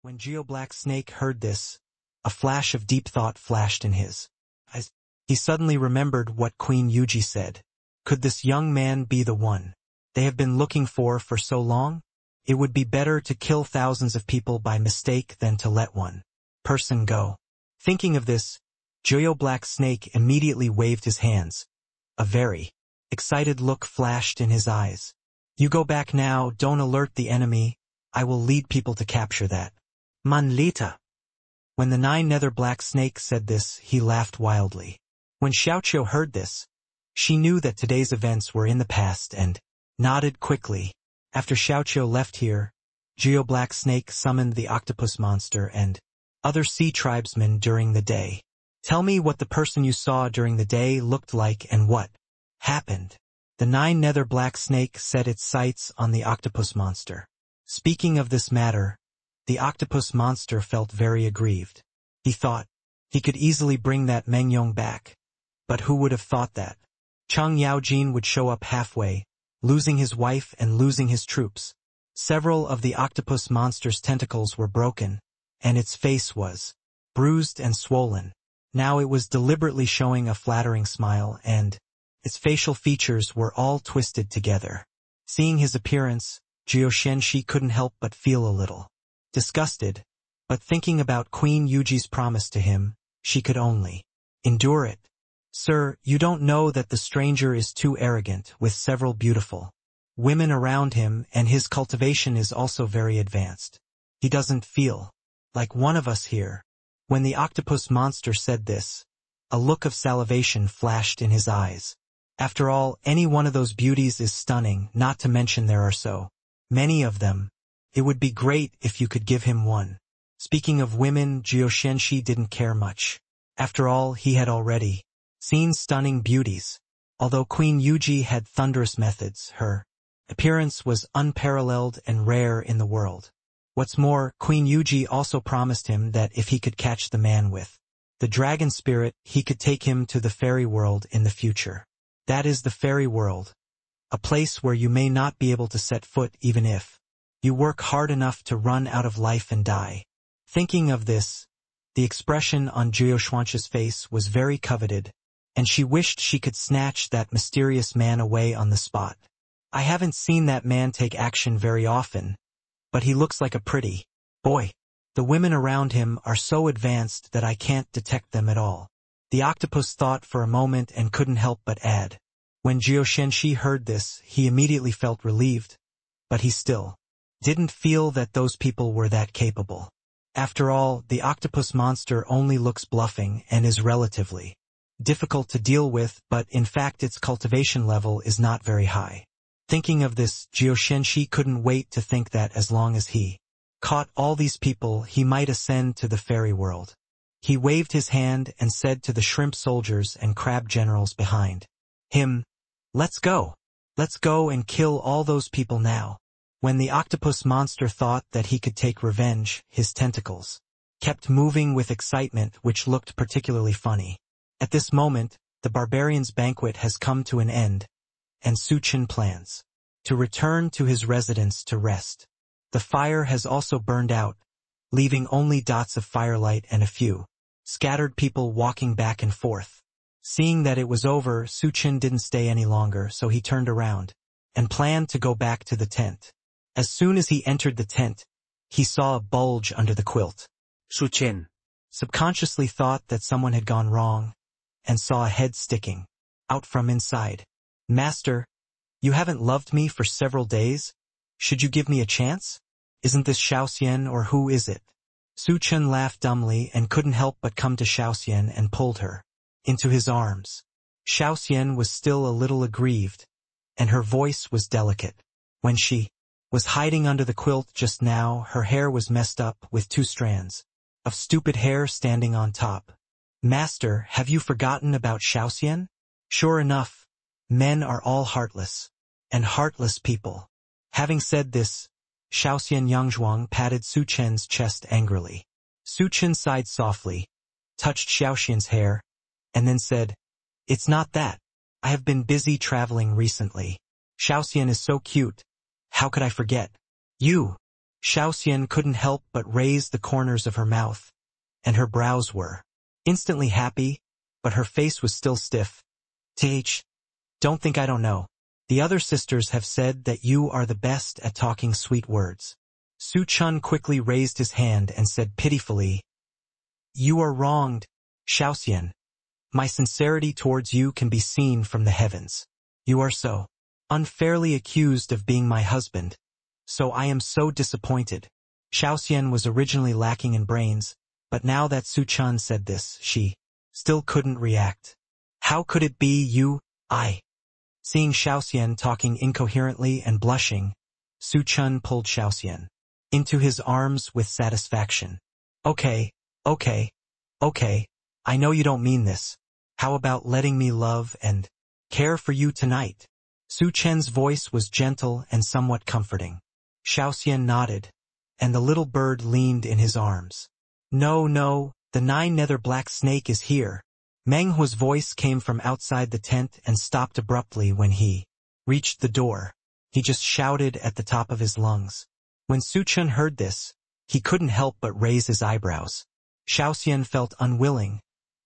When Black Snake heard this, a flash of deep thought flashed in his eyes. He suddenly remembered what Queen Yuji said. Could this young man be the one they have been looking for so long? It would be better to kill thousands of people by mistake than to let one person go. Thinking of this, Black Snake immediately waved his hands. A very excited look flashed in his eyes. You go back now, don't alert the enemy. I will lead people to capture that Manlita. When the Nine-Nether Black Snake said this, he laughed wildly. When Xiaoqiu heard this, she knew that today's events were in the past and nodded quickly. After Xiaoqiu left here, Black Snake summoned the octopus monster and other sea tribesmen during the day. Tell me what the person you saw during the day looked like and what happened. The Nine-Nether Black Snake set its sights on the octopus monster. Speaking of this matter, the octopus monster felt very aggrieved. He thought he could easily bring that Mengyong back. But who would have thought that Cheng Yaojin would show up halfway, losing his wife and losing his troops? Several of the octopus monster's tentacles were broken, and its face was bruised and swollen. Now it was deliberately showing a flattering smile, and its facial features were all twisted together. Seeing his appearance, Shenshi couldn't help but feel a little disgusted, but thinking about Queen Yuji's promise to him, she could only endure it. Sir, you don't know that the stranger is too arrogant, with several beautiful women around him, and his cultivation is also very advanced. He doesn't feel like one of us here. When the octopus monster said this, a look of salivation flashed in his eyes. After all, any one of those beauties is stunning, not to mention there are so many of them. It would be great if you could give him one. Speaking of women, Shenshi didn't care much. After all, he had already seen stunning beauties. Although Queen Yuji had thunderous methods, her appearance was unparalleled and rare in the world. What's more, Queen Yuji also promised him that if he could catch the man with the dragon spirit, he could take him to the fairy world in the future. That is the fairy world, a place where you may not be able to set foot even if you work hard enough to run out of life and die. Thinking of this, the expression on Xuanqi's face was very coveted, and she wished she could snatch that mysterious man away on the spot. I haven't seen that man take action very often, but he looks like a pretty boy. The women around him are so advanced that I can't detect them at all. The octopus thought for a moment and couldn't help but add. When Shenshi heard this, he immediately felt relieved, but he still didn't feel that those people were that capable. After all, the octopus monster only looks bluffing and is relatively difficult to deal with, but in fact its cultivation level is not very high. Thinking of this, Shenshi couldn't wait to think that as long as he caught all these people, he might ascend to the fairy world. He waved his hand and said to the shrimp soldiers and crab generals behind him, Let's go and kill all those people now. When the octopus monster thought that he could take revenge, his tentacles kept moving with excitement, which looked particularly funny. At this moment, the barbarian's banquet has come to an end, and Chen plans to return to his residence to rest. The fire has also burned out, leaving only dots of firelight and a few scattered people walking back and forth. Seeing that it was over, Chen didn't stay any longer, so he turned around and planned to go back to the tent. As soon as he entered the tent, he saw a bulge under the quilt. Chen Subconsciously thought that someone had gone wrong, and saw a head sticking out from inside. Master, you haven't loved me for several days? Should you give me a chance? Isn't this Xiaoxian, or who is it? Chen laughed dumbly and couldn't help but come to Xiaoxian and pulled her into his arms. Xiaoxian was still a little aggrieved, and her voice was delicate. When she was hiding under the quilt just now, her hair was messed up with 2 strands of stupid hair standing on top. Master, have you forgotten about Xiaoxian? Sure enough, men are all heartless, and heartless people. Having said this, Xiaoxian Yangzhuang patted Chen's chest angrily. Chen sighed softly, touched Xiaoxian's hair, and then said, It's not that. I have been busy traveling recently. Xiaoxian is so cute. How could I forget? You. Xiaoxian couldn't help but raise the corners of her mouth, and her brows were instantly happy, but her face was still stiff. Don't think I don't know. The other sisters have said that you are the best at talking sweet words. Su Chen quickly raised his hand and said pitifully, You are wronged, Xiaoxian. My sincerity towards you can be seen from the heavens. You are so unfairly accused of being my husband, so I am so disappointed. Xiaoxian was originally lacking in brains, but now that Su Chen said this, she still couldn't react. How could it be you, I? Seeing Xiaoxian talking incoherently and blushing, Su Chen pulled Xiaoxian into his arms with satisfaction. Okay, I know you don't mean this. How about letting me love and care for you tonight? Su Chen's voice was gentle and somewhat comforting. Xiaoxian nodded, and the little bird leaned in his arms. No, the nine-nether black snake is here. Meng Hua's voice came from outside the tent and stopped abruptly when he reached the door. He just shouted at the top of his lungs. When Su Chen heard this, he couldn't help but raise his eyebrows. Xiaoxian felt unwilling,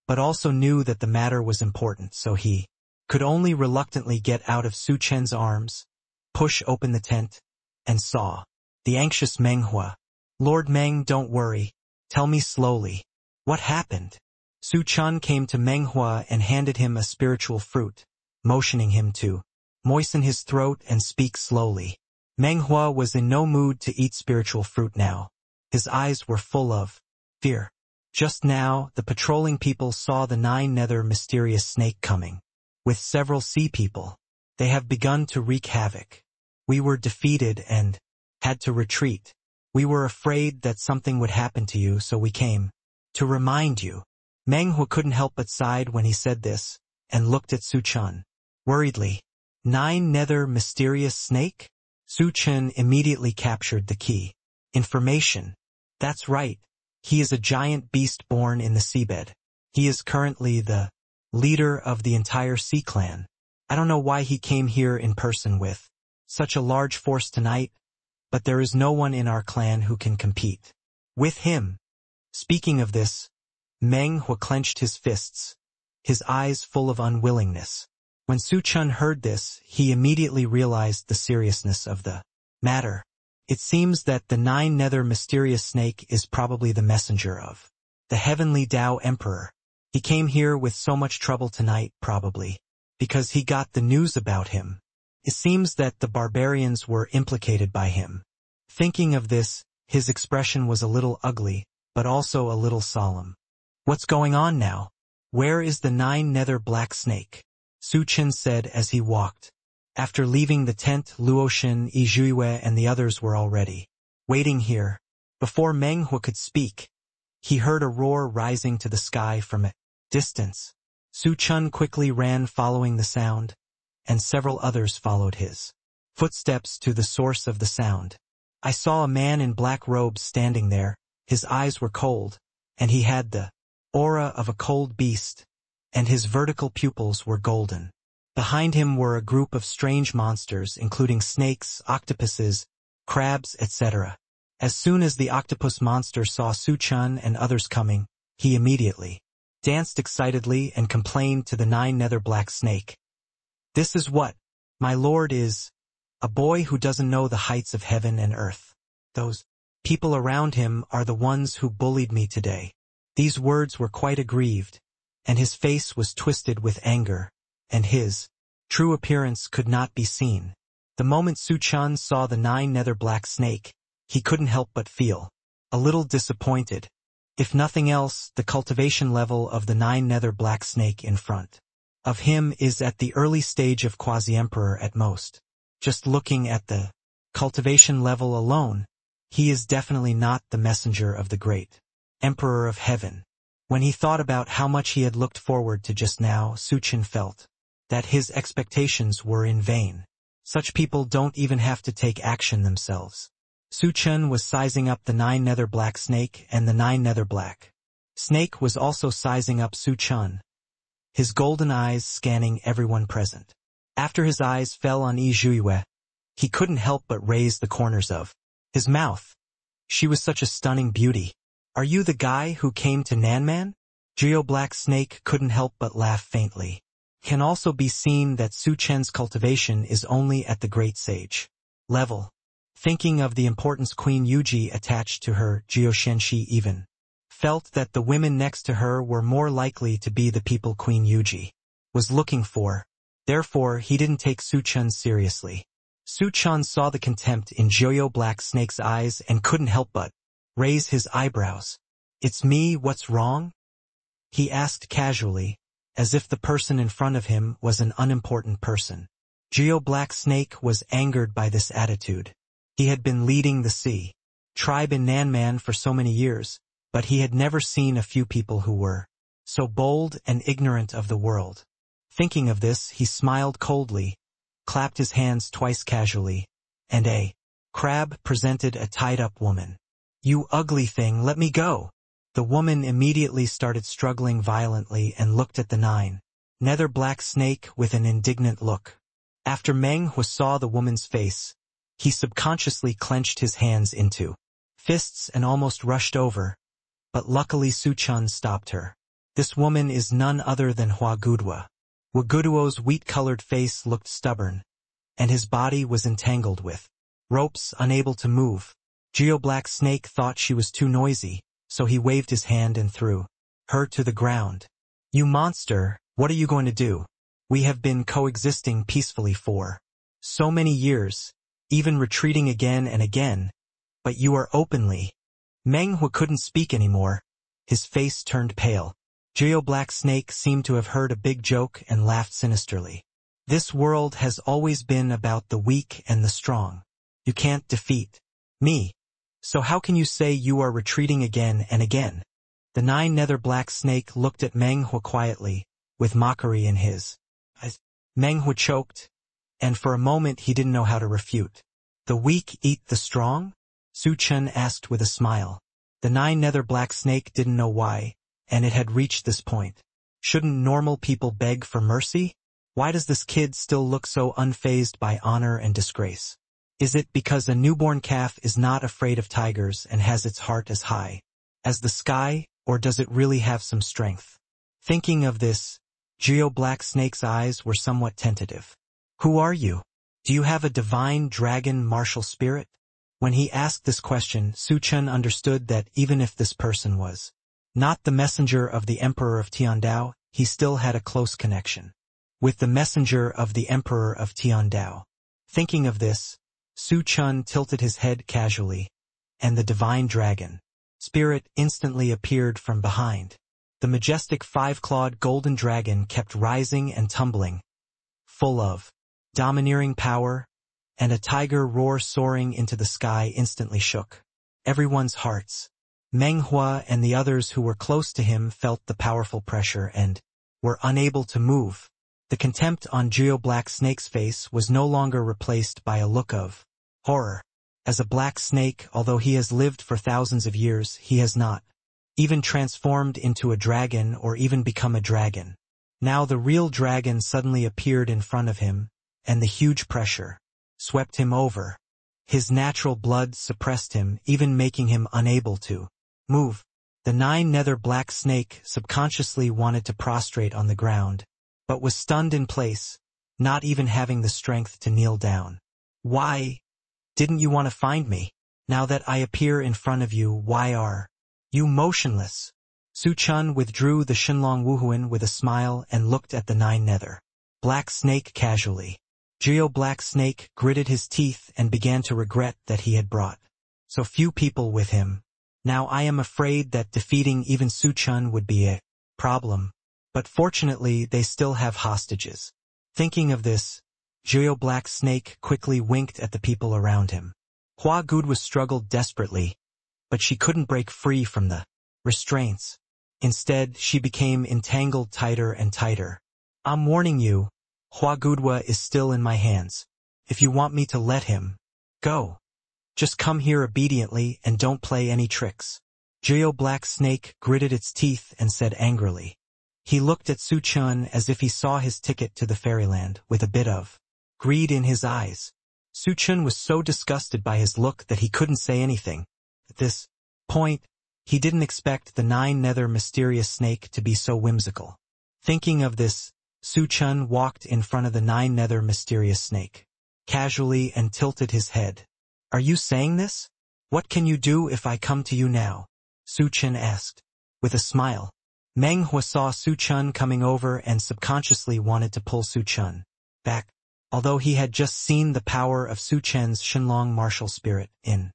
but also knew that the matter was important, so he could only reluctantly get out of Su Chen's arms, push open the tent, and saw the anxious Meng Hua. Lord Meng, don't worry. Tell me slowly. What happened? Su Chen came to Meng Hua and handed him a spiritual fruit, motioning him to moisten his throat and speak slowly. Meng Hua was in no mood to eat spiritual fruit now. His eyes were full of fear. Just now, the patrolling people saw the nine-nether mysterious snake coming, with several sea people. They have begun to wreak havoc. We were defeated and had to retreat. We were afraid that something would happen to you, so we came to remind you. Meng Hua couldn't help but sighed when he said this, and looked at Su Chen worriedly. Nine-nether mysterious snake? Su Chen immediately captured the key information. That's right. He is a giant beast born in the seabed. He is currently the leader of the entire sea clan. I don't know why he came here in person with such a large force tonight, but there is no one in our clan who can compete with him. Speaking of this, Meng Hua clenched his fists, his eyes full of unwillingness. When Su Chen heard this, he immediately realized the seriousness of the matter. It seems that the nine-nether mysterious snake is probably the messenger of the heavenly Dao Emperor. He came here with so much trouble tonight, probably because he got the news about him. It seems that the barbarians were implicated by him. Thinking of this, his expression was a little ugly, but also a little solemn. What's going on now? Where is the nine-nether black snake? Su Chen said as he walked. After leaving the tent, Luoxin, Yizhuiwei, and the others were already waiting here. Before Meng Hua could speak, he heard a roar rising to the sky from a distance. Su Chen quickly ran following the sound, and several others followed his footsteps to the source of the sound. I saw a man in black robes standing there. His eyes were cold, and he had the aura of a cold beast, and his vertical pupils were golden. Behind him were a group of strange monsters, including snakes, octopuses, crabs, etc. As soon as the octopus monster saw Su Chen and others coming, he immediately danced excitedly and complained to the nine-nether black snake. This is what, my lord, is a boy who doesn't know the heights of heaven and earth. Those people around him are the ones who bullied me today. These words were quite aggrieved, and his face was twisted with anger, and his true appearance could not be seen. The moment Su Chen saw the nine-nether black snake, he couldn't help but feel a little disappointed. If nothing else, the cultivation level of the nine-nether black snake in front of him is at the early stage of quasi-emperor at most. Just looking at the cultivation level alone, he is definitely not the messenger of the great Emperor of Heaven. When he thought about how much he had looked forward to just now, Su Chen felt that his expectations were in vain. Such people don't even have to take action themselves. Su Chen was sizing up the nine-nether black snake, and the nine-nether black snake was also sizing up Su Chen, his golden eyes scanning everyone present. After his eyes fell on Yizhuiwei, he couldn't help but raise the corners of his mouth. She was such a stunning beauty. Are you the guy who came to Nanman? Geo Black Snake couldn't help but laugh faintly. Can also be seen that Su Chen's cultivation is only at the great sage level. Thinking of the importance Queen Yuji attached to her, Geo Shenshi even felt that the women next to her were more likely to be the people Queen Yuji was looking for. Therefore, he didn't take Su Chen seriously. Su Chen saw the contempt in Geo Black Snake's eyes and couldn't help but raise his eyebrows. It's me, what's wrong? He asked casually, as if the person in front of him was an unimportant person. Geo Black Snake was angered by this attitude. He had been leading the Sea tribe in Nanman for so many years, but he had never seen a few people who were so bold and ignorant of the world. Thinking of this, he smiled coldly, clapped his hands twice casually, and a crab presented a tied-up woman. You ugly thing, let me go! The woman immediately started struggling violently and looked at the nine nether black snake with an indignant look. After Meng Hu saw the woman's face, he subconsciously clenched his hands into fists and almost rushed over, but luckily Su Chen stopped her. This woman is none other than Hua Guduo. Hua Guduo's wheat-colored face looked stubborn, and his body was entangled with ropes, unable to move. Geo Black Snake thought she was too noisy, so he waved his hand and threw her to the ground. You monster, what are you going to do? We have been coexisting peacefully for so many years, even retreating again and again, but you are openly. Meng Hu couldn't speak anymore. His face turned pale. Geo Black Snake seemed to have heard a big joke and laughed sinisterly. This world has always been about the weak and the strong. You can't defeat me. So how can you say you are retreating again and again? The nine nether black snake looked at Meng Hu quietly, with mockery in his eyes. Meng Hu choked, and for a moment he didn't know how to refute. The weak eat the strong? Su Chen asked with a smile. The nine nether black snake didn't know why, and it had reached this point. Shouldn't normal people beg for mercy? Why does this kid still look so unfazed by honor and disgrace? Is it because a newborn calf is not afraid of tigers and has its heart as high as the sky, or does it really have some strength? Thinking of this, Geo Black Snake's eyes were somewhat tentative. Who are you? Do you have a divine dragon martial spirit? When he asked this question, Su Chen understood that even if this person was not the messenger of the Emperor of Tiandao, he still had a close connection with the messenger of the Emperor of Tiandao. Thinking of this, Su Chen tilted his head casually, and the divine dragon spirit instantly appeared from behind. The majestic five-clawed golden dragon kept rising and tumbling, full of domineering power, and a tiger roar soaring into the sky instantly shook everyone's hearts. Meng Hu and the others who were close to him felt the powerful pressure and were unable to move. The contempt on Geo Black Snake's face was no longer replaced by a look of horror. As a black snake, although he has lived for thousands of years, he has not even transformed into a dragon or even become a dragon. Now the real dragon suddenly appeared in front of him, and the huge pressure swept him over. His natural blood suppressed him, even making him unable to move. The nine nether black snake subconsciously wanted to prostrate on the ground, but was stunned in place, not even having the strength to kneel down. Why didn't you want to find me? Now that I appear in front of you, why are you motionless? Su Chen withdrew the Shenlong Wuhuan with a smile and looked at the nine nether black snake casually. Geo Black Snake gritted his teeth and began to regret that he had brought so few people with him. Now I am afraid that defeating even Su Chen would be a problem, but fortunately they still have hostages. Thinking of this, Geo Black Snake quickly winked at the people around him. Hua Guduo struggled desperately, but she couldn't break free from the restraints. Instead, she became entangled tighter and tighter. I'm warning you, Hua Guduo is still in my hands. If you want me to let him go, just come here obediently and don't play any tricks. Geo Black Snake gritted its teeth and said angrily. He looked at Su Chen as if he saw his ticket to the fairyland, with a bit of greed in his eyes. Su Chen was so disgusted by his look that he couldn't say anything. At this point, he didn't expect the 9 nether mysterious snake to be so whimsical. Thinking of this, Su Chen walked in front of the 9 nether mysterious snake, casually, and tilted his head. "Are you saying this? What can you do if I come to you now?" Su Chen asked, with a smile. Meng Hua saw Su Chen coming over and subconsciously wanted to pull Su Chen back, although he had just seen the power of Su Chen's Shenlong martial spirit. In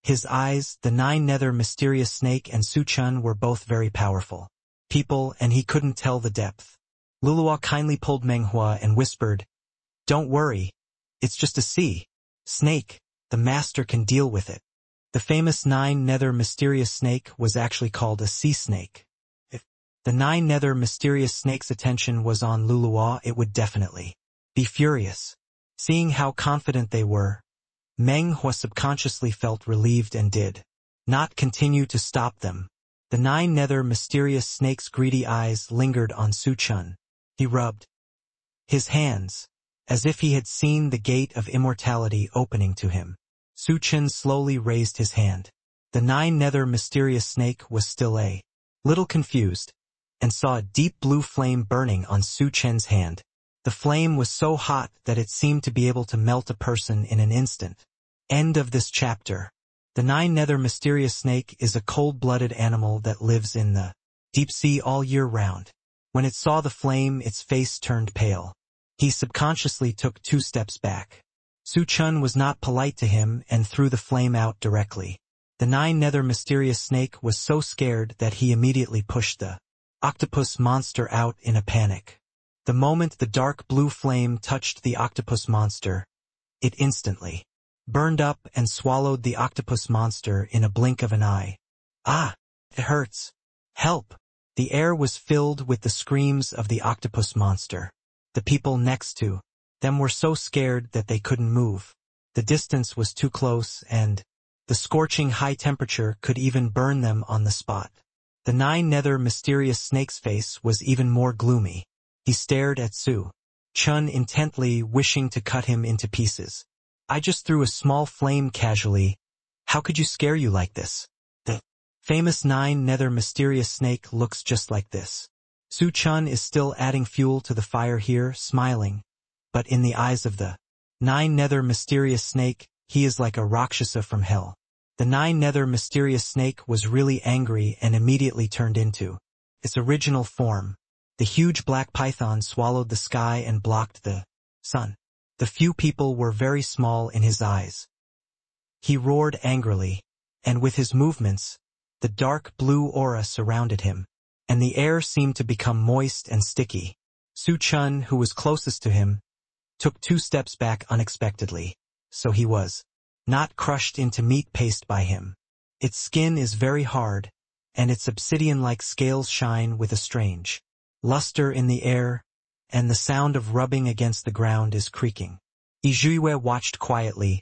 his eyes, the 9 nether mysterious snake and Su Chen were both very powerful people, and he couldn't tell the depth. Luluo kindly pulled Meng Hua and whispered, "Don't worry, it's just a sea snake, the master can deal with it." The famous 9 nether mysterious snake was actually called a sea snake. If the 9 nether mysterious snake's attention was on Luluo, it would definitely be furious. Seeing how confident they were, Meng Hua subconsciously felt relieved and did not continue to stop them. The 9 nether mysterious snake's greedy eyes lingered on Su Chen. He rubbed his hands, as if he had seen the gate of immortality opening to him. Su Chen slowly raised his hand. The 9 nether mysterious snake was still a little confused, and saw a deep blue flame burning on Su Chen's hand. The flame was so hot that it seemed to be able to melt a person in an instant. End of this chapter. The 9 nether mysterious snake is a cold-blooded animal that lives in the deep sea all year round. When it saw the flame, its face turned pale. He subconsciously took 2 steps back. Su Chen was not polite to him and threw the flame out directly. The 9 nether mysterious snake was so scared that he immediately pushed the octopus monster out in a panic. The moment the dark blue flame touched the octopus monster, it instantly burned up and swallowed the octopus monster in a blink of an eye. "Ah! It hurts! Help!" The air was filled with the screams of the octopus monster. The people next to them were so scared that they couldn't move. The distance was too close, and the scorching high temperature could even burn them on the spot. The 9 nether mysterious snake's face was even more gloomy. He stared at Su Chen intently, wishing to cut him into pieces. "I just threw a small flame casually. How could you scare you like this?" The famous 9 nether mysterious snake looks just like this. Su Chen is still adding fuel to the fire here, smiling. But in the eyes of the 9 nether mysterious snake, he is like a Rakshasa from hell. The 9 nether mysterious snake was really angry and immediately turned into its original form. The huge black python swallowed the sky and blocked the sun. The few people were very small in his eyes. He roared angrily, and with his movements, the dark blue aura surrounded him, and the air seemed to become moist and sticky. Su Chen, who was closest to him, took 2 steps back unexpectedly, so he was not crushed into meat paste by him. Its skin is very hard, and its obsidian-like scales shine with a strange luster in the air, and the sound of rubbing against the ground is creaking. Yizhuiwei watched quietly,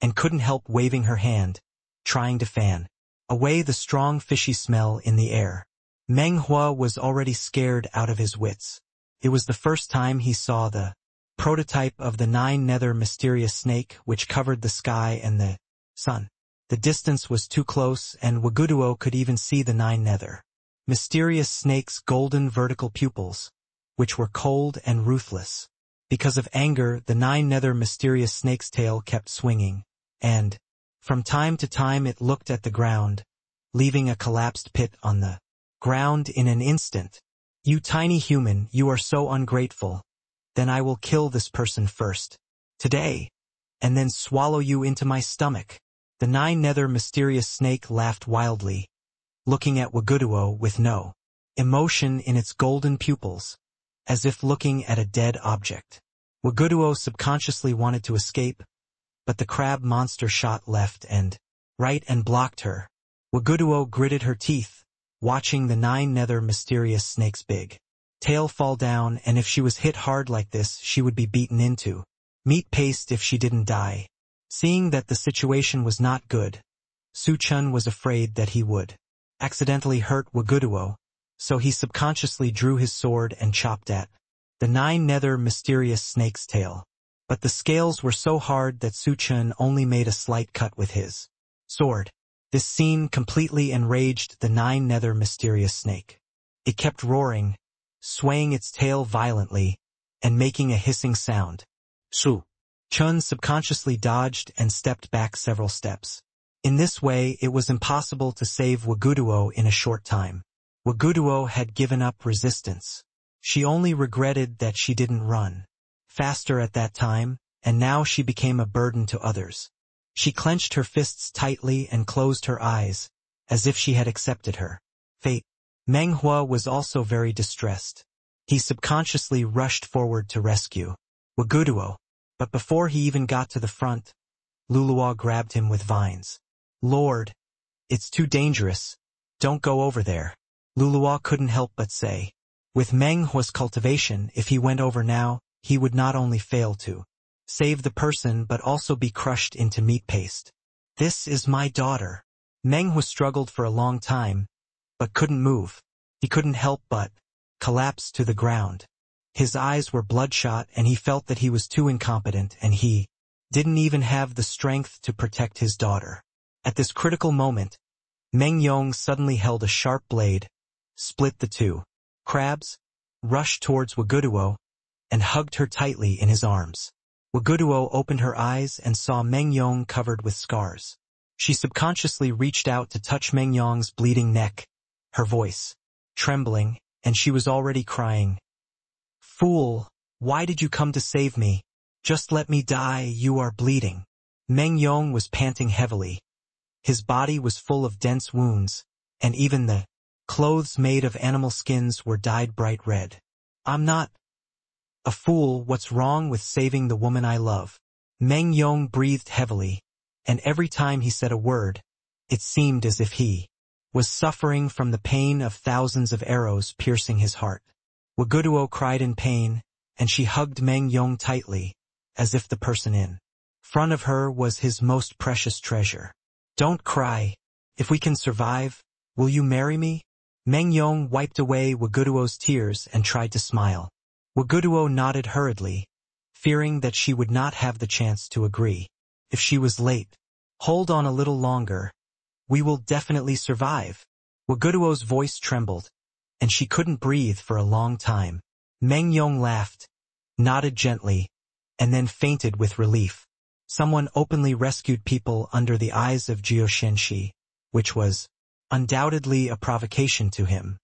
and couldn't help waving her hand, trying to fan away the strong fishy smell in the air. Meng Hua was already scared out of his wits. It was the first time he saw the prototype of the 9 nether mysterious snake which covered the sky and the sun. The distance was too close, and Waguduo could even see the 9 nether mysterious snake's golden vertical pupils, which were cold and ruthless. Because of anger, the 9 nether mysterious snake's tail kept swinging, and from time to time it looked at the ground, leaving a collapsed pit on the ground in an instant. "You tiny human, you are so ungrateful. Then I will kill this person first, today, and then swallow you into my stomach." The 9 nether mysterious snake laughed wildly, looking at Waguduo with no emotion in its golden pupils, as if looking at a dead object. Waguduo subconsciously wanted to escape, but the crab monster shot left and right and blocked her. Waguduo gritted her teeth, watching the 9 nether mysterious snake's big tail fall down, and if she was hit hard like this, she would be beaten into meat paste if she didn't die. Seeing that the situation was not good, Su Chen was afraid that he would accidentally hurt Waguduo, so he subconsciously drew his sword and chopped at the 9 nether mysterious snake's tail. But the scales were so hard that Su Chen only made a slight cut with his sword. This scene completely enraged the nine nether mysterious snake. It kept roaring, swaying its tail violently, and making a hissing sound. Shu. Chen subconsciously dodged and stepped back several steps. In this way, it was impossible to save Waguduo in a short time. Waguduo had given up resistance. She only regretted that she didn't run faster at that time, and now she became a burden to others. She clenched her fists tightly and closed her eyes, as if she had accepted her fate. Meng Hua was also very distressed. He subconsciously rushed forward to rescue Waguduo, but before he even got to the front, Luluo grabbed him with vines. Lord, it's too dangerous. Don't go over there. Luluo couldn't help but say. With Meng Hua's cultivation, if he went over now, he would not only fail to save the person but also be crushed into meat paste. This is my daughter. Meng Hua struggled for a long time, but couldn't move. He couldn't help but collapse to the ground. His eyes were bloodshot and he felt that he was too incompetent and he didn't even have the strength to protect his daughter. At this critical moment, Meng Yong suddenly held a sharp blade, split the two crabs, rushed towards Waguduo, and hugged her tightly in his arms. Waguduo opened her eyes and saw Meng Yong covered with scars. She subconsciously reached out to touch Meng Yong's bleeding neck, her voice trembling, and she was already crying. Fool, why did you come to save me? Just let me die, you are bleeding. Meng Yong was panting heavily. His body was full of dense wounds, and even the clothes made of animal skins were dyed bright red. I'm not a fool. What's wrong with saving the woman I love? Meng Yong breathed heavily, and every time he said a word, it seemed as if he was suffering from the pain of thousands of arrows piercing his heart. Waguduo cried in pain, and she hugged Meng Yong tightly, as if the person in front of her was his most precious treasure. Don't cry. If we can survive, will you marry me? Meng Yong wiped away Waguduo's tears and tried to smile. Waguduo nodded hurriedly, fearing that she would not have the chance to agree. If she was late, hold on a little longer. We will definitely survive. Waguduo's voice trembled, and she couldn't breathe for a long time. Meng Yong laughed, nodded gently, and then fainted with relief. Someone openly rescued people under the eyes of Jiao Shenxi, which was undoubtedly a provocation to him.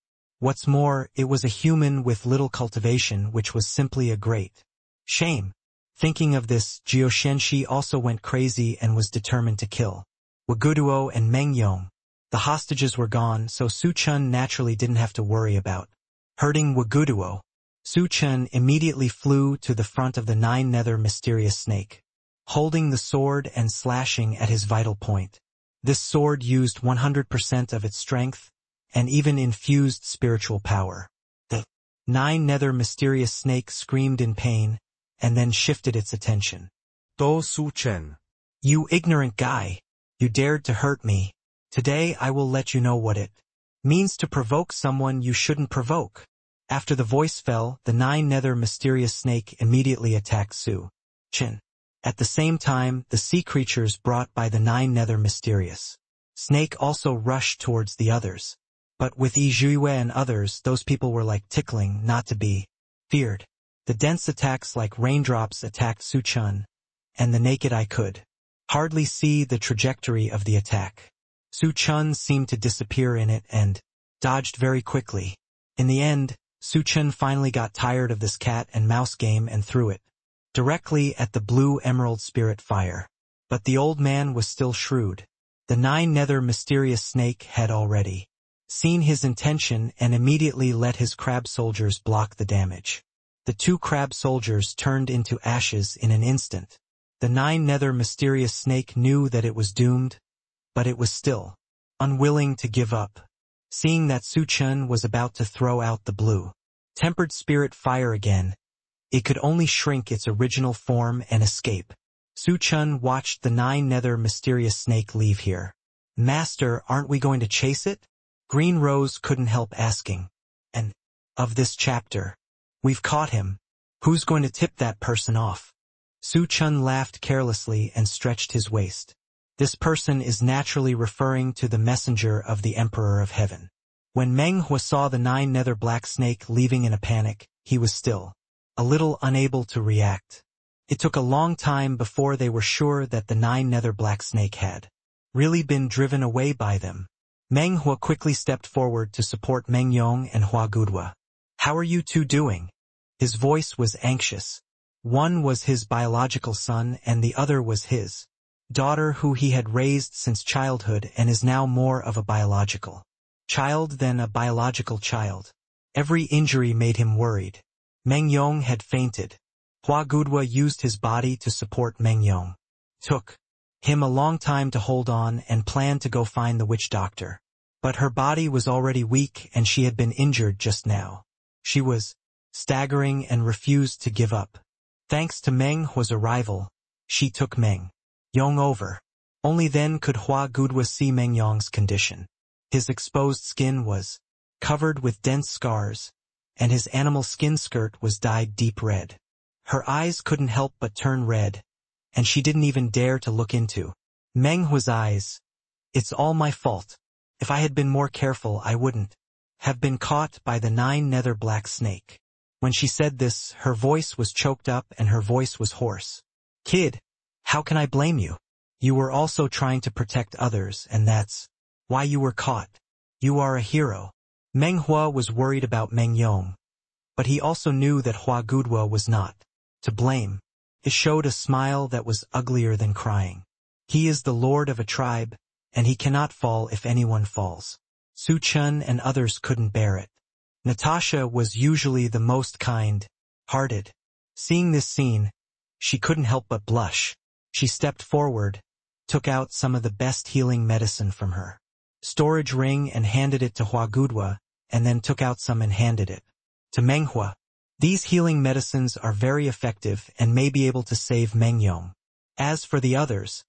What's more, it was a human with little cultivation, which was simply a great shame. Thinking of this, Jiao Shenxi also went crazy and was determined to kill Waguduo and Meng Yong. The hostages were gone, so Su Chen naturally didn't have to worry about hurting Waguduo. Su Chen immediately flew to the front of the nine nether mysterious snake, holding the sword and slashing at his vital point. This sword used 100% of its strength, and even infused spiritual power. The nine nether mysterious snake screamed in pain, and then shifted its attention. Do Su Chen. You ignorant guy! You dared to hurt me. Today I will let you know what it means to provoke someone you shouldn't provoke. After the voice fell, the nine nether mysterious snake immediately attacked Su Chen. At the same time, the sea creatures brought by the nine nether mysterious snake also rushed towards the others. But with Yi Zhuiyue and others, those people were like tickling, not to be feared. The dense attacks like raindrops attacked Su Chen, and the naked eye could hardly see the trajectory of the attack. Su Chen seemed to disappear in it and dodged very quickly. In the end, Su Chen finally got tired of this cat and mouse game and threw it directly at the blue emerald spirit fire. But the old man was still shrewd. The nine nether mysterious snake had already seen his intention and immediately let his crab soldiers block the damage. The two crab soldiers turned into ashes in an instant. The nine nether mysterious snake knew that it was doomed, but it was still unwilling to give up. Seeing that Su Chen was about to throw out the blue tempered spirit fire again, it could only shrink its original form and escape. Su Chen watched the nine nether mysterious snake leave here. Master, aren't we going to chase it? Green Rose couldn't help asking. And of this chapter, we've caught him. Who's going to tip that person off? Su Chen laughed carelessly and stretched his waist. This person is naturally referring to the messenger of the Emperor of Heaven. When Meng Huo saw the 9-nether black snake leaving in a panic, he was still a little unable to react. It took a long time before they were sure that the 9-nether black snake had really been driven away by them. Meng Huo quickly stepped forward to support Meng Yong and Hua Gudwa. "How are you two doing?" His voice was anxious. One was his biological son and the other was his daughter who he had raised since childhood and is now more of a biological child than a biological child. Every injury made him worried. Meng Yong had fainted. Hua Gudwa used his body to support Meng Yong. Took him a long time to hold on and planned to go find the witch doctor. But her body was already weak and she had been injured just now. She was staggering and refused to give up. Thanks to Meng Huo's arrival, she took Meng Yong over. Only then could Hua Gudwa see Meng Yong's condition. His exposed skin was covered with dense scars, and his animal skin skirt was dyed deep red. Her eyes couldn't help but turn red, and she didn't even dare to look into Meng Huo's eyes. "It's all my fault. If I had been more careful, I wouldn't have been caught by the 9-nether black snake." When she said this, her voice was choked up and her voice was hoarse. "Kid, how can I blame you? You were also trying to protect others, and that's why you were caught. You are a hero." Meng Huo was worried about Meng Yong, but he also knew that Hua Gudwa was not to blame. It showed a smile that was uglier than crying. He is the lord of a tribe, and he cannot fall if anyone falls. Su Chen and others couldn't bear it. Natasha was usually the most kind-hearted. Seeing this scene, she couldn't help but blush. She stepped forward, took out some of the best healing medicine from her storage ring and handed it to Hua Gudwa, and then took out some and handed it to Meng Huo. These healing medicines are very effective and may be able to save Meng Yong. As for the others,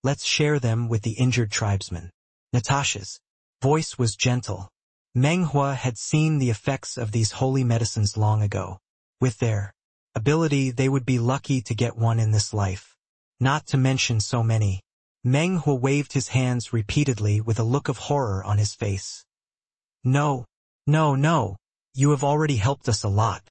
let's share them with the injured tribesmen. Natasha's voice was gentle. Meng Huo had seen the effects of these holy medicines long ago. With their ability, they would be lucky to get one in this life. Not to mention so many. Meng Huo waved his hands repeatedly with a look of horror on his face. "No, no, no. You have already helped us a lot.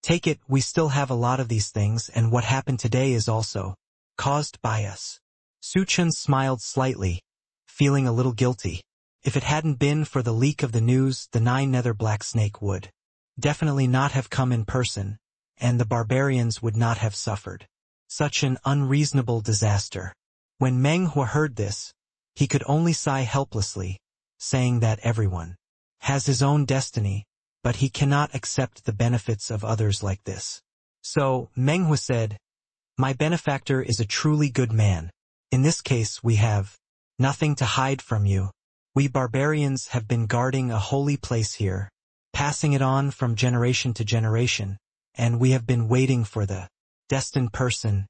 Take it, we still have a lot of these things, and what happened today is also caused by us." Su Chen smiled slightly, feeling a little guilty. If it hadn't been for the leak of the news, the 9-nether black snake would definitely not have come in person, and the barbarians would not have suffered such an unreasonable disaster. When Meng Huo heard this, he could only sigh helplessly, saying that everyone has his own destiny, but he cannot accept the benefits of others like this. So, Meng Huo said, "My benefactor is a truly good man. In this case, we have nothing to hide from you. We barbarians have been guarding a holy place here, passing it on from generation to generation, and we have been waiting for the destined person."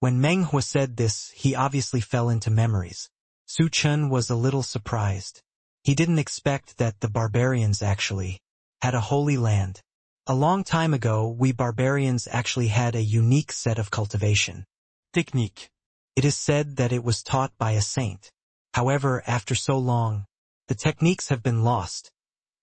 When Meng Huo said this, he obviously fell into memories. Su Chen was a little surprised. He didn't expect that the barbarians actually had a holy land. A long time ago, we barbarians actually had a unique set of cultivation technique. It is said that it was taught by a saint. However, after so long, the techniques have been lost,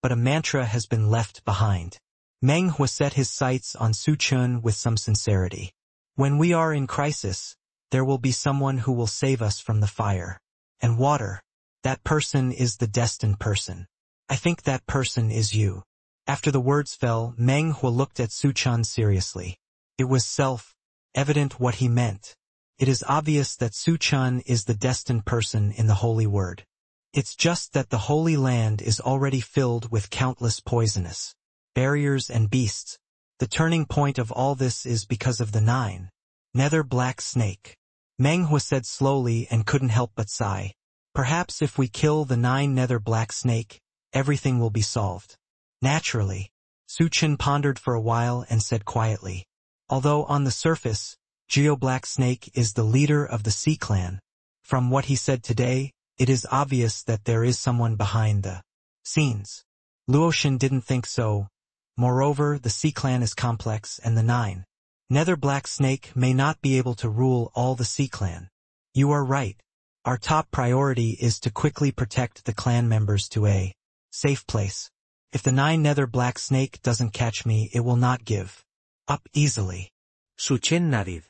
but a mantra has been left behind. Meng Huo set his sights on Su Chen with some sincerity. "When we are in crisis, there will be someone who will save us from the fire and water. That person is the destined person. I think that person is you." After the words fell, Meng Huo looked at Su Chen seriously. It was self-evident what he meant. It is obvious that Su Chen is the destined person in the holy word. It's just that the holy land is already filled with countless poisonous barriers and beasts. The turning point of all this is because of the 9-nether black snake. Meng Huo said slowly and couldn't help but sigh. "Perhaps if we kill the 9-nether black snake, everything will be solved." Naturally. Su Chen pondered for a while and said quietly, "Although on the surface, Geo Black Snake is the leader of the Sea Clan, from what he said today, it is obvious that there is someone behind the scenes." Luoshan didn't think so. Moreover, the Sea Clan is complex and the 9-nether black snake may not be able to rule all the Sea Clan. "You are right. Our top priority is to quickly protect the clan members to a safe place. If the 9 nether black snake doesn't catch me, it will not give up easily. Su Chen nodded.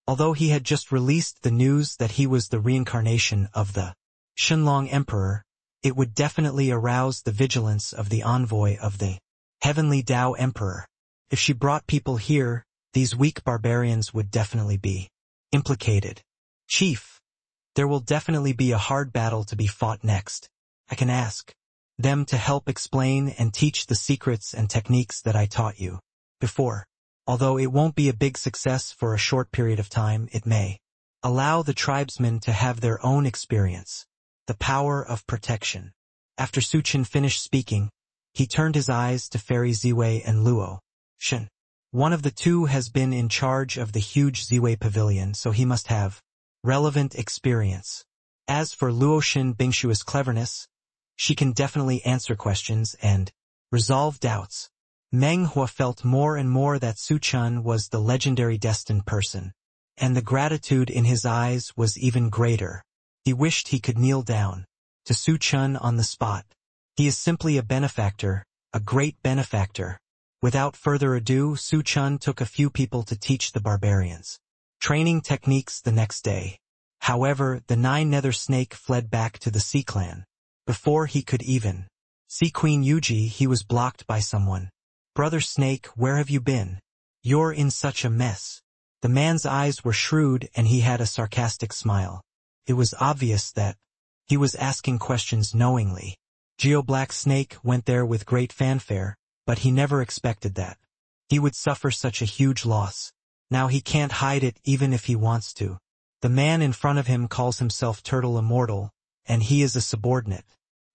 Although he had just released the news that he was the reincarnation of the Tiandao Emperor, it would definitely arouse the vigilance of the envoy of the heavenly Dao Emperor. If she brought people here, these weak barbarians would definitely be implicated. Chief, there will definitely be a hard battle to be fought next. I can ask them to help explain and teach the secrets and techniques that I taught you before. Although it won't be a big success for a short period of time, it may allow the tribesmen to have their own experience. The power of protection. After Su Chen finished speaking, he turned his eyes to Fairy Ziwei and Luo Shen. One of the two has been in charge of the huge Ziwei pavilion, so he must have relevant experience. As for Luo Shen Bingshua's cleverness, she can definitely answer questions and resolve doubts. Meng Hua felt more and more that Su Chen was the legendary destined person, and the gratitude in his eyes was even greater. He wished he could kneel down to Su Chen on the spot. He is simply a benefactor, a great benefactor. Without further ado, Su Chen took a few people to teach the barbarians training techniques the next day. However, the 9 nether snake fled back to the Sea clan. Before he could even see Queen Yuji, he was blocked by someone. Brother Snake, where have you been? You're in such a mess. The man's eyes were shrewd and he had a sarcastic smile. It was obvious that he was asking questions knowingly. Geo Black Snake went there with great fanfare, but he never expected that he would suffer such a huge loss. Now he can't hide it even if he wants to. The man in front of him calls himself Turtle Immortal, and he is a subordinate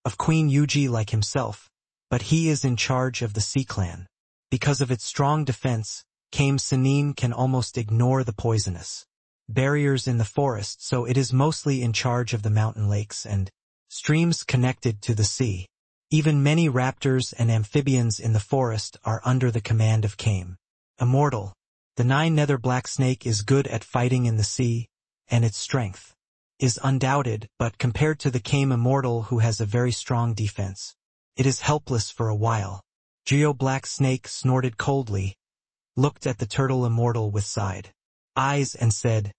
of Queen Yuji like himself, but he is in charge of the Sea clan. Because of its strong defense, Kame Sanin can almost ignore the poisonous barriers in the forest, so it is mostly in charge of the mountain lakes and streams connected to the sea. Even many raptors and amphibians in the forest are under the command of Kame Immortal. The 9 nether black snake is good at fighting in the sea, and its strength is undoubted, but compared to the Kame Immortal, who has a very strong defense, it is helpless for a while. Geo Black Snake snorted coldly, looked at the Turtle Immortal with side eyes and said,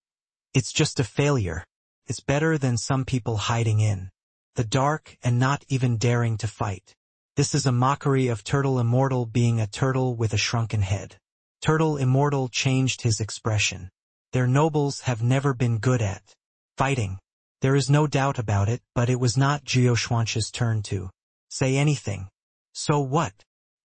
"It's just a failure. It's better than some people hiding in the dark and not even daring to fight." This is a mockery of Turtle Immortal being a turtle with a shrunken head. Turtle Immortal changed his expression. Their nobles have never been good at fighting. There is no doubt about it, but it was not Geo Xuanche's turn to say anything. So what?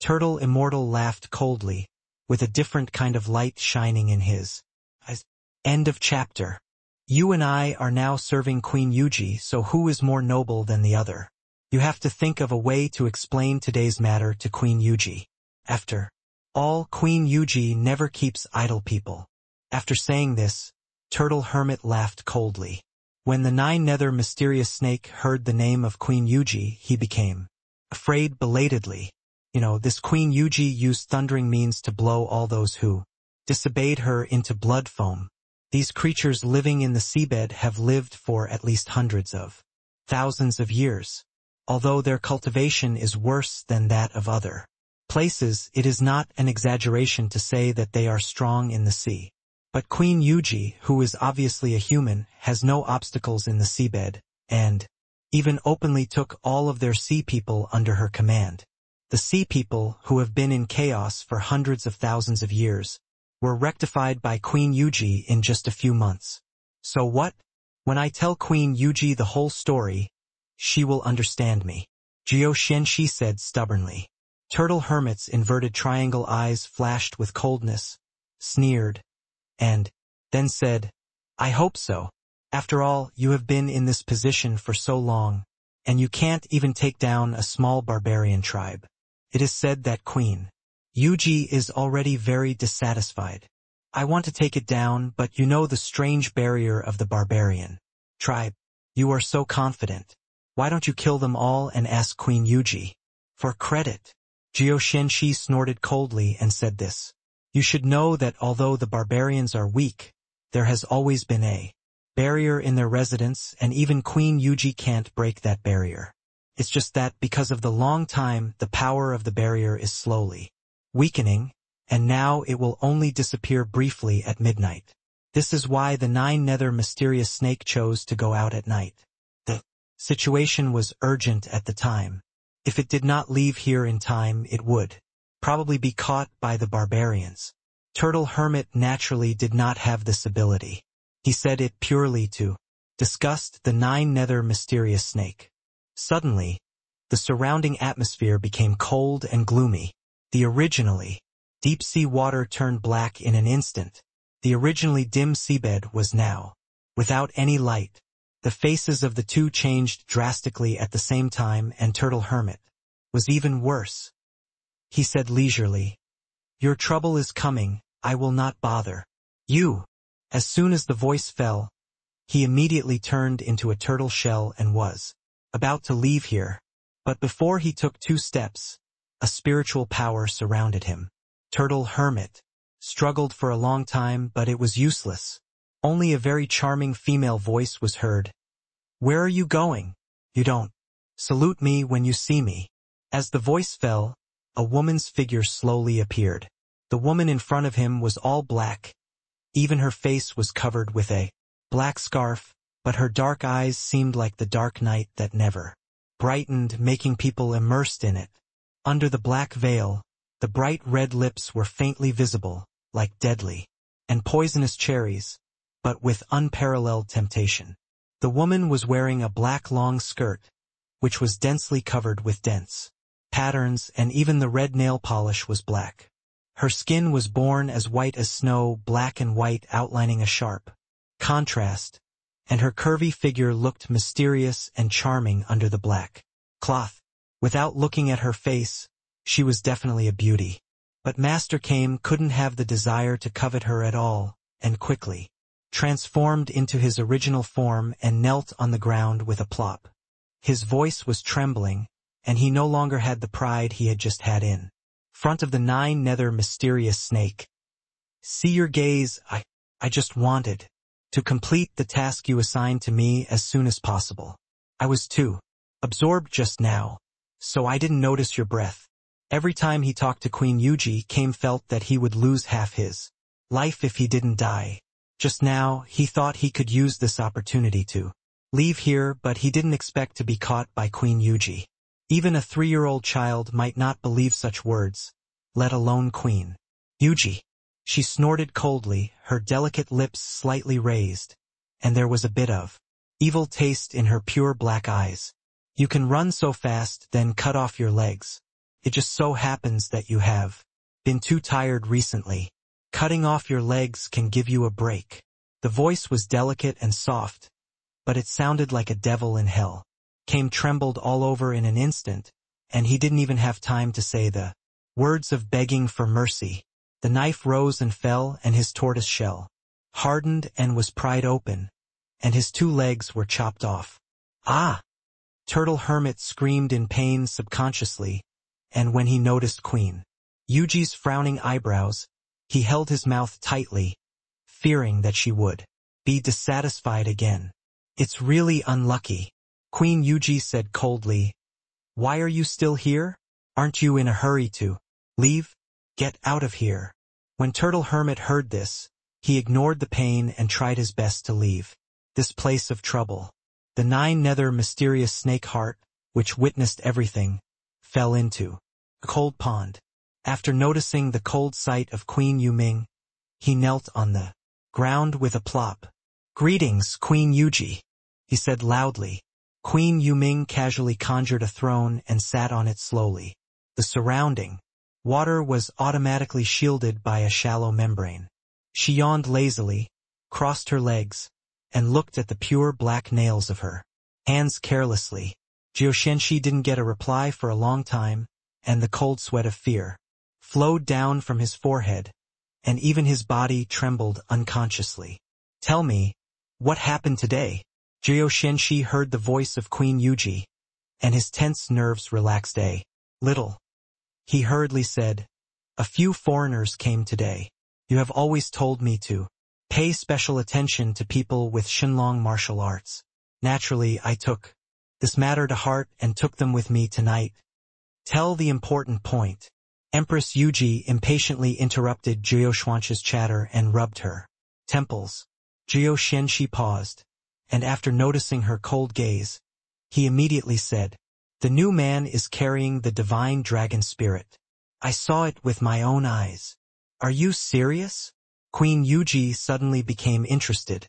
Turtle Immortal laughed coldly, with a different kind of light shining in his eyes. End of chapter. You and I are now serving Queen Yuji, so who is more noble than the other? You have to think of a way to explain today's matter to Queen Yuji. After all, Queen Yuji never keeps idle people. After saying this, Turtle Hermit laughed coldly. When the 9 nether mysterious snake heard the name of Queen Yuji, he became afraid belatedly. This Queen Yuji used thundering means to blow all those who disobeyed her into blood foam. These creatures living in the seabed have lived for at least hundreds of thousands of years. Although their cultivation is worse than that of other places, it is not an exaggeration to say that they are strong in the sea. But Queen Yuji, who is obviously a human, has no obstacles in the seabed, and even openly took all of their sea people under her command. The sea people, who have been in chaos for hundreds of thousands of years, were rectified by Queen Yuji in just a few months. So what? When I tell Queen Yuji the whole story, she will understand me. Jiao Xianxi said stubbornly. Turtle Hermit's inverted triangle eyes flashed with coldness, sneered, and then said, "I hope so. After all, you have been in this position for so long, and you can't even take down a small barbarian tribe. It is said that Queen Yuji is already very dissatisfied. I want to take it down, but you know the strange barrier of the barbarian tribe. You are so confident. Why don't you kill them all and ask Queen Yuji for credit?" Jiao Xianxi snorted coldly and said this. "You should know that although the barbarians are weak, there has always been a barrier in their residence, and even Queen Yuji can't break that barrier. It's just that because of the long time, the power of the barrier is slowly weakening, and now it will only disappear briefly at midnight. This is why the nine-nether mysterious snake chose to go out at night. The situation was urgent at the time. If it did not leave here in time, it would probably be caught by the barbarians. Turtle Hermit naturally did not have this ability. He said it purely to disgust the nine-nether mysterious snake. Suddenly, the surrounding atmosphere became cold and gloomy. The originally deep-sea water turned black in an instant. The originally dim seabed was now without any light. The faces of the two changed drastically at the same time, and Turtle Hermit was even worse. He said leisurely, "Your trouble is coming, I will not bother you." As soon as the voice fell, he immediately turned into a turtle shell and was about to leave here. But before he took 2 steps, a spiritual power surrounded him. Turtle Hermit struggled for a long time, but it was useless. Only a very charming female voice was heard. "Where are you going? You don't salute me when you see me." As the voice fell, a woman's figure slowly appeared. The woman in front of him was all black. Even her face was covered with a black scarf, but her dark eyes seemed like the dark night that never brightened, making people immersed in it. Under the black veil, the bright red lips were faintly visible, like deadly and poisonous cherries, but with unparalleled temptation. The woman was wearing a black long skirt, which was densely covered with dense patterns, and even the red nail polish was black. Her skin was born as white as snow, black and white outlining a sharp contrast, and her curvy figure looked mysterious and charming under the black cloth. Without looking at her face, she was definitely a beauty. But Master Kame couldn't have the desire to covet her at all, and quickly transformed into his original form and knelt on the ground with a plop. His voice was trembling, and he no longer had the pride he had just had in front of the nine-nether mysterious snake. "See your gaze, I just wanted to complete the task you assigned to me as soon as possible. I was too absorbed just now, so I didn't notice your breath." Every time he talked to Queen Yuji, Kame felt that he would lose half his life if he didn't die. Just now, he thought he could use this opportunity to leave here, but he didn't expect to be caught by Queen Yuji. Even a 3-year-old child might not believe such words, let alone Queen Yuji. She snorted coldly, her delicate lips slightly raised, and there was a bit of evil taste in her pure black eyes. "You can run so fast, then cut off your legs. It just so happens that you have been too tired recently. Cutting off your legs can give you a break." The voice was delicate and soft, but it sounded like a devil in hell. Kame trembled all over in an instant, and he didn't even have time to say the words of begging for mercy. The knife rose and fell, and his tortoise shell hardened and was pried open, and his 2 legs were chopped off. "Ah!" Turtle Hermit screamed in pain subconsciously, and when he noticed Queen Yuji's frowning eyebrows, he held his mouth tightly, fearing that she would be dissatisfied again. "It's really unlucky," Queen Yuji said coldly. "Why are you still here? Aren't you in a hurry to leave? Get out of here." When Turtle Hermit heard this, he ignored the pain and tried his best to leave this place of trouble. The nine-nether mysterious snake heart, which witnessed everything, fell into a cold pond. After noticing the cold sight of Queen Yuming, he knelt on the ground with a plop. "Greetings, Queen Yuji," he said loudly. Queen Yuming casually conjured a throne and sat on it slowly. The surrounding water was automatically shielded by a shallow membrane. She yawned lazily, crossed her legs, and looked at the pure black nails of her hands carelessly. Jioshenshi didn't get a reply for a long time, and the cold sweat of fear flowed down from his forehead, and even his body trembled unconsciously. "Tell me, what happened today?" Jioshenshi heard the voice of Queen Yuji, and his tense nerves relaxed a little. He hurriedly said, "A few foreigners came today. You have always told me to pay special attention to people with Shenlong martial arts. Naturally, I took this matter to heart and took them with me tonight. Tell the important point. Empress Yuji impatiently interrupted Jiao Xuanqi's chatter and rubbed her temples. Jiao Xianxi paused, and after noticing her cold gaze, he immediately said, "The new man is carrying the divine dragon spirit. I saw it with my own eyes." "Are you serious?" Queen Yuji suddenly became interested.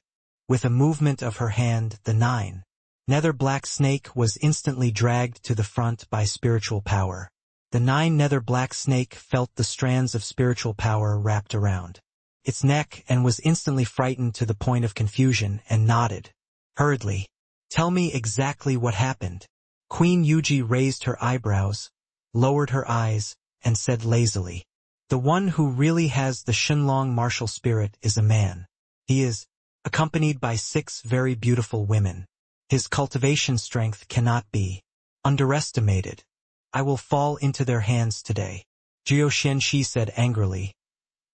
With a movement of her hand, the 9 nether black snake was instantly dragged to the front by spiritual power. The 9 nether black snake felt the strands of spiritual power wrapped around its neck and was instantly frightened to the point of confusion and nodded hurriedly. "Tell me exactly what happened." Queen Yuji raised her eyebrows, lowered her eyes, and said lazily, "The one who really has the Shenlong martial spirit is a man. He is accompanied by 6 very beautiful women. His cultivation strength cannot be underestimated. I will fall into their hands today." Jiao Xianxi said angrily,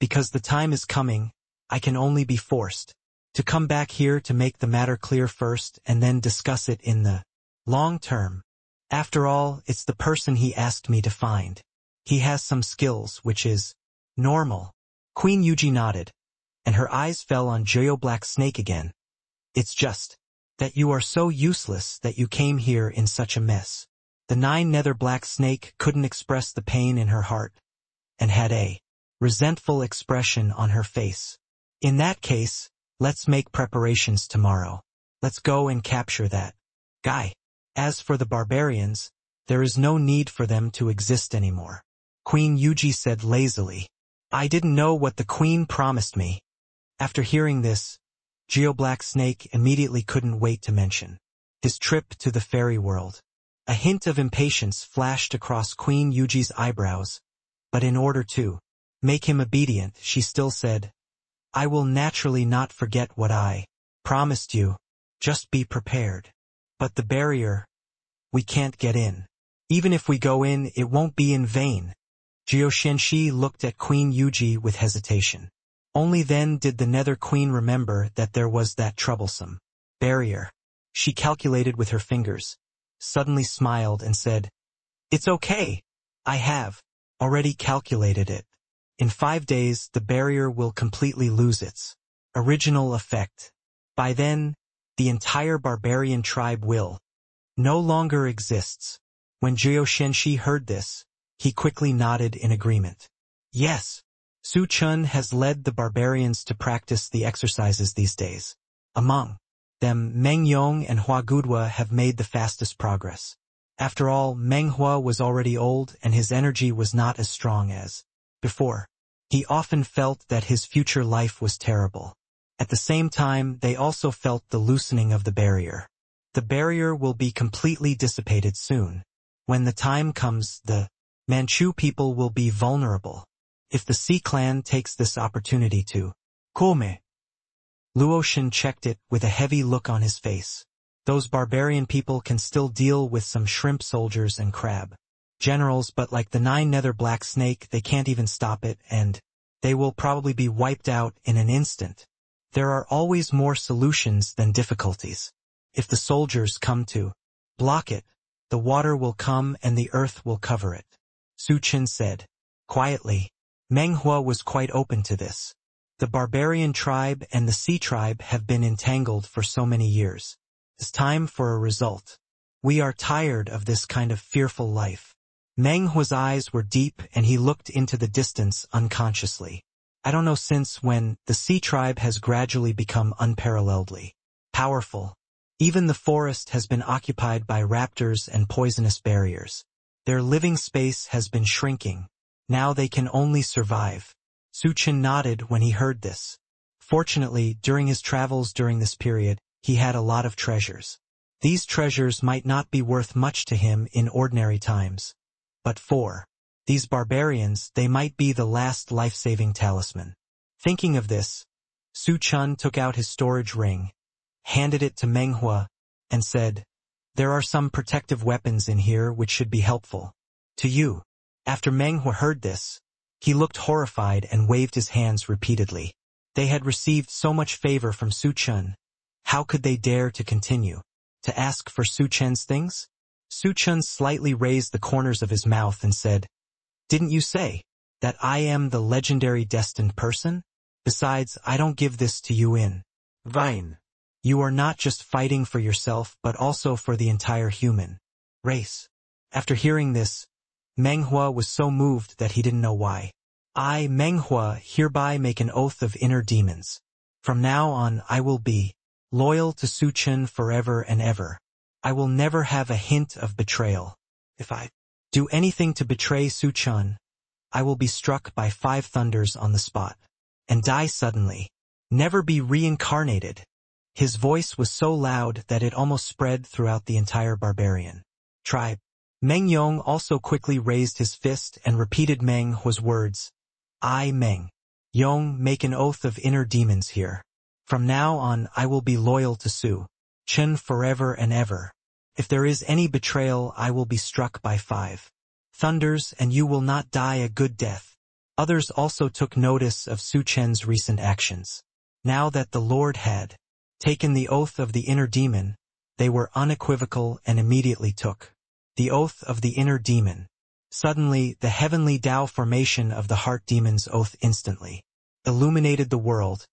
"Because the time is coming, I can only be forced to come back here to make the matter clear first and then discuss it in the long term. After all, it's the person he asked me to find. He has some skills, which is normal." Queen Yuji nodded, and her eyes fell on Jiao Black Snake again. "It's just that you are so useless that you came here in such a mess." The 9 nether black snake couldn't express the pain in her heart, and had a resentful expression on her face. "In that case, let's make preparations tomorrow. Let's go and capture that guy. As for the barbarians, there is no need for them to exist anymore." Queen Yuji said lazily, "I didn't know what the queen promised me." After hearing this, Jiao Black Snake immediately couldn't wait to mention his trip to the fairy world. A hint of impatience flashed across Queen Yuji's eyebrows, but in order to make him obedient, she still said, "I will naturally not forget what I promised you. Just be prepared. But the barrier, we can't get in. Even if we go in, it won't be in vain." Jiao Xianxi looked at Queen Yuji with hesitation. Only then did the Nether Queen remember that there was that troublesome barrier. She calculated with her fingers, suddenly smiled and said, "It's okay. I have already calculated it. In 5 days, the barrier will completely lose its original effect. By then, the entire barbarian tribe will no longer exists." When Jiao Xianxi heard this, he quickly nodded in agreement. "Yes, Su Chun has led the barbarians to practice the exercises these days. Among them, Meng Yong and Hua Gudwa have made the fastest progress. After all, Meng Hua was already old and his energy was not as strong as before. He often felt that his future life was terrible. At the same time, they also felt the loosening of the barrier. The barrier will be completely dissipated soon. When the time comes, the Manchu people will be vulnerable. If the Sea clan takes this opportunity to Kulme. Luoshan checked it with a heavy look on his face. Those barbarian people can still deal with some shrimp soldiers and crab generals, but like the 9 nether black snake, they can't even stop it, and they will probably be wiped out in an instant. There are always more solutions than difficulties. If the soldiers come to block it, the water will come and the earth will cover it," Su Chen said quietly. Meng Hua was quite open to this. The barbarian tribe and the sea tribe have been entangled for so many years. It's time for a result. We are tired of this kind of fearful life. Meng Hua's eyes were deep and he looked into the distance unconsciously. I don't know since when the sea tribe has gradually become unparalleledly powerful. Even the forest has been occupied by raptors and poisonous barriers. Their living space has been shrinking. Now they can only survive. Su Chen nodded when he heard this. Fortunately, during his travels during this period, he had a lot of treasures. These treasures might not be worth much to him in ordinary times, but for these barbarians, they might be the last life-saving talisman. Thinking of this, Su Chen took out his storage ring, handed it to Meng Hua, and said, "There are some protective weapons in here which should be helpful to you." After Meng Hua heard this, he looked horrified and waved his hands repeatedly. They had received so much favor from Su Chen. How could they dare to continue? To ask for Su Chen's things? Su Chen slightly raised the corners of his mouth and said, "Didn't you say that I am the legendary destined person? Besides, I don't give this to you in vain. You are not just fighting for yourself but also for the entire human race." After hearing this, Meng Huo was so moved that he didn't know why. "I, Meng Huo, hereby make an oath of inner demons. From now on I will be loyal to Su Chen forever and ever. I will never have a hint of betrayal. If I do anything to betray Su Chen, I will be struck by 5 thunders on the spot and die suddenly. Never be reincarnated." His voice was so loud that it almost spread throughout the entire barbarian tribe. Meng Yong also quickly raised his fist and repeated Meng Huo's words. "I, Meng Yong, make an oath of inner demons here. From now on I will be loyal to Su Chen forever and ever. If there is any betrayal I will be struck by 5 thunders and you will not die a good death." Others also took notice of Su Chen's recent actions. Now that the Lord had taken the oath of the inner demon, they were unequivocal and immediately took the oath of the inner demon. Suddenly, the heavenly Tao formation of the heart demon's oath instantly illuminated the world,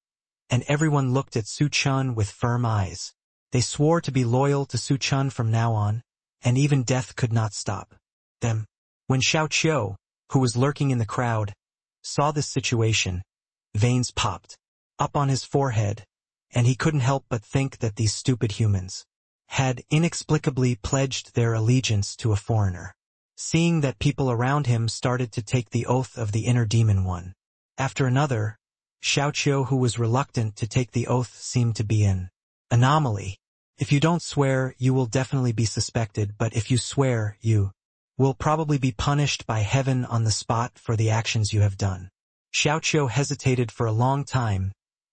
and everyone looked at Su Chen with firm eyes. They swore to be loyal to Su Chen from now on, and even death could not stop them. When Xiao Qiu, who was lurking in the crowd, saw this situation, veins popped up on his forehead, and he couldn't help but think that these stupid humans had inexplicably pledged their allegiance to a foreigner. Seeing that people around him started to take the oath of the inner demon one after another, Xiao Qiu, who was reluctant to take the oath, seemed to be an anomaly. If you don't swear, you will definitely be suspected, but if you swear, you will probably be punished by heaven on the spot for the actions you have done. Xiao Qiu hesitated for a long time,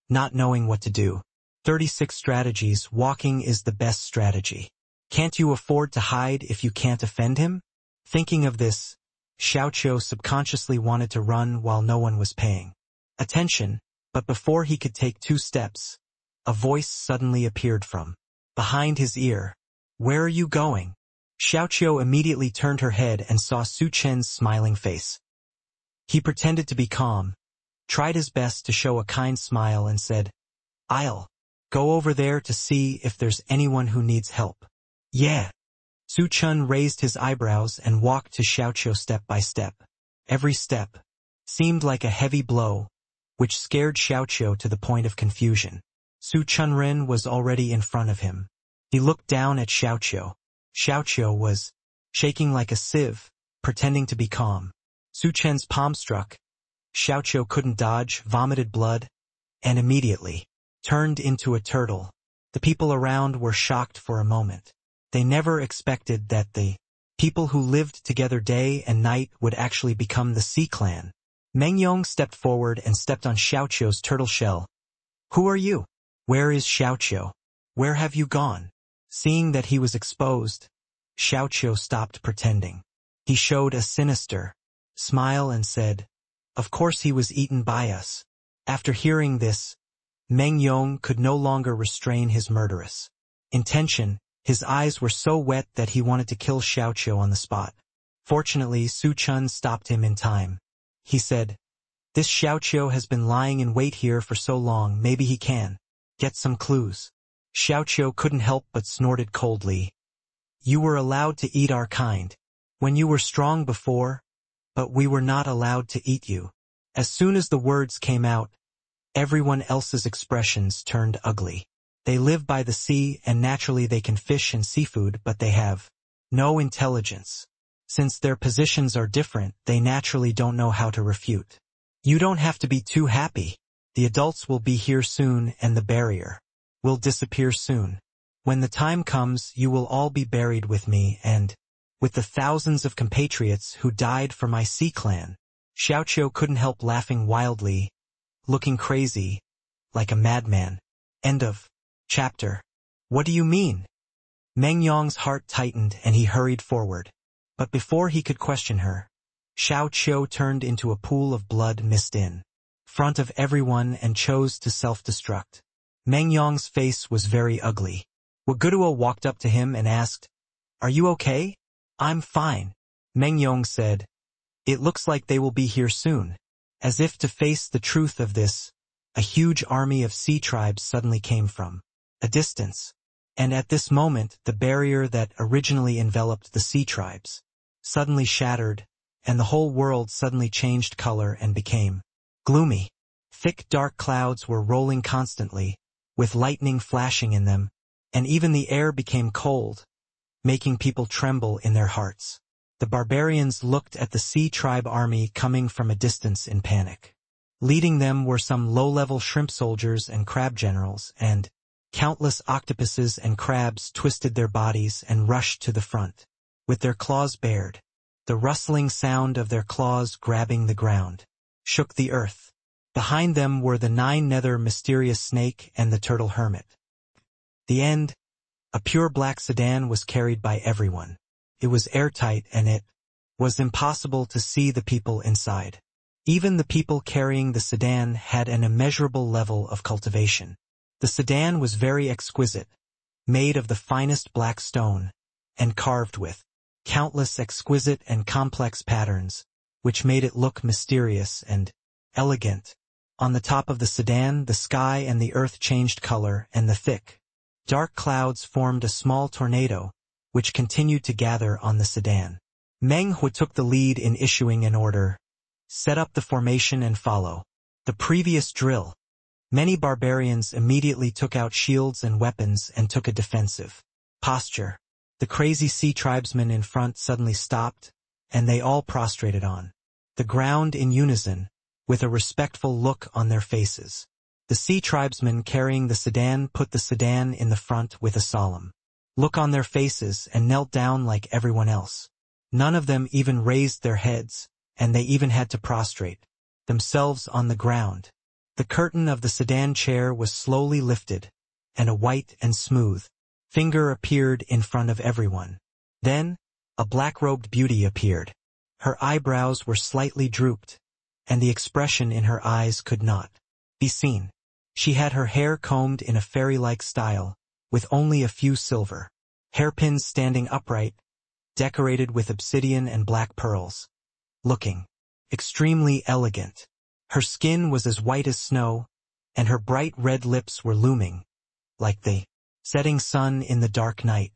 not knowing what to do. 36 strategies. Walking is the best strategy. Can't you afford to hide if you can't offend him? Thinking of this, Xiao Qiu subconsciously wanted to run while no one was paying attention, but before he could take 2 steps, a voice suddenly appeared from behind his ear. "Where are you going?" Xiao Qiu immediately turned her head and saw Su Chen's smiling face. He pretended to be calm, tried his best to show a kind smile and said, "I'll go over there to see if there's anyone who needs help." "Yeah." Su Chen raised his eyebrows and walked to Xiao Qiu step by step. Every step seemed like a heavy blow, which scared Xiao Qiu to the point of confusion. Su Chenren was already in front of him. He looked down at Xiao Qiu. Xiao Qiu was shaking like a sieve, pretending to be calm. Su Chen's palm struck. Xiao Qiu couldn't dodge, vomited blood, and immediately turned into a turtle. The people around were shocked for a moment. They never expected that the people who lived together day and night would actually become the Sea Clan. Meng Yong stepped forward and stepped on Xiao Qiu's turtle shell. "Who are you? Where is Xiao Qiu? Where have you gone?" Seeing that he was exposed, Xiao Qiu stopped pretending. He showed a sinister smile and said, "Of course he was eaten by us." After hearing this, Meng Yong could no longer restrain his murderous intention. His eyes were so wet that he wanted to kill Xiao Qiu on the spot. Fortunately, Su Chen stopped him in time. He said, "This Xiao Qiu has been lying in wait here for so long, maybe he can get some clues." Xiao Qiu couldn't help but snorted coldly. "You were allowed to eat our kind when you were strong before, but we were not allowed to eat you." As soon as the words came out, everyone else's expressions turned ugly. They live by the sea and naturally they can fish and seafood, but they have no intelligence. Since their positions are different, they naturally don't know how to refute. You don't have to be too happy. The adults will be here soon and the barrier will disappear soon. When the time comes, you will all be buried with me and with the thousands of compatriots who died for my Sea Clan. Xiao Qiu couldn't help laughing wildly, looking crazy, like a madman. End of chapter. What do you mean? Meng Yong's heart tightened and he hurried forward. But before he could question her, Xiao Qiu turned into a pool of blood mixed in front of everyone and chose to self-destruct. Meng Yong's face was very ugly. Waguduo walked up to him and asked, "Are you okay?" "I'm fine," Meng Yong said. "It looks like they will be here soon." As if to face the truth of this, a huge army of sea tribes suddenly came from a distance. And at this moment, the barrier that originally enveloped the sea tribes suddenly shattered, and the whole world suddenly changed color and became gloomy. Thick dark clouds were rolling constantly, with lightning flashing in them, and even the air became cold, making people tremble in their hearts. The barbarians looked at the sea tribe army coming from a distance in panic. Leading them were some low-level shrimp soldiers and crab generals, and countless octopuses and crabs twisted their bodies and rushed to the front, with their claws bared. The rustling sound of their claws grabbing the ground shook the earth. Behind them were the 9-nether mysterious snake and the turtle hermit. The end. A pure black sedan was carried by everyone. It was airtight and it was impossible to see the people inside. Even the people carrying the sedan had an immeasurable level of cultivation. The sedan was very exquisite, made of the finest black stone, and carved with countless exquisite and complex patterns, which made it look mysterious and elegant. On the top of the sedan, the sky and the earth changed color, and the thick, dark clouds formed a small tornado, which continued to gather on the sedan. Meng Hu took the lead in issuing an order: set up the formation and follow the previous drill. Many barbarians immediately took out shields and weapons and took a defensive posture. The crazy sea tribesmen in front suddenly stopped, and they all prostrated on the ground in unison, with a respectful look on their faces. The sea tribesmen carrying the sedan put the sedan in the front with a solemn look on their faces and knelt down like everyone else. None of them even raised their heads, and they even had to prostrate themselves on the ground. The curtain of the sedan chair was slowly lifted, and a white and smooth finger appeared in front of everyone. Then, a black-robed beauty appeared. Her eyebrows were slightly drooped, and the expression in her eyes could not be seen. She had her hair combed in a fairy-like style, with only a few silver hairpins standing upright, decorated with obsidian and black pearls, looking extremely elegant. Her skin was as white as snow, and her bright red lips were looming, like the setting sun in the dark night.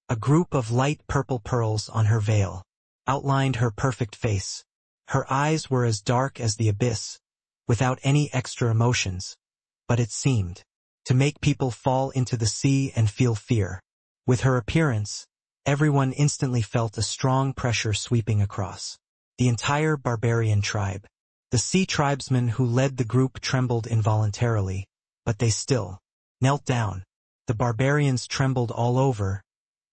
A group of light purple pearls on her veil outlined her perfect face. Her eyes were as dark as the abyss, without any extra emotions, but it seemed to make people fall into the sea and feel fear. With her appearance, everyone instantly felt a strong pressure sweeping across the entire barbarian tribe. The sea tribesmen who led the group trembled involuntarily, but they still knelt down. The barbarians trembled all over,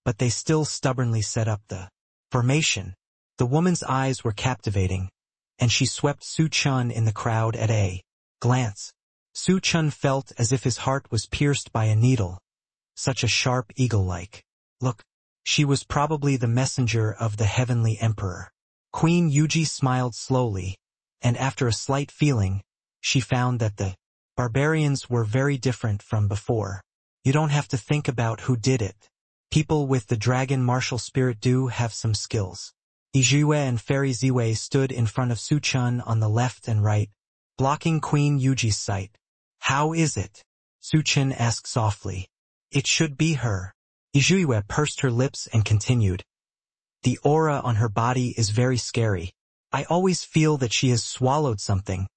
but they still stubbornly set up the formation. The woman's eyes were captivating, and she swept Su Chun in the crowd at a glance. Su Chun felt as if his heart was pierced by a needle, such a sharp eagle-like look. She was probably the messenger of the heavenly emperor. Queen Yuji smiled slowly, and after a slight feeling, she found that the barbarians were very different from before. You don't have to think about who did it. People with the dragon martial spirit do have some skills. Ijue and Fairy Ziwei stood in front of Su Chun on the left and right, blocking Queen Yuji's sight. How is it? Su Chun asked softly. It should be her. Ijue pursed her lips and continued. The aura on her body is very scary. I always feel that she has swallowed something.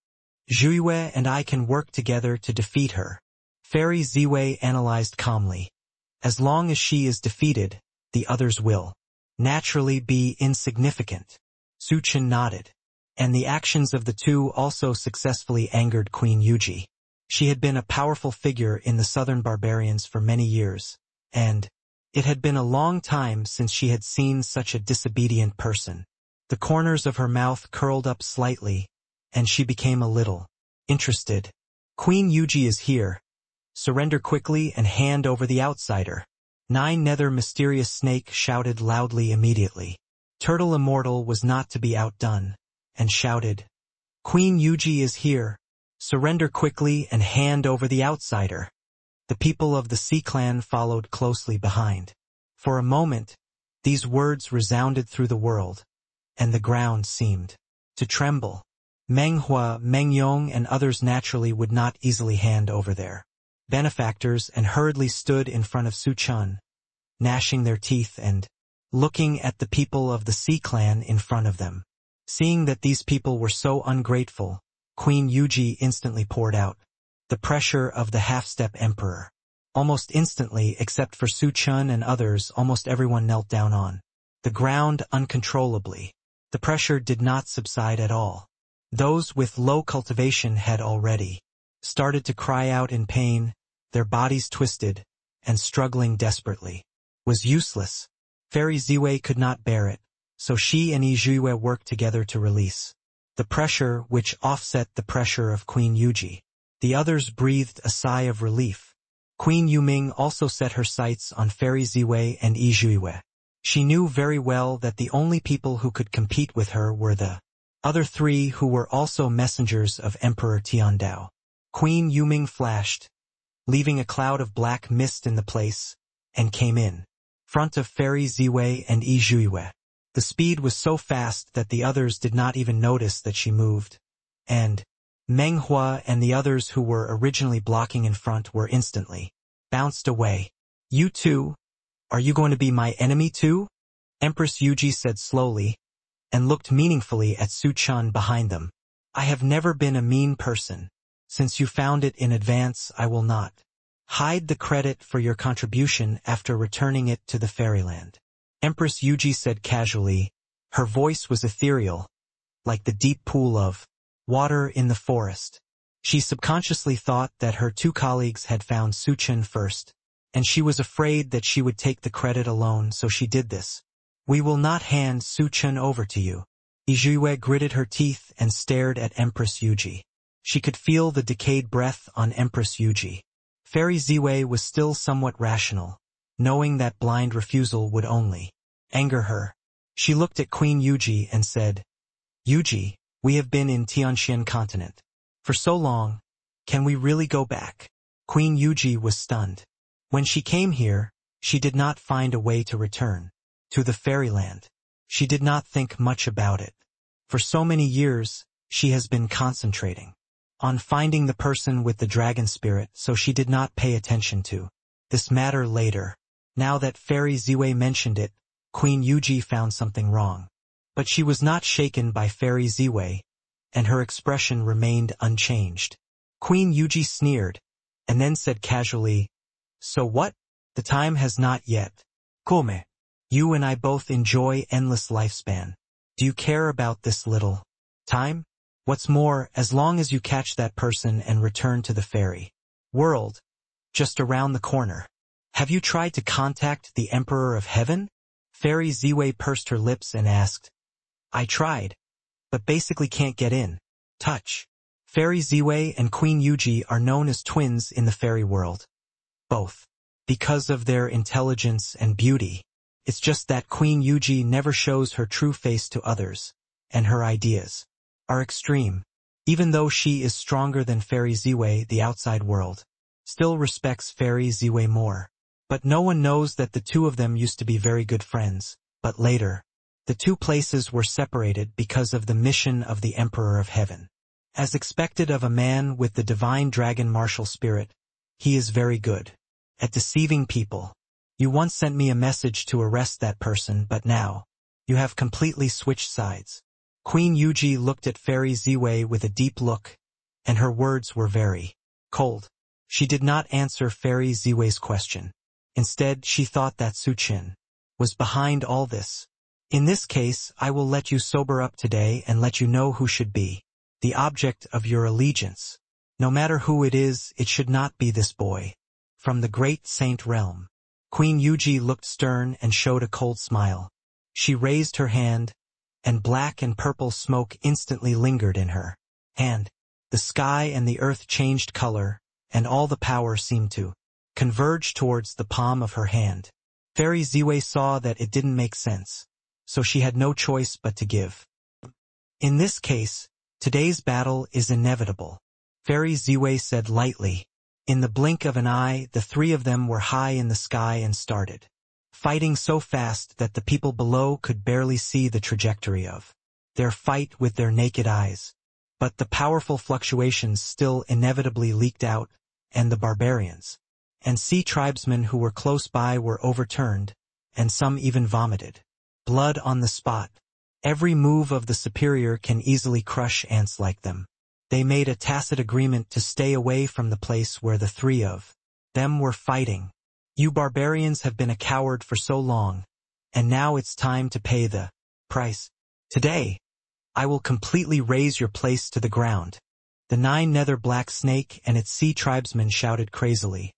Zhuiyue and I can work together to defeat her. Fairy Ziwei analyzed calmly. As long as she is defeated, the others will naturally be insignificant. Su Chun nodded. And the actions of the two also successfully angered Queen Yuji. She had been a powerful figure in the southern barbarians for many years, and it had been a long time since she had seen such a disobedient person. The corners of her mouth curled up slightly, and she became a little interested. Queen Yuji is here. Surrender quickly and hand over the outsider. 9-nether mysterious snake shouted loudly immediately. Turtle Immortal was not to be outdone, and shouted, Queen Yuji is here. Surrender quickly and hand over the outsider. The people of the Sea clan followed closely behind. For a moment, these words resounded through the world, and the ground seemed to tremble. Meng Hua, Meng Yong, and others naturally would not easily hand over their benefactors and hurriedly stood in front of Su Chen, gnashing their teeth and looking at the people of the Sea clan in front of them. Seeing that these people were so ungrateful, Queen Yuji instantly poured out the pressure of the half-step emperor. Almost instantly, except for Su Chen and others, almost everyone knelt down on the ground uncontrollably. The pressure did not subside at all. Those with low cultivation had already started to cry out in pain, their bodies twisted, and struggling desperately. Was useless. Fairy Ziwei could not bear it, so she and Izhuiwe worked together to release the pressure which offset the pressure of Queen Yuji. The others breathed a sigh of relief. Queen Yuming also set her sights on Fairy Ziwei and Izhuiwe. She knew very well that the only people who could compete with her were the other three who were also messengers of Emperor Tiandao. Queen Yuming flashed, leaving a cloud of black mist in the place, and came in front of Fairy Ziwei and Izhuiwe. The speed was so fast that the others did not even notice that she moved, and Meng Hua and the others who were originally blocking in front were instantly bounced away. You two, are you going to be my enemy too? Empress Yuji said slowly, and looked meaningfully at Su Chen behind them. I have never been a mean person. Since you found it in advance, I will not hide the credit for your contribution after returning it to the fairyland. Empress Yuji said casually. Her voice was ethereal, like the deep pool of water in the forest. She subconsciously thought that her two colleagues had found Su Chen first, and she was afraid that she would take the credit alone, so she did this. We will not hand Su Chen over to you. Izhuiwe gritted her teeth and stared at Empress Yuji. She could feel the decayed breath on Empress Yuji. Fairy Ziwei was still somewhat rational, knowing that blind refusal would only anger her. She looked at Queen Yuji and said, Yuji, we have been in Tianxian continent for so long, can we really go back? Queen Yuji was stunned. When she came here, she did not find a way to return to the fairyland. She did not think much about it. For so many years, she has been concentrating on finding the person with the dragon spirit, so she did not pay attention to this matter later. Now that Fairy Ziwei mentioned it, Queen Yuji found something wrong. But she was not shaken by Fairy Ziwei, and her expression remained unchanged. Queen Yuji sneered, and then said casually, So what? The time has not yet come. You and I both enjoy endless lifespan. Do you care about this little time? What's more, as long as you catch that person and return to the fairy world, just around the corner. Have you tried to contact the Emperor of Heaven? Fairy Ziwei pursed her lips and asked. I tried, but basically can't get in. Touch. Fairy Ziwei and Queen Yuji are known as twins in the fairy world. Both. Because of their intelligence and beauty. It's just that Queen Yuji never shows her true face to others, and her ideas are extreme. Even though she is stronger than Fairy Ziwei, the outside world still respects Fairy Ziwei more. But no one knows that the two of them used to be very good friends, but later, the two places were separated because of the mission of the Emperor of Heaven. As expected of a man with the divine dragon martial spirit, he is very good at deceiving people. You once sent me a message to arrest that person, but now, you have completely switched sides. Queen Yuji looked at Fairy Ziwei with a deep look, and her words were very cold. She did not answer Fairy Ziwei's question. Instead, she thought that Su Chen was behind all this. In this case, I will let you sober up today and let you know who should be the object of your allegiance. No matter who it is, it should not be this boy from the great saint realm. Queen Yuji looked stern and showed a cold smile. She raised her hand, and black and purple smoke instantly lingered in her hand. The sky and the earth changed color, and all the power seemed to converge towards the palm of her hand. Fairy Ziwei saw that it didn't make sense, so she had no choice but to give. In this case, today's battle is inevitable. Fairy Ziwei said lightly. In the blink of an eye, the three of them were high in the sky and started fighting so fast that the people below could barely see the trajectory of their fight with their naked eyes. But the powerful fluctuations still inevitably leaked out, and the barbarians and sea tribesmen who were close by were overturned, and some even vomited blood on the spot. Every move of the superior can easily crush ants like them. They made a tacit agreement to stay away from the place where the three of them were fighting. You barbarians have been a coward for so long, and now it's time to pay the price. Today, I will completely raze your place to the ground. The 9 nether black snake and its sea tribesmen shouted crazily,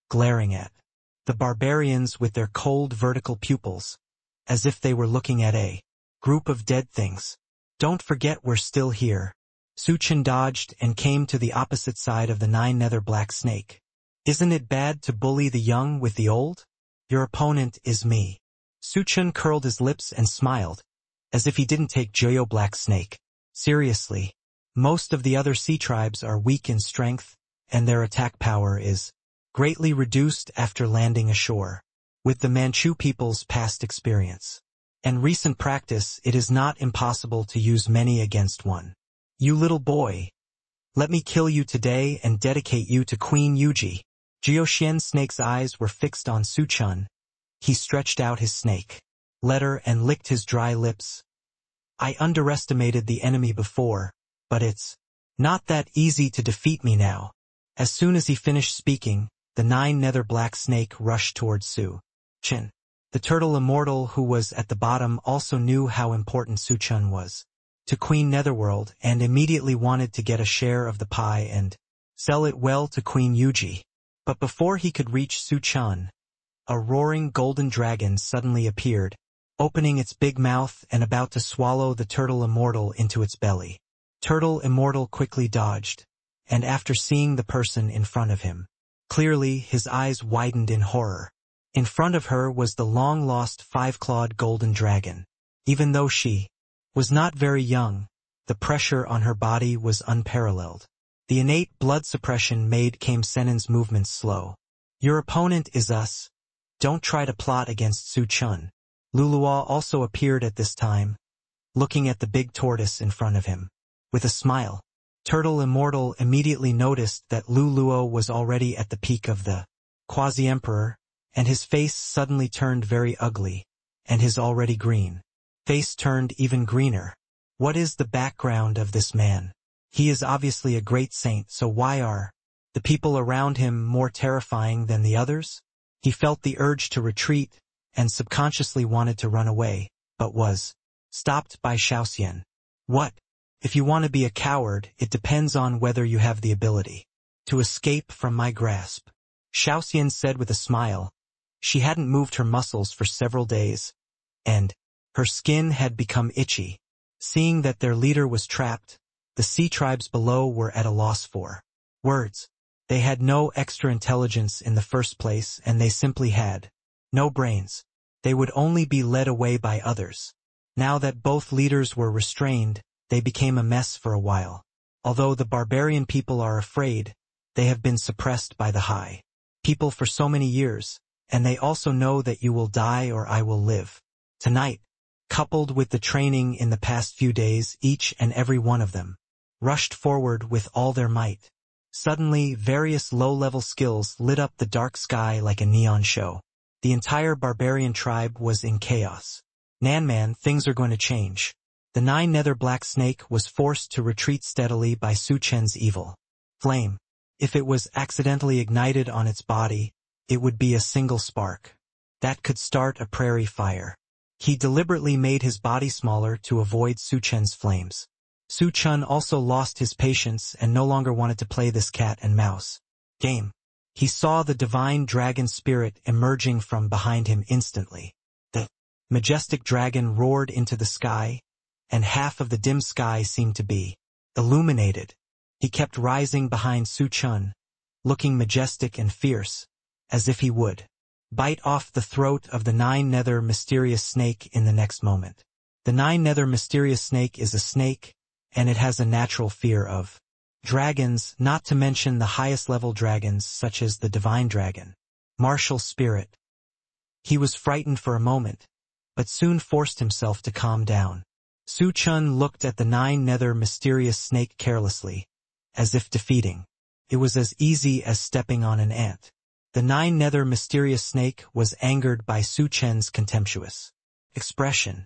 glaring at the barbarians with their cold vertical pupils, as if they were looking at a group of dead things. Don't forget we're still here. Chen dodged and came to the opposite side of the 9 nether black snake. Isn't it bad to bully the young with the old? Your opponent is me. Chen curled his lips and smiled, as if he didn't take Joyo Black Snake seriously. Most of the other sea tribes are weak in strength, and their attack power is greatly reduced after landing ashore. With the Manchu people's past experience and recent practice, it is not impossible to use many against one. You little boy, let me kill you today and dedicate you to Queen Yuji. Jiuxian Snake's eyes were fixed on Chen. He stretched out his snake letter and licked his dry lips. I underestimated the enemy before, but it's not that easy to defeat me now. As soon as he finished speaking, the 9 nether black snake rushed towards Chen. The turtle immortal who was at the bottom also knew how important Chen was to Queen Netherworld and immediately wanted to get a share of the pie and sell it well to Queen Yuji. But before he could reach Chen, a roaring golden dragon suddenly appeared, opening its big mouth and about to swallow the turtle immortal into its belly. Turtle immortal quickly dodged, and after seeing the person in front of him, clearly his eyes widened in horror. In front of her was the long-lost 5-clawed golden dragon. Even though she was not very young, the pressure on her body was unparalleled. The innate blood suppression made Kame Sennin's movements slow. Your opponent is us. Don't try to plot against Chen. Luluo also appeared at this time, looking at the big tortoise in front of him. With a smile, Turtle Immortal immediately noticed that Luluo was already at the peak of the Quasi-Emperor, and his face suddenly turned very ugly, and his already green face turned even greener. What is the background of this man? He is obviously a great saint, so why are the people around him more terrifying than the others? He felt the urge to retreat, and subconsciously wanted to run away, but was stopped by Xiaoxian. What? If you want to be a coward, it depends on whether you have the ability to escape from my grasp. Xiaoxian said with a smile. She hadn't moved her muscles for several days, and her skin had become itchy. Seeing that their leader was trapped, the sea tribes below were at a loss for words. They had no extra intelligence in the first place, and they simply had no brains. They would only be led away by others. Now that both leaders were restrained, they became a mess for a while. Although the barbarian people are afraid, they have been suppressed by the high people for so many years, and they also know that you will die or I will live. Tonight, coupled with the training in the past few days, each and every one of them rushed forward with all their might. Suddenly, various low-level skills lit up the dark sky like a neon show. The entire barbarian tribe was in chaos. Nanman, things are going to change. The 9 nether black snake was forced to retreat steadily by Chen's evil flame. If it was accidentally ignited on its body, it would be a single spark that could start a prairie fire. He deliberately made his body smaller to avoid Chen's flames. Chen also lost his patience and no longer wanted to play this cat and mouse game. He saw the divine dragon spirit emerging from behind him instantly. The majestic dragon roared into the sky, and half of the dim sky seemed to be illuminated. He kept rising behind Chen, looking majestic and fierce, as if he would bite off the throat of the 9 nether mysterious snake in the next moment. The 9 nether mysterious snake is a snake, and it has a natural fear of Dragons, not to mention the highest level dragons such as the divine dragon, martial spirit. He was frightened for a moment, but soon forced himself to calm down. Su Chen looked at the 9 nether mysterious snake carelessly, as if defeating. It was as easy as stepping on an ant. The 9 nether mysterious snake was angered by Su Chen's contemptuous expression.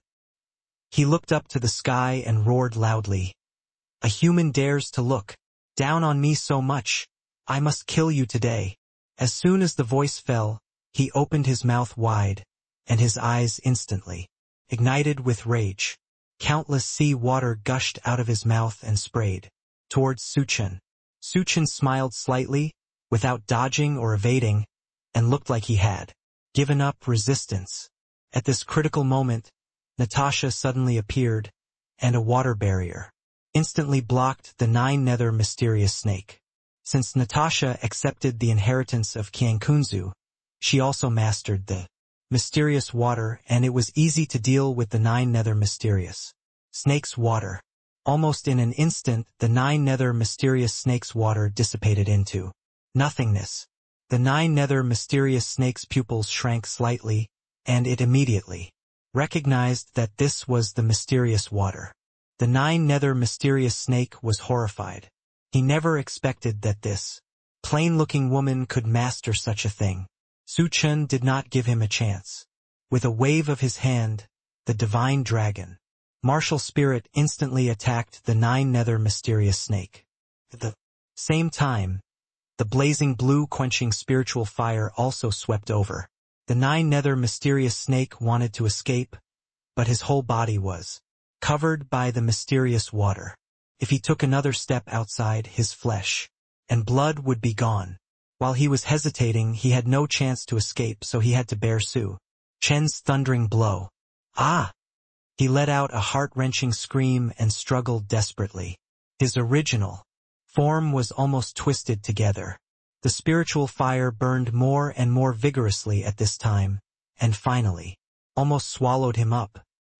He looked up to the sky and roared loudly. A human dares to look down on me so much. I must kill you today. As soon as the voice fell, he opened his mouth wide, and his eyes instantly ignited with rage. Countless sea water gushed out of his mouth and sprayed towards Su Chen. Su Chen smiled slightly, without dodging or evading, and looked like he had given up resistance. At this critical moment, Natasha suddenly appeared, and a water barrier instantly blocked the 9 nether mysterious snake. Since Natasha accepted the inheritance of Qiangkunzu, she also mastered the mysterious water, and it was easy to deal with the 9 nether mysterious snake's water. Almost in an instant, the 9 nether mysterious snake's water dissipated into nothingness. The 9 nether mysterious snake's pupils shrank slightly, and it immediately recognized that this was the mysterious water. The 9 nether mysterious snake was horrified. He never expected that this plain-looking woman could master such a thing. Su Chen did not give him a chance. With a wave of his hand, the divine dragon, martial spirit, instantly attacked the 9 nether mysterious snake. At the same time, the blazing blue quenching spiritual fire also swept over. The 9 nether mysterious snake wanted to escape, but his whole body was covered by the mysterious water. If he took another step outside, his flesh and blood would be gone. While he was hesitating, he had no chance to escape, so he had to bear Su Chen's thundering blow. Ah! He let out a heart-wrenching scream and struggled desperately. His original form was almost twisted together. The spiritual fire burned more and more vigorously at this time, and finally almost swallowed him up.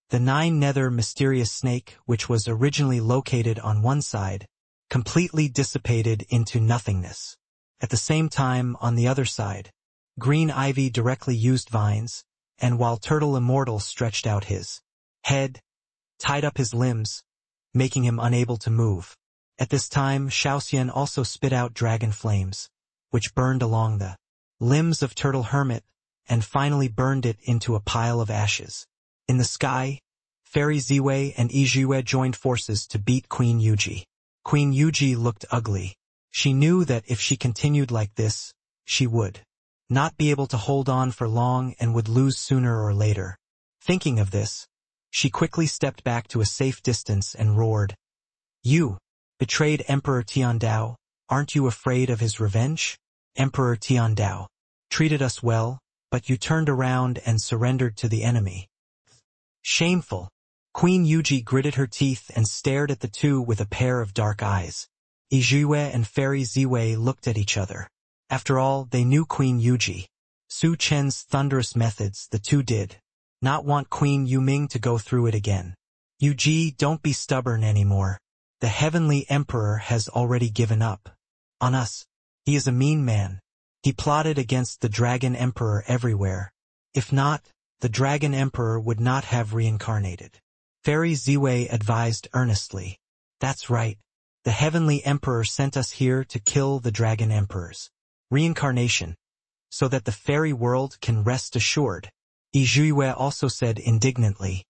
The 9 nether mysterious snake, which was originally located on one side, completely dissipated into nothingness. At the same time, on the other side, green ivy directly used vines, and while Turtle Immortal stretched out his head, tied up his limbs, making him unable to move. At this time, Xiaoxian also spit out dragon flames, which burned along the limbs of Turtle Hermit, and finally burned it into a pile of ashes. In the sky, Fairy Ziwei and Yizhiwei joined forces to beat Queen Yuji. Queen Yuji looked ugly. She knew that if she continued like this, she would not be able to hold on for long and would lose sooner or later. Thinking of this, she quickly stepped back to a safe distance and roared, "You betrayed Emperor Tiandao, aren't you afraid of his revenge? Emperor Tiandao treated us well, but you turned around and surrendered to the enemy. Shameful." Queen Yuji gritted her teeth and stared at the two with a pair of dark eyes. Yizhiwei and Fairy Ziwei looked at each other. After all, they knew Queen Yuji. Su Chen's thunderous methods, the two did not want Queen Yuming to go through it again. Yuji, don't be stubborn anymore. The Heavenly Emperor has already given up on us. He is a mean man. He plotted against the Dragon Emperor everywhere. If not, the Dragon Emperor would not have reincarnated. Fairy Ziwei advised earnestly. That's right. The Heavenly Emperor sent us here to kill the Dragon Emperor's reincarnation, so that the fairy world can rest assured. Yizhiwei also said indignantly.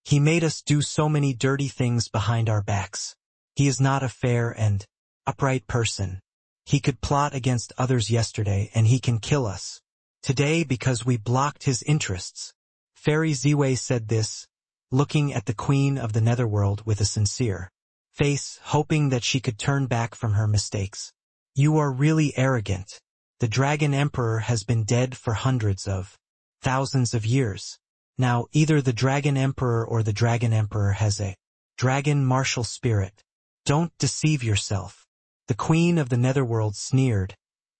He made us do so many dirty things behind our backs. He is not a fair and upright person. He could plot against others yesterday, and he can kill us today because we blocked his interests. Fairy Ziwei said this, looking at the Queen of the Netherworld with a sincere face, hoping that she could turn back from her mistakes. You are really arrogant. The Dragon Emperor has been dead for hundreds of thousands of years. Now, either the Dragon Emperor or the Dragon Emperor has a dragon martial spirit. Don't deceive yourself. The Queen of the Netherworld sneered,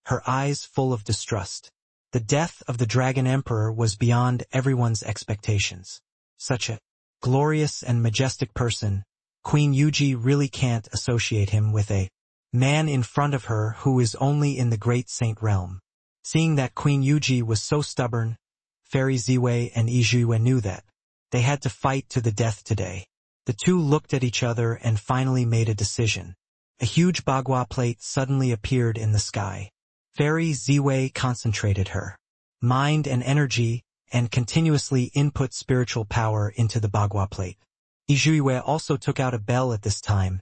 her eyes full of distrust. The death of the Dragon Emperor was beyond everyone's expectations. Such a glorious and majestic person, Queen Yuji really can't associate him with a man in front of her who is only in the Great Saint realm. Seeing that Queen Yuji was so stubborn, Fairy Ziwei and Izhuwe knew that they had to fight to the death today. The two looked at each other and finally made a decision. A huge bagua plate suddenly appeared in the sky. Fairy Ziwei concentrated her mind and energy and continuously input spiritual power into the bagua plate. Izhuwe also took out a bell at this time,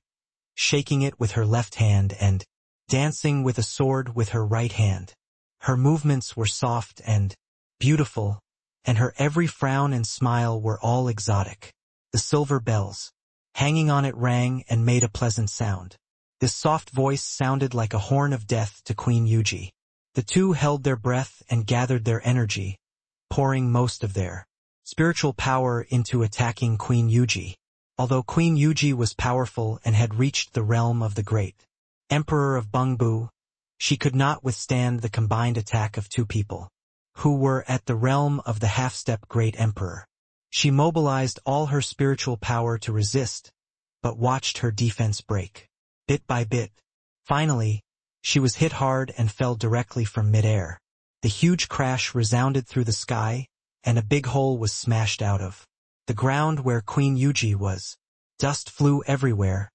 shaking it with her left hand and dancing with a sword with her right hand. Her movements were soft and beautiful, and her every frown and smile were all exotic. The silver bells hanging on it rang and made a pleasant sound. This soft voice sounded like a horn of death to Queen Yuji. The two held their breath and gathered their energy, pouring most of their spiritual power into attacking Queen Yuji. Although Queen Yuji was powerful and had reached the realm of the great Emperor of Dongzhou, she could not withstand the combined attack of two people who were at the realm of the half-step Great Emperor. She mobilized all her spiritual power to resist, but watched her defense break, bit by bit. Finally, she was hit hard and fell directly from midair. The huge crash resounded through the sky, and a big hole was smashed out of the ground where Queen Yuji was. Dust flew everywhere,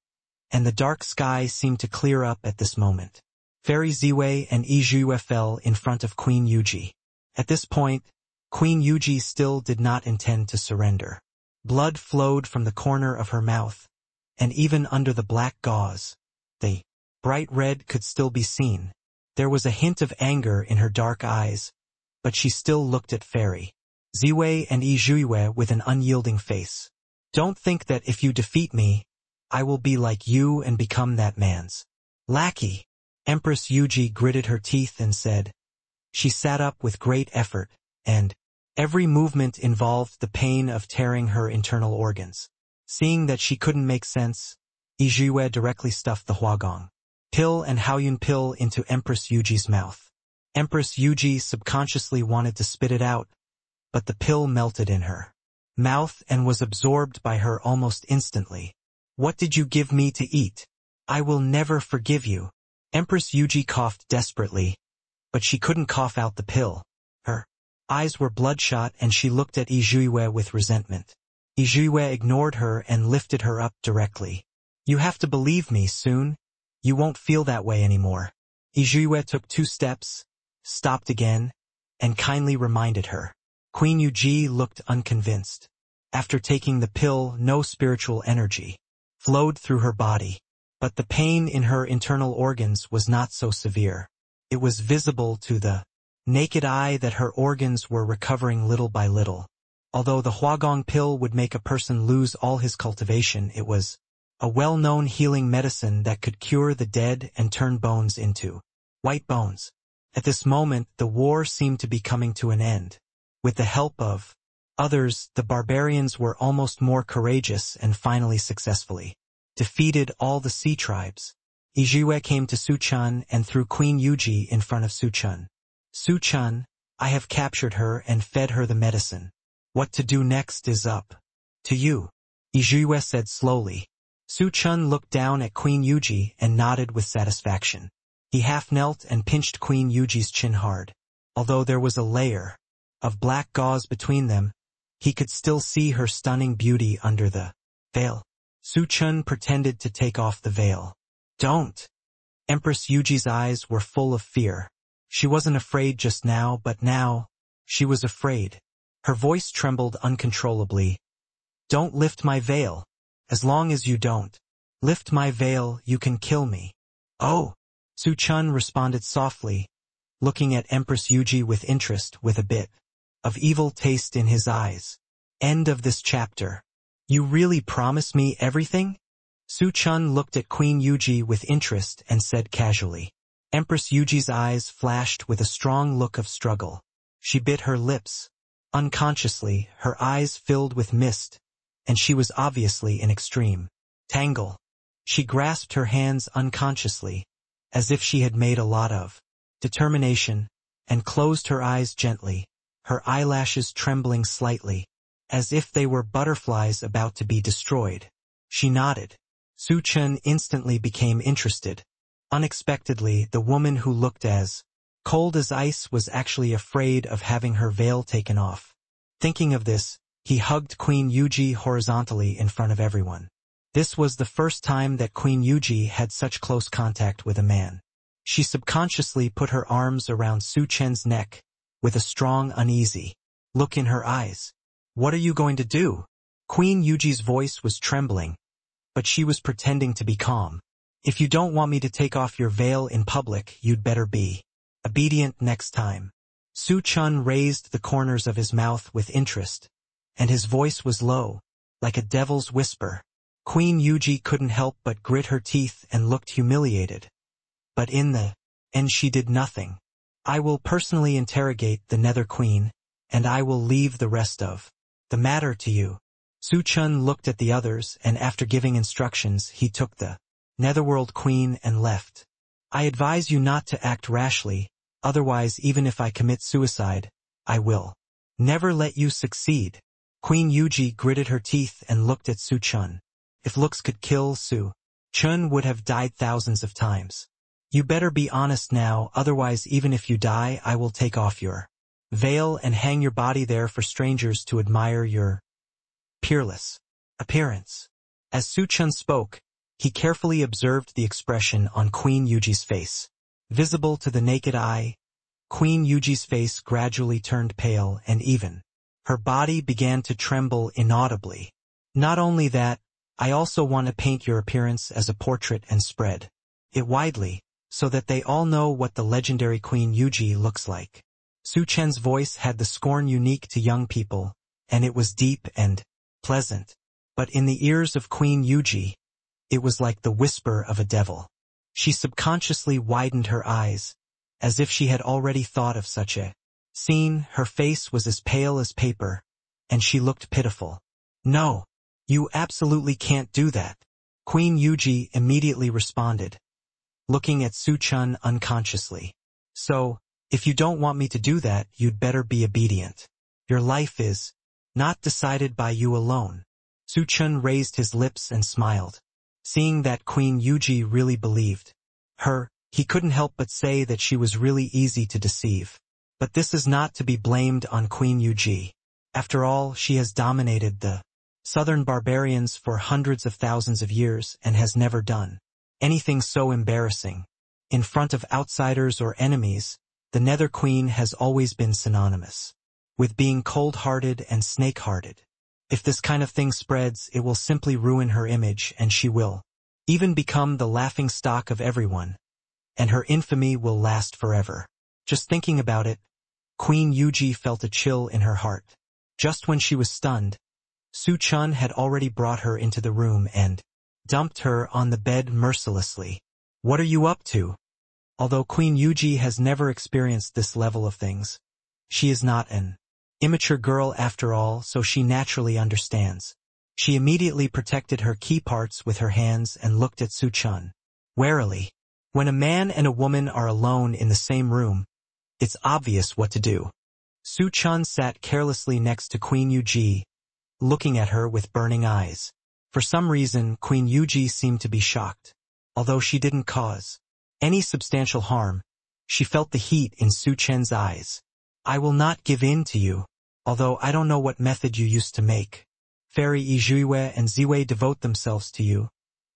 and the dark sky seemed to clear up at this moment. Fairy Ziwei and Izhuwe fell in front of Queen Yuji. At this point, Queen Yuji still did not intend to surrender. Blood flowed from the corner of her mouth, and even under the black gauze, the bright red could still be seen. There was a hint of anger in her dark eyes, but she still looked at Fairy Ziwei and Izhuwe with an unyielding face. Don't think that if you defeat me, I will be like you and become that man's lackey. Empress Yuji gritted her teeth and said. She sat up with great effort, and every movement involved the pain of tearing her internal organs. Seeing that she couldn't make sense, Izhuwe directly stuffed the huagong pill and Haoyun pill into Empress Yuji's mouth. Empress Yuji subconsciously wanted to spit it out, but the pill melted in her mouth and was absorbed by her almost instantly. What did you give me to eat? I will never forgive you. Empress Yuji coughed desperately, but she couldn't cough out the pill. Her eyes were bloodshot and she looked at Izhuwe with resentment. Izhuwe ignored her and lifted her up directly. You have to believe me soon. You won't feel that way anymore. Izhuwe took 2 steps, stopped again, and kindly reminded her. Queen Yuji looked unconvinced. After taking the pill, no spiritual energy flowed through her body, but the pain in her internal organs was not so severe. It was visible to the naked eye that her organs were recovering little by little. Although the huagong pill would make a person lose all his cultivation, it was a well-known healing medicine that could cure the dead and turn bones into white bones. At this moment, the war seemed to be coming to an end. With the help of others, the barbarians were almost more courageous and finally successfully defeated all the sea tribes. Izhuwe came to Suchun and threw Queen Yuji in front of Suchun. Suchun, I have captured her and fed her the medicine. What to do next is up to you, Izhuwe said slowly. Suchun looked down at Queen Yuji and nodded with satisfaction. He half knelt and pinched Queen Yuji's chin hard. Although there was a layer of black gauze between them, he could still see her stunning beauty under the veil. Suchun pretended to take off the veil. Don't. Empress Yuji's eyes were full of fear. She wasn't afraid just now, but now, she was afraid. Her voice trembled uncontrollably. Don't lift my veil. As long as you don't lift my veil, you can kill me. Oh, Suchun responded softly, looking at Empress Yuji with interest with a bit of evil taste in his eyes. End of this chapter. You really promise me everything? Suchun looked at Queen Yuji with interest and said casually. Empress Yuji's eyes flashed with a strong look of struggle. She bit her lips. Unconsciously, her eyes filled with mist, and she was obviously in extreme tangle. She grasped her hands unconsciously, as if she had made a lot of determination, and closed her eyes gently, her eyelashes trembling slightly, as if they were butterflies about to be destroyed. She nodded. Su Chen instantly became interested. Unexpectedly, the woman who looked as cold as ice was actually afraid of having her veil taken off. Thinking of this, he hugged Queen Yuji horizontally in front of everyone. This was the first time that Queen Yuji had such close contact with a man. She subconsciously put her arms around Su Chen's neck, with a strong, uneasy look in her eyes. "What are you going to do?" Queen Yuji's voice was trembling, but she was pretending to be calm. "If you don't want me to take off your veil in public, you'd better be obedient next time." Su Chen raised the corners of his mouth with interest, and his voice was low, like a devil's whisper. Queen Yuji couldn't help but grit her teeth and looked humiliated. But in the end she did nothing. "I will personally interrogate the Nether Queen, and I will leave the rest of the matter to you." Su Chen looked at the others, and after giving instructions, he took the Netherworld Queen and left. "I advise you not to act rashly, otherwise even if I commit suicide, I will never let you succeed." Queen Yuji gritted her teeth and looked at Su Chen. If looks could kill, Su Chen would have died thousands of times. "You better be honest now, otherwise even if you die, I will take off your veil and hang your body there for strangers to admire your peerless appearance." As Su Chen spoke, he carefully observed the expression on Queen Yuji's face. Visible to the naked eye, Queen Yuji's face gradually turned pale and even her body began to tremble inaudibly. "Not only that, I also want to paint your appearance as a portrait and spread it widely, so that they all know what the legendary Queen Yuji looks like." Su Chen's voice had the scorn unique to young people, and it was deep and pleasant. But in the ears of Queen Yuji, it was like the whisper of a devil. She subconsciously widened her eyes, as if she had already thought of such a scene. Her face was as pale as paper, and she looked pitiful. "No, you absolutely can't do that." Queen Yuji immediately responded, looking at Su Chen unconsciously. "So, if you don't want me to do that, you'd better be obedient. Your life is not decided by you alone." Su Chen raised his lips and smiled. Seeing that Queen Yuji really believed her, he couldn't help but say that she was really easy to deceive. But this is not to be blamed on Queen Yuji. After all, she has dominated the southern barbarians for hundreds of thousands of years and has never done anything so embarrassing. In front of outsiders or enemies, the Nether Queen has always been synonymous with being cold-hearted and snake-hearted. If this kind of thing spreads, it will simply ruin her image, and she will even become the laughingstock of everyone, and her infamy will last forever. Just thinking about it, Queen Yuji felt a chill in her heart. Just when she was stunned, Su Chen had already brought her into the room and dumped her on the bed mercilessly. "What are you up to?" Although Queen Yuji has never experienced this level of things, she is not an immature girl after all, so she naturally understands. She immediately protected her key parts with her hands and looked at Su Chen warily. When a man and a woman are alone in the same room, it's obvious what to do. Su Chen sat carelessly next to Queen Yuji, looking at her with burning eyes. For some reason, Queen Yuji seemed to be shocked. Although she didn't cause any substantial harm, she felt the heat in Su Chen's eyes. "I will not give in to you, although I don't know what method you used to make Fairy Ijuiwe and Ziwei devote themselves to you,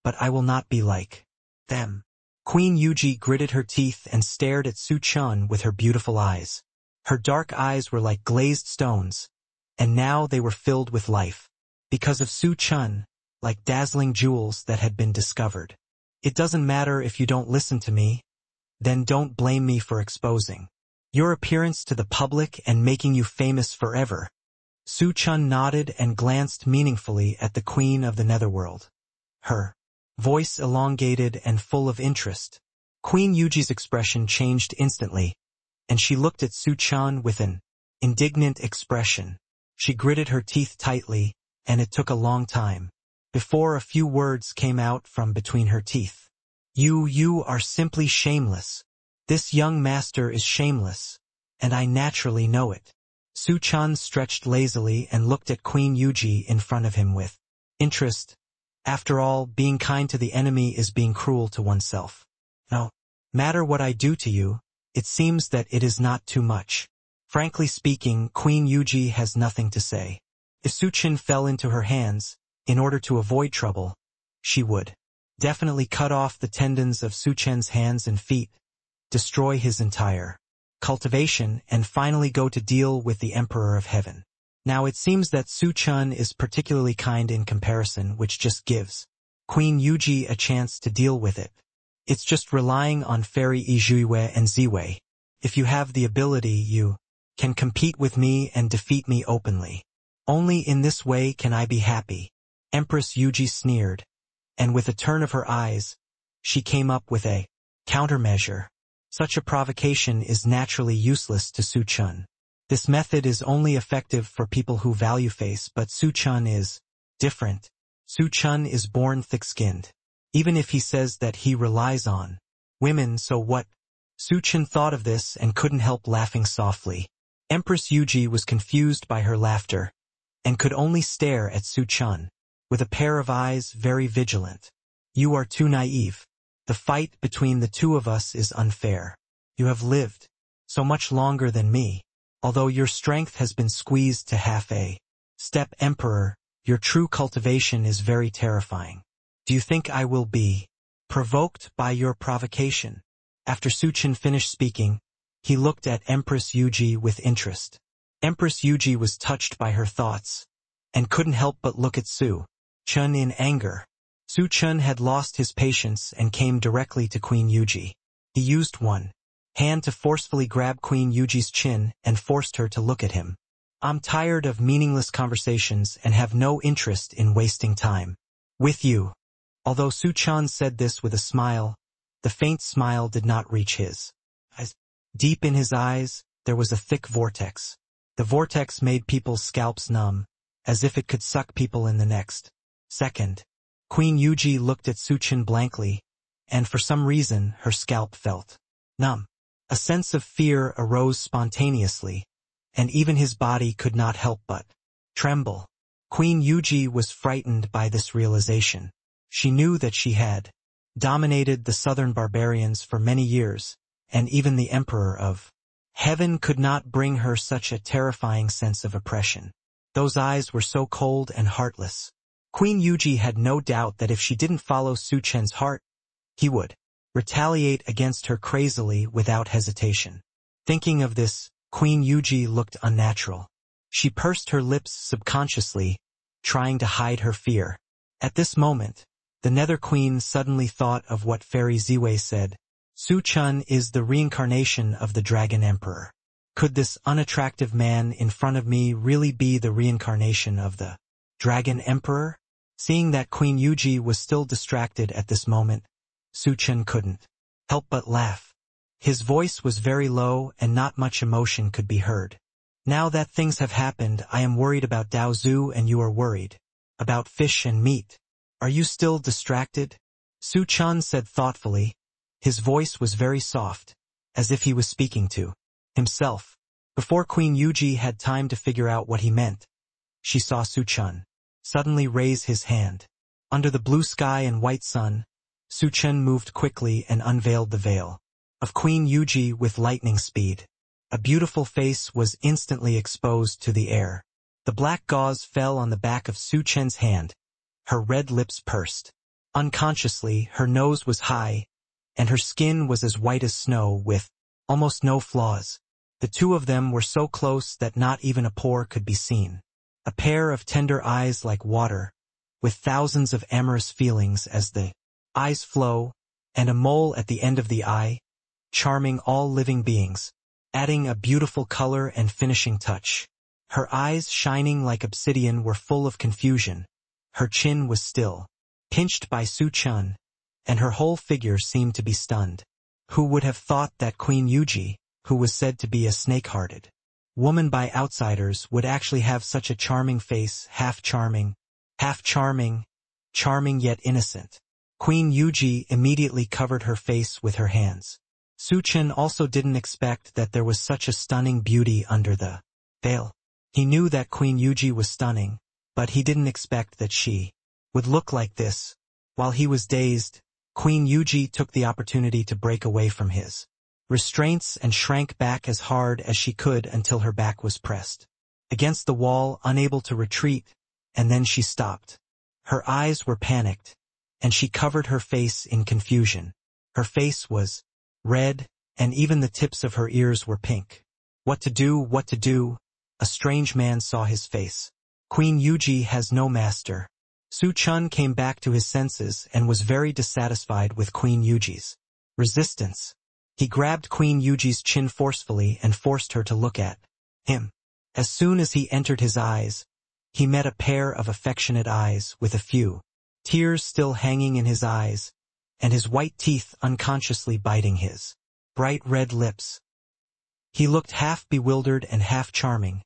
but I will not be like them." Queen Yuji gritted her teeth and stared at Su Chen with her beautiful eyes. Her dark eyes were like glazed stones, and now they were filled with life. Because of Su Chen, like dazzling jewels that had been discovered. "It doesn't matter if you don't listen to me, then don't blame me for exposing your appearance to the public and making you famous forever." Su Chen nodded and glanced meaningfully at the Queen of the Netherworld. Her voice elongated and full of interest. Queen Yuji's expression changed instantly, and she looked at Su Chen with an indignant expression. She gritted her teeth tightly, and it took a long time before a few words came out from between her teeth. You are simply shameless. This young master is shameless, and I naturally know it." Su Chen stretched lazily and looked at Queen Yuji in front of him with interest, After all, being kind to the enemy is being cruel to oneself. No matter what I do to you, it seems that it is not too much. Frankly speaking, Queen Yuji has nothing to say. If Su Chen fell into her hands, in order to avoid trouble, she would definitely cut off the tendons of Su Chen's hands and feet, destroy his entire cultivation, and finally go to deal with the Emperor of Heaven. Now it seems that Su Chen is particularly kind in comparison, which just gives Queen Yuji a chance to deal with it. It's just relying on Fairy Izhuiwei and Ziwei. If you have the ability, you can compete with me and defeat me openly. Only in this way can I be happy. Empress Yuji sneered, and with a turn of her eyes, she came up with a countermeasure. Such a provocation is naturally useless to Su Chen. This method is only effective for people who value face, but Su Chen is different. Su Chen is born thick-skinned. Even if he says that he relies on women, so what? Su Chen thought of this and couldn't help laughing softly. Empress Yuji was confused by her laughter, and could only stare at Su Chen, with a pair of eyes very vigilant. You are too naive. The fight between the two of us is unfair. You have lived so much longer than me. Although your strength has been squeezed to half a step, Emperor, your true cultivation is very terrifying. Do you think I will be provoked by your provocation? After Su Chen finished speaking, he looked at Empress Yuji with interest. Empress Yuji was touched by her thoughts, and couldn't help but look at Su Chen in anger. Su Chen had lost his patience and came directly to Queen Yuji. He used one hand to forcefully grab Queen Yuji's chin and forced her to look at him. I'm tired of meaningless conversations and have no interest in wasting time with you. Although Su Chen said this with a smile, the faint smile did not reach his eyes. Deep in his eyes, there was a thick vortex. The vortex made people's scalps numb, as if it could suck people in the next second. Queen Yuji looked at Su Chen blankly, and for some reason her scalp felt numb. A sense of fear arose spontaneously, and even his body could not help but tremble. Queen Yuji was frightened by this realization. She knew that she had dominated the southern barbarians for many years, and even the Emperor of Heaven could not bring her such a terrifying sense of oppression. Those eyes were so cold and heartless. Queen Yuji had no doubt that if she didn't follow Su Chen's heart, he would retaliate against her crazily without hesitation. Thinking of this, Queen Yuji looked unnatural. She pursed her lips subconsciously, trying to hide her fear. At this moment, the Nether Queen suddenly thought of what Fairy Ziwei said. Su Chen is the reincarnation of the Dragon Emperor. Could this unattractive man in front of me really be the reincarnation of the Dragon Emperor? Seeing that Queen Yuji was still distracted at this moment, Su Chen couldn't help but laugh. His voice was very low and not much emotion could be heard. Now that things have happened, I am worried about Dongzhou and you are worried about fish and meat. Are you still distracted? Su Chen said thoughtfully. His voice was very soft, as if he was speaking to himself. Before Queen Yuji had time to figure out what he meant, she saw Su Chen suddenly raise his hand. Under the blue sky and white sun, Su Chen moved quickly and unveiled the veil of Queen Yuji with lightning speed. A beautiful face was instantly exposed to the air. The black gauze fell on the back of Su Chen's hand. Her red lips pursed. Unconsciously, her nose was high, and her skin was as white as snow with almost no flaws. The two of them were so close that not even a pore could be seen. A pair of tender eyes like water, with thousands of amorous feelings as the eyes flow, and a mole at the end of the eye, charming all living beings, adding a beautiful color and finishing touch. Her eyes, shining like obsidian, were full of confusion. Her chin was still pinched by Su Chen, and her whole figure seemed to be stunned. Who would have thought that Queen Yuji, who was said to be a snake-hearted woman by outsiders, would actually have such a charming face, half charming, charming yet innocent. Queen Yuji immediately covered her face with her hands. Su Chen also didn't expect that there was such a stunning beauty under the veil. He knew that Queen Yuji was stunning, but he didn't expect that she would look like this. While he was dazed, Queen Yuji took the opportunity to break away from his restraints and shrank back as hard as she could until her back was pressed against the wall, unable to retreat, and then she stopped. Her eyes were panicked, and she covered her face in confusion. Her face was red, and even the tips of her ears were pink. What to do, what to do? A strange man saw his face. Queen Yuji has no master. Su Chen came back to his senses and was very dissatisfied with Queen Yuji's resistance. He grabbed Queen Yuji's chin forcefully and forced her to look at him. As soon as he entered his eyes, he met a pair of affectionate eyes with a few tears still hanging in his eyes, and his white teeth unconsciously biting his bright red lips. He looked half bewildered and half charming,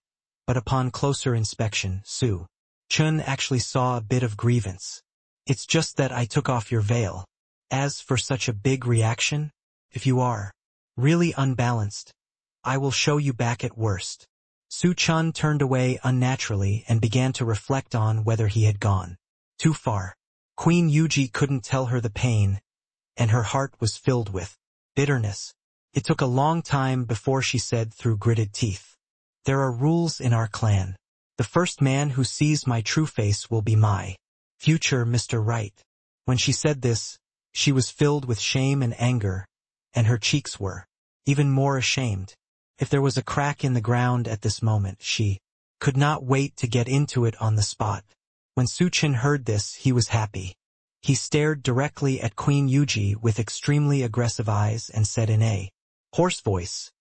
but upon closer inspection, Su Chen actually saw a bit of grievance. It's just that I took off your veil. As for such a big reaction, if you are really unbalanced, I will show you back at worst. Su Chen turned away unnaturally and began to reflect on whether he had gone too far. Queen Yuji couldn't tell her the pain, and her heart was filled with bitterness. It took a long time before she said through gritted teeth, "There are rules in our clan. The first man who sees my true face will be my future Mr. Right." When she said this, she was filled with shame and anger, and her cheeks were even more ashamed. If there was a crack in the ground at this moment, she could not wait to get into it on the spot. When Su Chen heard this, he was happy. He stared directly at Queen Yuji with extremely aggressive eyes and said in a hoarse voice,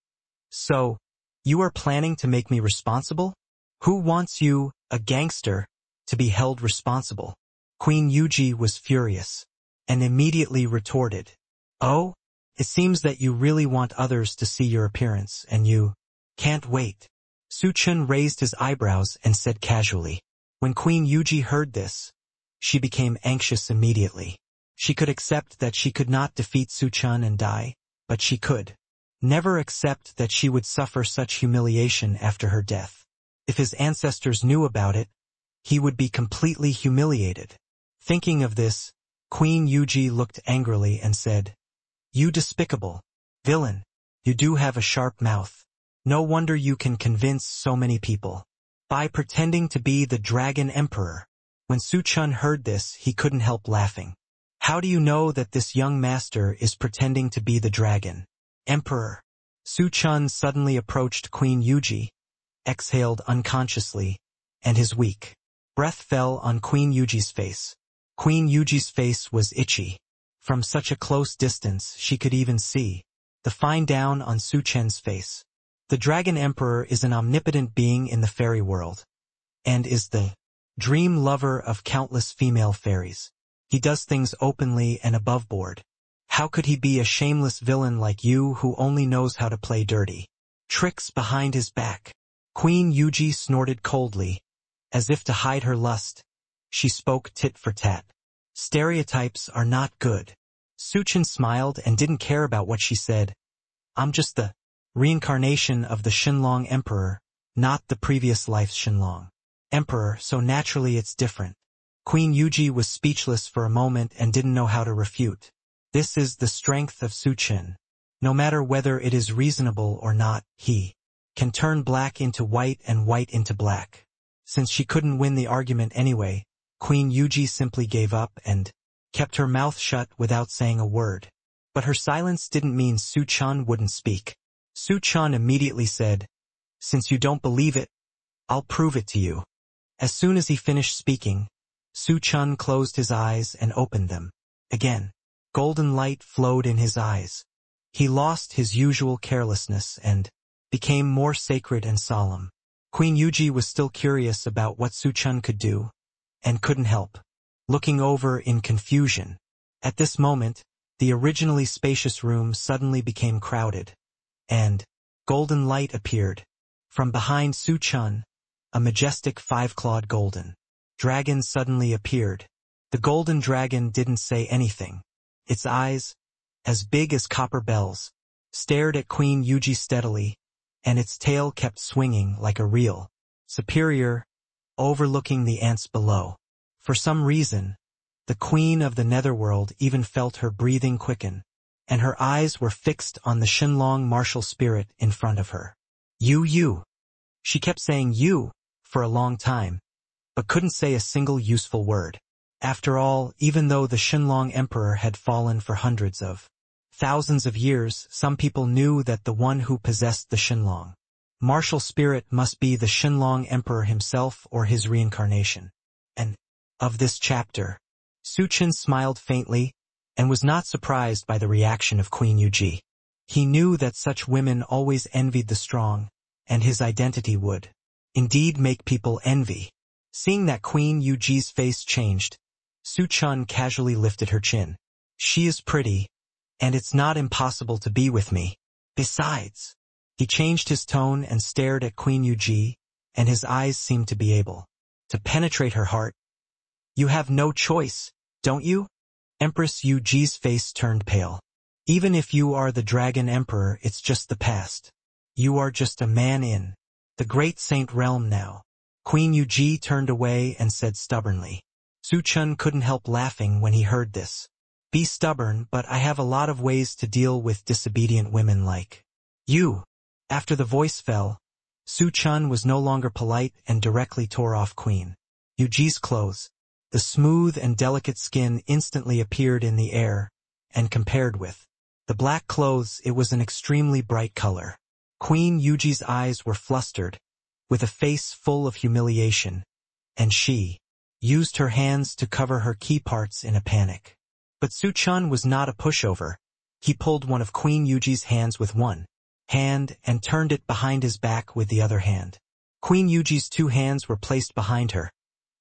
"So, you are planning to make me responsible? Who wants you, a gangster, to be held responsible?" Queen Yuji was furious, and immediately retorted, "Oh, it seems that you really want others to see your appearance, and you can't wait." Su Chen raised his eyebrows and said casually. When Queen Yuji heard this, she became anxious immediately. She could accept that she could not defeat Su Chen and die, but she could never accept that she would suffer such humiliation after her death. If his ancestors knew about it, he would be completely humiliated. Thinking of this, Queen Yuji looked angrily and said, "You despicable villain, you do have a sharp mouth. No wonder you can convince so many people by pretending to be the Dragon Emperor." When Su Chen heard this, he couldn't help laughing. "How do you know that this young master is pretending to be the Dragon Emperor?" Su Chen suddenly approached Queen Yuji, exhaled unconsciously, and his weak breath fell on Queen Yuji's face. Queen Yuji's face was itchy. From such a close distance, she could even see the fine down on Su Chen's face. The Dragon Emperor is an omnipotent being in the fairy world, and is the dream lover of countless female fairies. He does things openly and above board. How could he be a shameless villain like you who only knows how to play dirty tricks behind his back? Queen Yuji snorted coldly, as if to hide her lust. She spoke tit for tat. "Stereotypes are not good." Su Chen smiled and didn't care about what she said. "I'm just the reincarnation of the Shenlong Emperor, not the previous life's Shenlong Emperor, so naturally it's different." Queen Yuji was speechless for a moment and didn't know how to refute. This is the strength of Su Chen. No matter whether it is reasonable or not, he can turn black into white and white into black. Since she couldn't win the argument anyway, Queen Yuji simply gave up and kept her mouth shut without saying a word. But her silence didn't mean Su Chen wouldn't speak. Su Chen immediately said, "Since you don't believe it, I'll prove it to you." As soon as he finished speaking, Su Chen closed his eyes and opened them again. Golden light flowed in his eyes. He lost his usual carelessness and became more sacred and solemn. Queen Yuji was still curious about what Su Chen could do, and couldn't help looking over in confusion. At this moment, the originally spacious room suddenly became crowded, and golden light appeared. From behind Su Chen, a majestic five-clawed golden dragon suddenly appeared. The golden dragon didn't say anything. Its eyes, as big as copper bells, stared at Queen Yuji steadily, and its tail kept swinging like a real superior, overlooking the ants below. For some reason, the queen of the netherworld even felt her breathing quicken, and her eyes were fixed on the Shenlong martial spirit in front of her. You. She kept saying you for a long time, but couldn't say a single useful word. After all, even though the Shenlong Emperor had fallen for hundreds of thousands of years, some people knew that the one who possessed the Shenlong martial spirit must be the Shenlong Emperor himself or his reincarnation. And of this chapter, Su Chen smiled faintly and was not surprised by the reaction of Queen Yuji. He knew that such women always envied the strong, and his identity would indeed make people envy. Seeing that Queen Yuji's face changed, Su Chen casually lifted her chin. She is pretty, and it's not impossible to be with me. Besides, he changed his tone and stared at Queen Yuji, and his eyes seemed to be able to penetrate her heart. You have no choice, don't you? Empress Yuji's face turned pale. Even if you are the Dragon Emperor, it's just the past. You are just a man in the Great Saint Realm now. Queen Yuji turned away and said stubbornly. Su Chen couldn't help laughing when he heard this. Be stubborn, but I have a lot of ways to deal with disobedient women like you. After the voice fell, Su Chen was no longer polite and directly tore off Queen Yuji's clothes. The smooth and delicate skin instantly appeared in the air, and compared with the black clothes, it was an extremely bright color. Queen Yuji's eyes were flustered, with a face full of humiliation, and she used her hands to cover her key parts in a panic. But Su Chen was not a pushover. He pulled one of Queen Yuji's hands with one hand and turned it behind his back with the other hand. Queen Yuji's two hands were placed behind her,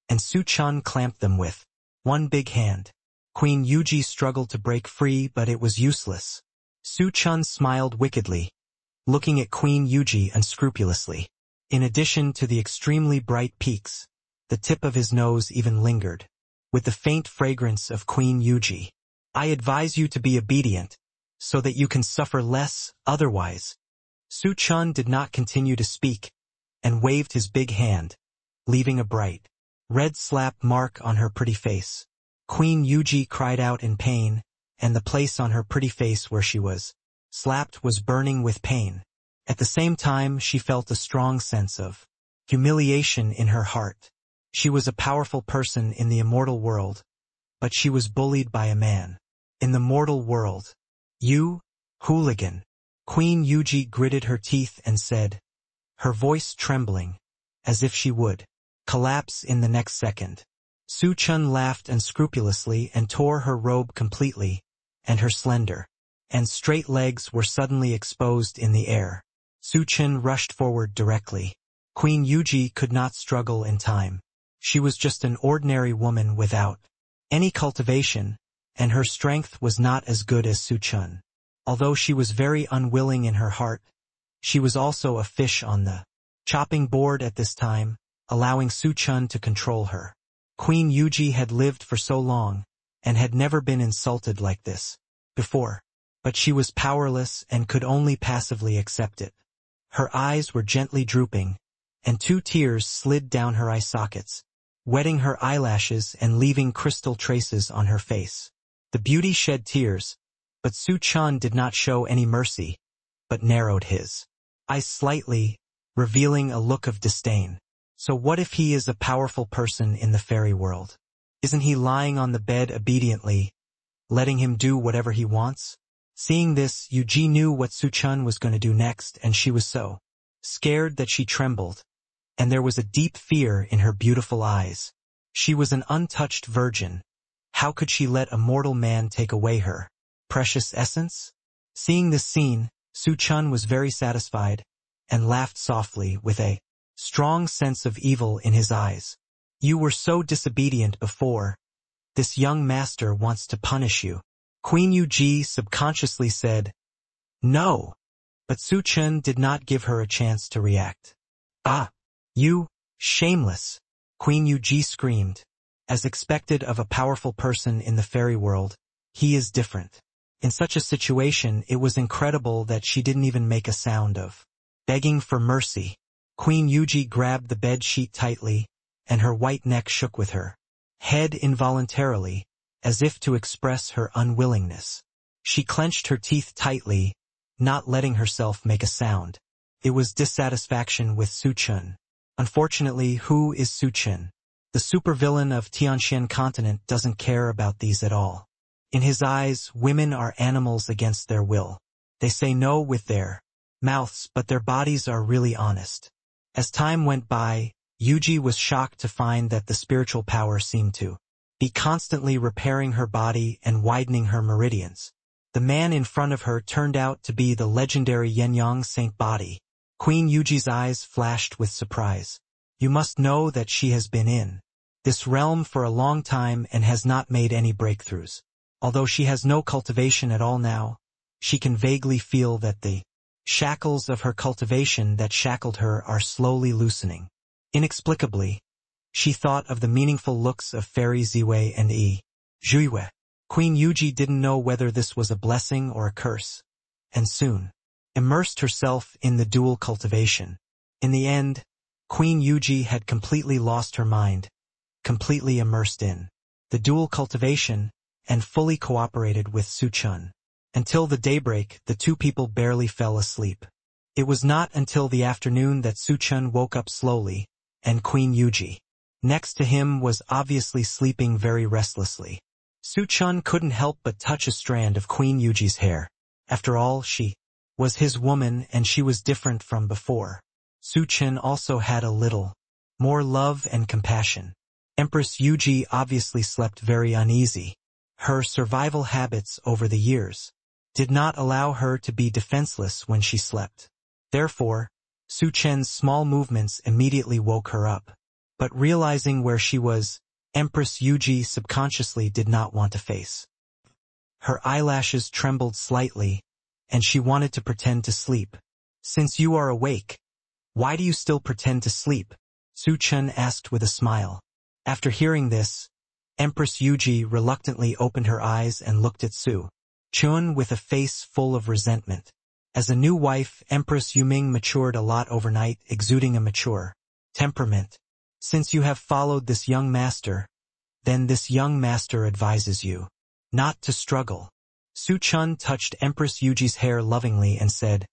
and Su Chen clamped them with one big hand. Queen Yuji struggled to break free, but it was useless. Su Chen smiled wickedly, looking at Queen Yuji unscrupulously. In addition to the extremely bright peaks, the tip of his nose even lingered, with the faint fragrance of Queen Yuji. I advise you to be obedient, so that you can suffer less otherwise. Su Chen did not continue to speak, and waved his big hand, leaving a bright red slap mark on her pretty face. Queen Yuji cried out in pain, and the place on her pretty face where she was slapped was burning with pain. At the same time, she felt a strong sense of humiliation in her heart. She was a powerful person in the immortal world, but she was bullied by a man in the mortal world. You, hooligan. Queen Yuji gritted her teeth and said, her voice trembling, as if she would collapse in the next second. Su Chen laughed unscrupulously and tore her robe completely, and her slender and straight legs were suddenly exposed in the air. Su Chen rushed forward directly. Queen Yuji could not struggle in time. She was just an ordinary woman without any cultivation, and her strength was not as good as Su Chen. Although she was very unwilling in her heart, she was also a fish on the chopping board at this time, allowing Su Chen to control her. Queen Yuji had lived for so long, and had never been insulted like this before. But she was powerless and could only passively accept it. Her eyes were gently drooping, and 2 tears slid down her eye sockets, wetting her eyelashes and leaving crystal traces on her face. The beauty shed tears, but Su Chen did not show any mercy, but narrowed his eyes slightly, revealing a look of disdain. So what if he is a powerful person in the fairy world? Isn't he lying on the bed obediently, letting him do whatever he wants? Seeing this, Yuji knew what Su Chen was going to do next, and she was so scared that she trembled, and there was a deep fear in her beautiful eyes. She was an untouched virgin. How could she let a mortal man take away her precious essence? Seeing this scene, Su Chen was very satisfied, and laughed softly with a strong sense of evil in his eyes. You were so disobedient before. This young master wants to punish you. Queen Yuji subconsciously said, no. But Su Chen did not give her a chance to react. Ah, you, shameless! Queen Yuji screamed. As expected of a powerful person in the fairy world, he is different. In such a situation, it was incredible that she didn't even make a sound of begging for mercy. Queen Yuji grabbed the bed sheet tightly, and her white neck shook with her head involuntarily, as if to express her unwillingness. She clenched her teeth tightly, not letting herself make a sound. It was dissatisfaction with Su Chen. Unfortunately, who is Su Chen? The supervillain of Tianxian continent doesn't care about these at all. In his eyes, women are animals against their will. They say no with their mouths, but their bodies are really honest. As time went by, Yuji was shocked to find that the spiritual power seemed to be constantly repairing her body and widening her meridians. The man in front of her turned out to be the legendary Yenyang Saint Body. Queen Yuji's eyes flashed with surprise. You must know that she has been in this realm for a long time and has not made any breakthroughs. Although she has no cultivation at all now, she can vaguely feel that the shackles of her cultivation that shackled her are slowly loosening. Inexplicably, she thought of the meaningful looks of Fairy Ziwei and Zhuiwei. Queen Yuji didn't know whether this was a blessing or a curse, and soon immersed herself in the dual cultivation. In the end, Queen Yuji had completely lost her mind, completely immersed in the dual cultivation, and fully cooperated with Su Chen. Until the daybreak, the two people barely fell asleep. It was not until the afternoon that Su Chen woke up slowly, and Queen Yuji, next to him, was obviously sleeping very restlessly. Su Chen couldn't help but touch a strand of Queen Yuji's hair. After all, she was his woman and she was different from before. Su Chen also had a little more love and compassion. Empress Yuji obviously slept very uneasy. Her survival habits over the years did not allow her to be defenseless when she slept. Therefore, Su Chen's small movements immediately woke her up. But realizing where she was, Empress Yuji subconsciously did not want to face. Her eyelashes trembled slightly, and she wanted to pretend to sleep. Since you are awake, why do you still pretend to sleep? Su Chen asked with a smile. After hearing this, Empress Yuji reluctantly opened her eyes and looked at Su Chen with a face full of resentment. As a new wife, Empress Yuming matured a lot overnight, exuding a mature temperament. Since you have followed this young master, then this young master advises you not to struggle. Su Chen touched Empress Yuji's hair lovingly and said,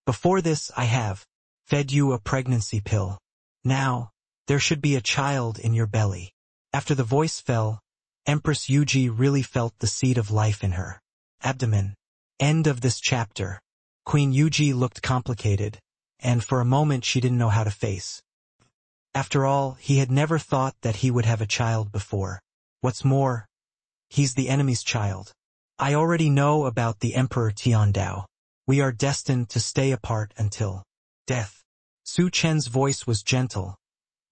"Before this I have fed you a pregnancy pill. Now, there should be a child in your belly." After the voice fell, Empress Yuji really felt the seed of life in her abdomen. End of this chapter. Queen Yuji looked complicated, and for a moment she didn't know how to face. After all, he had never thought that he would have a child before. What's more, he's the enemy's child. I already know about the Emperor Tiandao. We are destined to stay apart until death. Su Chen's voice was gentle,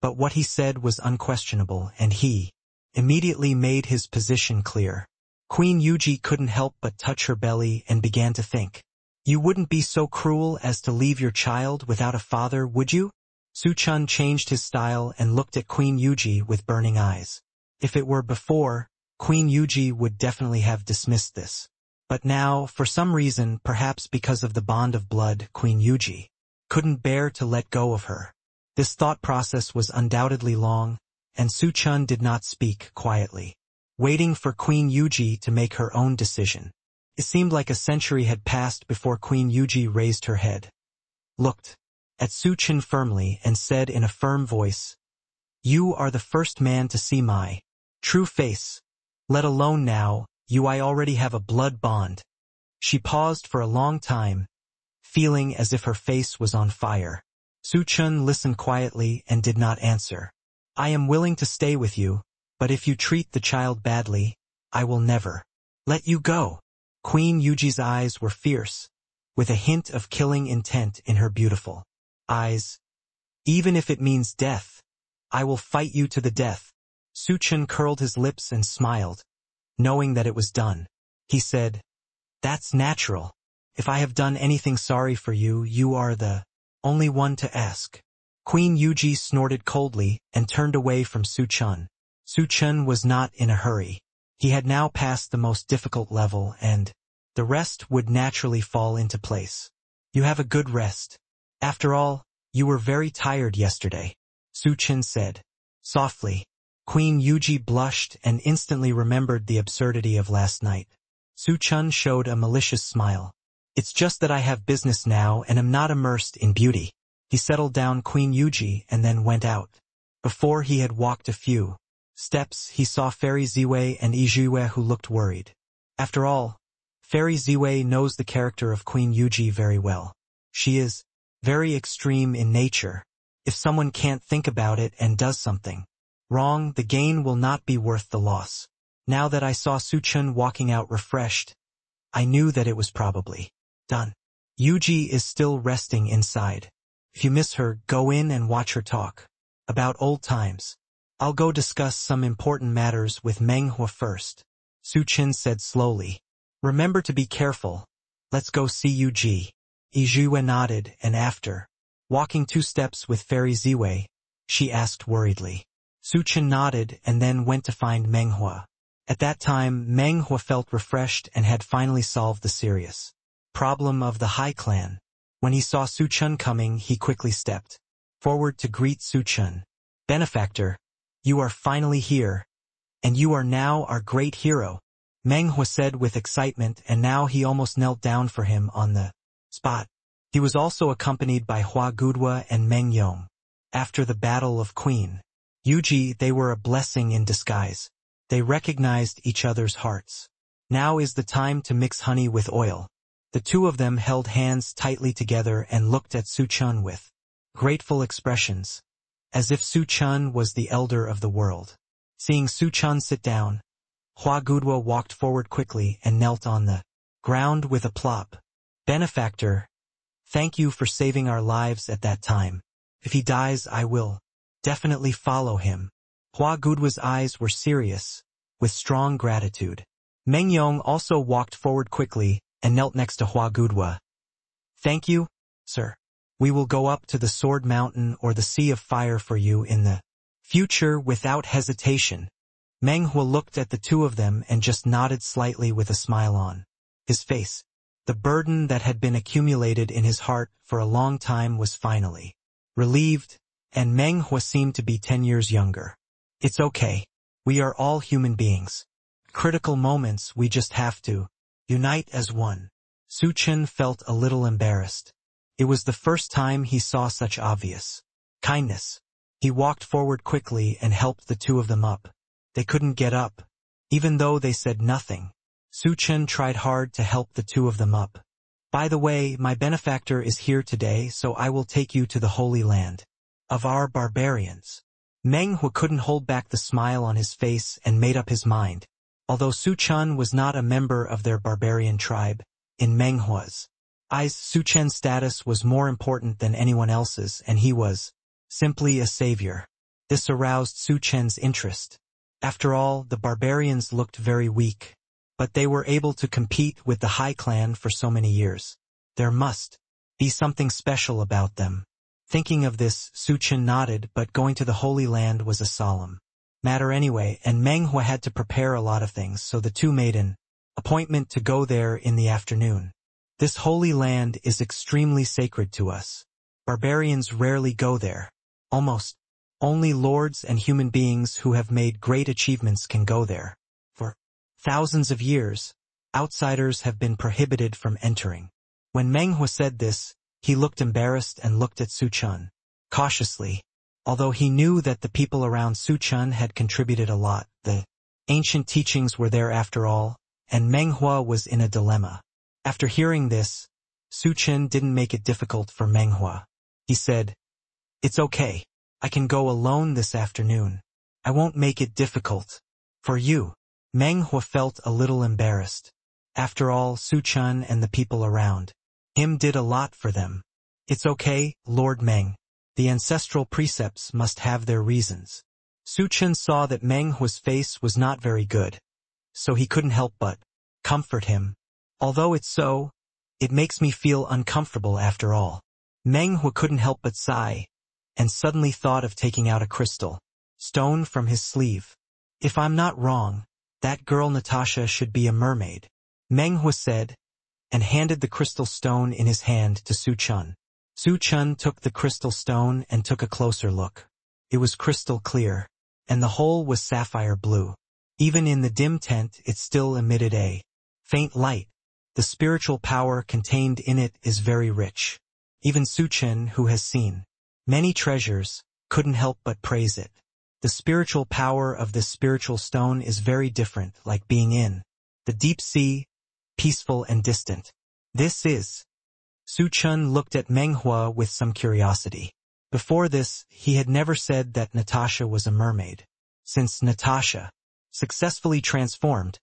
but what he said was unquestionable, and he immediately made his position clear. Queen Yuji couldn't help but touch her belly and began to think. You wouldn't be so cruel as to leave your child without a father, would you? Su Chen changed his style and looked at Queen Yuji with burning eyes. If it were before, Queen Yuji would definitely have dismissed this. But now, for some reason, perhaps because of the bond of blood, Queen Yuji couldn't bear to let go of her. This thought process was undoubtedly long, and Su Chen did not speak quietly, waiting for Queen Yuji to make her own decision. It seemed like a century had passed before Queen Yuji raised her head, looked at Su Chen firmly, and said in a firm voice, "You are the first man to see my true face. Let alone now, I already have a blood bond." She paused for a long time, feeling as if her face was on fire. Su Chen listened quietly and did not answer. "I am willing to stay with you, but if you treat the child badly, I will never let you go." Queen Yuji's eyes were fierce, with a hint of killing intent in her beautiful eyes. "Even if it means death, I will fight you to the death." Su Chen curled his lips and smiled, knowing that it was done. He said, "That's natural. If I have done anything sorry for you, you are the only one to ask." Queen Yuji snorted coldly and turned away from Su Chen. Su Chen was not in a hurry. He had now passed the most difficult level, and the rest would naturally fall into place. "You have a good rest. After all, you were very tired yesterday," Su Chen said softly. Queen Yuji blushed and instantly remembered the absurdity of last night. Su Chen showed a malicious smile. It's just that I have business now and am not immersed in beauty. He settled down Queen Yuji and then went out. Before he had walked a few steps, he saw Fairy Ziwei and Izhiwei, who looked worried. After all, Fairy Ziwei knows the character of Queen Yuji very well. She is very extreme in nature. If someone can't think about it and does something wrong, the gain will not be worth the loss. Now that I saw Su Chen walking out refreshed, I knew that it was probably done. Yuji is still resting inside. If you miss her, go in and watch her talk about old times. I'll go discuss some important matters with Menghua first. Su Chen said slowly. Remember to be careful. Let's go see Yuji. Izhiwei nodded, and after walking 2 steps with Fairy Ziwei, she asked worriedly. Su Chen nodded and then went to find Menghua. At that time, Menghua felt refreshed and had finally solved the serious problem of the Hai clan. When he saw Su Chen coming, he quickly stepped forward to greet Su Chen. Benefactor, you are finally here, and you are now our great hero, Menghua said with excitement, and now he almost knelt down for him on the spot. He was also accompanied by Hua Gudwa and Meng Yong. After the Battle of Queen Yuji, they were a blessing in disguise. They recognized each other's hearts. Now is the time to mix honey with oil. The two of them held hands tightly together and looked at Su Chen with grateful expressions, as if Su Chen was the elder of the world. Seeing Su Chen sit down, Hua Gudwa walked forward quickly and knelt on the ground with a plop. Benefactor, thank you for saving our lives at that time. If he dies, I will definitely follow him. Hua Gudwa's eyes were serious, with strong gratitude. Meng Yong also walked forward quickly and knelt next to Hua Gudwa. Thank you, sir. We will go up to the Sword Mountain or the Sea of Fire for you in the future without hesitation. Menghua looked at the two of them and just nodded slightly with a smile on his face. The burden that had been accumulated in his heart for a long time was finally relieved, and Menghua seemed to be 10 years younger. It's okay. We are all human beings. Critical moments, we just have to unite as one. Su Chen felt a little embarrassed. It was the first time he saw such obvious kindness. He walked forward quickly and helped the two of them up. They couldn't get up, even though they said nothing. Su Chen tried hard to help the two of them up. By the way, my benefactor is here today, so I will take you to the Holy Land of our barbarians. Menghua couldn't hold back the smile on his face and made up his mind. Although Su Chen was not a member of their barbarian tribe, in Menghua's eyes, Su Chen's status was more important than anyone else's, and he was simply a savior. This aroused Su Chen's interest. After all, the barbarians looked very weak, but they were able to compete with the Hai clan for so many years. There must be something special about them. Thinking of this, Su Chen nodded, but going to the Holy Land was a solemn matter anyway, and Menghua had to prepare a lot of things, so the two made an appointment to go there in the afternoon. This Holy Land is extremely sacred to us. Barbarians rarely go there. Almost only lords and human beings who have made great achievements can go there. For thousands of years, outsiders have been prohibited from entering. When Menghua said this, he looked embarrassed and looked at Su Chen cautiously. Although he knew that the people around Su Chen had contributed a lot, the ancient teachings were there after all, and Menghua was in a dilemma. After hearing this, Su Chen didn't make it difficult for Menghua. He said, "It's okay. I can go alone this afternoon. I won't make it difficult for you." Menghua felt a little embarrassed. After all, Su Chen and the people around him did a lot for them. "It's okay, Lord Meng. The ancestral precepts must have their reasons." Su Chen saw that Menghua's face was not very good, so he couldn't help but comfort him. "Although it's so, it makes me feel uncomfortable after all." Menghua couldn't help but sigh, and suddenly thought of taking out a crystal stone from his sleeve. "If I'm not wrong, that girl Natasha should be a mermaid," Menghua said, and handed the crystal stone in his hand to Su Chen. Su Chen took the crystal stone and took a closer look. It was crystal clear, and the whole was sapphire blue. Even in the dim tent it still emitted a faint light. The spiritual power contained in it is very rich. Even Chen, who has seen many treasures, couldn't help but praise it. The spiritual power of this spiritual stone is very different, like being in the deep sea, peaceful and distant. This is. Chen looked at Meng Huo with some curiosity. Before this, he had never said that Natasha was a mermaid. Since Natasha successfully transformed,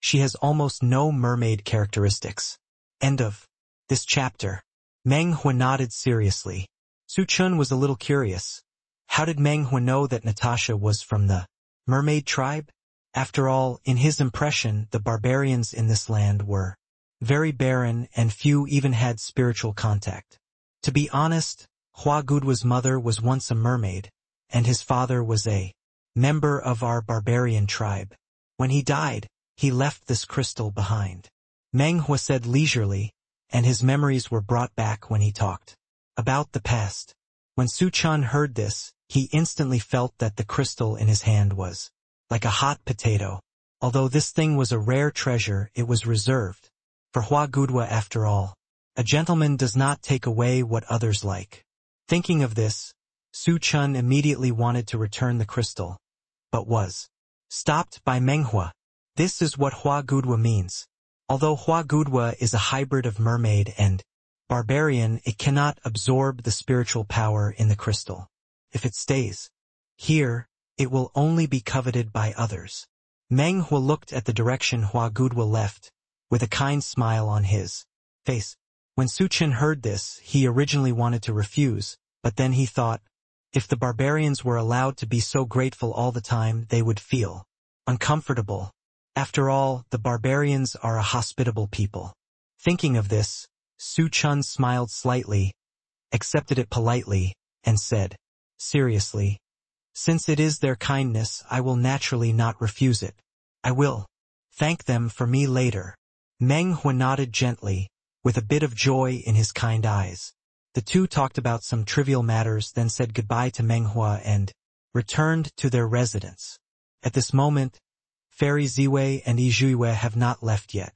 she has almost no mermaid characteristics. End of this chapter. Meng Huo nodded seriously. Chen was a little curious. How did Meng Huo know that Natasha was from the mermaid tribe? After all, in his impression, the barbarians in this land were very barren and few even had spiritual contact. To be honest, Hua Gudua's mother was once a mermaid, and his father was a member of our barbarian tribe. When he died, he left this crystal behind. Meng Huo said leisurely, and his memories were brought back when he talked about the past. When Chen heard this, he instantly felt that the crystal in his hand was like a hot potato. Although this thing was a rare treasure, it was reserved for Hua Gudua after all. A gentleman does not take away what others like. Thinking of this, Chen immediately wanted to return the crystal, but was stopped by Meng Huo. This is what Hua Gudua means. Although Hua Gudua is a hybrid of mermaid and barbarian, it cannot absorb the spiritual power in the crystal. If it stays here, it will only be coveted by others. Meng Huo looked at the direction Hua Gudua left, with a kind smile on his face. When Chen heard this, he originally wanted to refuse, but then he thought, if the barbarians were allowed to be so grateful all the time, they would feel uncomfortable. After all, the barbarians are a hospitable people. Thinking of this, Chen smiled slightly, accepted it politely, and said, seriously, since it is their kindness, I will naturally not refuse it. I will thank them for me later. Meng Huo nodded gently, with a bit of joy in his kind eyes. The two talked about some trivial matters, then said goodbye to Meng Huo and returned to their residence. At this moment, Fairy Ziwei and Yizhuiwei have not left yet.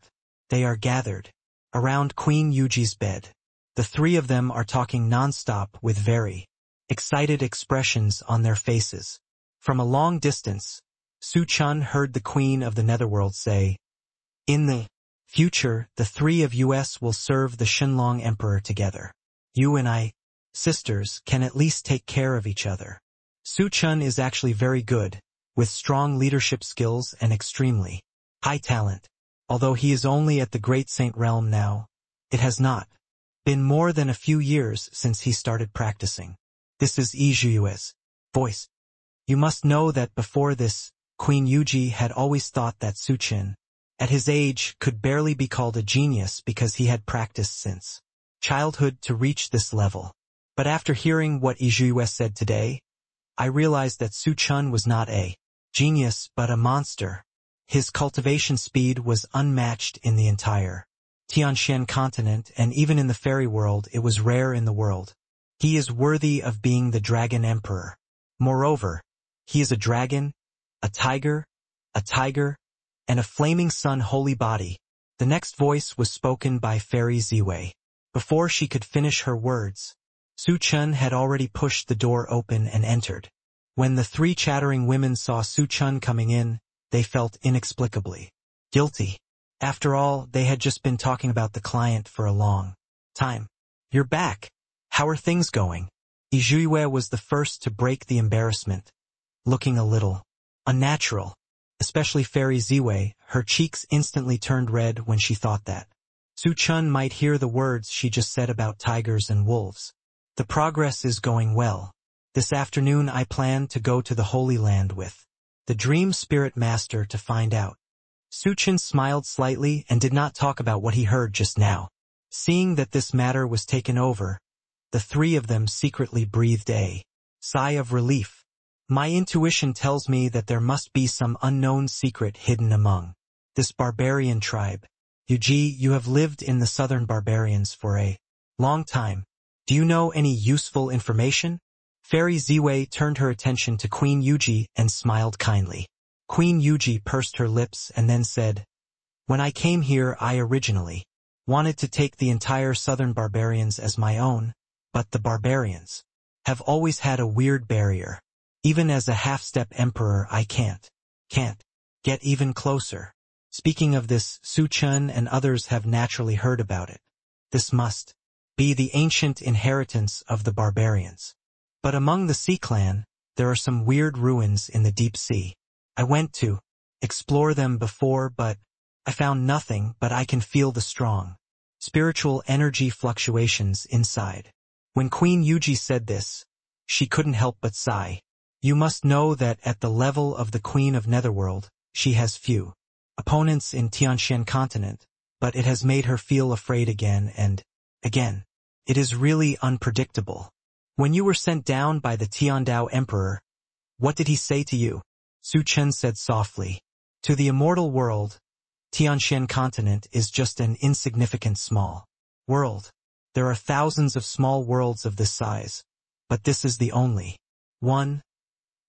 They are gathered around Queen Yuji's bed. The three of them are talking non-stop with very excited expressions on their faces. From a long distance, Chen heard the Queen of the Netherworld say, in the future, the three of us will serve the Shenlong Emperor together. You and I, sisters, can at least take care of each other. Chen is actually very good, with strong leadership skills and extremely high talent. Although he is only at the Great Saint realm now, it has not been more than a few years since he started practicing. This is Yizhui's voice. You must know that before this, Queen Yuji had always thought that Chen, at his age, could barely be called a genius because he had practiced since childhood to reach this level. But after hearing what Yizhui said today, I realized that Chen was not a genius but a monster. His cultivation speed was unmatched in the entire Tianshan continent, and even in the fairy world it was rare in the world. He is worthy of being the Dragon Emperor. Moreover, he is a dragon, a tiger, and a flaming sun holy body. The next voice was spoken by Fairy Ziwei. Before she could finish her words, Chen had already pushed the door open and entered. When the three chattering women saw Chen coming in, they felt inexplicably guilty. After all, they had just been talking about the client for a long time. You're back. How are things going? Yizhui was the first to break the embarrassment, looking a little unnatural. Especially Fairy Ziwei, her cheeks instantly turned red when she thought that Chen might hear the words she just said about tigers and wolves. The progress is going well. This afternoon I plan to go to the Holy Land with the Dream Spirit Master to find out. Chen smiled slightly and did not talk about what he heard just now. Seeing that this matter was taken over, the three of them secretly breathed a sigh of relief. My intuition tells me that there must be some unknown secret hidden among this barbarian tribe. Yuji, you have lived in the southern barbarians for a long time. Do you know any useful information? Fairy Ziwei turned her attention to Queen Yuji and smiled kindly. Queen Yuji pursed her lips and then said, "When I came here I originally wanted to take the entire southern barbarians as my own, but the barbarians have always had a weird barrier. Even as a half-step emperor I can't get even closer." Speaking of this, Su Chen and others have naturally heard about it. This must be the ancient inheritance of the barbarians. But among the Sea Clan, there are some weird ruins in the deep sea. I went to explore them before, but I found nothing, but I can feel the strong spiritual energy fluctuations inside. When Queen Yuji said this, she couldn't help but sigh. You must know that at the level of the Queen of Netherworld, she has few opponents in Tianxian continent, but it has made her feel afraid again and again. It is really unpredictable. When you were sent down by the Tiandao Emperor, what did he say to you? Su Chen said softly. To the immortal world, Tianxian continent is just an insignificant small world. There are thousands of small worlds of this size, but this is the only one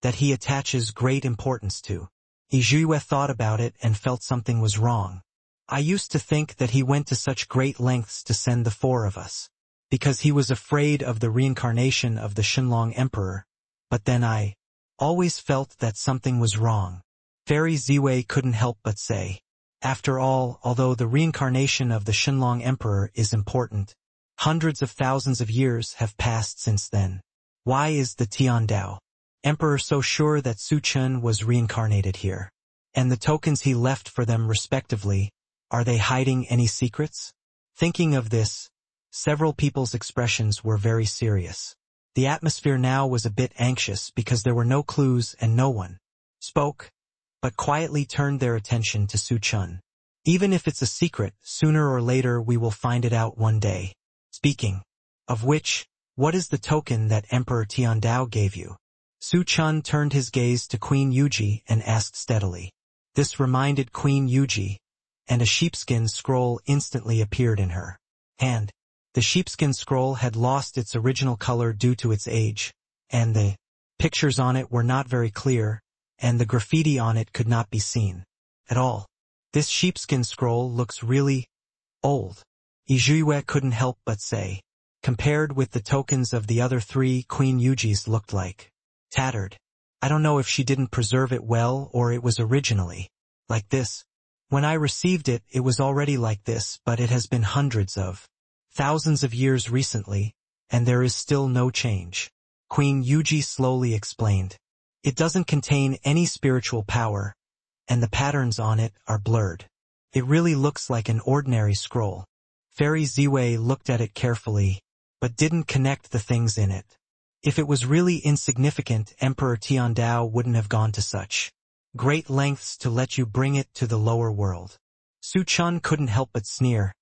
that he attaches great importance to. Yue thought about it and felt something was wrong. I used to think that he went to such great lengths to send the four of us, because he was afraid of the reincarnation of the Shenlong Emperor, but then I always felt that something was wrong. Fairy Ziwei couldn't help but say, after all, although the reincarnation of the Shenlong Emperor is important, hundreds of thousands of years have passed since then. Why is the Tiandao Emperor so sure that Su Chen was reincarnated here? And the tokens he left for them respectively, are they hiding any secrets? Thinking of this, several people's expressions were very serious. The atmosphere now was a bit anxious because there were no clues and no one spoke, but quietly turned their attention to Su Chen. Even if it's a secret, sooner or later we will find it out one day. Speaking of which, what is the token that Emperor Tiandao gave you? Su Chen turned his gaze to Queen Yuji and asked steadily. This reminded Queen Yuji, and a sheepskin scroll instantly appeared in her hand. The sheepskin scroll had lost its original color due to its age, and the pictures on it were not very clear, and the graffiti on it could not be seen at all. This sheepskin scroll looks really old. Yue couldn't help but say. Compared with the tokens of the other three, Queen Yuji's looked like tattered. I don't know if she didn't preserve it well or it was originally like this. When I received it, it was already like this, but it has been hundreds of thousands of years recently, and there is still no change. Queen Yuji slowly explained. It doesn't contain any spiritual power, and the patterns on it are blurred. It really looks like an ordinary scroll. Fairy Ziwei looked at it carefully, but didn't connect the things in it. If it was really insignificant, Emperor Tiandao wouldn't have gone to such great lengths to let you bring it to the lower world. Su Chen couldn't help but sneer,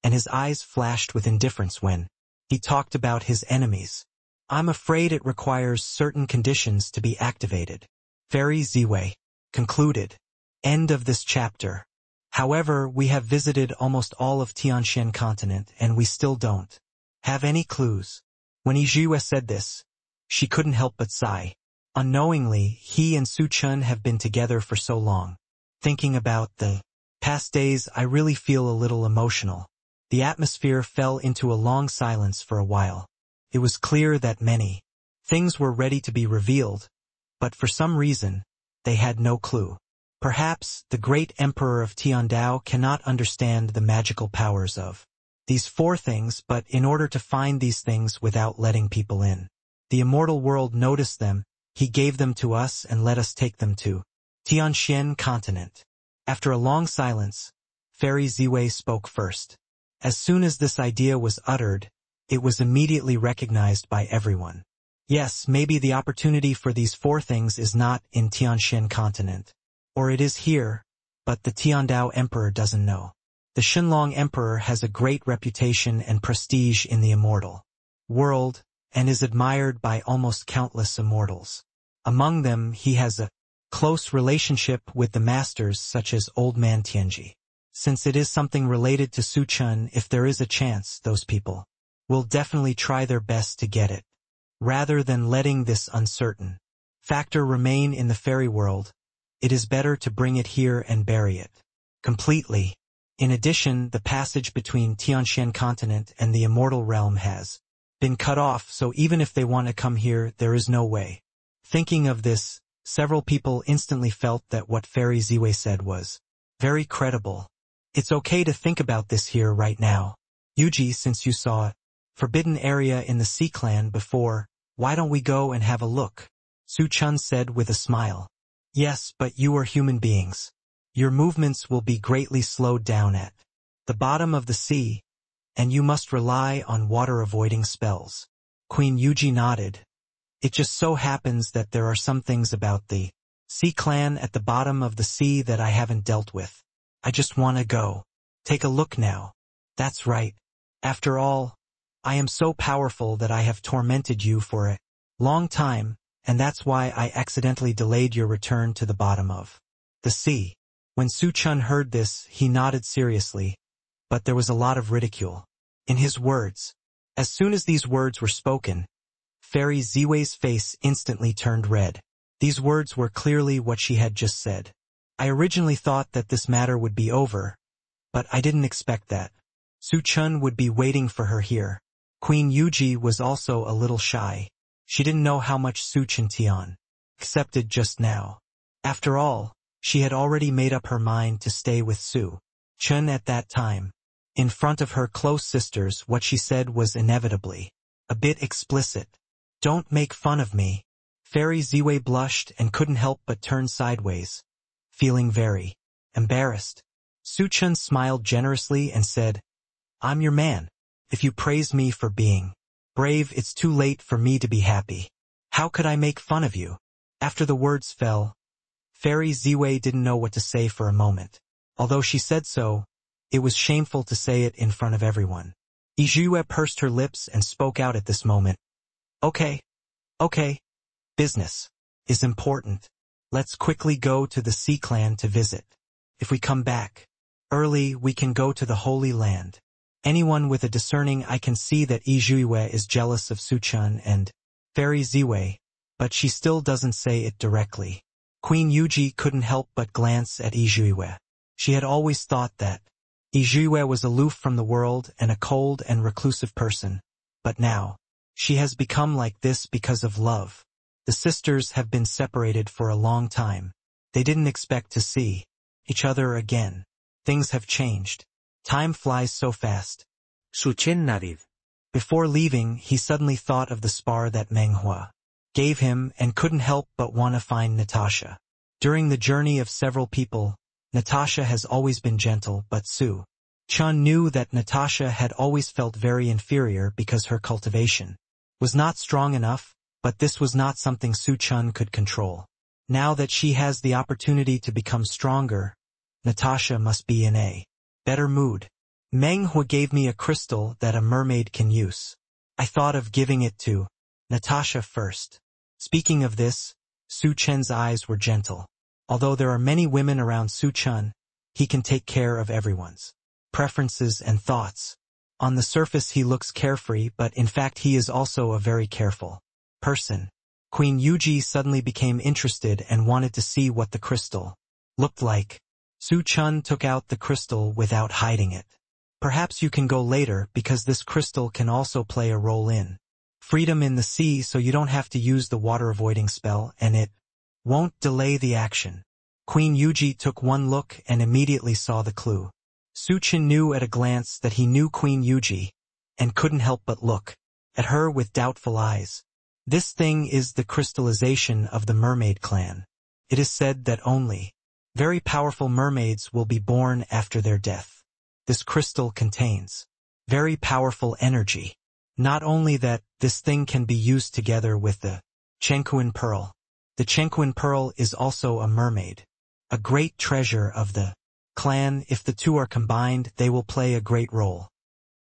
and his eyes flashed with indifference when he talked about his enemies. I'm afraid it requires certain conditions to be activated. Fairy Ziwei concluded. End of this chapter. However, we have visited almost all of Tianxian continent and we still don't have any clues. When Yue said this, she couldn't help but sigh. Unknowingly, he and Su Chen have been together for so long. Thinking about the past days, I really feel a little emotional. The atmosphere fell into a long silence for a while. It was clear that many things were ready to be revealed, but for some reason, they had no clue. Perhaps the great emperor of Tiandao cannot understand the magical powers of these four things, but in order to find these things without letting people in, the immortal world noticed them, he gave them to us and let us take them to Tianxian continent. After a long silence, Fairy Ziwei spoke first. As soon as this idea was uttered, it was immediately recognized by everyone. Yes, maybe the opportunity for these four things is not in Tianxian continent. Or it is here, but the Tiandao Emperor doesn't know. The Shenlong Emperor has a great reputation and prestige in the immortal world, and is admired by almost countless immortals. Among them, he has a close relationship with the masters such as Old Man Tianji. Since it is something related to Su Chen, if there is a chance, those people will definitely try their best to get it. Rather than letting this uncertain factor remain in the fairy world, it is better to bring it here and bury it completely. In addition, the passage between Tianxian continent and the immortal realm has been cut off, so even if they want to come here, there is no way. Thinking of this, several people instantly felt that what Fairy Ziwei said was very credible. It's okay to think about this here right now. Yuji, since you saw a forbidden area in the Sea Clan before, why don't we go and have a look? Su Chun said with a smile. Yes, but you are human beings. Your movements will be greatly slowed down at the bottom of the sea, and you must rely on water-avoiding spells. Queen Yuji nodded. It just so happens that there are some things about the Sea Clan at the bottom of the sea that I haven't dealt with. I just want to go take a look now. That's right. After all, I am so powerful that I have tormented you for a long time, and that's why I accidentally delayed your return to the bottom of the sea. When Su Chun heard this, he nodded seriously, but there was a lot of ridicule in his words. As soon as these words were spoken, Fairy Ziwei's face instantly turned red. These words were clearly what she had just said. I originally thought that this matter would be over, but I didn't expect that Su Chun would be waiting for her here. Queen Yuji was also a little shy. She didn't know how much Su Tian accepted just now. After all, she had already made up her mind to stay with Su Chun at that time. In front of her close sisters, what she said was inevitably a bit explicit. Don't make fun of me. Fairy Ziwei blushed and couldn't help but turn sideways, feeling very embarrassed. Su Chun smiled generously and said, I'm your man. If you praise me for being brave, it's too late for me to be happy. How could I make fun of you? After the words fell, Fairy Ziwei didn't know what to say for a moment. Although she said so, it was shameful to say it in front of everyone. Yizhue pursed her lips and spoke out at this moment. Okay. Business is important. Let's quickly go to the Sea Clan to visit. If we come back early, we can go to the Holy Land. Anyone with a discerning eye can see that Yizhue is jealous of Su Chun and Fairy Ziwei, but she still doesn't say it directly. Queen Yuji couldn't help but glance at Yizhue. She had always thought that Yizhue was aloof from the world and a cold and reclusive person, but now she has become like this because of love. The sisters have been separated for a long time. They didn't expect to see each other again. Things have changed. Time flies so fast. Su Chen nodded. Before leaving, he suddenly thought of the spar that Meng Hua gave him and couldn't help but want to find Natasha. During the journey of several people, Natasha has always been gentle, but Su Chun knew that Natasha had always felt very inferior because her cultivation was not strong enough, but this was not something Su Chun could control. Now that she has the opportunity to become stronger, Natasha must be in a better mood. Meng Hua gave me a crystal that a mermaid can use. I thought of giving it to Natasha first. Speaking of this, Su Chen's eyes were gentle. Although there are many women around Su Chun, he can take care of everyone's preferences and thoughts. On the surface he looks carefree, but in fact he is also a very careful person. Queen Yuji suddenly became interested and wanted to see what the crystal looked like. Su Chun took out the crystal without hiding it. Perhaps you can go later because this crystal can also play a role in freedom in the sea, so you don't have to use the water-avoiding spell and it won't delay the action. Queen Yuji took one look and immediately saw the clue. Su Chun knew at a glance that he knew Queen Yuji and couldn't help but look at her with doubtful eyes. This thing is the crystallization of the mermaid clan. It is said that only very powerful mermaids will be born after their death. This crystal contains very powerful energy. Not only that, this thing can be used together with the Chenkuan pearl. The Chenkuan pearl is also a mermaid, a great treasure of the clan. If the two are combined, they will play a great role.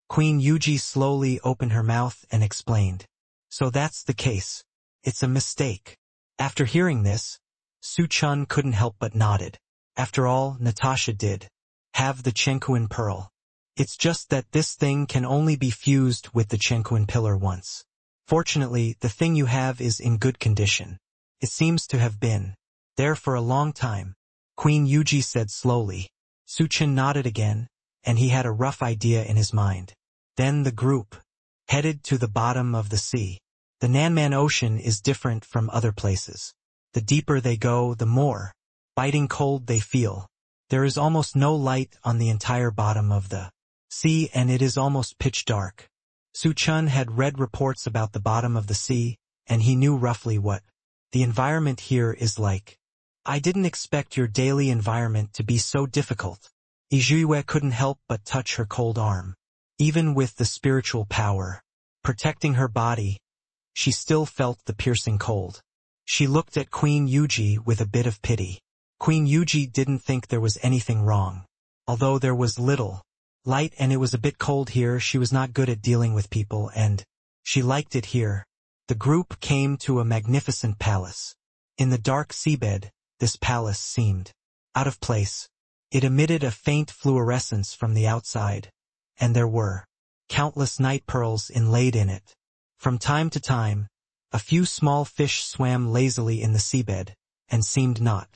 Queen Yuji slowly opened her mouth and explained. So that's the case. It's a mistake. After hearing this, Su Chun couldn't help but nodded. After all, Natasha did have the Chenkuan pearl. It's just that this thing can only be fused with the Chenkuan pillar once. Fortunately, the thing you have is in good condition. It seems to have been there for a long time, Queen Yuji said slowly. Su Chen nodded again, and he had a rough idea in his mind. Then the group headed to the bottom of the sea. The Nanman Ocean is different from other places. The deeper they go, the more biting cold they feel. There is almost no light on the entire bottom of the sea, and it is almost pitch dark. Su Chen had read reports about the bottom of the sea, and he knew roughly what the environment here is like. I didn't expect your daily environment to be so difficult. Yue couldn't help but touch her cold arm. Even with the spiritual power protecting her body, she still felt the piercing cold. She looked at Queen Yuji with a bit of pity. Queen Yuji didn't think there was anything wrong. Although there was little light and it was a bit cold here, she was not good at dealing with people, and she liked it here. The group came to a magnificent palace. In the dark seabed, this palace seemed out of place. It emitted a faint fluorescence from the outside, and there were countless night pearls inlaid in it. From time to time, a few small fish swam lazily in the seabed, and seemed not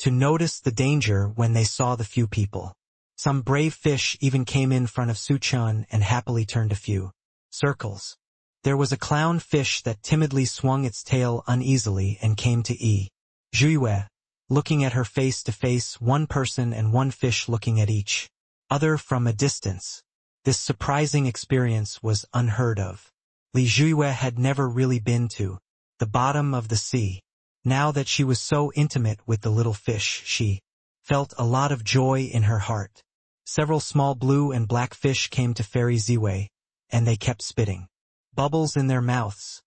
to notice the danger when they saw the few people. Some brave fish even came in front of Su Chen and happily turned a few circles. There was a clown fish that timidly swung its tail uneasily and came to Yue, looking at her face to face, one person and one fish looking at each other from a distance. This surprising experience was unheard of. Li Yue had never really been to the bottom of the sea. Now that she was so intimate with the little fish, she felt a lot of joy in her heart. Several small blue and black fish came to Fairy Ziwei, and they kept spitting bubbles in their mouths,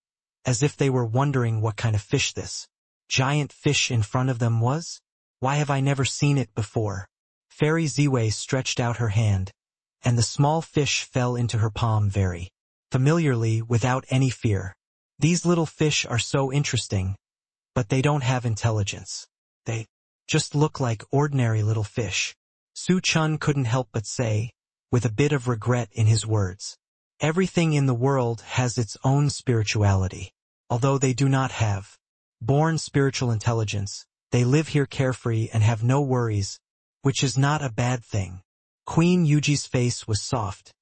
as if they were wondering what kind of fish this giant fish in front of them was. Why have I never seen it before? Fairy Ziwei stretched out her hand, and the small fish fell into her palm very familiarly without any fear. These little fish are so interesting, but they don't have intelligence. They just look like ordinary little fish. Su Chen couldn't help but say, with a bit of regret in his words. Everything in the world has its own spirituality. Although they do not have born spiritual intelligence, they live here carefree and have no worries, which is not a bad thing. Queen Yuji's face was soft,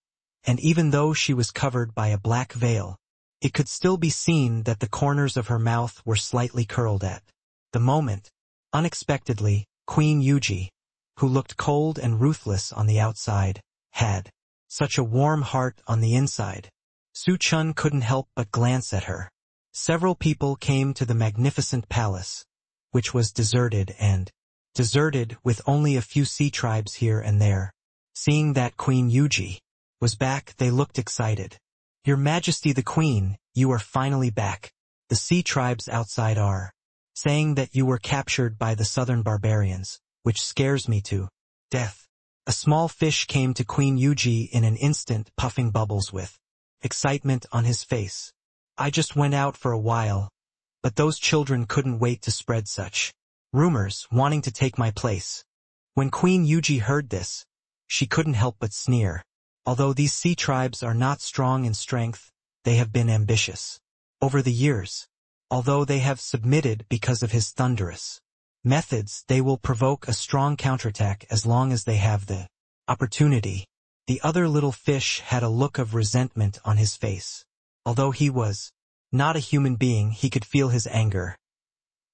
and even though she was covered by a black veil, it could still be seen that the corners of her mouth were slightly curled at the moment. Unexpectedly, Queen Yuji, who looked cold and ruthless on the outside, had such a warm heart on the inside. Su Chen couldn't help but glance at her. Several people came to the magnificent palace, which was deserted with only a few sea tribes here and there. Seeing that Queen Yuji was back, they looked excited. Your Majesty the Queen, you are finally back. The sea tribes outside are saying that you were captured by the southern barbarians, which scares me to death. A small fish came to Queen Yuji in an instant, puffing bubbles with excitement on his face. I just went out for a while, but those children couldn't wait to spread such rumors, wanting to take my place. When Queen Yuji heard this, she couldn't help but sneer. Although these sea tribes are not strong in strength, they have been ambitious over the years. Although they have submitted because of his thunderous methods, they will provoke a strong counterattack as long as they have the opportunity. The other little fish had a look of resentment on his face. Although he was not a human being, he could feel his anger.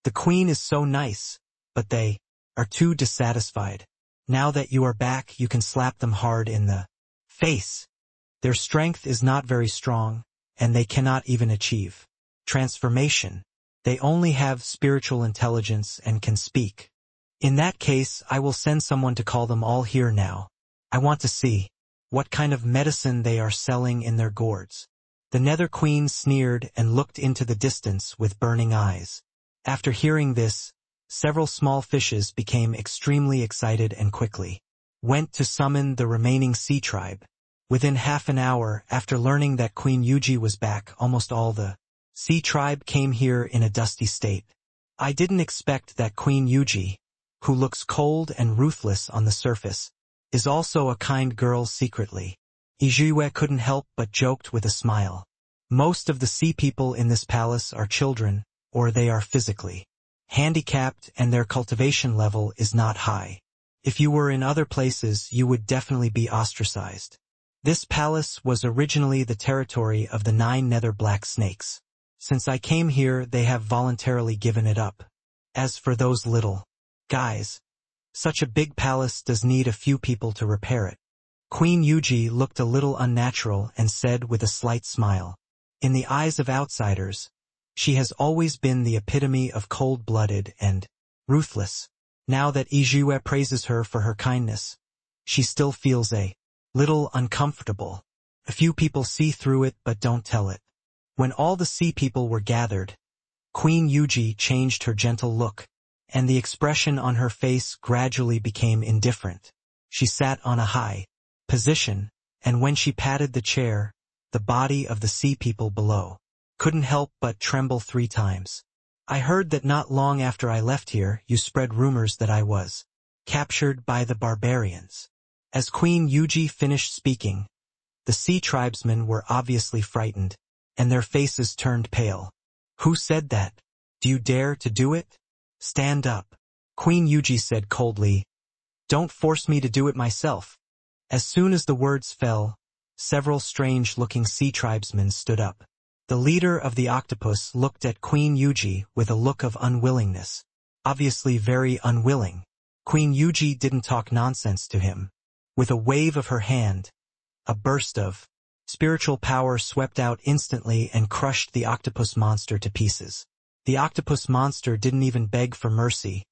The queen is so nice, but they are too dissatisfied. Now that you are back, you can slap them hard in the face. Their strength is not very strong, and they cannot even achieve transformation. They only have spiritual intelligence and can speak. In that case, I will send someone to call them all here now. I want to see what kind of medicine they are selling in their gourds. The Nether Queen sneered and looked into the distance with burning eyes. After hearing this, several small fishes became extremely excited and quickly went to summon the remaining sea tribe. Within half an hour after learning that Queen Yuji was back, almost all the sea tribe came here in a dusty state. I didn't expect that Queen Yuji, who looks cold and ruthless on the surface, is also a kind girl secretly. Yue couldn't help but joked with a smile. Most of the sea people in this palace are children, or they are physically handicapped and their cultivation level is not high. If you were in other places, you would definitely be ostracized. This palace was originally the territory of the 9 nether black snakes. Since I came here, they have voluntarily given it up. As for those little guys, such a big palace does need a few people to repair it. Queen Yuji looked a little unnatural and said with a slight smile, "In the eyes of outsiders, she has always been the epitome of cold-blooded and ruthless. Now that Ijue praises her for her kindness, she still feels a little uncomfortable. A few people see through it but don't tell it." When all the sea people were gathered, Queen Yuji changed her gentle look, and the expression on her face gradually became indifferent. She sat on a high position, and when she patted the chair, the body of the sea people below couldn't help but tremble 3 times. "I heard that not long after I left here, you spread rumors that I was captured by the barbarians." As Queen Yuji finished speaking, the sea tribesmen were obviously frightened, and their faces turned pale. "Who said that? Do you dare to do it? Stand up." Queen Yuji said coldly, "Don't force me to do it myself." As soon as the words fell, several strange-looking sea tribesmen stood up. The leader of the octopus looked at Queen Yuji with a look of unwillingness. Obviously very unwilling. Queen Yuji didn't talk nonsense to him. With a wave of her hand, a burst of spiritual power swept out instantly and crushed the octopus monster to pieces. The octopus monster didn't even beg for mercy,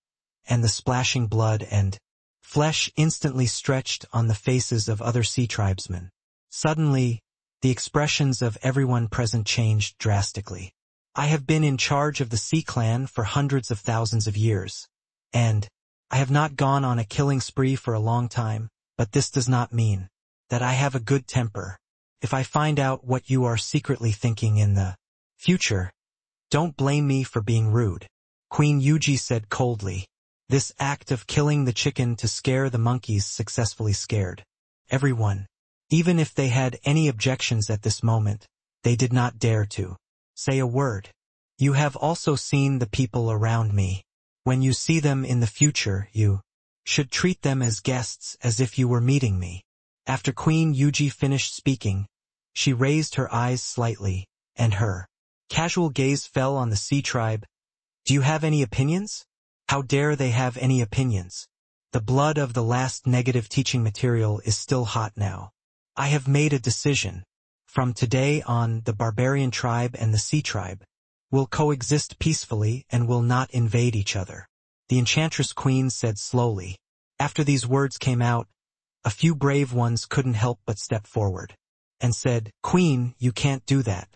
and the splashing blood and flesh instantly stretched on the faces of other sea tribesmen. Suddenly, the expressions of everyone present changed drastically. "I have been in charge of the Sea Clan for hundreds of thousands of years, and I have not gone on a killing spree for a long time, but this does not mean that I have a good temper. If I find out what you are secretly thinking in the future, don't blame me for being rude." Queen Yuji said coldly. This act of killing the chicken to scare the monkeys successfully scared everyone. Even if they had any objections at this moment, they did not dare to say a word. "You have also seen the people around me. When you see them in the future, you should treat them as guests as if you were meeting me." After Queen Yuji finished speaking, she raised her eyes slightly, and her casual gaze fell on the sea tribe. "Do you have any opinions? How dare they have any opinions? The blood of the last negative teaching material is still hot now. I have made a decision. From today on, the barbarian tribe and the sea tribe will coexist peacefully and will not invade each other," the enchantress queen said slowly. After these words came out, a few brave ones couldn't help but step forward and said, "Queen, you can't do that.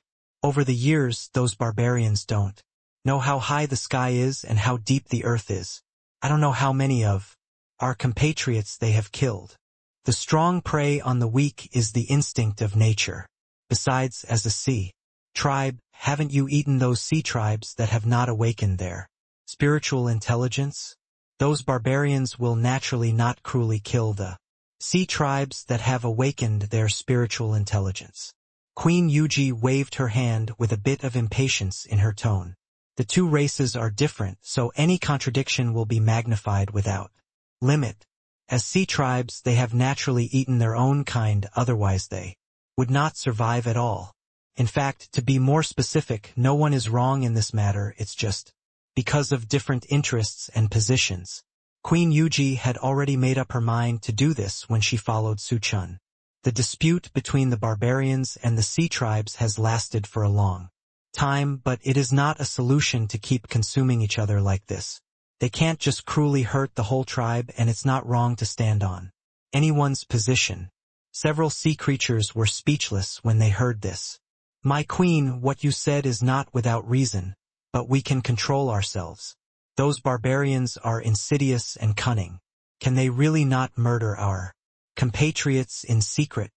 Over the years, those barbarians don't know how high the sky is and how deep the earth is. I don't know how many of our compatriots they have killed. The strong prey on the weak is the instinct of nature. Besides, as a sea tribe, haven't you eaten those sea tribes that have not awakened their spiritual intelligence? Those barbarians will naturally not cruelly kill the sea tribes that have awakened their spiritual intelligence." Queen Yuji waved her hand with a bit of impatience in her tone. "The two races are different, so any contradiction will be magnified without limit. As sea tribes, they have naturally eaten their own kind, otherwise they would not survive at all. In fact, to be more specific, no one is wrong in this matter, it's just because of different interests and positions." Queen Yuji had already made up her mind to do this when she followed Su Chun. The dispute between the barbarians and the sea tribes has lasted for a long time, but it is not a solution to keep consuming each other like this. They can't just cruelly hurt the whole tribe, and it's not wrong to stand on anyone's position. Several sea creatures were speechless when they heard this. "My queen, what you said is not without reason, but we can control ourselves. Those barbarians are insidious and cunning. Can they really not murder our compatriots in secret?"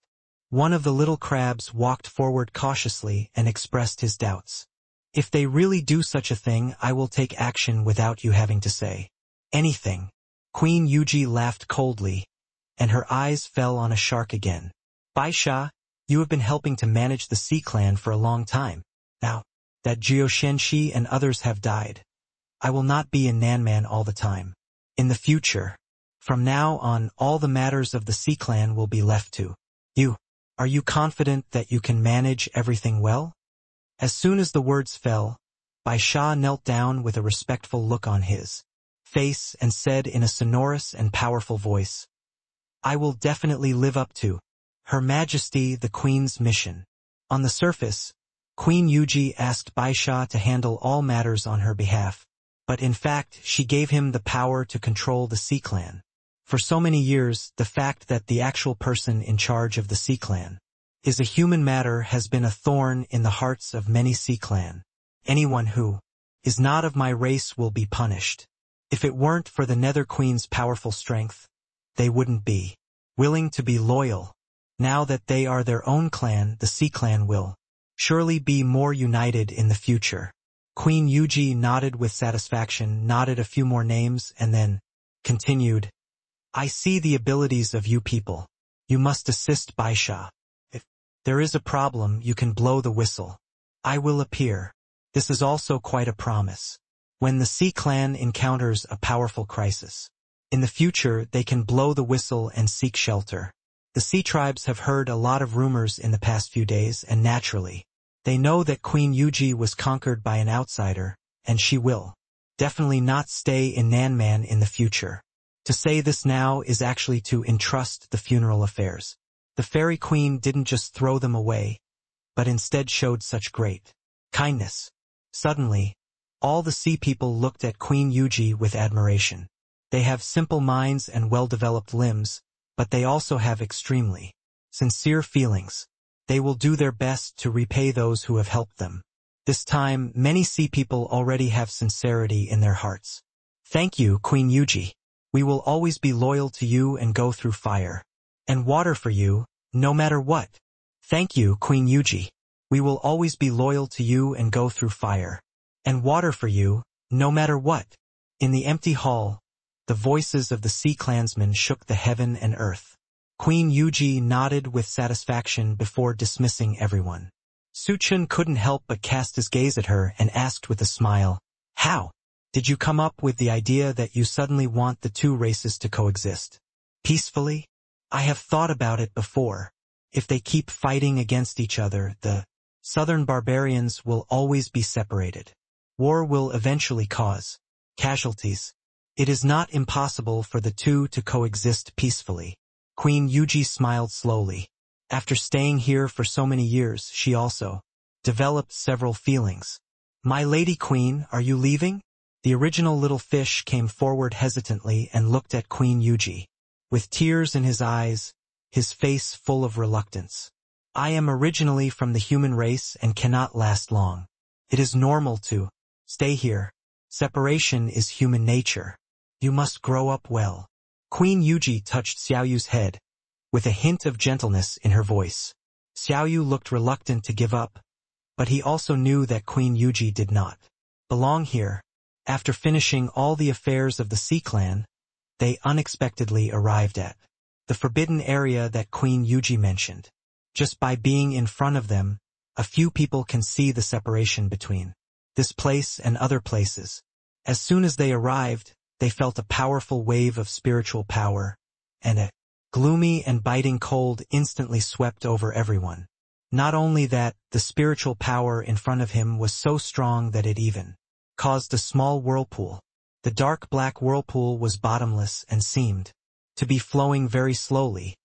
One of the little crabs walked forward cautiously and expressed his doubts. "If they really do such a thing, I will take action without you having to say anything." Queen Yuji laughed coldly, and her eyes fell on a shark again. "Baisha, You have been helping to manage the Sea clan for a long time. Now that Jiao Shenxi and others have died, I will not be in Nanman all the time. In the future, from now on, all the matters of the Sea clan will be left to you. Are you confident that you can manage everything well? As soon as the words fell, Bai Sha knelt down with a respectful look on his face and said in a sonorous and powerful voice, I will definitely live up to Her Majesty the Queen's mission. On the surface, Queen Yuji asked Bai Sha to handle all matters on her behalf, but in fact she gave him the power to control the Sea clan. For so many years, the fact that the actual person in charge of the Sea clan is a human matter has been a thorn in the hearts of many Sea clan. Anyone who is not of my race will be punished. If it weren't for the Nether Queen's powerful strength, they wouldn't be willing to be loyal. Now that they are their own clan, the Sea clan will surely be more united in the future. Queen Yuji nodded with satisfaction, nodded a few more names, and then continued, I see the abilities of you people. You must assist Bai Sha. If there is a problem, you can blow the whistle. I will appear. This is also quite a promise. When the Sea clan encounters a powerful crisis, in the future they can blow the whistle and seek shelter. The Sea tribes have heard a lot of rumors in the past few days, and naturally, they know that Queen Yuji was conquered by an outsider, and she will definitely not stay in Nanman in the future. To say this now is actually to entrust the funeral affairs. The fairy queen didn't just throw them away, but instead showed such great kindness. Suddenly, all the Sea people looked at Queen Yuji with admiration. They have simple minds and well-developed limbs, but they also have extremely sincere feelings. They will do their best to repay those who have helped them. This time, many Sea people already have sincerity in their hearts. Thank you, Queen Yuji. We will always be loyal to you and go through fire and water for you, no matter what. Thank you, Queen Yuji. We will always be loyal to you and go through fire and water for you, no matter what. In the empty hall, the voices of the Sea clansmen shook the heaven and earth. Queen Yuji nodded with satisfaction before dismissing everyone. Chen couldn't help but cast his gaze at her and asked with a smile, How did you come up with the idea that you suddenly want the two races to coexist peacefully? I have thought about it before. If they keep fighting against each other, the southern barbarians will always be separated. War will eventually cause casualties. It is not impossible for the two to coexist peacefully. Queen Yuji smiled slowly. After staying here for so many years, she also developed several feelings. My lady queen, are you leaving? The original little fish came forward hesitantly and looked at Queen Yuji. With tears in his eyes, his face full of reluctance. I am originally from the human race and cannot last long. It is normal to stay here. Separation is human nature. You must grow up well. Queen Yuji touched Xiaoyu's head, with a hint of gentleness in her voice. Xiaoyu looked reluctant to give up, but he also knew that Queen Yuji did not belong here. After finishing all the affairs of the Sea clan, they unexpectedly arrived at the forbidden area that Queen Yuji mentioned. Just by being in front of them, a few people can see the separation between this place and other places. As soon as they arrived, they felt a powerful wave of spiritual power, and a gloomy and biting cold instantly swept over everyone. Not only that, the spiritual power in front of him was so strong that it even caused a small whirlpool. The dark black whirlpool was bottomless and seemed to be flowing very slowly,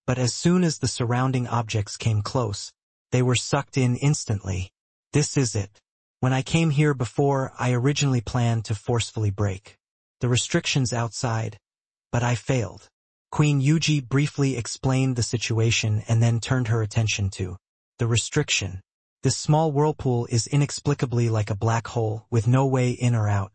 but as soon as the surrounding objects came close, they were sucked in instantly. This is it. When I came here before, I originally planned to forcefully break the restrictions outside, but I failed. Queen Yuji briefly explained the situation and then turned her attention to the restriction. This small whirlpool is inexplicably like a black hole with no way in or out.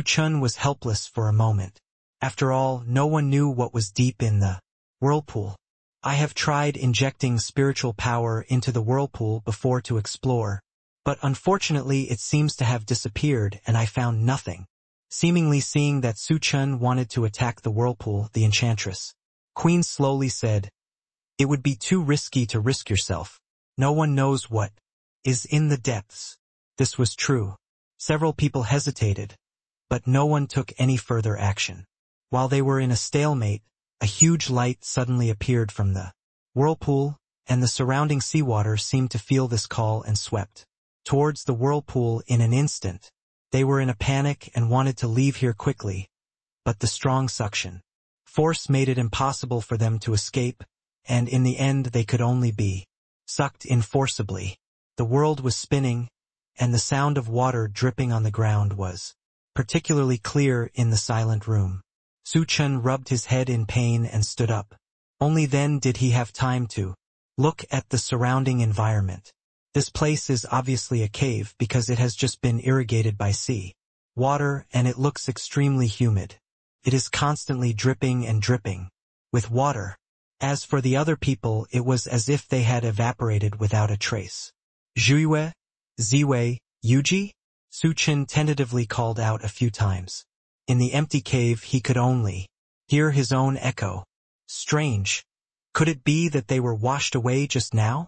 Chen was helpless for a moment. After all, no one knew what was deep in the whirlpool. I have tried injecting spiritual power into the whirlpool before to explore, but unfortunately it seems to have disappeared and I found nothing. Seemingly seeing that Chen wanted to attack the whirlpool, the enchantress Queen slowly said, It would be too risky to risk yourself. No one knows what is in the depths. This was true. Several people hesitated, but no one took any further action. While they were in a stalemate, a huge light suddenly appeared from the whirlpool, and the surrounding seawater seemed to feel this call and swept towards the whirlpool in an instant. They were in a panic and wanted to leave here quickly, but the strong suction force made it impossible for them to escape, and in the end they could only be sucked in forcibly. The world was spinning, and the sound of water dripping on the ground was particularly clear in the silent room. Chen rubbed his head in pain and stood up. Only then did he have time to look at the surrounding environment. This place is obviously a cave because it has just been irrigated by sea water, and it looks extremely humid. It is constantly dripping and dripping with water. As for the other people, it was as if they had evaporated without a trace. Zhuiwei, Ziwei, Yuji? Chen tentatively called out a few times. In the empty cave he could only hear his own echo. Strange. Could it be that they were washed away just now?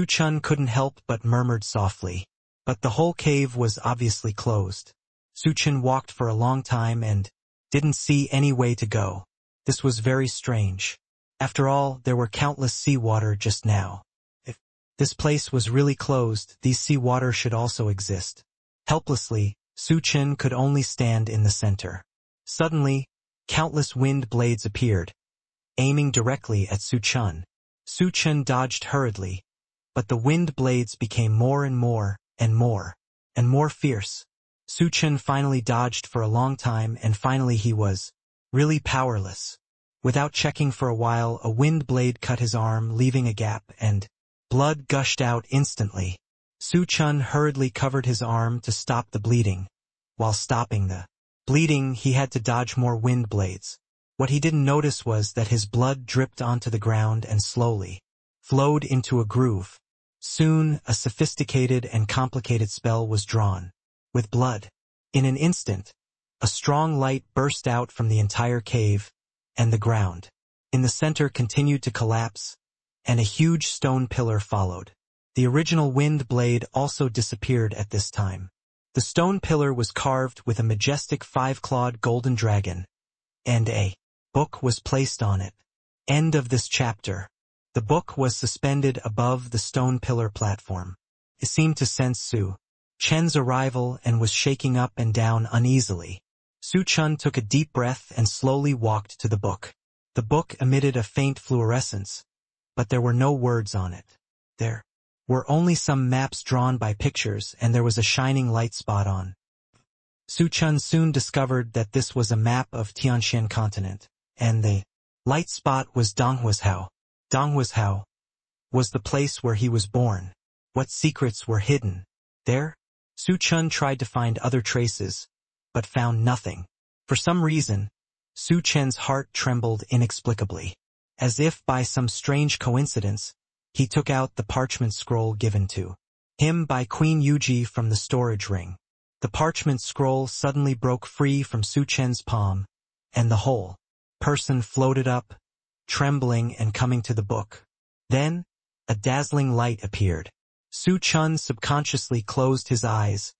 Chen couldn't help but murmured softly. But the whole cave was obviously closed. Chen walked for a long time and didn't see any way to go. This was very strange. After all, there were countless seawater just now. If this place was really closed, these seawater should also exist. Helplessly, Chen could only stand in the center. Suddenly, countless wind blades appeared, aiming directly at Chen. Chen dodged hurriedly, but the wind blades became more and more, and more, and more fierce. Chen finally dodged for a long time, and finally he was really powerless. Without checking for a while, a wind blade cut his arm, leaving a gap, and blood gushed out instantly. Chen hurriedly covered his arm to stop the bleeding. While stopping the bleeding, he had to dodge more wind blades. What he didn't notice was that his blood dripped onto the ground and slowly flowed into a groove. Soon, a sophisticated and complicated spell was drawn with blood. In an instant, a strong light burst out from the entire cave, and the ground in the center continued to collapse, and a huge stone pillar followed. The original wind blade also disappeared at this time. The stone pillar was carved with a majestic 5-clawed golden dragon, and a book was placed on it. End of this chapter. The book was suspended above the stone pillar platform. It seemed to sense Chen's arrival and was shaking up and down uneasily. Chen took a deep breath and slowly walked to the book. The book emitted a faint fluorescence, but there were no words on it. There were only some maps drawn by pictures, and there was a shining light spot on. Chen soon discovered that this was a map of Tianxian continent, and the light spot was Donghuazhou. Donghuazhou was the place where he was born. What secrets were hidden there? Chen tried to find other traces, but found nothing. For some reason, Chen's heart trembled inexplicably. As if by some strange coincidence, he took out the parchment scroll given to him by Queen Yuji from the storage ring. The parchment scroll suddenly broke free from Chen's palm, and the whole person floated up, trembling and coming to the book. Then, a dazzling light appeared. Chen subconsciously closed his eyes,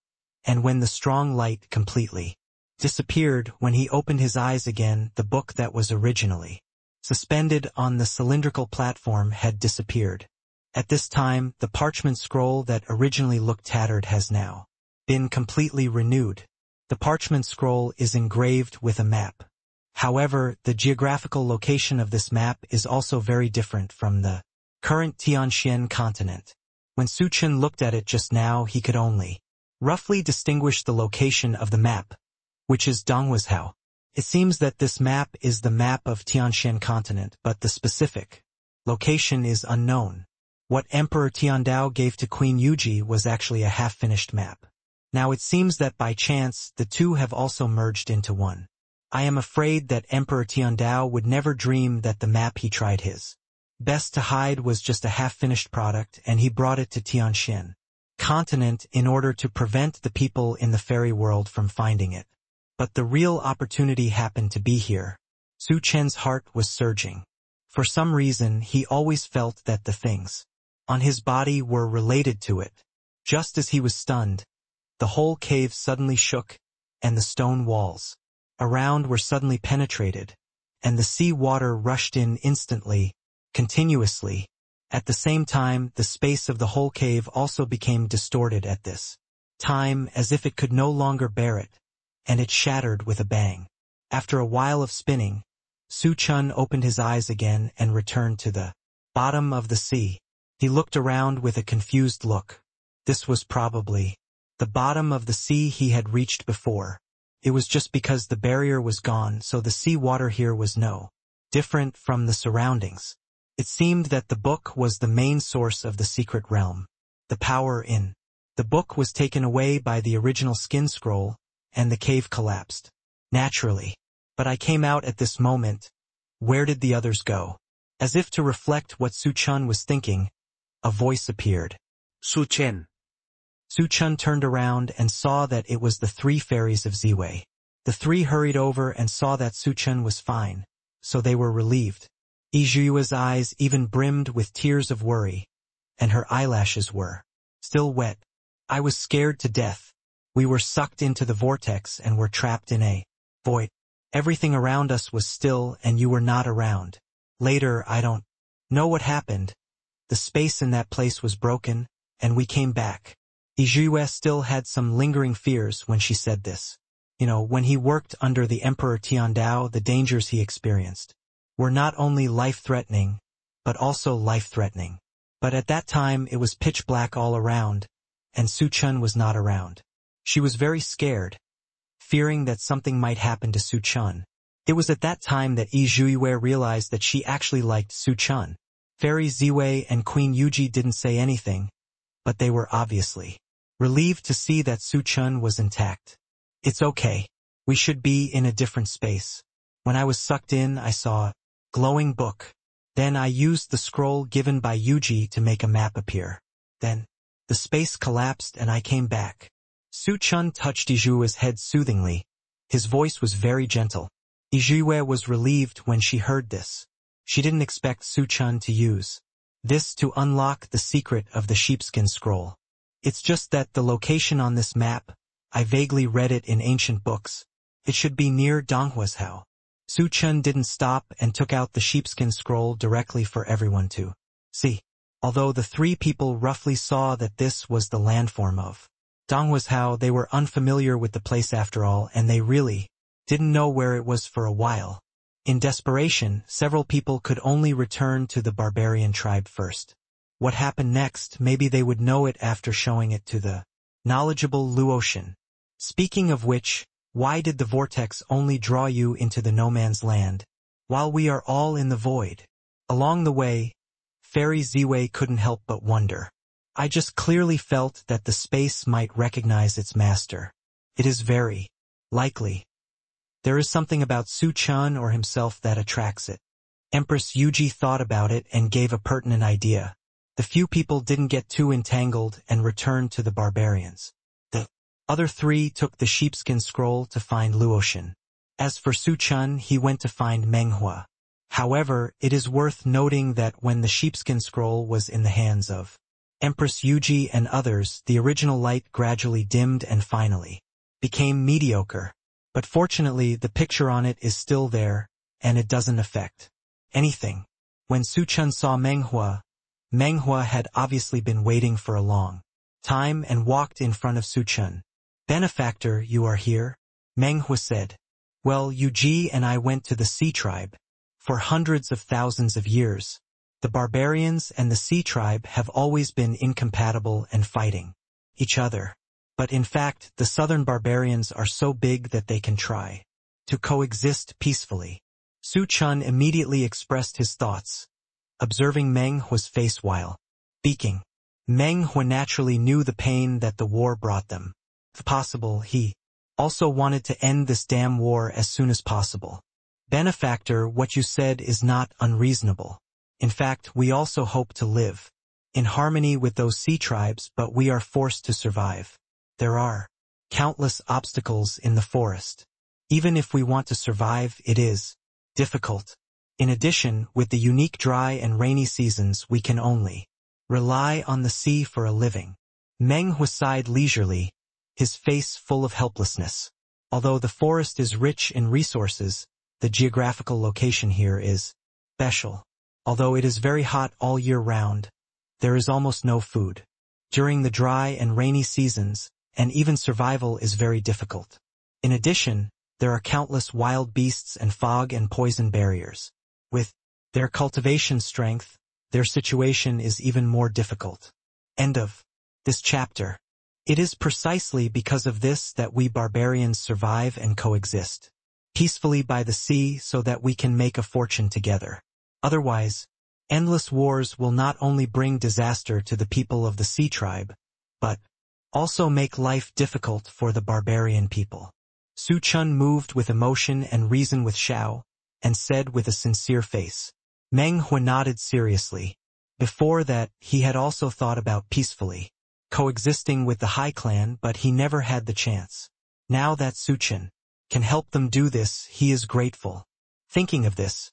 and when the strong light completely disappeared, when he opened his eyes again, the book that was originally suspended on the cylindrical platform had disappeared. At this time, the parchment scroll that originally looked tattered has now been completely renewed. The parchment scroll is engraved with a map. However, the geographical location of this map is also very different from the current Tianxian continent. When Chen looked at it just now, he could only roughly distinguish the location of the map, which is Donghuazhou. It seems that this map is the map of Tianxian continent, but the specific location is unknown. What Emperor Tiandao gave to Queen Yuji was actually a half-finished map. Now it seems that by chance, the two have also merged into one. I am afraid that Emperor Tiandao would never dream that the map he tried his best to hide was just a half-finished product, and he brought it to Tianxian continent in order to prevent the people in the fairy world from finding it. But the real opportunity happened to be here. Chen's heart was surging. For some reason, he always felt that the things on his body were related to it. Just as he was stunned, the whole cave suddenly shook, and the stone walls around were suddenly penetrated, and the sea water rushed in instantly, continuously. At the same time, the space of the whole cave also became distorted at this time, as if it could no longer bear it, and it shattered with a bang. After a while of spinning, Su Chen opened his eyes again and returned to the bottom of the sea. He looked around with a confused look. This was probably the bottom of the sea he had reached before. It was just because the barrier was gone, so the sea water here was no different from the surroundings. It seemed that the book was the main source of the secret realm. The power in the book was taken away by the original skin scroll, and the cave collapsed. Naturally. But I came out at this moment. Where did the others go? As if to reflect what Su Chen was thinking, a voice appeared. Su Chen. Su Chen turned around and saw that it was the 3 fairies of Ziwei. The 3 hurried over and saw that Su Chen was fine, so they were relieved. Yizhua's eyes even brimmed with tears of worry, and her eyelashes were still wet. I was scared to death. We were sucked into the vortex and were trapped in a void. Everything around us was still and you were not around. Later, I don't know what happened. The space in that place was broken, and we came back. Yizhua still had some lingering fears when she said this. When he worked under the Emperor Tiandao, the dangers he experienced were not only life-threatening, but also life-threatening. But at that time it was pitch black all around, and Su Chen was not around. She was very scared, fearing that something might happen to Su Chen. It was at that time that Yizhua realized that she actually liked Su Chen. Fairy Ziwei and Queen Yuji didn't say anything, but they were obviously relieved to see that Su Chen was intact. It's okay. We should be in a different space. When I was sucked in, I saw a glowing book. Then I used the scroll given by Yuji to make a map appear. Then the space collapsed and I came back. Su Chen touched Yizhua's head soothingly. His voice was very gentle. Yizhua was relieved when she heard this. She didn't expect Su Chen to use this to unlock the secret of the sheepskin scroll. It's just that the location on this map, I vaguely read it in ancient books. It should be near Donghuazhou. Su Chen didn't stop and took out the sheepskin scroll directly for everyone to see. Although the 3 people roughly saw that this was the landform of Donghuazhou, they were unfamiliar with the place after all, and they really didn't know where it was for a while. In desperation, several people could only return to the barbarian tribe first. What happened next, maybe they would know it after showing it to the knowledgeable Luotian. Speaking of which, why did the vortex only draw you into the no man's land, while we are all in the void? Along the way, Fairy Ziwei couldn't help but wonder. I just clearly felt that the space might recognize its master. It is very likely. There is something about Su Chen or himself that attracts it. Empress Yuji thought about it and gave a pertinent idea. The few people didn't get too entangled and returned to the barbarians. The other 3 took the sheepskin scroll to find Luotian. As for Su Chen, he went to find Menghua. However, it is worth noting that when the sheepskin scroll was in the hands of Empress Yuji and others, the original light gradually dimmed and finally became mediocre. But fortunately, the picture on it is still there, and it doesn't affect anything. When Su Chen saw Menghua had obviously been waiting for a long time and walked in front of Su Chen. "Benefactor, you are here?" Menghua said. "Well, Yuji and I went to the Sea Tribe. For hundreds of thousands of years, the barbarians and the Sea Tribe have always been incompatible and fighting each other. But in fact, the southern barbarians are so big that they can try to coexist peacefully." Su Chen immediately expressed his thoughts, observing Menghua's face while speaking. Menghua naturally knew the pain that the war brought them. If possible, he also wanted to end this damn war as soon as possible. "Benefactor, what you said is not unreasonable. In fact, we also hope to live in harmony with those sea tribes, but we are forced to survive. There are countless obstacles in the forest. Even if we want to survive, it is difficult. In addition, with the unique dry and rainy seasons, we can only rely on the sea for a living. Meng Hu sighed leisurely, his face full of helplessness. Although the forest is rich in resources, the geographical location here is special. Although it is very hot all year round, there is almost no food. During the dry and rainy seasons, and even survival is very difficult. In addition, there are countless wild beasts and fog and poison barriers. With their cultivation strength, their situation is even more difficult. End of this chapter. It is precisely because of this that we barbarians survive and coexist peacefully by the sea so that we can make a fortune together. Otherwise, endless wars will not only bring disaster to the people of the sea tribe, but also make life difficult for the barbarian people. Su Chen moved with emotion and reason with Xiao, and said with a sincere face. Meng Hu nodded seriously. Before that, he had also thought about peacefully coexisting with the Hai clan, but he never had the chance. Now that Su Chen can help them do this, he is grateful. Thinking of this,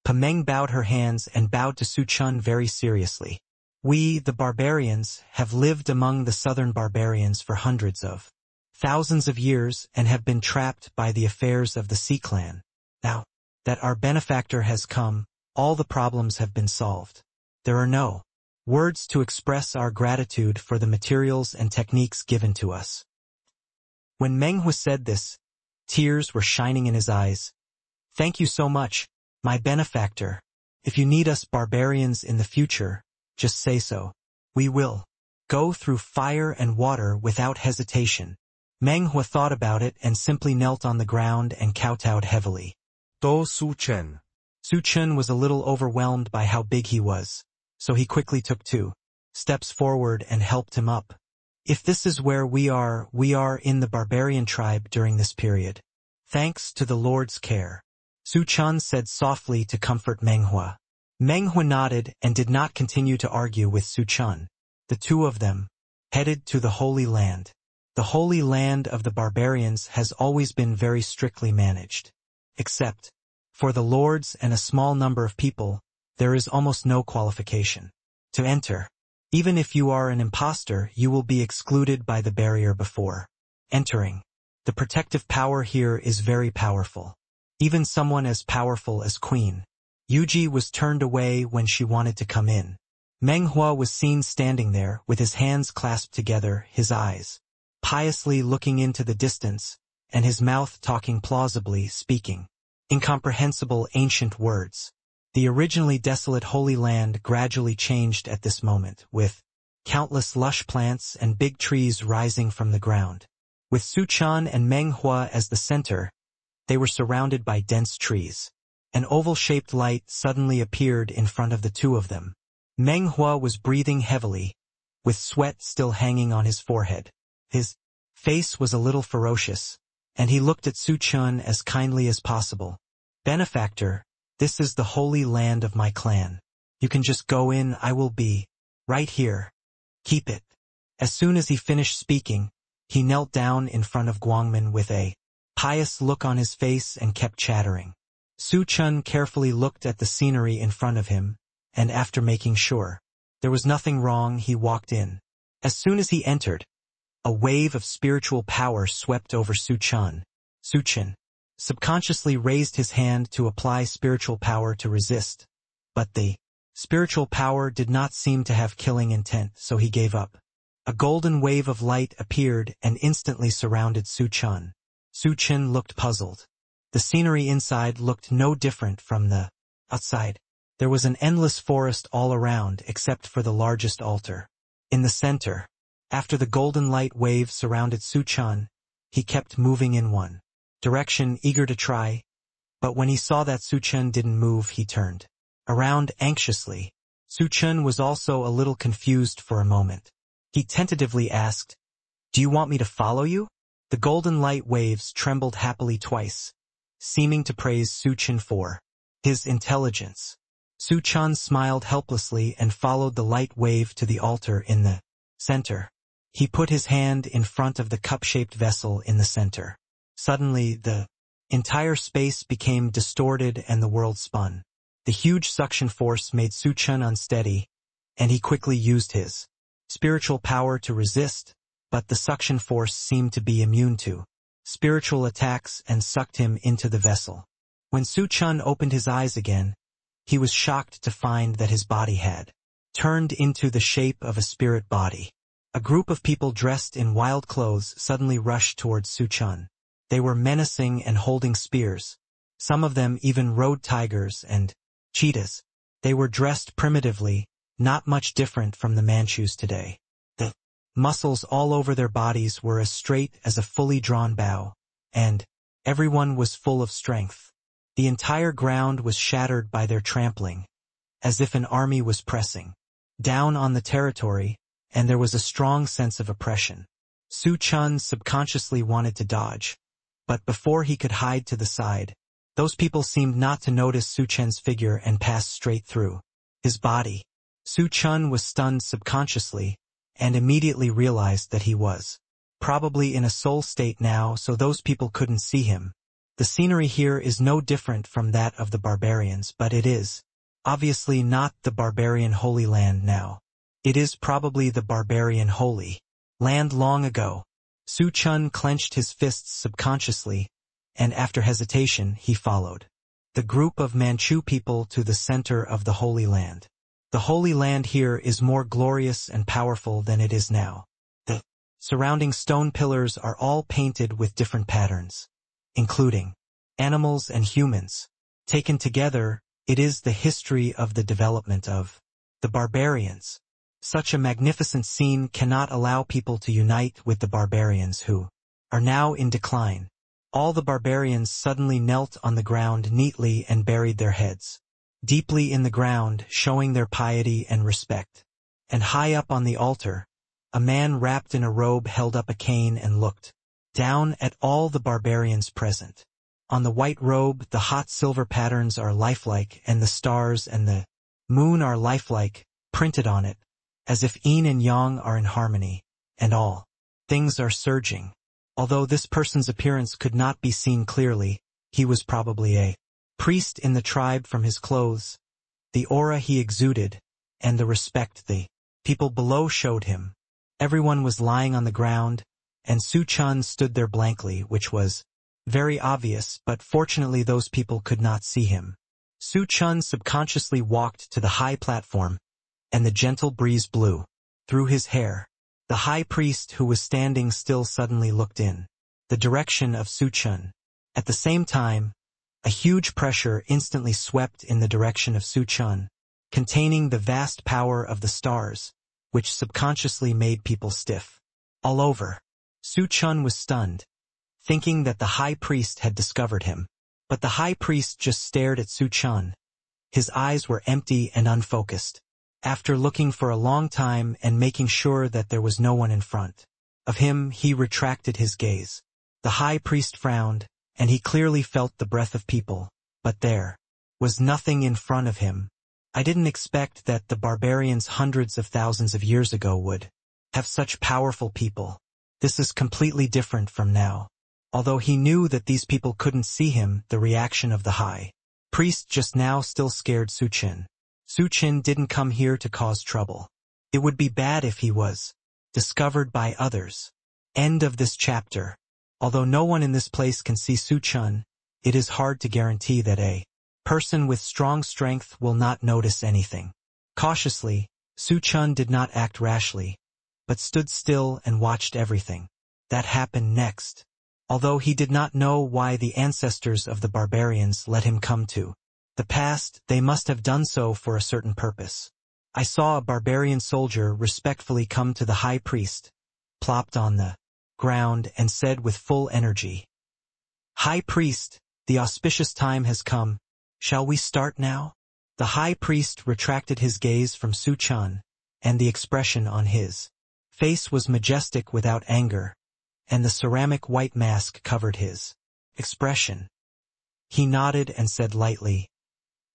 Pameng bowed her hands and bowed to Su Chen very seriously. We, the barbarians, have lived among the southern barbarians for hundreds of thousands of years and have been trapped by the affairs of the Sea clan. Now that our benefactor has come, all the problems have been solved. There are no words to express our gratitude for the materials and techniques given to us. When Meng Hu said this, tears were shining in his eyes. Thank you so much, my benefactor. If you need us barbarians in the future, just say so. We will go through fire and water without hesitation. Meng Hu thought about it and simply knelt on the ground and kowtowed heavily. Su Chen. Su Chen was a little overwhelmed by how big he was, so he quickly took 2 steps forward and helped him up. If this is where we are in the barbarian tribe during this period. Thanks to the Lord's care. Su Chen said softly to comfort Meng Hu. Meng Hu nodded and did not continue to argue with Su Chen. The two of them headed to the Holy Land. The Holy Land of the barbarians has always been very strictly managed. Except for the lords and a small number of people, there is almost no qualification to enter. Even if you are an imposter, you will be excluded by the barrier before entering. The protective power here is very powerful. Even someone as powerful as Queen Yuji was turned away when she wanted to come in. Meng Hu was seen standing there with his hands clasped together, his eyes piously looking into the distance, and his mouth talking plausibly, speaking incomprehensible ancient words. The originally desolate Holy Land gradually changed at this moment, with countless lush plants and big trees rising from the ground. With Su Chen and Meng Hu as the center, they were surrounded by dense trees. An oval-shaped light suddenly appeared in front of the two of them. Meng Hu was breathing heavily, with sweat still hanging on his forehead. His face was a little ferocious, and he looked at Su Chen as kindly as possible. Benefactor, this is the Holy Land of my clan. You can just go in, I will be right here. Keep it. As soon as he finished speaking, he knelt down in front of Guangmin with a pious look on his face and kept chattering. Su Chen carefully looked at the scenery in front of him, and after making sure there was nothing wrong, he walked in. As soon as he entered, a wave of spiritual power swept over Su Chen. Su Chen subconsciously raised his hand to apply spiritual power to resist, but the spiritual power did not seem to have killing intent, so he gave up. A golden wave of light appeared and instantly surrounded Su Chen. Su Chen looked puzzled. The scenery inside looked no different from the outside. There was an endless forest all around except for the largest altar. In the center, after the golden light wave surrounded Su Chen, he kept moving in one direction, eager to try, but when he saw that Su Chen didn't move, he turned around anxiously. Su Chen was also a little confused for a moment. He tentatively asked, "Do you want me to follow you?" The golden light waves trembled happily twice, seeming to praise Su Chen for his intelligence. Su Chen smiled helplessly and followed the light wave to the altar in the center. He put his hand in front of the cup-shaped vessel in the center. Suddenly, the entire space became distorted and the world spun. The huge suction force made Su Chen unsteady, and he quickly used his spiritual power to resist, but the suction force seemed to be immune to spiritual attacks and sucked him into the vessel. When Su Chen opened his eyes again, he was shocked to find that his body had turned into the shape of a spirit body. A group of people dressed in wild clothes suddenly rushed towards Su Chen. They were menacing and holding spears. Some of them even rode tigers and cheetahs. They were dressed primitively, not much different from the Manchus today. The muscles all over their bodies were as straight as a fully drawn bow, and everyone was full of strength. The entire ground was shattered by their trampling, as if an army was pressing down on the territory, and there was a strong sense of oppression. Su Chen subconsciously wanted to dodge, but before he could hide to the side, those people seemed not to notice Su Chen's figure and passed straight through his body. Su Chen was stunned subconsciously, and immediately realized that he was probably in a soul state now, so those people couldn't see him. The scenery here is no different from that of the barbarians, but it is obviously not the barbarian Holy Land now. It is probably the barbarian Holy Land long ago. Su Chen clenched his fists subconsciously, and after hesitation he followed the group of Manchu people to the center of the Holy Land. The Holy Land here is more glorious and powerful than it is now. The surrounding stone pillars are all painted with different patterns, including animals and humans. Taken together, it is the history of the development of the barbarians. Such a magnificent scene cannot allow people to unite with the barbarians who are now in decline. All the barbarians suddenly knelt on the ground neatly and buried their heads deeply in the ground, showing their piety and respect. And high up on the altar, a man wrapped in a robe held up a cane and looked down at all the barbarians present. On the white robe, the hot silver patterns are lifelike, and the stars and the moon are lifelike, printed on it, as if yin and yang are in harmony, and all things are surging. Although this person's appearance could not be seen clearly, he was probably a priest in the tribe from his clothes, the aura he exuded, and the respect the people below showed him. Everyone was lying on the ground, and Su Chen stood there blankly, which was very obvious, but fortunately those people could not see him. Su Chen subconsciously walked to the high platform, and the gentle breeze blew through his hair. The high priest who was standing still suddenly looked in the direction of Su Chen. At the same time, a huge pressure instantly swept in the direction of Su Chen, containing the vast power of the stars, which subconsciously made people stiff all over. Su Chen was stunned, thinking that the high priest had discovered him. But the high priest just stared at Su Chen. His eyes were empty and unfocused. After looking for a long time and making sure that there was no one in front of him, he retracted his gaze. The high priest frowned, and he clearly felt the breath of people, but there was nothing in front of him. I didn't expect that the barbarians hundreds of thousands of years ago would have such powerful people. This is completely different from now. Although he knew that these people couldn't see him, the reaction of the high priest just now still scared Su Chen. Su Chen didn't come here to cause trouble. It would be bad if he was discovered by others. End of this chapter. Although no one in this place can see Su Chen, it is hard to guarantee that a person with strong strength will not notice anything. Cautiously, Su Chen did not act rashly, but stood still and watched everything that happened next. Although he did not know why the ancestors of the barbarians let him come to the past, they must have done so for a certain purpose. I saw a barbarian soldier respectfully come to the high priest, plopped on the ground, and said with full energy, "High priest, the auspicious time has come. Shall we start now?" The high priest retracted his gaze from Su Chen, and the expression on his face was majestic without anger, and the ceramic white mask covered his expression. He nodded and said lightly,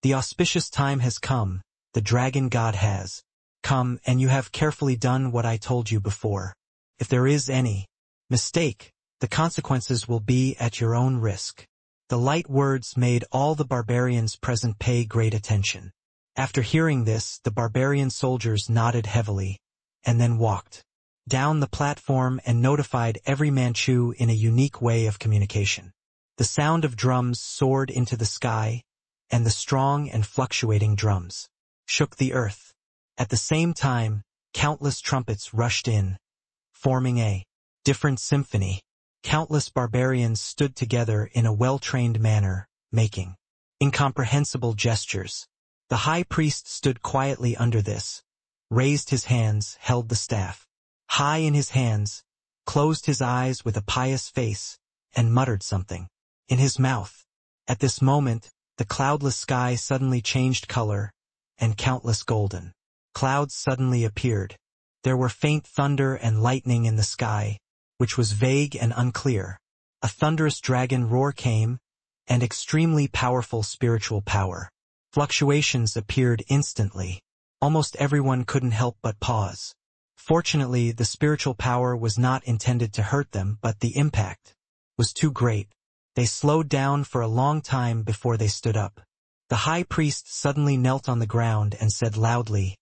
"The auspicious time has come, the dragon god has come, and you have carefully done what I told you before. If there is any mistake, the consequences will be at your own risk." The light words made all the barbarians present pay great attention. After hearing this, the barbarian soldiers nodded heavily, and then walked down the platform and notified every Manchu in a unique way of communication. The sound of drums soared into the sky, and the strong and fluctuating drums shook the earth. At the same time, countless trumpets rushed in, forming a different symphony. Countless barbarians stood together in a well-trained manner, making incomprehensible gestures. The high priest stood quietly under this, raised his hands, held the staff high in his hands, closed his eyes with a pious face, and muttered something in his mouth. At this moment, the cloudless sky suddenly changed color, and countless golden clouds suddenly appeared. There were faint thunder and lightning in the sky, which was vague and unclear. A thunderous dragon roar came, and extremely powerful spiritual power. Fluctuations appeared instantly. Almost everyone couldn't help but pause. Fortunately, the spiritual power was not intended to hurt them, but the impact was too great. They slowed down for a long time before they stood up. The high priest suddenly knelt on the ground and said loudly,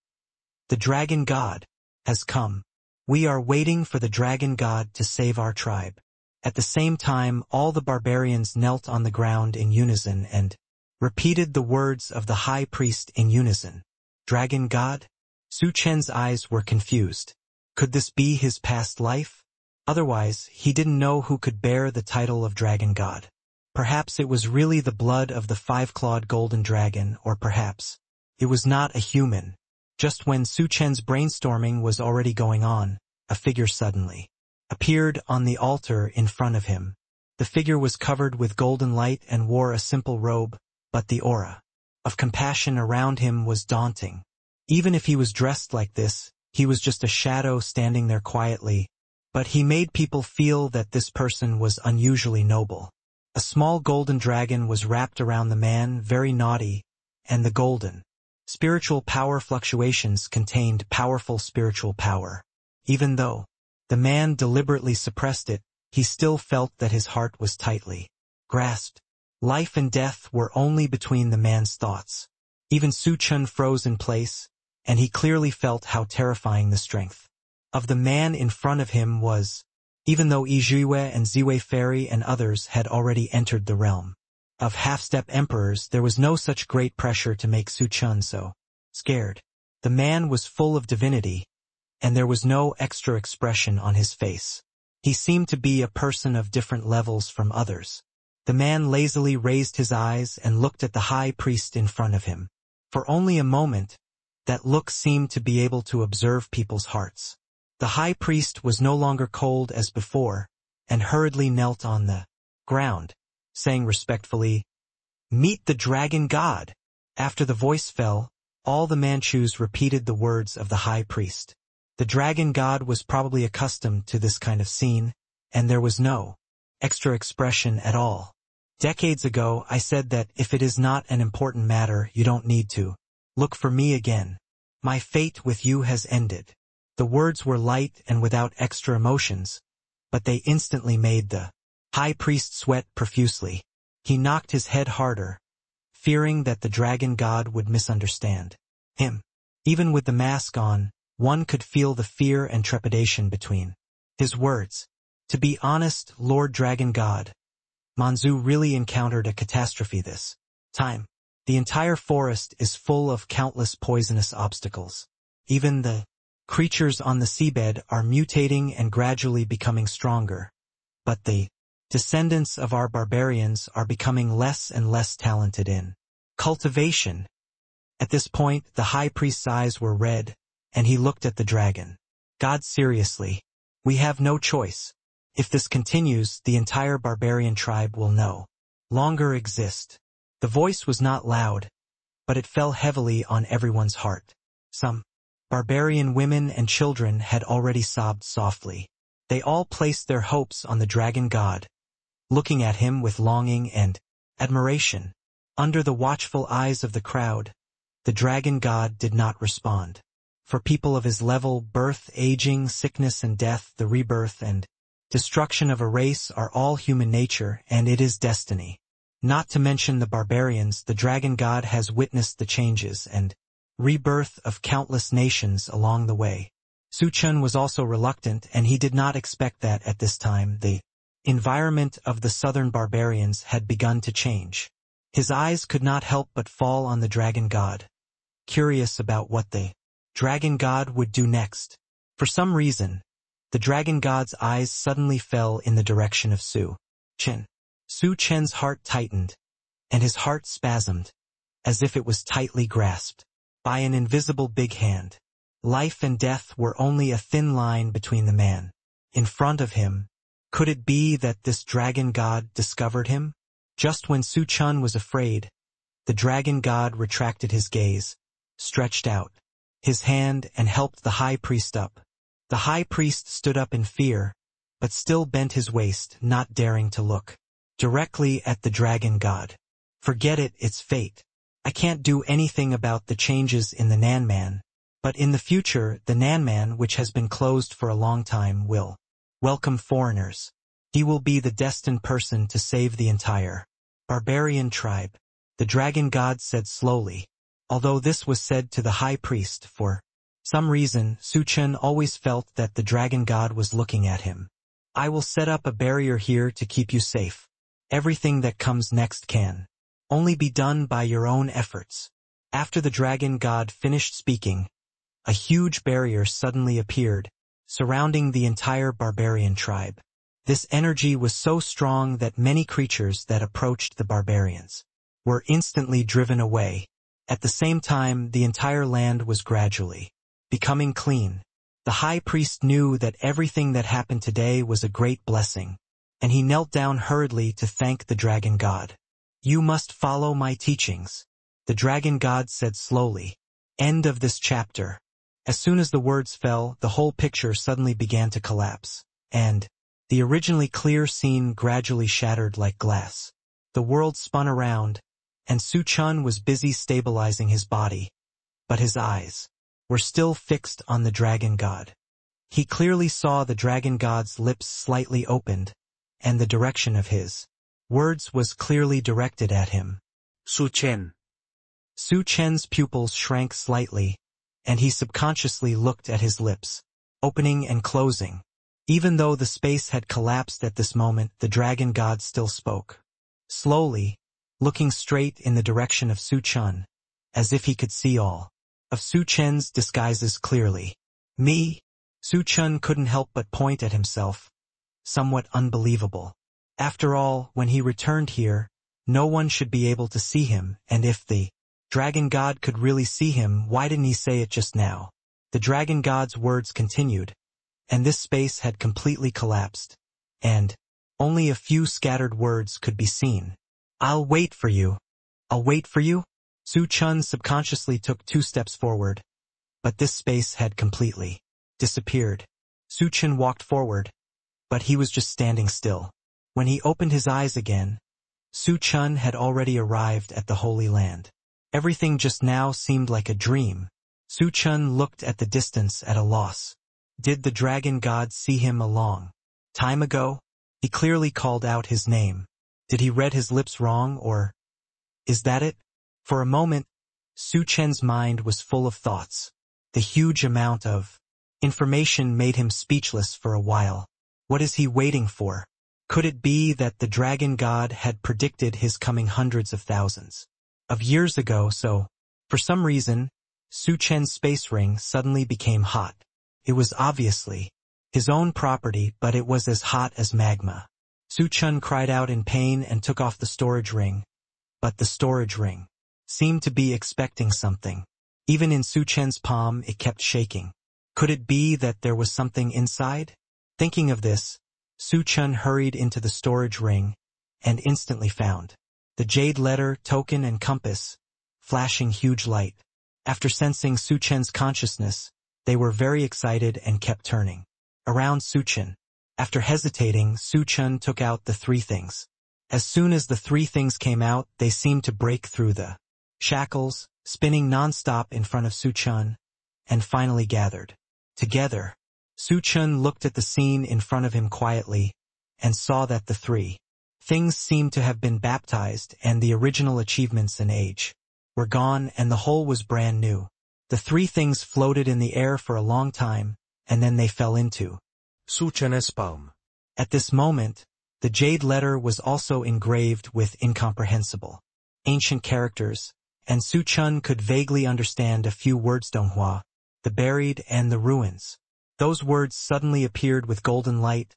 "The dragon god has come. We are waiting for the dragon god to save our tribe." At the same time, all the barbarians knelt on the ground in unison and repeated the words of the high priest in unison. Dragon god? Su Chen's eyes were confused. Could this be his past life? Otherwise, he didn't know who could bear the title of dragon god. Perhaps it was really the blood of the five-clawed golden dragon, or perhaps it was not a human. Just when Su Chen's brainstorming was already going on, a figure suddenly appeared on the altar in front of him. The figure was covered with golden light and wore a simple robe, but the aura of compassion around him was daunting. Even if he was dressed like this, he was just a shadow standing there quietly, but he made people feel that this person was unusually noble. A small golden dragon was wrapped around the man, very naughty, and the golden spiritual power fluctuations contained powerful spiritual power. Even though the man deliberately suppressed it, he still felt that his heart was tightly grasped. Life and death were only between the man's thoughts. Even Su Chen froze in place, and he clearly felt how terrifying the strength of the man in front of him was. Even though Yizhiwei and Ziwei Fairy and others had already entered the realm of half-step emperors, there was no such great pressure to make Su Chen so scared. The man was full of divinity, and there was no extra expression on his face. He seemed to be a person of different levels from others. The man lazily raised his eyes and looked at the high priest in front of him. For only a moment, that look seemed to be able to observe people's hearts. The high priest was no longer cold as before, and hurriedly knelt on the ground, saying respectfully, "Meet the dragon god." After the voice fell, all the Manchus repeated the words of the high priest. The dragon god was probably accustomed to this kind of scene, and there was no extra expression at all. Decades ago, I said that if it is not an important matter, you don't need to look for me again. My fate with you has ended. The words were light and without extra emotions, but they instantly made the high priest sweat profusely. He knocked his head harder, fearing that the dragon god would misunderstand him. Even with the mask on, one could feel the fear and trepidation between his words. To be honest, Lord Dragon God, Manzhu really encountered a catastrophe this time. The entire forest is full of countless poisonous obstacles. Even the creatures on the seabed are mutating and gradually becoming stronger. But the descendants of our barbarians are becoming less and less talented in cultivation. At this point, the high priest's eyes were red, and he looked at the dragon god seriously. We have no choice. If this continues, the entire barbarian tribe will no longer exist. The voice was not loud, but it fell heavily on everyone's heart. Some barbarian women and children had already sobbed softly. They all placed their hopes on the dragon god, looking at him with longing and admiration. Under the watchful eyes of the crowd, the dragon god did not respond. For people of his level, birth, aging, sickness and death, the rebirth and destruction of a race are all human nature, and it is destiny. Not to mention the barbarians, the dragon god has witnessed the changes and rebirth of countless nations along the way. Su Chen was also reluctant, and he did not expect that at this time the environment of the southern barbarians had begun to change. His eyes could not help but fall on the dragon god, curious about what the dragon god would do next. For some reason, the dragon god's eyes suddenly fell in the direction of Su Chen. Su Chen's heart tightened, and his heart spasmed, as if it was tightly grasped by an invisible big hand. Life and death were only a thin line between the man in front of him. Could it be that this dragon god discovered him? Just when Su Chen was afraid, the dragon god retracted his gaze, stretched out his hand and helped the high priest up. The high priest stood up in fear, but still bent his waist, not daring to look directly at the dragon god. Forget it, it's fate. I can't do anything about the changes in the Nanman, but in the future the Nanman, which has been closed for a long time, will welcome foreigners. He will be the destined person to save the entire barbarian tribe, the dragon god said slowly. Although this was said to the high priest, for some reason Su Chen always felt that the dragon god was looking at him. I will set up a barrier here to keep you safe. Everything that comes next can only be done by your own efforts. After the dragon god finished speaking, a huge barrier suddenly appeared, surrounding the entire barbarian tribe. This energy was so strong that many creatures that approached the barbarians were instantly driven away. At the same time, the entire land was gradually becoming clean. The high priest knew that everything that happened today was a great blessing, and he knelt down hurriedly to thank the dragon god. You must follow my teachings, the dragon god said slowly. End of this chapter. As soon as the words fell, the whole picture suddenly began to collapse, and the originally clear scene gradually shattered like glass. The world spun around, and Su Chen was busy stabilizing his body, but his eyes were still fixed on the dragon god. He clearly saw the dragon god's lips slightly opened, and the direction of his words was clearly directed at him. Su Chen. Su Chen's pupils shrank slightly, and he subconsciously looked at his lips, opening and closing. Even though the space had collapsed at this moment, the dragon god still spoke. Slowly, looking straight in the direction of Su Chen, as if he could see all of Su Chen's disguises clearly. Me? Su Chen couldn't help but point at himself. Somewhat unbelievable. After all, when he returned here, no one should be able to see him, and if the dragon god could really see him, why didn't he say it just now? The dragon god's words continued, and this space had completely collapsed, and only a few scattered words could be seen. I'll wait for you. I'll wait for you? Su Chen subconsciously took 2 steps forward, but this space had completely disappeared. Su Chen walked forward, but he was just standing still. When he opened his eyes again, Su Chen had already arrived at the Holy Land. Everything just now seemed like a dream. Su Chen looked at the distance at a loss. Did the dragon god see him a long time ago? He clearly called out his name. Did he read his lips wrong, or is that it? For a moment, Su Chen's mind was full of thoughts. The huge amount of information made him speechless for a while. What is he waiting for? Could it be that the dragon god had predicted his coming hundreds of thousands of years ago? So, for some reason, Su Chen's space ring suddenly became hot. It was obviously his own property, but it was as hot as magma. Su Chen cried out in pain and took off the storage ring. But the storage ring seemed to be expecting something. Even in Su Chen's palm, it kept shaking. Could it be that there was something inside? Thinking of this, Su Chen hurried into the storage ring and instantly found the jade letter, token, and compass, flashing huge light. After sensing Su Chen's consciousness, they were very excited and kept turning around Su Chen. After hesitating, Su Chen took out the 3 things. As soon as the 3 things came out, they seemed to break through the shackles, spinning non-stop in front of Su Chen, and finally gathered together. Su Chen looked at the scene in front of him quietly, and saw that the 3 Things seemed to have been baptized, and the original achievements and age were gone, and the whole was brand new. The three things floated in the air for a long time, and then they fell into Su Chen's palm. At this moment, the jade letter was also engraved with incomprehensible ancient characters, and Su Chen could vaguely understand a few words: Donghua, the buried, and the ruins. Those words suddenly appeared with golden light.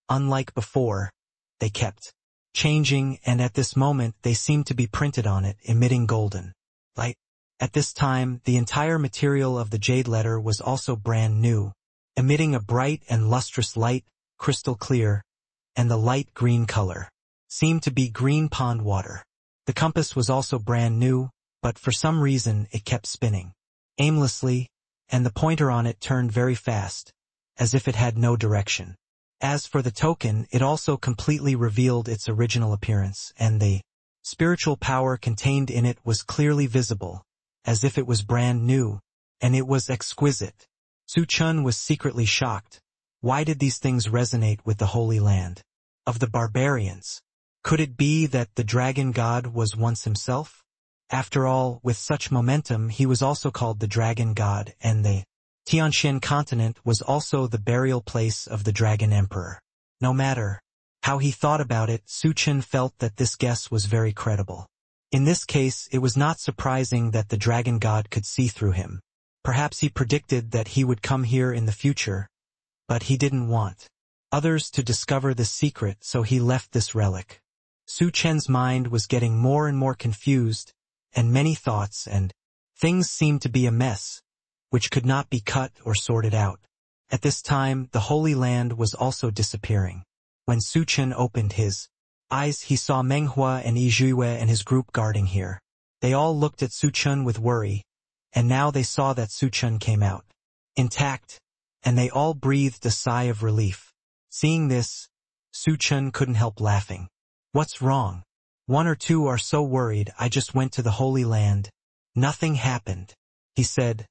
Unlike before, they kept changing, and at this moment they seemed to be printed on it, emitting golden light. At this time, the entire material of the jade letter was also brand new, emitting a bright and lustrous light, crystal clear, and the light green color seemed to be green pond water. The compass was also brand new, but for some reason it kept spinning aimlessly, and the pointer on it turned very fast, as if it had no direction. As for the token, it also completely revealed its original appearance, and the spiritual power contained in it was clearly visible, as if it was brand new, and it was exquisite. Su Chen was secretly shocked. Why did these things resonate with the Holy Land of the barbarians? Could it be that the dragon god was once himself? After all, with such momentum, he was also called the dragon god, and the Tianxian continent was also the burial place of the dragon emperor. No matter how he thought about it, Su Chen felt that this guess was very credible. In this case, it was not surprising that the dragon god could see through him. Perhaps he predicted that he would come here in the future, but he didn't want others to discover the secret, so he left this relic. Su Chen's mind was getting more and more confused, and many thoughts and things seemed to be a mess, which could not be cut or sorted out. At this time, the Holy Land was also disappearing. When Su Chen opened his eyes, he saw Menghua and Yizhuiyue and his group guarding here. They all looked at Su Chen with worry, and now they saw that Su Chen came out intact, and they all breathed a sigh of relief. Seeing this, Su Chen couldn't help laughing. What's wrong? One or two are so worried. I just went to the Holy Land. Nothing happened, he said,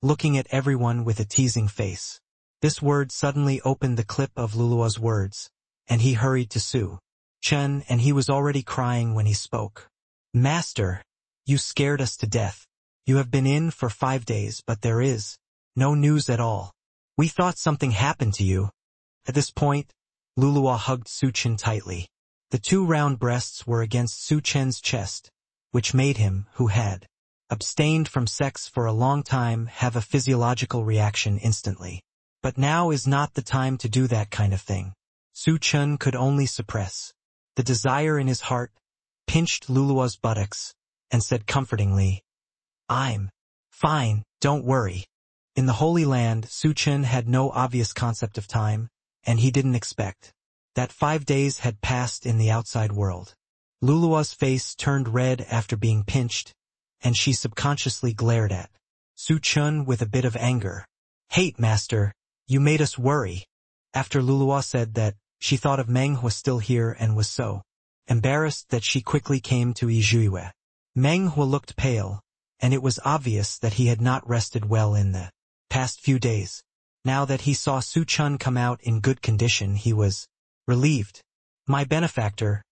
looking at everyone with a teasing face. This word suddenly opened the clip of Lulua's words, and he hurried to Su Chen, and he was already crying when he spoke. Master, you scared us to death. You have been in for 5 days, but there is no news at all. We thought something happened to you. At this point, Lulua hugged Su Chen tightly. The two round breasts were against Su Chen's chest, which made him, who had abstained from sex for a long time, have a physiological reaction instantly. But now is not the time to do that kind of thing. Su Chen could only suppress the desire in his heart, pinched Lulua's buttocks, and said comfortingly, I'm fine, don't worry. In the Holy Land, Su Chen had no obvious concept of time, and he didn't expect that 5 days had passed in the outside world. Lulua's face turned red after being pinched, and she subconsciously glared at Su Chen with a bit of anger. Hate, master, you made us worry. After Lulua said that, she thought of Meng was still here and was so embarrassed that she quickly came to Yizhuiyue. Meng Hua looked pale, and it was obvious that he had not rested well in the past few days. Now that he saw Su Chen come out in good condition, he was relieved. My benefactor,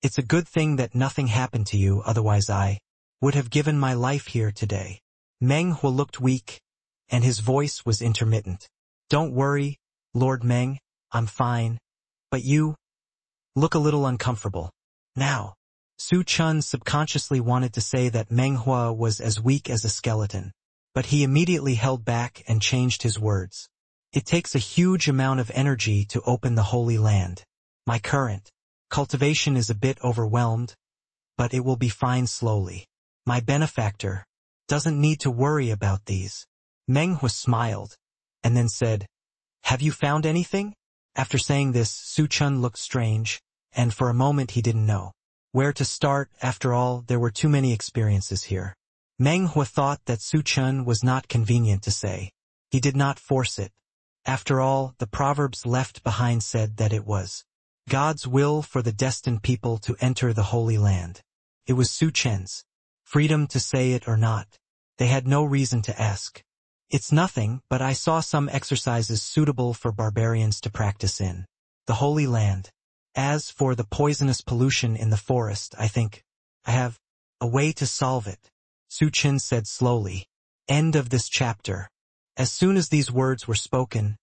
it's a good thing that nothing happened to you, otherwise I would have given my life here today. Meng Hua looked weak, and his voice was intermittent. Don't worry, Lord Meng, I'm fine. But you look a little uncomfortable. Now, Su Chen subconsciously wanted to say that Meng Hua was as weak as a skeleton, but he immediately held back and changed his words. It takes a huge amount of energy to open the Holy Land. My current cultivation is a bit overwhelmed, but it will be fine slowly. My benefactor doesn't need to worry about these. Meng Hua smiled, and then said, Have you found anything? After saying this, Su Chen looked strange, and for a moment he didn't know where to start. After all, there were too many experiences here. Meng Hua thought that Su Chen was not convenient to say. He did not force it. After all, the proverbs left behind said that it was God's will for the destined people to enter the Holy Land. It was Su Chen's freedom to say it or not. They had no reason to ask. It's nothing, but I saw some exercises suitable for barbarians to practice in the Holy Land. As for the poisonous pollution in the forest, I think I have a way to solve it, Su Chen said slowly. End of this chapter. As soon as these words were spoken,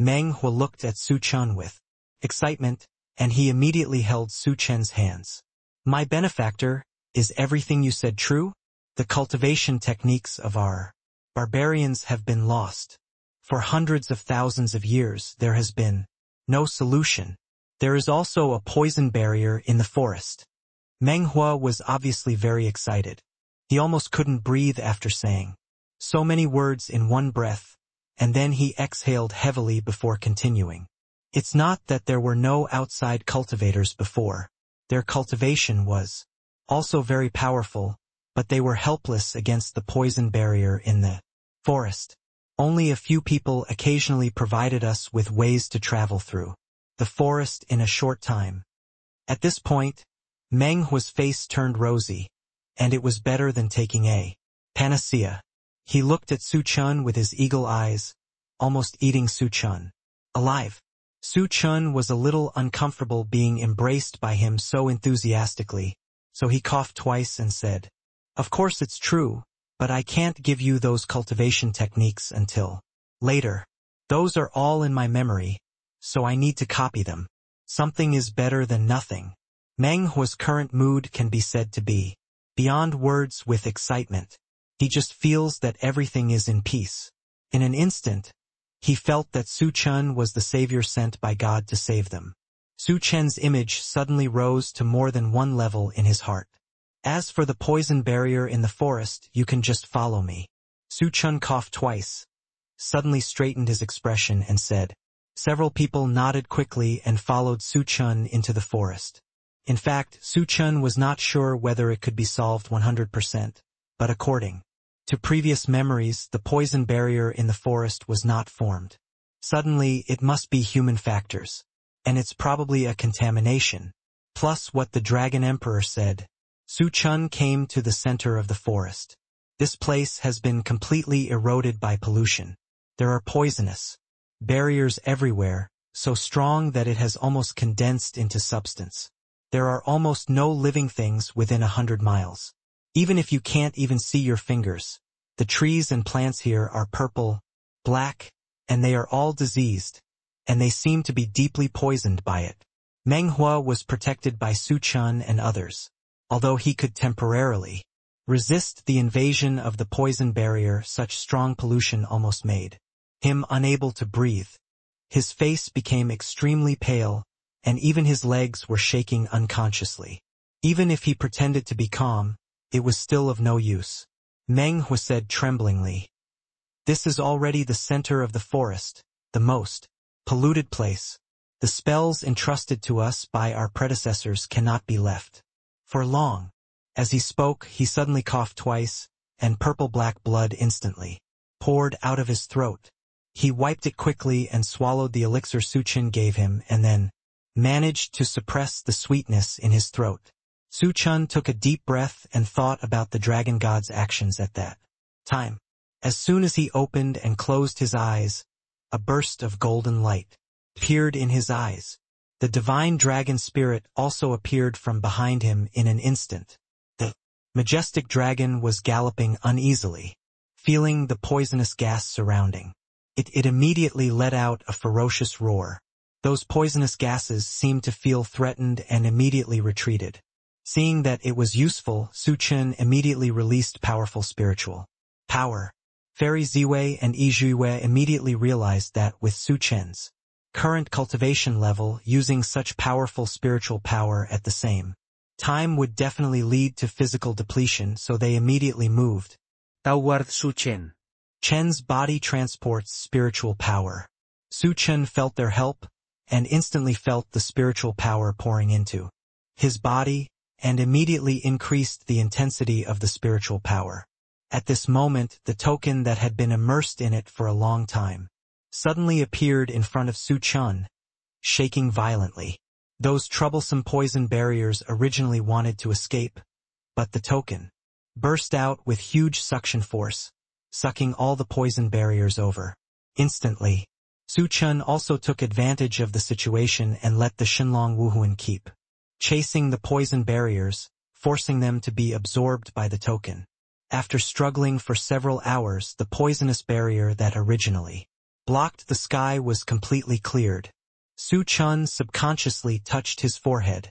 Meng Huo looked at Su Chen with excitement, and he immediately held Su Chen's hands. My benefactor, is everything you said true? The cultivation techniques of our barbarians have been lost. For hundreds of thousands of years there has been no solution. There is also a poison barrier in the forest. Meng Huo was obviously very excited. He almost couldn't breathe after saying so many words in one breath, and then he exhaled heavily before continuing. It's not that there were no outside cultivators before. Their cultivation was also very powerful, but they were helpless against the poison barrier in the forest. Only a few people occasionally provided us with ways to travel through the forest in a short time. At this point, Meng Huo's face turned rosy, and it was better than taking a panacea. He looked at Su Chen with his eagle eyes, almost eating Su Chen alive. Su Chen was a little uncomfortable being embraced by him so enthusiastically, so he coughed twice and said, Of course it's true, but I can't give you those cultivation techniques until later. Those are all in my memory, so I need to copy them. Something is better than nothing. Meng Huo's current mood can be said to be beyond words with excitement. He just feels that everything is in peace. In an instant, he felt that Su Chen was the savior sent by God to save them. Su Chen's image suddenly rose to more than one level in his heart. As for the poison barrier in the forest, you can just follow me. Su Chen coughed twice, suddenly straightened his expression and said. Several people nodded quickly and followed Su Chen into the forest. In fact, Su Chen was not sure whether it could be solved 100%, but according to previous memories, the poison barrier in the forest was not formed. Suddenly, it must be human factors. And it's probably a contamination. Plus what the Dragon Emperor said. Su Chen came to the center of the forest. This place has been completely eroded by pollution. There are poisonous barriers everywhere, so strong that it has almost condensed into substance. There are almost no living things within 100 miles. Even if you can't even see your fingers, the trees and plants here are purple, black, and they are all diseased, and they seem to be deeply poisoned by it. Meng Huo was protected by Su Chen and others, although he could temporarily resist the invasion of the poison barrier. Such strong pollution almost made him unable to breathe. His face became extremely pale, and even his legs were shaking unconsciously. Even if he pretended to be calm, it was still of no use. Meng Huo said tremblingly, This is already the center of the forest, the most polluted place. The spells entrusted to us by our predecessors cannot be left for long. As he spoke, he suddenly coughed twice, and purple-black blood instantly poured out of his throat. He wiped it quickly and swallowed the elixir Su Chen gave him, and then managed to suppress the sweetness in his throat. Su Chen took a deep breath and thought about the dragon god's actions at that time. As soon as he opened and closed his eyes, a burst of golden light appeared in his eyes. The divine dragon spirit also appeared from behind him in an instant. The majestic dragon was galloping uneasily, feeling the poisonous gas surrounding. It immediately let out a ferocious roar. Those poisonous gases seemed to feel threatened and immediately retreated. Seeing that it was useful, Su Chen immediately released powerful spiritual power. Fairy Ziwei and Yizhuiwei immediately realized that with Su Chen's current cultivation level, using such powerful spiritual power at the same time would definitely lead to physical depletion, so they immediately moved toward Su Chen. Chen's body transports spiritual power. Su Chen felt their help, and instantly felt the spiritual power pouring into his body, and immediately increased the intensity of the spiritual power. At this moment, the token that had been immersed in it for a long time suddenly appeared in front of Su Chen, shaking violently. Those troublesome poison barriers originally wanted to escape, but the token burst out with huge suction force, sucking all the poison barriers over. Instantly, Su Chen also took advantage of the situation and let the Shenlong Wuhuan keep chasing the poison barriers, forcing them to be absorbed by the token. After struggling for several hours, the poisonous barrier that originally blocked the sky was completely cleared. Su Chen subconsciously touched his forehead,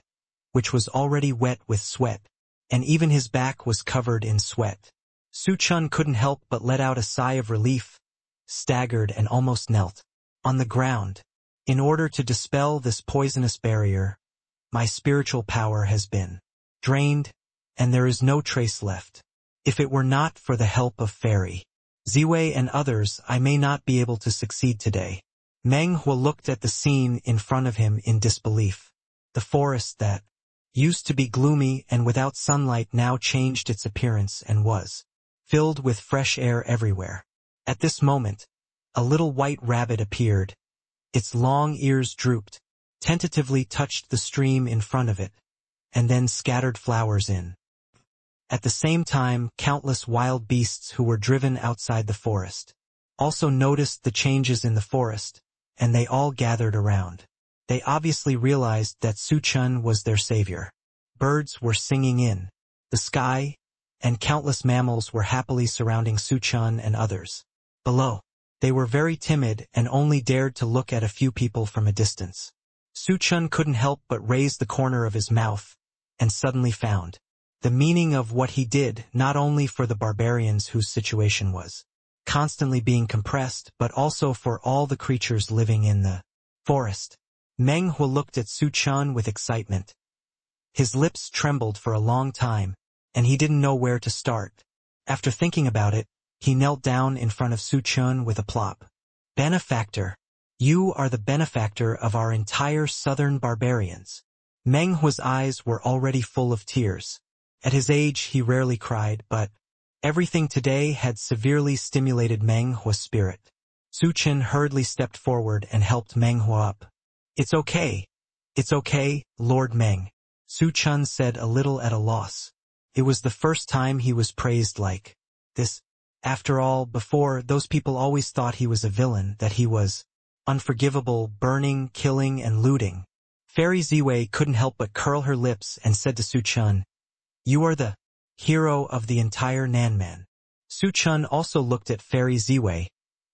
which was already wet with sweat, and even his back was covered in sweat. Su Chen couldn't help but let out a sigh of relief, staggered and almost knelt on the ground. In order to dispel this poisonous barrier, my spiritual power has been drained, and there is no trace left. If it were not for the help of Fairy Ziwei and others, I may not be able to succeed today. Meng Huo looked at the scene in front of him in disbelief. The forest that used to be gloomy and without sunlight now changed its appearance and was filled with fresh air everywhere. At this moment, a little white rabbit appeared. Its long ears drooped, tentatively touched the stream in front of it, and then scattered flowers in. At the same time, countless wild beasts who were driven outside the forest also noticed the changes in the forest, and they all gathered around. They obviously realized that Su Chen was their savior. Birds were singing in the sky, and countless mammals were happily surrounding Su Chen and others. Below, they were very timid and only dared to look at a few people from a distance. Su Chen couldn't help but raise the corner of his mouth, and suddenly found the meaning of what he did, not only for the barbarians whose situation was constantly being compressed, but also for all the creatures living in the forest. Meng Huo looked at Su Chen with excitement. His lips trembled for a long time, and he didn't know where to start. After thinking about it, he knelt down in front of Su Chen with a plop. Benefactor, you are the benefactor of our entire southern barbarians. Meng Huo's eyes were already full of tears. At his age, he rarely cried, but everything today had severely stimulated Meng Huo's spirit. Su Chen hurriedly stepped forward and helped Meng Huo up. It's okay, Lord Meng, Su Chen said, a little at a loss. It was the first time he was praised like this. After all, before, those people always thought he was a villain, that he was unforgivable, burning, killing, and looting. Fairy Ziwei couldn't help but curl her lips and said to Su Chen, "You are the hero of the entire Nanman." Su Chen also looked at Fairy Ziwei,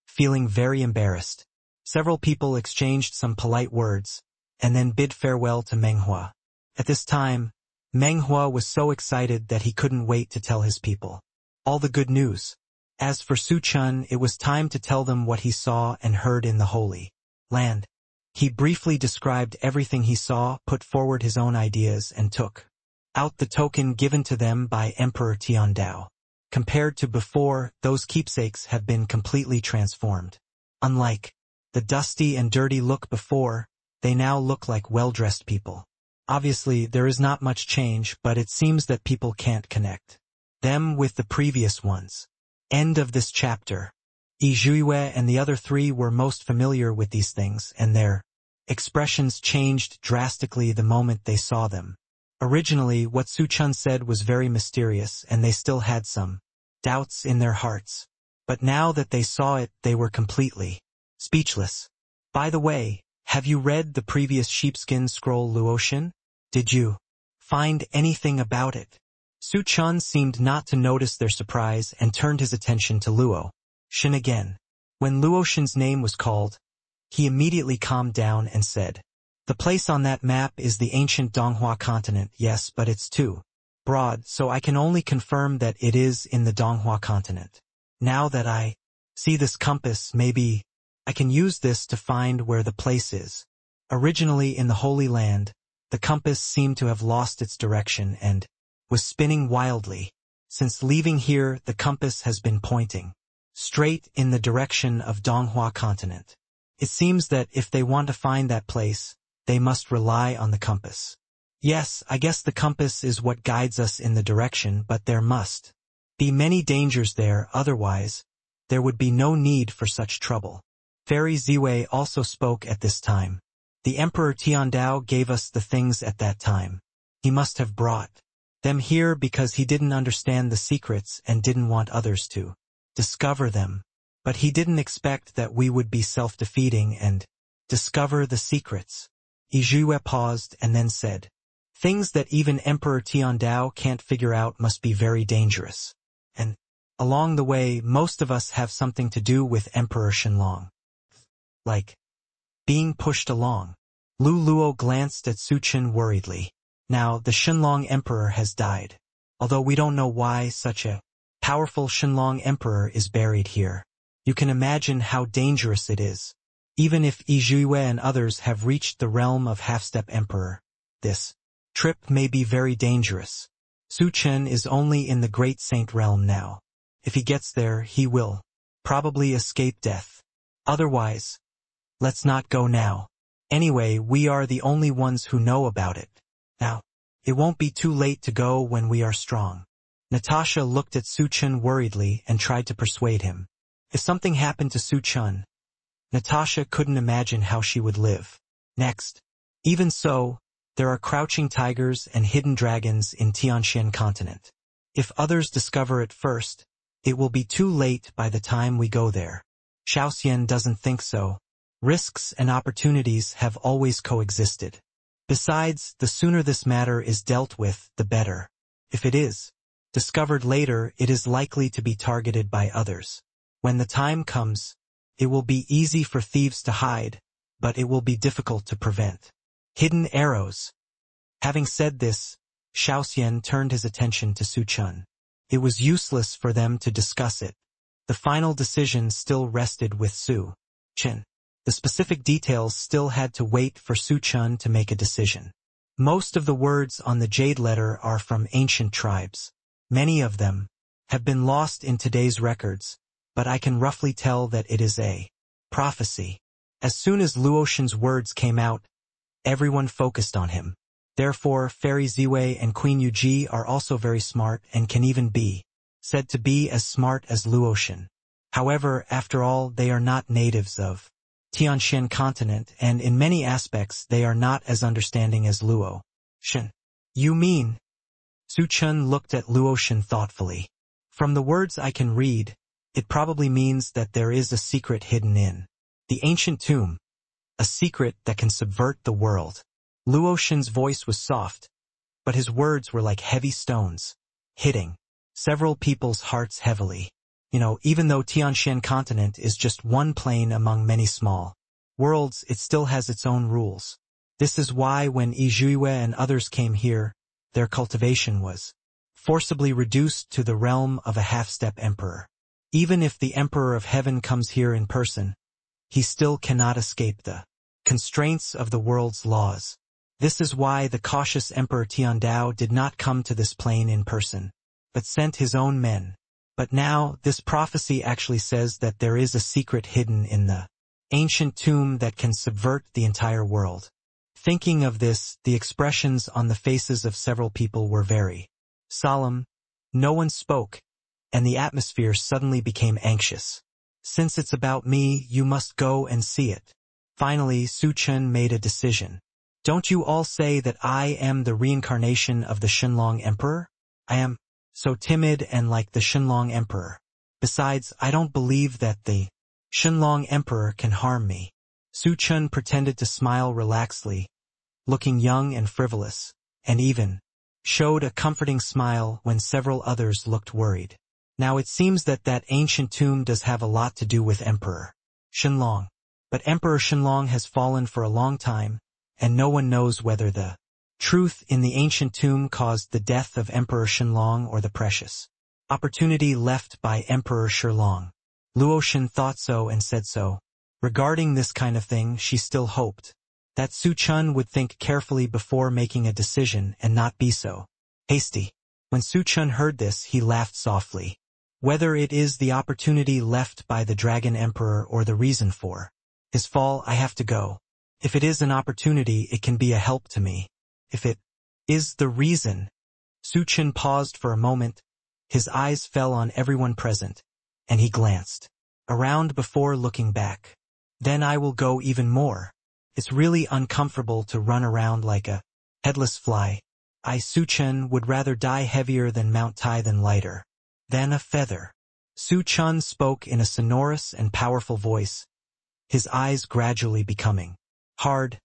feeling very embarrassed. Several people exchanged some polite words, and then bid farewell to Meng Huo. At this time, Meng Huo was so excited that he couldn't wait to tell his people all the good news. As for Su Chen, it was time to tell them what he saw and heard in the Holy Land. He briefly described everything he saw, put forward his own ideas, and took out the token given to them by Emperor Tiandao. Compared to before, those keepsakes have been completely transformed. Unlike the dusty and dirty look before, they now look like well-dressed people. Obviously, there is not much change, but it seems that people can't connect them with the previous ones. End of this chapter. Yi Zhuiyue and the other three were most familiar with these things, and their expressions changed drastically the moment they saw them. Originally, what Su Chen said was very mysterious, and they still had some doubts in their hearts. But now that they saw it, they were completely speechless. By the way, have you read the previous sheepskin scroll Luotian? Did you find anything about it? Su Chen seemed not to notice their surprise and turned his attention to Luo Shen again. When Luotian's name was called, he immediately calmed down and said, "The place on that map is the ancient Donghua continent, yes, but it's too broad, so I can only confirm that it is in the Donghua continent. Now that I see this compass, maybe I can use this to find where the place is." Originally in the Holy Land, the compass seemed to have lost its direction and was spinning wildly. Since leaving here, the compass has been pointing straight in the direction of Donghua continent. It seems that if they want to find that place, they must rely on the compass. Yes, I guess the compass is what guides us in the direction, but there must be many dangers there, otherwise there would be no need for such trouble. Fairy Ziwei also spoke at this time. The Emperor Tiandao gave us the things at that time. He must have brought them here because he didn't understand the secrets and didn't want others to discover them. But he didn't expect that we would be self-defeating and discover the secrets. Yue paused and then said, things that even Emperor Tiandao can't figure out must be very dangerous. And along the way, most of us have something to do with Emperor Shenlong. Like being pushed along. Lu Luo glanced at Su Chen worriedly. Now, the Shenlong Emperor has died. Although we don't know why such a powerful Shenlong Emperor is buried here. You can imagine how dangerous it is. Even if Yue and others have reached the realm of Half-Step Emperor, this trip may be very dangerous. Su Chen is only in the Great Saint realm now. If he gets there, he will probably escape death. Otherwise, let's not go now. Anyway, we are the only ones who know about it. Now, it won't be too late to go when we are strong. Natasha looked at Su Chen worriedly and tried to persuade him. If something happened to Su Chen, Natasha couldn't imagine how she would live. Next, even so, there are crouching tigers and hidden dragons in Tianshan continent. If others discover it first, it will be too late by the time we go there. Xiaoxian doesn't think so. Risks and opportunities have always coexisted. Besides, the sooner this matter is dealt with, the better. If it is discovered later, it is likely to be targeted by others. When the time comes, it will be easy for thieves to hide, but it will be difficult to prevent. Hidden arrows. Having said this, Xiaoxian turned his attention to Su Chen. It was useless for them to discuss it. The final decision still rested with Su Chen. The specific details still had to wait for Su Chen to make a decision. Most of the words on the jade letter are from ancient tribes. Many of them have been lost in today's records, but I can roughly tell that it is a prophecy. As soon as Luotian's words came out, everyone focused on him. Therefore, Fairy Ziwei and Queen Yuji are also very smart and can even be said to be as smart as Luotian. However, after all, they are not natives of Tianshan continent, and in many aspects they are not as understanding as Luo-shan. You mean? Su Chen looked at Luo-shan thoughtfully. From the words I can read, it probably means that there is a secret hidden in the ancient tomb, a secret that can subvert the world. Luo-shan's voice was soft, but his words were like heavy stones, hitting several people's hearts heavily. Even though Tianshan continent is just one plane among many small worlds, it still has its own rules. This is why when Yue and others came here, their cultivation was forcibly reduced to the realm of a half-step emperor. Even if the Emperor of Heaven comes here in person, he still cannot escape the constraints of the world's laws. This is why the cautious Emperor Tiandao did not come to this plane in person, but sent his own men. But now, this prophecy actually says that there is a secret hidden in the ancient tomb that can subvert the entire world. Thinking of this, the expressions on the faces of several people were very solemn. No one spoke, and the atmosphere suddenly became anxious. Since it's about me, you must go and see it. Finally, Su Chen made a decision. Don't you all say that I am the reincarnation of the Shenlong Emperor? I am so timid and like the Shenlong Emperor. Besides, I don't believe that the Shenlong Emperor can harm me. Su Chen pretended to smile relaxedly, looking young and frivolous, and even showed a comforting smile when several others looked worried. Now it seems that ancient tomb does have a lot to do with Emperor Shenlong. But Emperor Shenlong has fallen for a long time, and no one knows whether the truth in the ancient tomb caused the death of Emperor Shenlong or the precious opportunity left by Emperor Shenlong. Luo-shan thought so and said so. Regarding this kind of thing, she still hoped that Su Chen would think carefully before making a decision and not be so hasty. When Su Chen heard this, he laughed softly. Whether it is the opportunity left by the Dragon Emperor or the reason for his fall, I have to go. If it is an opportunity, it can be a help to me. If it is the reason. Su Chen paused for a moment. His eyes fell on everyone present, and he glanced around before looking back. Then I will go even more. It's really uncomfortable to run around like a headless fly. Su Chen would rather die heavier than mount Tai than lighter than a feather. Su Chen spoke in a sonorous and powerful voice, his eyes gradually becoming hard.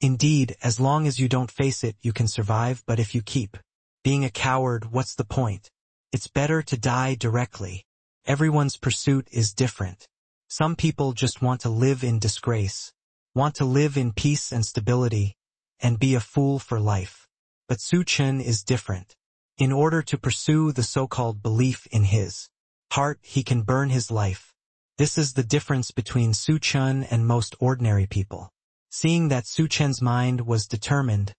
Indeed, as long as you don't face it, you can survive, but if you keep being a coward, what's the point? It's better to die directly. Everyone's pursuit is different. Some people just want to live in disgrace, want to live in peace and stability, and be a fool for life. But Su Chen is different. In order to pursue the so-called belief in his heart, he can burn his life. This is the difference between Su Chen and most ordinary people. Seeing that Su Chen's mind was determined,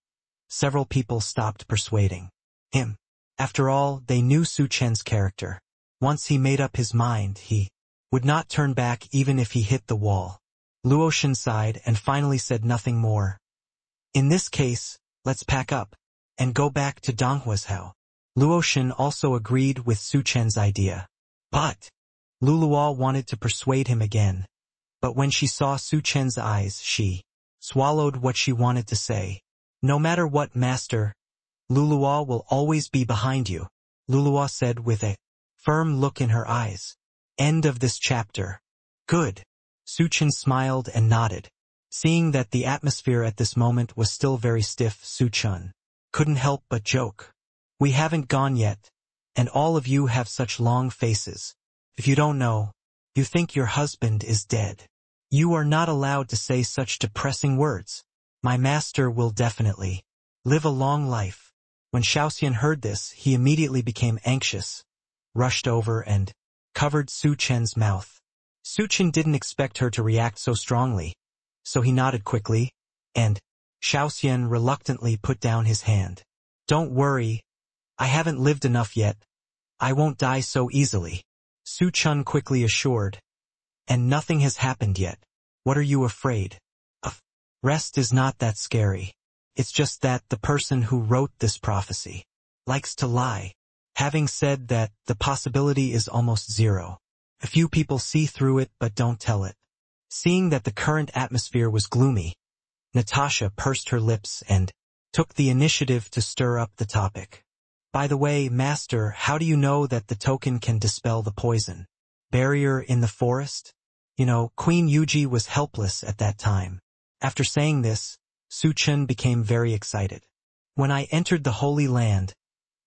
several people stopped persuading him. After all, they knew Su Chen's character. Once he made up his mind, he would not turn back even if he hit the wall. Luo Shen sighed and finally said nothing more. In this case, let's pack up and go back to Donghuazhou. Luo Shen also agreed with Su Chen's idea. But Luluo wanted to persuade him again. But when she saw Su Chen's eyes, she swallowed what she wanted to say. No matter what, master, Luluo will always be behind you, Luluo said with a firm look in her eyes. End of this chapter. Good. Su Chen smiled and nodded. Seeing that the atmosphere at this moment was still very stiff, Su Chen couldn't help but joke. We haven't gone yet, and all of you have such long faces. If you don't know, you think your husband is dead. You are not allowed to say such depressing words. My master will definitely live a long life. When Xiaoxian heard this, he immediately became anxious, rushed over and covered Su Chen's mouth. Su Chen didn't expect her to react so strongly, so he nodded quickly, and Xiaoxian reluctantly put down his hand. Don't worry, I haven't lived enough yet. I won't die so easily, Su Chen quickly assured. And nothing has happened yet. What are you afraid of? Rest is not that scary. It's just that the person who wrote this prophecy likes to lie. Having said that, the possibility is almost zero. A few people see through it but don't tell it. Seeing that the current atmosphere was gloomy, Natasha pursed her lips and took the initiative to stir up the topic. By the way, master, how do you know that the token can dispel the poison barrier in the forest? You know, Queen Yuji was helpless at that time. After saying this, Su Chen became very excited. When I entered the Holy Land,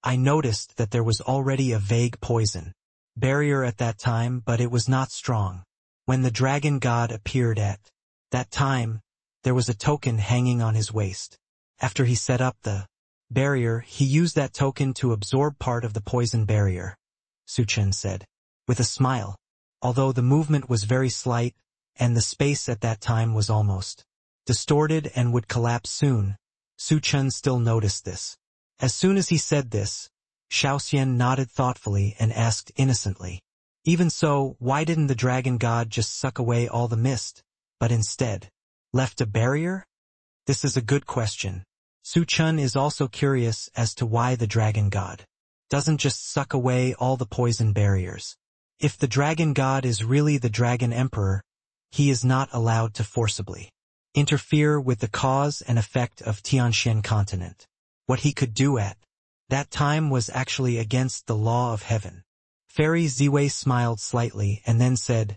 I noticed that there was already a vague poison barrier at that time, but it was not strong. When the dragon god appeared at that time, there was a token hanging on his waist. After he set up the barrier, he used that token to absorb part of the poison barrier, Su Chen said, with a smile. Although the movement was very slight, and the space at that time was almost distorted and would collapse soon, Su Chen still noticed this. As soon as he said this, Xiaoxian nodded thoughtfully and asked innocently, even so, why didn't the dragon god just suck away all the mist, but instead left a barrier? This is a good question. Su Chen is also curious as to why the dragon god doesn't just suck away all the poison barriers. If the dragon god is really the dragon emperor, he is not allowed to forcibly interfere with the cause and effect of Tianxian continent. What he could do at that time was actually against the law of heaven. Fairy Ziwei smiled slightly and then said,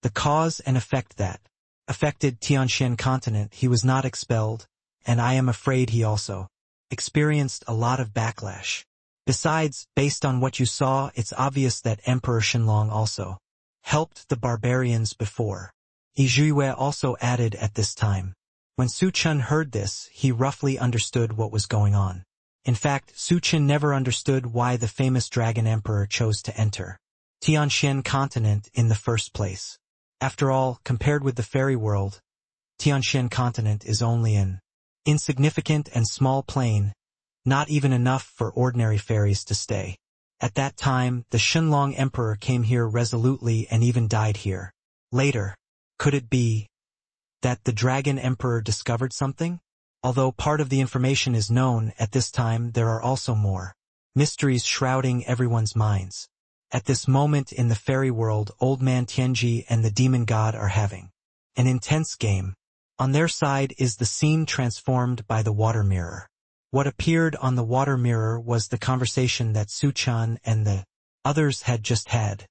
the cause and effect that affected Tianxian continent, he was not expelled, and I am afraid he also experienced a lot of backlash. Besides, based on what you saw, it's obvious that Emperor Shenlong also helped the barbarians before. Yizhuiwei also added at this time. When Su Chen heard this, he roughly understood what was going on. In fact, Su Chen never understood why the famous dragon emperor chose to enter Tianxian continent in the first place. After all, compared with the fairy world, Tianxian continent is only an insignificant and small plain, not even enough for ordinary fairies to stay. At that time, the Shenlong emperor came here resolutely and even died here. Later, could it be that the dragon emperor discovered something? Although part of the information is known, at this time there are also more mysteries shrouding everyone's minds. At this moment in the fairy world, Old Man Tianji and the demon god are having an intense game. On their side is the scene transformed by the water mirror. What appeared on the water mirror was the conversation that Su Chen and the others had just had.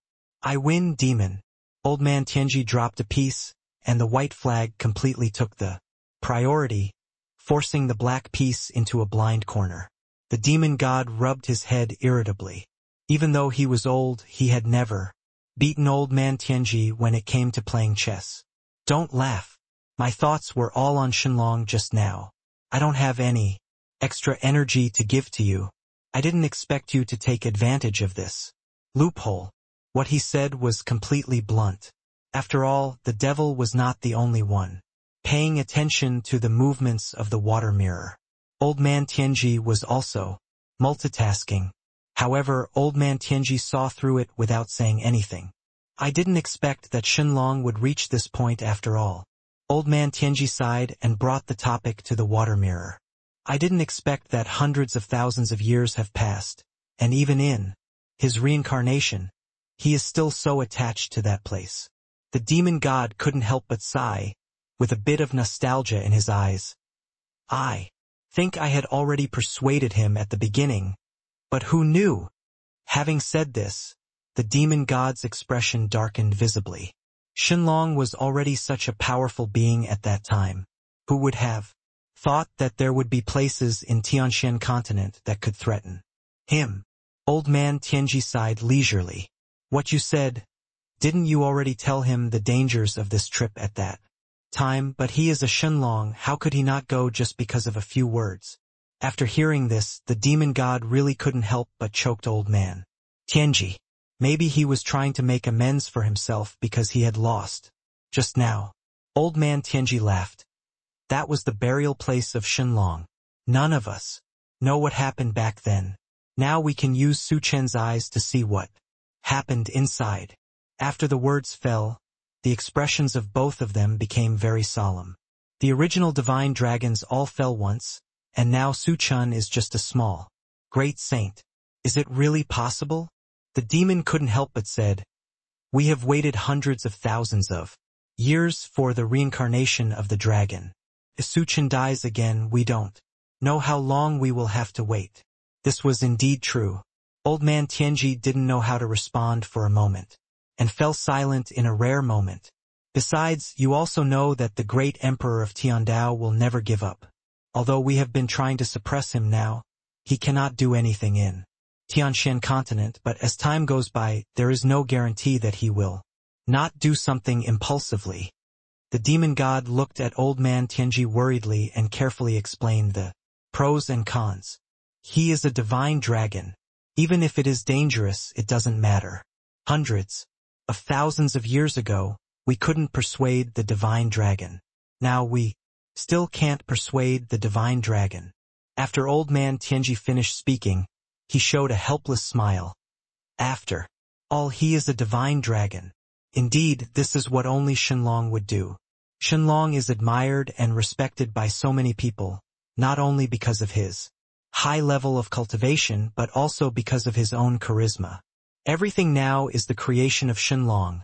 I win, demon. Old man Tianji dropped a piece, and the white flag completely took the priority, forcing the black piece into a blind corner. The demon god rubbed his head irritably. Even though he was old, he had never beaten old man Tianji when it came to playing chess. Don't laugh. My thoughts were all on Shenlong just now. I don't have any extra energy to give to you. I didn't expect you to take advantage of this loophole. What he said was completely blunt. After all, the devil was not the only one paying attention to the movements of the water mirror. Old man Tianji was also multitasking. However, old man Tianji saw through it without saying anything. I didn't expect that Shenlong would reach this point after all. Old man Tianji sighed and brought the topic to the water mirror. I didn't expect that hundreds of thousands of years have passed, and even in his reincarnation, he is still so attached to that place. The demon god couldn't help but sigh, with a bit of nostalgia in his eyes. I think I had already persuaded him at the beginning, but who knew? Having said this, the demon god's expression darkened visibly. Shenlong was already such a powerful being at that time. Who would have thought that there would be places in Tianshan continent that could threaten him? Old man Tianji sighed leisurely. What you said, didn't you already tell him the dangers of this trip at that time? But he is a Shenlong, how could he not go just because of a few words? After hearing this, the demon god really couldn't help but choked old man Tianji. Maybe he was trying to make amends for himself because he had lost just now. Old man Tianji laughed. That was the burial place of Shenlong. None of us know what happened back then. Now we can use Su Chen's eyes to see what happened inside. After the words fell, the expressions of both of them became very solemn. The original divine dragons all fell once, and now Su Chen is just a small, great saint. Is it really possible? The demon couldn't help but said, we have waited hundreds of thousands of years for the reincarnation of the dragon. If Su Chen dies again, we don't know how long we will have to wait. This was indeed true. Old man Tianji didn't know how to respond for a moment, and fell silent in a rare moment. Besides, you also know that the great emperor of Tiandao will never give up. Although we have been trying to suppress him now, he cannot do anything in Tianshan continent, but as time goes by, there is no guarantee that he will not do something impulsively. The demon god looked at old man Tianji worriedly and carefully explained the pros and cons. He is a divine dragon. Even if it is dangerous, it doesn't matter. Hundreds of thousands of years ago, we couldn't persuade the divine dragon. Now we still can't persuade the divine dragon. After old man Tianji finished speaking, he showed a helpless smile. After all, he is a divine dragon. Indeed, this is what only Shenlong would do. Shenlong is admired and respected by so many people, not only because of his high level of cultivation but also because of his own charisma. Everything now is the creation of Shenlong.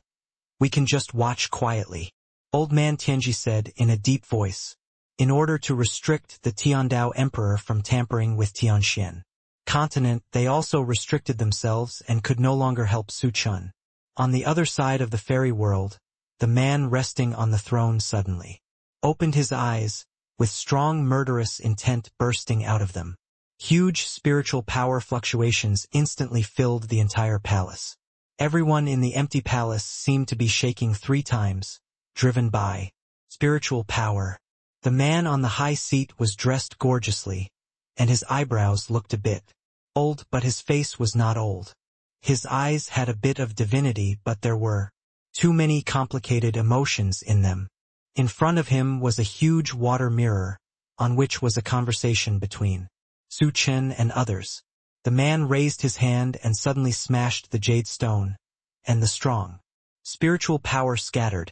We can just watch quietly. Old man Tianji said in a deep voice. In order to restrict the Tiandao Emperor from tampering with Tianshan continent, they also restricted themselves and could no longer help Su Chen. On the other side of the fairy world, the man resting on the throne suddenly opened his eyes, with strong murderous intent bursting out of them. Huge spiritual power fluctuations instantly filled the entire palace. Everyone in the empty palace seemed to be shaking 3 times, driven by spiritual power. The man on the high seat was dressed gorgeously, and his eyebrows looked a bit old, but his face was not old. His eyes had a bit of divinity, but there were too many complicated emotions in them. In front of him was a huge water mirror, on which was a conversation between Su Chen and others. The man raised his hand and suddenly smashed the jade stone, and the strong spiritual power scattered,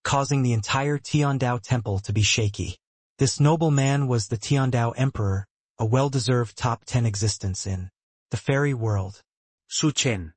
causing the entire Tiandao temple to be shaky. This noble man was the Tiandao Emperor, a well-deserved top 10 existence in the fairy world. Su Chen.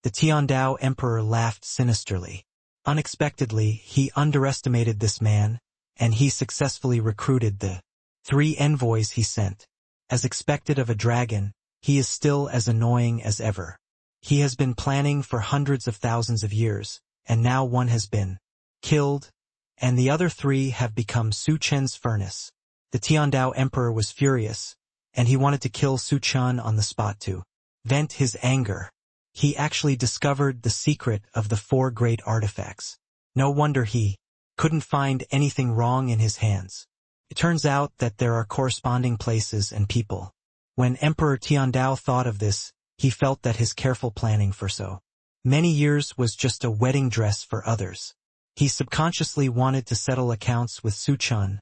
The Tiandao Emperor laughed sinisterly. Unexpectedly, he underestimated this man, and he successfully recruited the 3 envoys he sent. As expected of a dragon, he is still as annoying as ever. He has been planning for hundreds of thousands of years, and now one has been killed, and the other three have become Su Chen's furnace. The Tiandao Emperor was furious, and he wanted to kill Su Chen on the spot to vent his anger. He actually discovered the secret of the 4 great artifacts. No wonder he couldn't find anything wrong in his hands. It turns out that there are corresponding places and people. When Emperor Tiandao thought of this, he felt that his careful planning for so many years was just a wedding dress for others. He subconsciously wanted to settle accounts with Su Chen,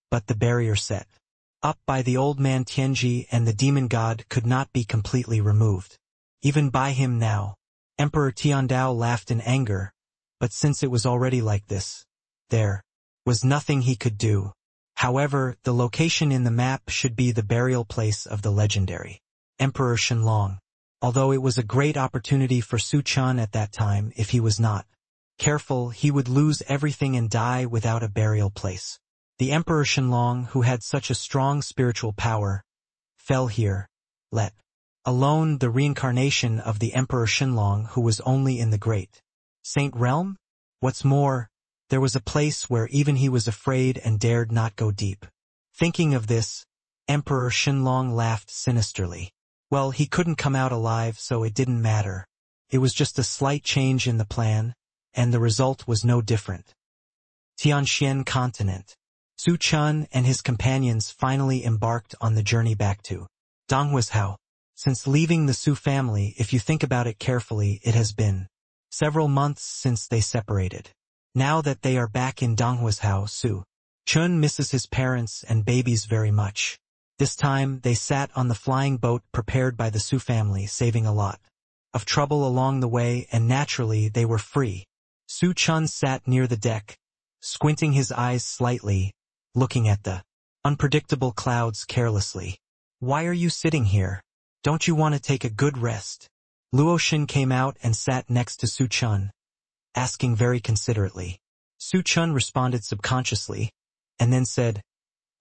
but the barrier set up by the old man Tianji and the demon god could not be completely removed. Even by him now, Emperor Tiandao laughed in anger, but since it was already like this, there was nothing he could do. However, the location in the map should be the burial place of the legendary Emperor Shenlong. Although it was a great opportunity for Su Chen at that time, if he was not careful, he would lose everything and die without a burial place. The Emperor Shenlong, who had such a strong spiritual power, fell here, let alone the reincarnation of the Emperor Shenlong, who was only in the Great Saint Realm. What's more, there was a place where even he was afraid and dared not go deep. Thinking of this, Emperor Shenlong laughed sinisterly. Well, he couldn't come out alive, so it didn't matter. It was just a slight change in the plan, and the result was no different. Tianxian continent. Su Chen and his companions finally embarked on the journey back to Donghuazhou. Since leaving the Su family, if you think about it carefully, it has been several months since they separated. Now that they are back in Donghuazhou, Su Chen misses his parents and babies very much. This time, they sat on the flying boat prepared by the Su family, saving a lot of trouble along the way, and naturally they were free. Su Chen sat near the deck, squinting his eyes slightly, looking at the unpredictable clouds carelessly. Why are you sitting here? Don't you want to take a good rest? Luoshan came out and sat next to Su Chen, asking very considerately. Su Chen responded subconsciously, and then said,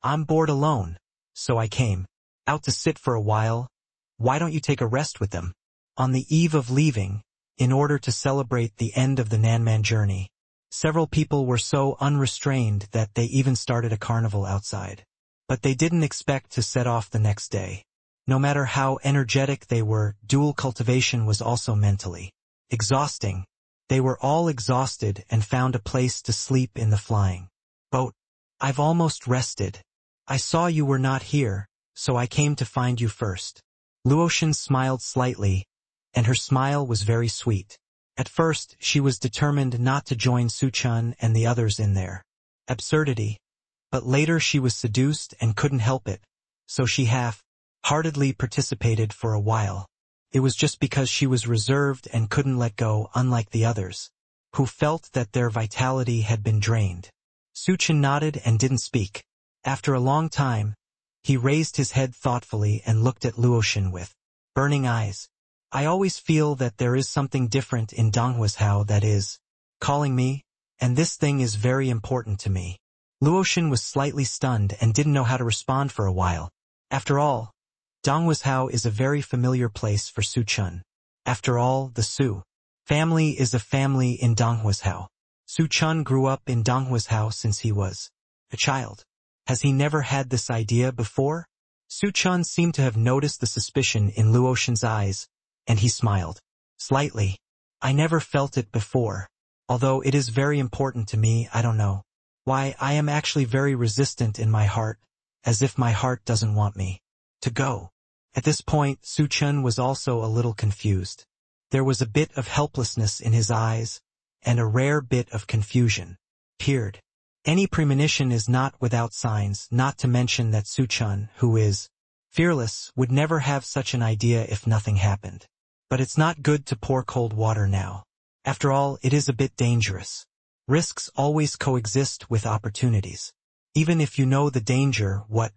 I'm bored alone, so I came out to sit for a while. Why don't you take a rest with them? On the eve of leaving, in order to celebrate the end of the Nanman journey, several people were so unrestrained that they even started a carnival outside. But they didn't expect to set off the next day. No matter how energetic they were, dual cultivation was also mentally exhausting. They were all exhausted and found a place to sleep in the flying boat. I've almost rested. I saw you were not here, so I came to find you first. Luoshan smiled slightly, and her smile was very sweet. At first, she was determined not to join Su Chen and the others in their absurdity, but later she was seduced and couldn't help it, so she half-heartedly participated for a while. It was just because she was reserved and couldn't let go, unlike the others, who felt that their vitality had been drained. Su Chen nodded and didn't speak. After a long time, he raised his head thoughtfully and looked at Luoshan with burning eyes. I always feel that there is something different in Donghuazhou that is calling me, and this thing is very important to me. Luoshan was slightly stunned and didn't know how to respond for a while. After all, Donghuazhou is a very familiar place for Su Chen. After all, the Su family is a family in Donghuazhou. Su Chen grew up in Donghuazhou since he was a child. Has he never had this idea before? Su Chen seemed to have noticed the suspicion in Luoshan's eyes, and he smiled slightly. I never felt it before. Although it is very important to me, I don't know why I am actually very resistant in my heart, as if my heart doesn't want me to go. At this point, Su Chen was also a little confused. There was a bit of helplessness in his eyes, and a rare bit of confusion appeared. Any premonition is not without signs, not to mention that Su Chen, who is fearless, would never have such an idea if nothing happened. But it's not good to pour cold water now. After all, it is a bit dangerous. Risks always coexist with opportunities. Even if you know the danger, what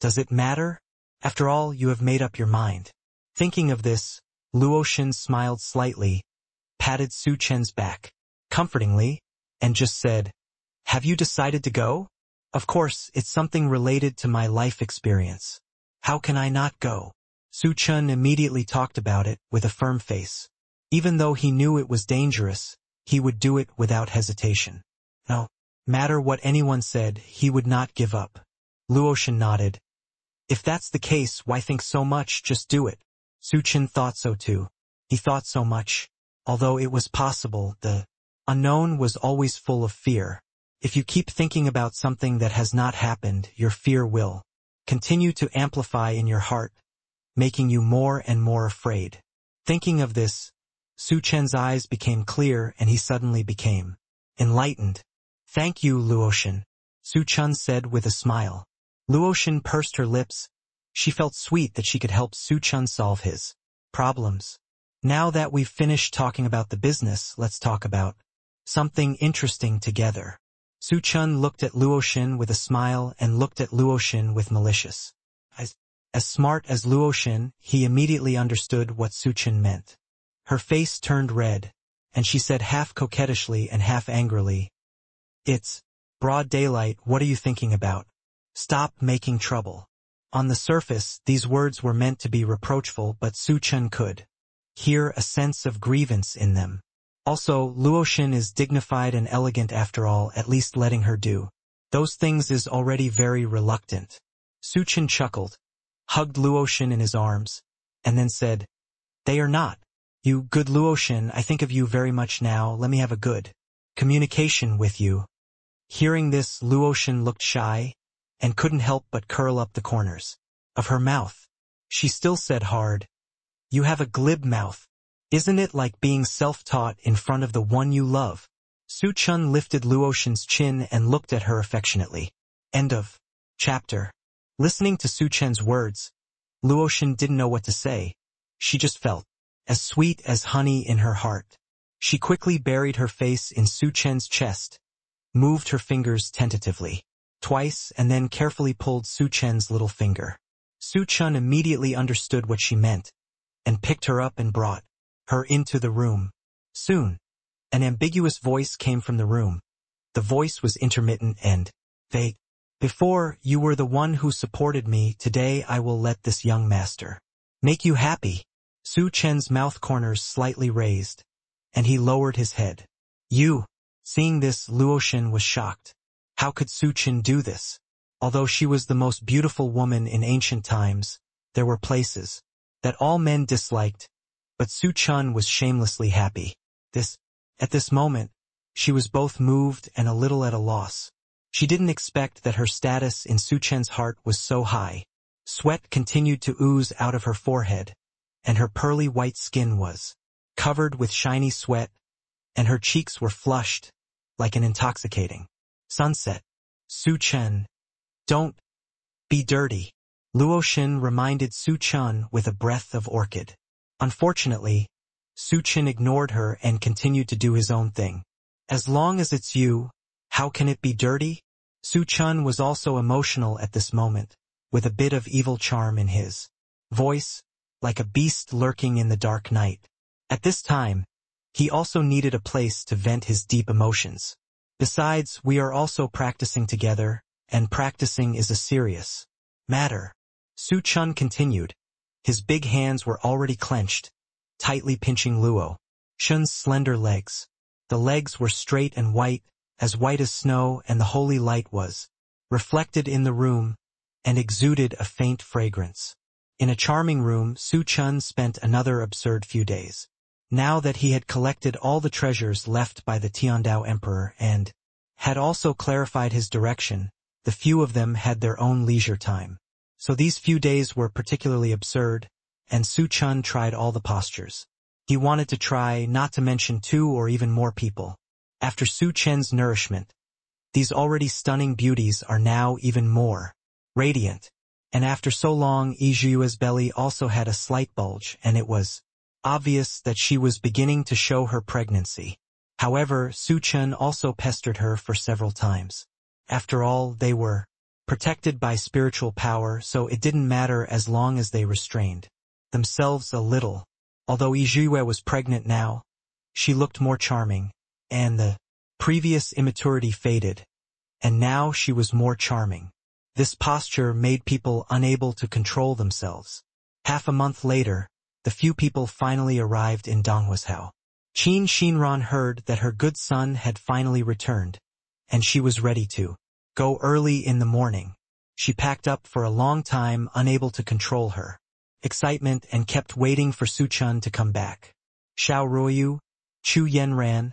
does it matter? After all, you have made up your mind. Thinking of this, Luoshan smiled slightly, patted Su Chen's back comfortingly, and just said, Have you decided to go? Of course, it's something related to my life experience. How can I not go? Su Chen immediately talked about it with a firm face. Even though he knew it was dangerous, he would do it without hesitation. No matter what anyone said, he would not give up. Luotian nodded. If that's the case, why think so much? Just do it. Su Chen thought so too. He thought so much. Although it was possible, the unknown was always full of fear. If you keep thinking about something that has not happened, your fear will continue to amplify in your heart, making you more and more afraid. Thinking of this, Su Chen's eyes became clear and he suddenly became enlightened. Thank you, Luotian, Su Chen said with a smile. Luotian pursed her lips. She felt sweet that she could help Su Chen solve his problems. Now that we've finished talking about the business, let's talk about something interesting together. Su Chen looked at Luotian with a smile and looked at Luotian with malicious. As smart as Luotian, he immediately understood what Su Chen meant. Her face turned red, and she said half coquettishly and half angrily, "It's broad daylight, what are you thinking about? Stop making trouble." On the surface, these words were meant to be reproachful, but Su Chen could hear a sense of grievance in them. Also, Luotian is dignified and elegant after all, at least letting her do those things is already very reluctant. Su Chen chuckled, hugged Luotian in his arms, and then said, "They are not. You good Luotian, I think of you very much now, let me have a good communication with you." Hearing this, Luotian looked shy, and couldn't help but curl up the corners of her mouth. She still said hard, "You have a glib mouth. Isn't it like being self-taught in front of the one you love?" Su Chen lifted Luotian's chin and looked at her affectionately. End of chapter. Listening to Su Chen's words, Luotian didn't know what to say. She just felt as sweet as honey in her heart. She quickly buried her face in Su Chen's chest, moved her fingers tentatively twice, and then carefully pulled Su Chen's little finger. Su Chen immediately understood what she meant, and picked her up and brought her into the room. Soon, an ambiguous voice came from the room. The voice was intermittent and vague. "Before, you were the one who supported me. Today I will let this young master make you happy." Su Chen's mouth corners slightly raised, and he lowered his head. "You." Seeing this, Luotian was shocked. How could Su Chen do this? Although she was the most beautiful woman in ancient times, there were places that all men disliked, but Su Chen was shamelessly happy. At this moment, she was both moved and a little at a loss. She didn't expect that her status in Su Chen's heart was so high. Sweat continued to ooze out of her forehead, and her pearly white skin was covered with shiny sweat, and her cheeks were flushed like an intoxicating sunset. "Su Chen, don't be dirty," Luotian reminded Su Chen with a breath of orchid. Unfortunately, Su Chen ignored her and continued to do his own thing. "As long as it's you, how can it be dirty?" Su Chen was also emotional at this moment, with a bit of evil charm in his voice, like a beast lurking in the dark night. At this time, he also needed a place to vent his deep emotions. Besides, we are also practicing together, and practicing is a serious matter. Su Chen continued. His big hands were already clenched, tightly pinching Luo Shun's slender legs. The legs were straight and white as snow, and the holy light was reflected in the room and exuded a faint fragrance. In a charming room, Su Chen spent another absurd few days. Now that he had collected all the treasures left by the Tiandao Emperor and had also clarified his direction, the few of them had their own leisure time. So these few days were particularly absurd, and Su Chen tried all the postures he wanted to try, not to mention 2 or even more people. After Su Chen's nourishment, these already stunning beauties are now even more radiant. And after so long, Yizhua's belly also had a slight bulge, and it was obvious that she was beginning to show her pregnancy. However, Su Chen also pestered her for several times. After all, they were protected by spiritual power, so it didn't matter as long as they restrained themselves a little. Although Yizhua was pregnant now, she looked more charming, and the previous immaturity faded, and now she was more charming. This posture made people unable to control themselves. Half a month later, the few people finally arrived in Donghuazhou. Qin Shinran heard that her good son had finally returned, and she was ready to go early in the morning. She packed up for a long time, unable to control her excitement, and kept waiting for Su Chen to come back. Xiao Ruoyu, Chu Yanran,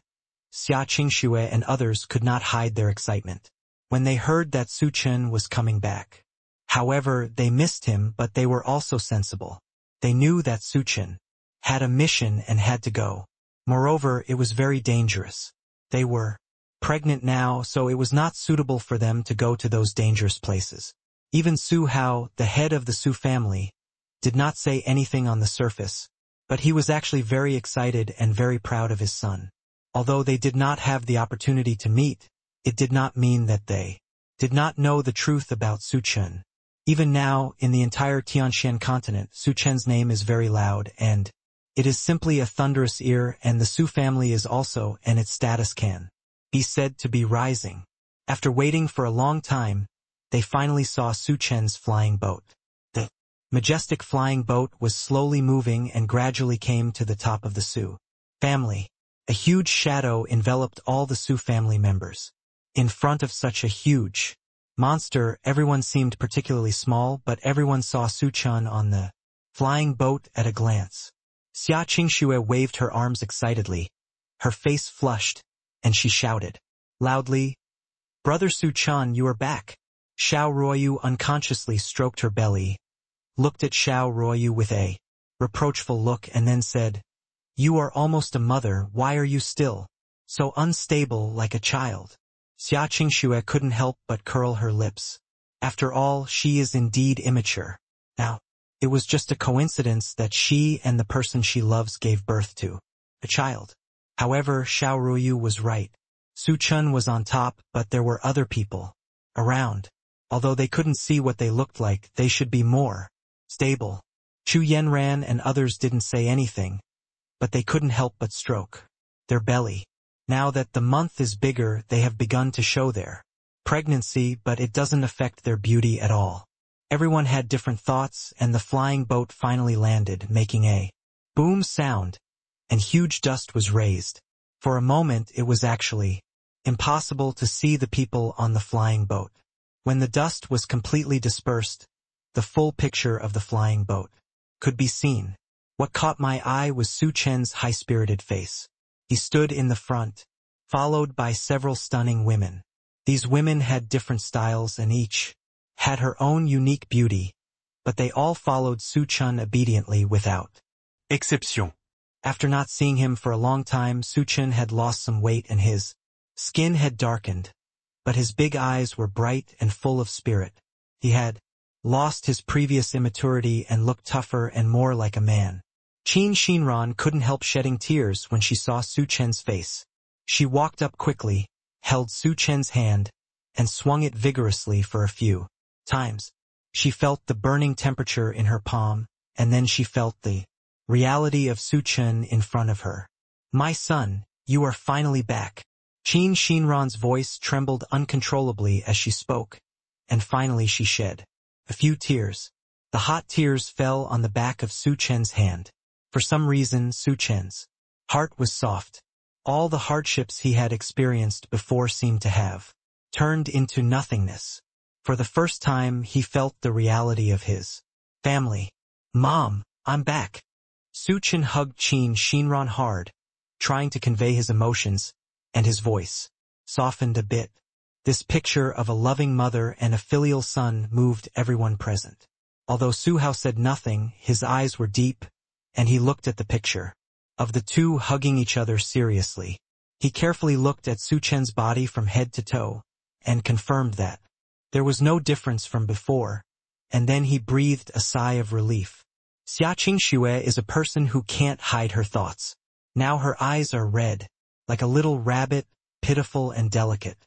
Xia Qingxue and others could not hide their excitement when they heard that Su Chen was coming back. However, they missed him, but they were also sensible. They knew that Su Chen had a mission and had to go. Moreover, it was very dangerous. They were pregnant now, so it was not suitable for them to go to those dangerous places. Even Su Hao, the head of the Su family, did not say anything on the surface, but he was actually very excited and very proud of his son. Although they did not have the opportunity to meet, it did not mean that they did not know the truth about Su Chen. Even now, in the entire Tianshan continent, Su Chen's name is very loud, and it is simply a thunderous ear, and the Su family is also, and its status can be said to be rising. After waiting for a long time, they finally saw Su Chen's flying boat. The majestic flying boat was slowly moving and gradually came to the top of the Su family. A huge shadow enveloped all the Su family members. In front of such a huge monster, everyone seemed particularly small, but everyone saw Su Chen on the flying boat at a glance. Xia Qingxue waved her arms excitedly. Her face flushed, and she shouted loudly, "Brother Su Chen, you are back." Xiao Ruoyu unconsciously stroked her belly, looked at Xiao Ruoyu with a reproachful look, and then said, "You are almost a mother, why are you still so unstable like a child?" Xia Qingxue couldn't help but curl her lips. After all, she is indeed immature. Now, it was just a coincidence that she and the person she loves gave birth to a child. However, Xiao Ruoyu was right. Su Chen was on top, but there were other people around. Although they couldn't see what they looked like, they should be more stable. Chu Yanran and others didn't say anything, but they couldn't help but stroke their belly. Now that the month is bigger, they have begun to show their pregnancy, but it doesn't affect their beauty at all. Everyone had different thoughts, and the flying boat finally landed, making a boom sound, and huge dust was raised. For a moment, it was actually impossible to see the people on the flying boat. When the dust was completely dispersed, the full picture of the flying boat could be seen. What caught my eye was Su Chen's high-spirited face. He stood in the front, followed by several stunning women. These women had different styles and each had her own unique beauty, but they all followed Su Chen obediently without exception. After not seeing him for a long time, Su Chen had lost some weight and his skin had darkened, but his big eyes were bright and full of spirit. He had lost his previous immaturity and looked tougher and more like a man. Qin Shinran couldn't help shedding tears when she saw Su Chen's face. She walked up quickly, held Su Chen's hand, and swung it vigorously for a few times. She felt the burning temperature in her palm, and then she felt the reality of Su Chen in front of her. "My son, you are finally back." Qin Shinran's voice trembled uncontrollably as she spoke, and finally she shed a few tears. The hot tears fell on the back of Su Chen's hand. For some reason, Su Chen's heart was soft. All the hardships he had experienced before seemed to have turned into nothingness. For the first time, he felt the reality of his family. "Mom, I'm back." Su Chen hugged Qin Shinran hard, trying to convey his emotions, and his voice softened a bit. This picture of a loving mother and a filial son moved everyone present. Although Su Hao said nothing, his eyes were deep, and he looked at the picture of the two hugging each other seriously. He carefully looked at Su Chen's body from head to toe, and confirmed that there was no difference from before, and then he breathed a sigh of relief. Xia Qingxue is a person who can't hide her thoughts. Now her eyes are red, like a little rabbit, pitiful and delicate.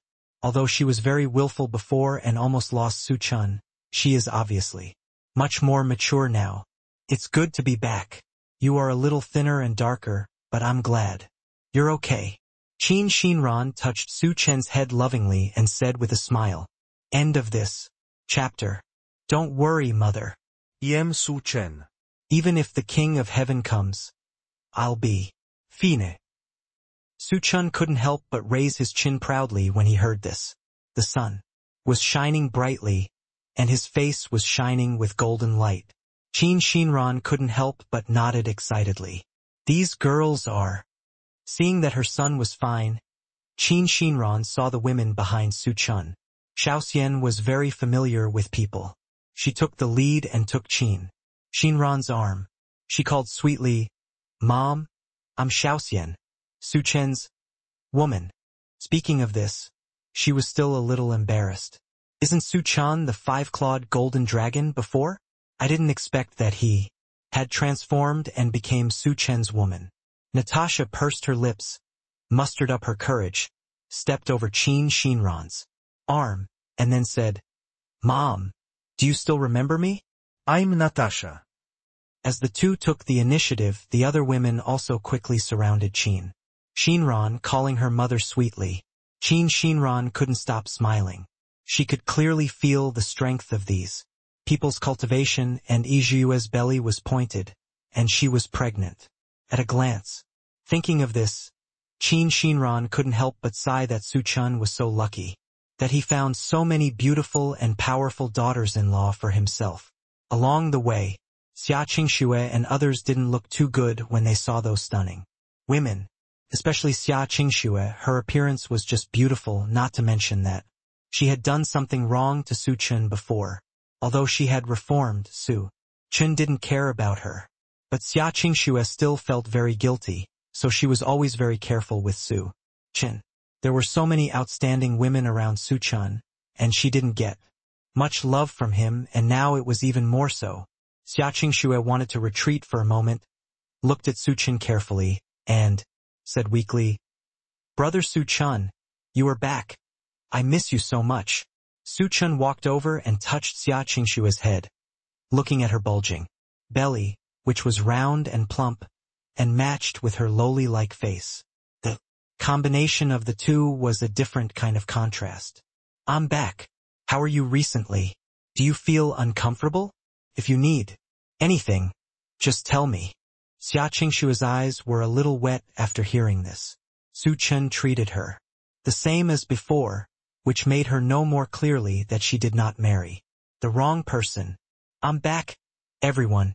Although she was very willful before and almost lost Su Chen, she is obviously much more mature now. "It's good to be back. You are a little thinner and darker, but I'm glad you're okay." Qin Shinran touched Su Chen's head lovingly and said with a smile, "End of this chapter. Don't worry, mother." Em Su Chen. Even if the king of heaven comes, I'll be fine. Su Chen couldn't help but raise his chin proudly when he heard this. The sun was shining brightly, and his face was shining with golden light. Qin Shinran couldn't help but nodded excitedly. These girls are. Seeing that her son was fine, Qin Shinran saw the women behind Su Chen. Xiaoxian was very familiar with people. She took the lead and took Qin Shinran's arm. She called sweetly, "Mom, I'm Xiaoxian, Su Chen's woman." Speaking of this, she was still a little embarrassed. Isn't Su Chen the five-clawed golden dragon before? I didn't expect that he had transformed and became Su Chen's woman. Natasha pursed her lips, mustered up her courage, stepped over Qin Shinran's arm, and then said, "Mom, do you still remember me?" I'm Natasha. As the two took the initiative, the other women also quickly surrounded Qin Shinran, calling her mother sweetly. Qin Shinran couldn't stop smiling. She could clearly feel the strength of these people's cultivation, and Yizhue's belly was pointed, and she was pregnant. At a glance, thinking of this, Qin Shinran couldn't help but sigh that Su Chen was so lucky that he found so many beautiful and powerful daughters-in-law for himself. Along the way, Xia Qingxue and others didn't look too good when they saw those stunning women. Especially Xia Qingxue, her appearance was just beautiful, not to mention that she had done something wrong to Su Chen before. Although she had reformed, Su Chen didn't care about her. But Xia Qingxue still felt very guilty, so she was always very careful with Su Chen. There were so many outstanding women around Su Chen, and she didn't get much love from him, and now it was even more so. Xia Qingxue wanted to retreat for a moment, looked at Su Chen carefully, and said weakly, "Brother Su Chen, you are back. I miss you so much." Su Chen walked over and touched Xia Qingxue's head, looking at her bulging belly, which was round and plump, and matched with her lowly-like face. The combination of the two was a different kind of contrast. "I'm back. How are you recently? Do you feel uncomfortable? If you need anything, just tell me." Xia Qingxue's eyes were a little wet after hearing this. Su Chen treated her the same as before, which made her know more clearly that she did not marry the wrong person. "I'm back, everyone.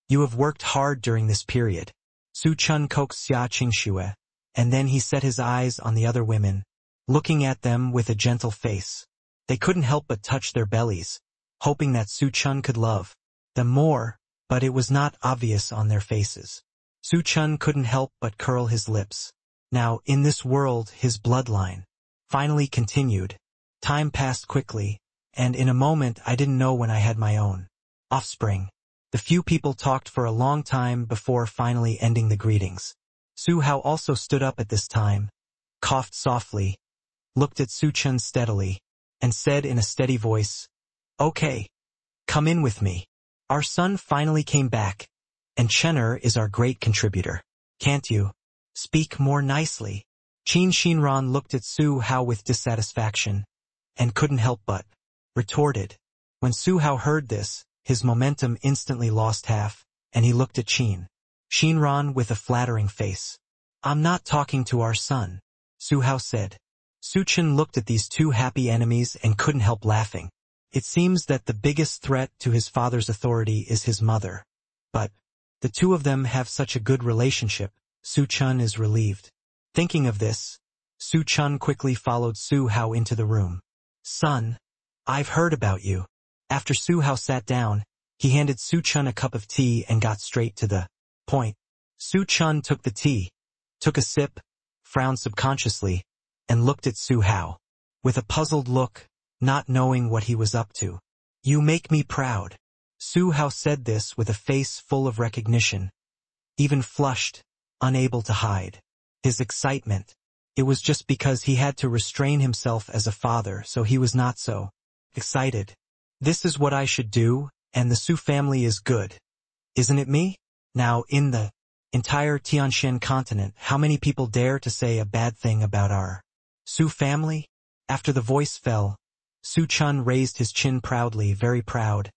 You have worked hard during this period." Su Chen coaxed Xia Qingxue, and then he set his eyes on the other women, looking at them with a gentle face. They couldn't help but touch their bellies, hoping that Su Chen could love them more, but it was not obvious on their faces. Su Chen couldn't help but curl his lips. Now, in this world, his bloodline finally continued. Time passed quickly, and in a moment I didn't know when I had my own offspring. The few people talked for a long time before finally ending the greetings. Su Hao also stood up at this time, coughed softly, looked at Su Chen steadily, and said in a steady voice, "Okay, come in with me. Our son finally came back, and Chen'er is our great contributor. Can't you speak more nicely?" Qin Shinran looked at Su Hao with dissatisfaction, and couldn't help but retorted. When Su Hao heard this, his momentum instantly lost half, and he looked at Qin Shinran with a flattering face. "I'm not talking to our son," Su Hao said. Su Chen looked at these two happy enemies and couldn't help laughing. It seems that the biggest threat to his father's authority is his mother. But the two of them have such a good relationship. Su Chen is relieved. Thinking of this, Su Chen quickly followed Su Hao into the room. "Son, I've heard about you." After Su Hao sat down, he handed Su Chen a cup of tea and got straight to the point. Su Chen took the tea, took a sip, frowned subconsciously, and looked at Su Hao with a puzzled look, not knowing what he was up to. "You make me proud." Su Hao said this with a face full of recognition, even flushed, unable to hide his excitement. It was just because he had to restrain himself as a father, so he was not so excited. "This is what I should do, and the Su family is good. Isn't it me? Now, in the entire Tianshan continent, how many people dare to say a bad thing about our Su family?" After the voice fell, Su Chen raised his chin proudly, very proud,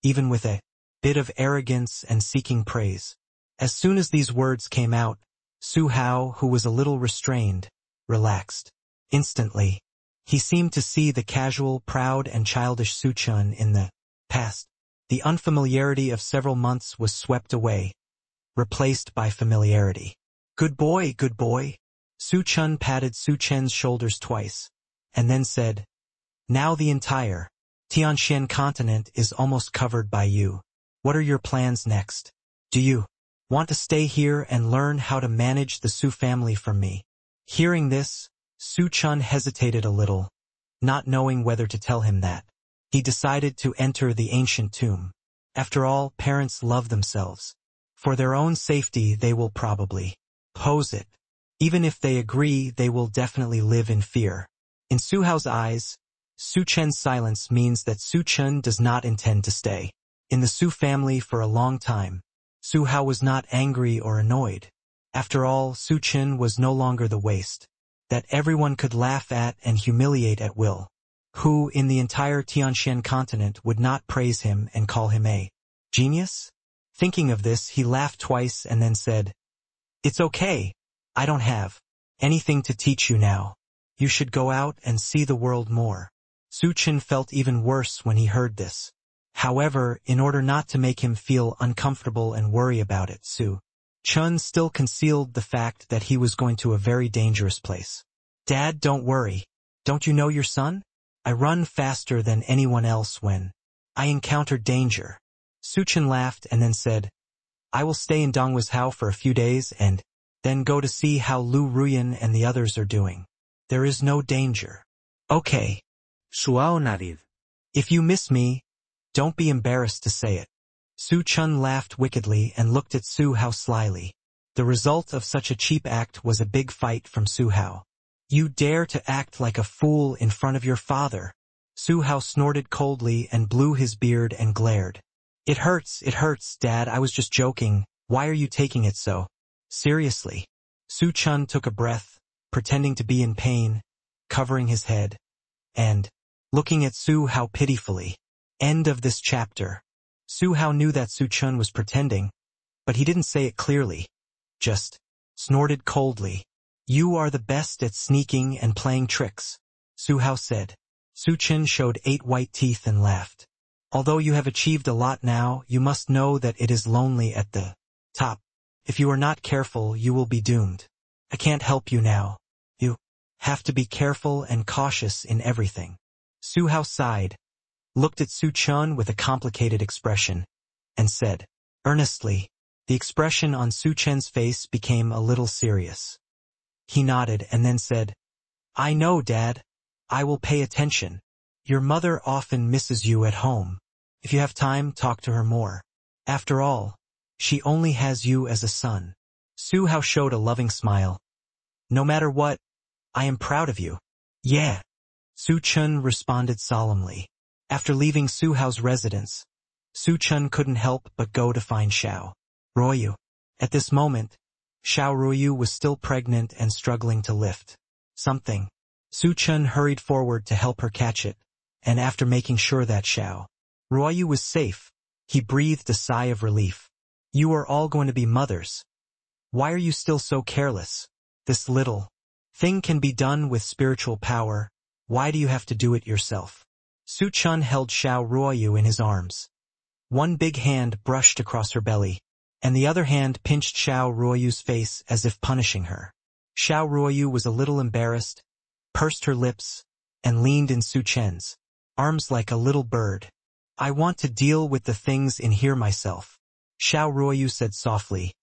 even with a bit of arrogance and seeking praise. As soon as these words came out, Su Hao, who was a little restrained, relaxed. Instantly, he seemed to see the casual, proud and childish Su Chen in the past. The unfamiliarity of several months was swept away, replaced by familiarity. Good boy, good boy. Su Chen patted Su Chen's shoulders twice, and then said, now the entire Tianxian continent is almost covered by you. What are your plans next? Do you want to stay here and learn how to manage the Su family from me? Hearing this, Su Chen hesitated a little, not knowing whether to tell him that. He decided to enter the ancient tomb. After all, parents love themselves. For their own safety, they will probably oppose it. Even if they agree, they will definitely live in fear. In Su Hao's eyes, Su Chen's silence means that Su Chen does not intend to stay in the Su family for a long time. Su Hao was not angry or annoyed. After all, Su Chen was no longer the waste that everyone could laugh at and humiliate at will. Who in the entire Tianxian continent would not praise him and call him a genius? Thinking of this, he laughed twice and then said, it's okay. I don't have anything to teach you now. You should go out and see the world more. Su Chen felt even worse when he heard this. However, in order not to make him feel uncomfortable and worry about it, Su Chen still concealed the fact that he was going to a very dangerous place. Dad, don't worry. Don't you know your son? I run faster than anyone else when I encounter danger. Su Chen laughed and then said, I will stay in Donghuazhou for a few days and then go to see how Lu Ruyan and the others are doing. There is no danger. Okay. Su Hao nodded. If you miss me, don't be embarrassed to say it. Su Chen laughed wickedly and looked at Su Hao slyly. The result of such a cheap act was a big fight from Su Hao. You dare to act like a fool in front of your father. Su Hao snorted coldly and blew his beard and glared. It hurts, Dad, I was just joking. Why are you taking it so seriously? Su Chen took a breath, pretending to be in pain, covering his head, and looking at Su Hao pitifully. End of this chapter. Su Hao knew that Su Chen was pretending, but he didn't say it clearly. Just snorted coldly. You are the best at sneaking and playing tricks, Su Hao said. Su Chen showed 8 white teeth and laughed. Although you have achieved a lot now, you must know that it is lonely at the top. If you are not careful, you will be doomed. I can't help you now. You have to be careful and cautious in everything. Su Hao sighed, looked at Su Chen with a complicated expression, and said, earnestly. The expression on Su Chen's face became a little serious. He nodded and then said, I know, Dad. I will pay attention. Your mother often misses you at home. If you have time, talk to her more. After all, she only has you as a son. Su Hao showed a loving smile. No matter what, I am proud of you. Yeah. Su Chen responded solemnly. After leaving Su Hao's residence, Su Chen couldn't help but go to find Xiao Ruoyu. At this moment, Xiao Ruoyu was still pregnant and struggling to lift something. Su Chen hurried forward to help her catch it, and after making sure that Xiao Ruoyu was safe, he breathed a sigh of relief. You are all going to be mothers. Why are you still so careless? This little thing can be done with spiritual power. Why do you have to do it yourself? Su Chen held Xiao Ruoyu in his arms. One big hand brushed across her belly, and the other hand pinched Xiao Ruoyu's face as if punishing her. Xiao Ruoyu was a little embarrassed, pursed her lips, and leaned in Su Chen's arms like a little bird. I want to deal with the things in here myself, Xiao Ruoyu said softly.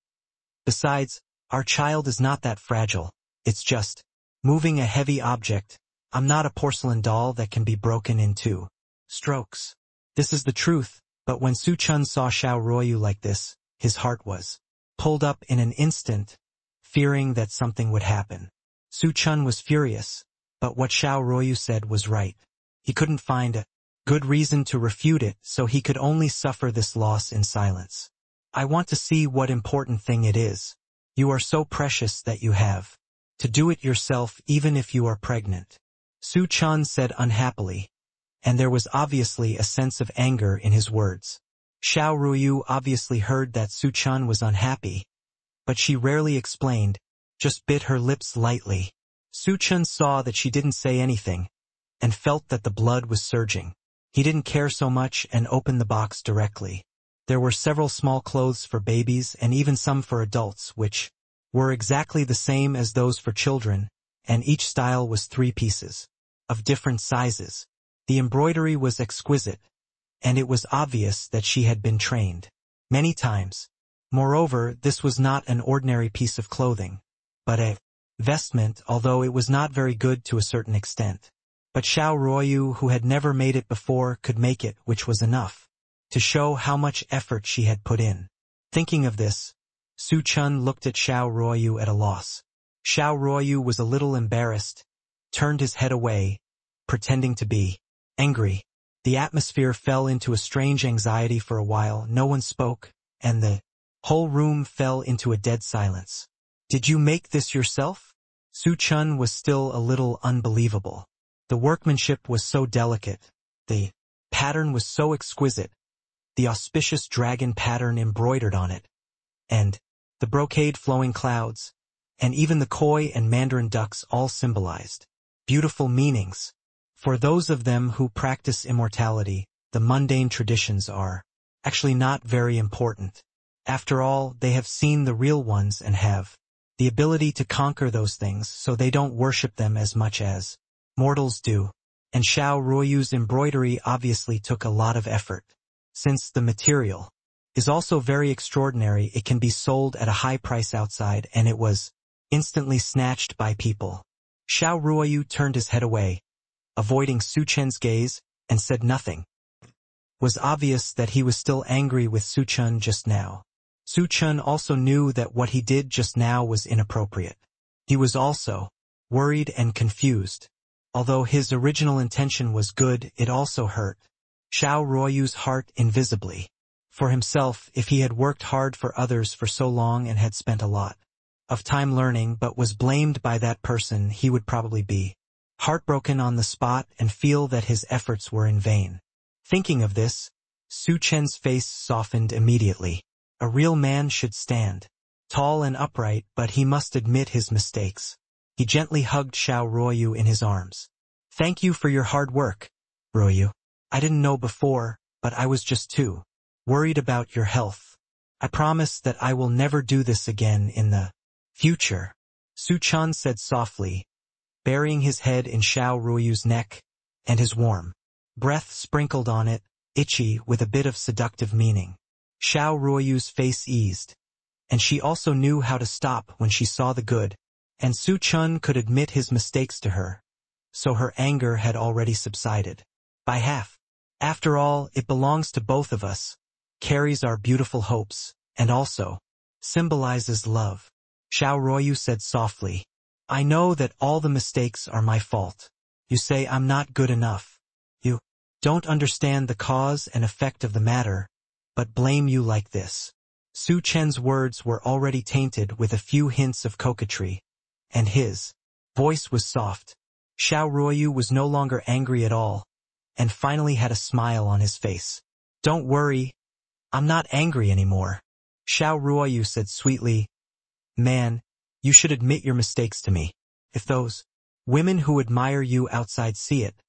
Besides, our child is not that fragile. It's just moving a heavy object. I'm not a porcelain doll that can be broken in 2 strokes. This is the truth, but when Su Chen saw Xiao Ruoyu like this, his heart was pulled up in an instant, fearing that something would happen. Su Chen was furious, but what Xiao Ruoyu said was right. He couldn't find a good reason to refute it, so he could only suffer this loss in silence. I want to see what important thing it is. You are so precious that you have to do it yourself even if you are pregnant, Su Chen said unhappily, and there was obviously a sense of anger in his words. Xiao Ruoyu obviously heard that Su Chen was unhappy, but she rarely explained, just bit her lips lightly. Su Chen saw that she didn't say anything, and felt that the blood was surging. He didn't care so much and opened the box directly. There were several small clothes for babies and even some for adults, which were exactly the same as those for children, and each style was 3 pieces, of different sizes. The embroidery was exquisite, and it was obvious that she had been trained many times. Moreover, this was not an ordinary piece of clothing, but a vestment, although it was not very good to a certain extent. But Xiao Ruoyu, who had never made it before, could make it, which was enough to show how much effort she had put in. Thinking of this, Su Chen looked at Xiao Ruoyu at a loss. Xiao Ruoyu was a little embarrassed, turned his head away, pretending to be angry. The atmosphere fell into a strange anxiety for a while. No one spoke, and the whole room fell into a dead silence. "Did you make this yourself?" Su Chen was still a little unbelievable. The workmanship was so delicate, the pattern was so exquisite, the auspicious dragon pattern embroidered on it, and the brocade flowing clouds, and even the koi and mandarin ducks all symbolized beautiful meanings. For those of them who practice immortality, the mundane traditions are actually not very important. After all, they have seen the real ones and have the ability to conquer those things, so they don't worship them as much as mortals do. And Xiao Ruoyu's embroidery obviously took a lot of effort. Since the material is also very extraordinary, it can be sold at a high price outside, and it was instantly snatched by people. Xiao Ruoyu turned his head away, avoiding Su Chen's gaze, and said nothing. It was obvious that he was still angry with Su Chen just now. Su Chen also knew that what he did just now was inappropriate. He was also worried and confused. Although his original intention was good, it also hurt Xiao Ruoyu's heart invisibly. For himself, if he had worked hard for others for so long and had spent a lot of time learning but was blamed by that person, he would probably be heartbroken on the spot and feel that his efforts were in vain. Thinking of this, Su Chen's face softened immediately. A real man should stand tall and upright, but he must admit his mistakes. He gently hugged Xiao Ruoyu in his arms. "Thank you for your hard work, Ruoyu. I didn't know before, but I was just too worried about your health. I promise that I will never do this again in the future," Su Chen said softly, burying his head in Xiao Ruoyu's neck, and his warm breath sprinkled on it, itchy with a bit of seductive meaning. Xiao Ruoyu's face eased, and she also knew how to stop when she saw the good, and Su Chen could admit his mistakes to her, so her anger had already subsided by half. After all, it belongs to both of us, carries our beautiful hopes, and also symbolizes love. Xiao Ruoyu said softly, "I know that all the mistakes are my fault. You say I'm not good enough. You don't understand the cause and effect of the matter, but blame you like this." Su Chen's words were already tainted with a few hints of coquetry, and his voice was soft. Xiao Ruoyu was no longer angry at all, and finally had a smile on his face. "Don't worry, I'm not angry anymore," Xiao Ruoyu said sweetly. "Man, you should admit your mistakes to me. If those women who admire you outside see it,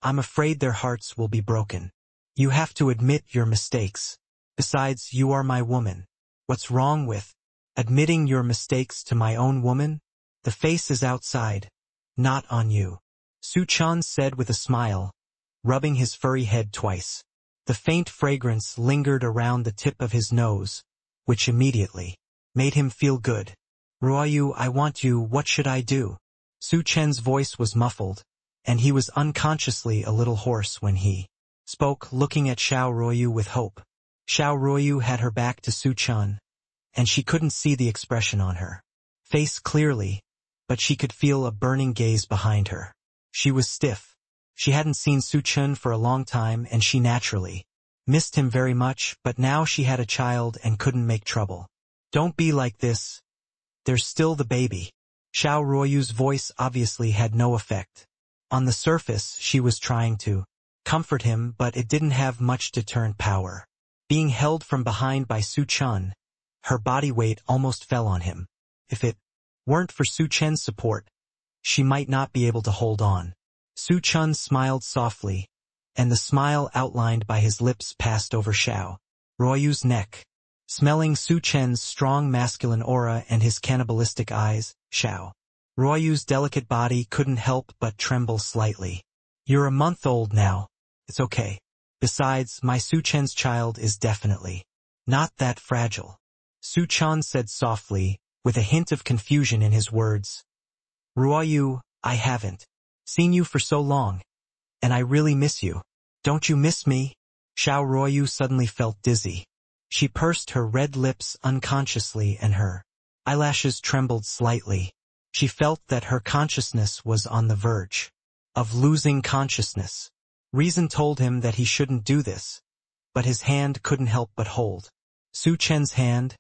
I'm afraid their hearts will be broken. You have to admit your mistakes. Besides, you are my woman. What's wrong with admitting your mistakes to my own woman? The face is outside, not on you," Su Chen said with a smile, rubbing his furry head twice. The faint fragrance lingered around the tip of his nose, which immediately made him feel good. "Ruoyu, I want you, what should I do?" Su Chen's voice was muffled, and he was unconsciously a little hoarse when he spoke, looking at Xiao Ruoyu with hope. Xiao Ruoyu had her back to Su Chen, and she couldn't see the expression on her face clearly, but she could feel a burning gaze behind her. She was stiff. She hadn't seen Su Chen for a long time, and she naturally missed him very much, but now she had a child and couldn't make trouble. "Don't be like this. There's still the baby." Xiao Ruoyu's voice obviously had no effect. On the surface, she was trying to comfort him, but it didn't have much deterrent power. Being held from behind by Su Chen, her body weight almost fell on him. If it weren't for Su Chen's support, she might not be able to hold on. Su Chen smiled softly, and the smile outlined by his lips passed over Xiao Ruoyu's neck. Smelling Su Chen's strong masculine aura and his cannibalistic eyes, Xiao Ruoyu's delicate body couldn't help but tremble slightly. You're a month old now. It's okay. Besides, my Su Chen's child is definitely not that fragile. Su Chen said softly, with a hint of confusion in his words. Ruoyu, I haven't seen you for so long, and I really miss you. Don't you miss me? Xiao Ruoyu suddenly felt dizzy. She pursed her red lips unconsciously and her eyelashes trembled slightly. She felt that her consciousness was on the verge of losing consciousness. Reason told him that he shouldn't do this, but his hand couldn't help but hold Su Chen's hand,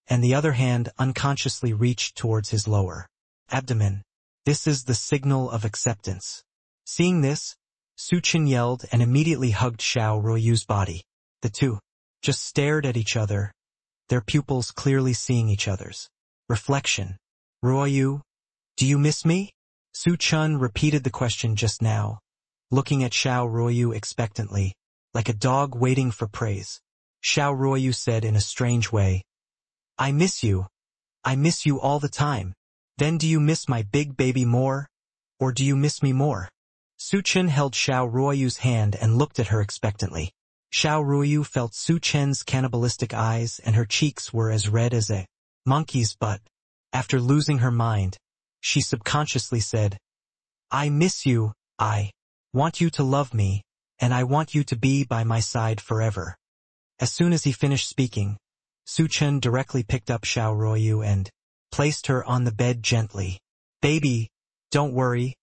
and the other hand unconsciously reached towards his lower abdomen. This is the signal of acceptance. Seeing this, Su Chen yelled and immediately hugged Xiao Ruoyu's body. The two just stared at each other, their pupils clearly seeing each other's reflection. Ruoyu, do you miss me? Su Chen repeated the question just now, looking at Xiao Ruoyu expectantly, like a dog waiting for praise. Xiao Ruoyu said in a strange way, I miss you. I miss you all the time. Then do you miss my big baby more? Or do you miss me more? Su Chen held Xiao Ruoyu's hand and looked at her expectantly. Xiao Ruoyu felt Su Chen's cannibalistic eyes and her cheeks were as red as a monkey's butt. After losing her mind, she subconsciously said, I miss you, I want you to love me, and I want you to be by my side forever. As soon as he finished speaking, Su Chen directly picked up Xiao Ruoyu and placed her on the bed gently. Baby, don't worry.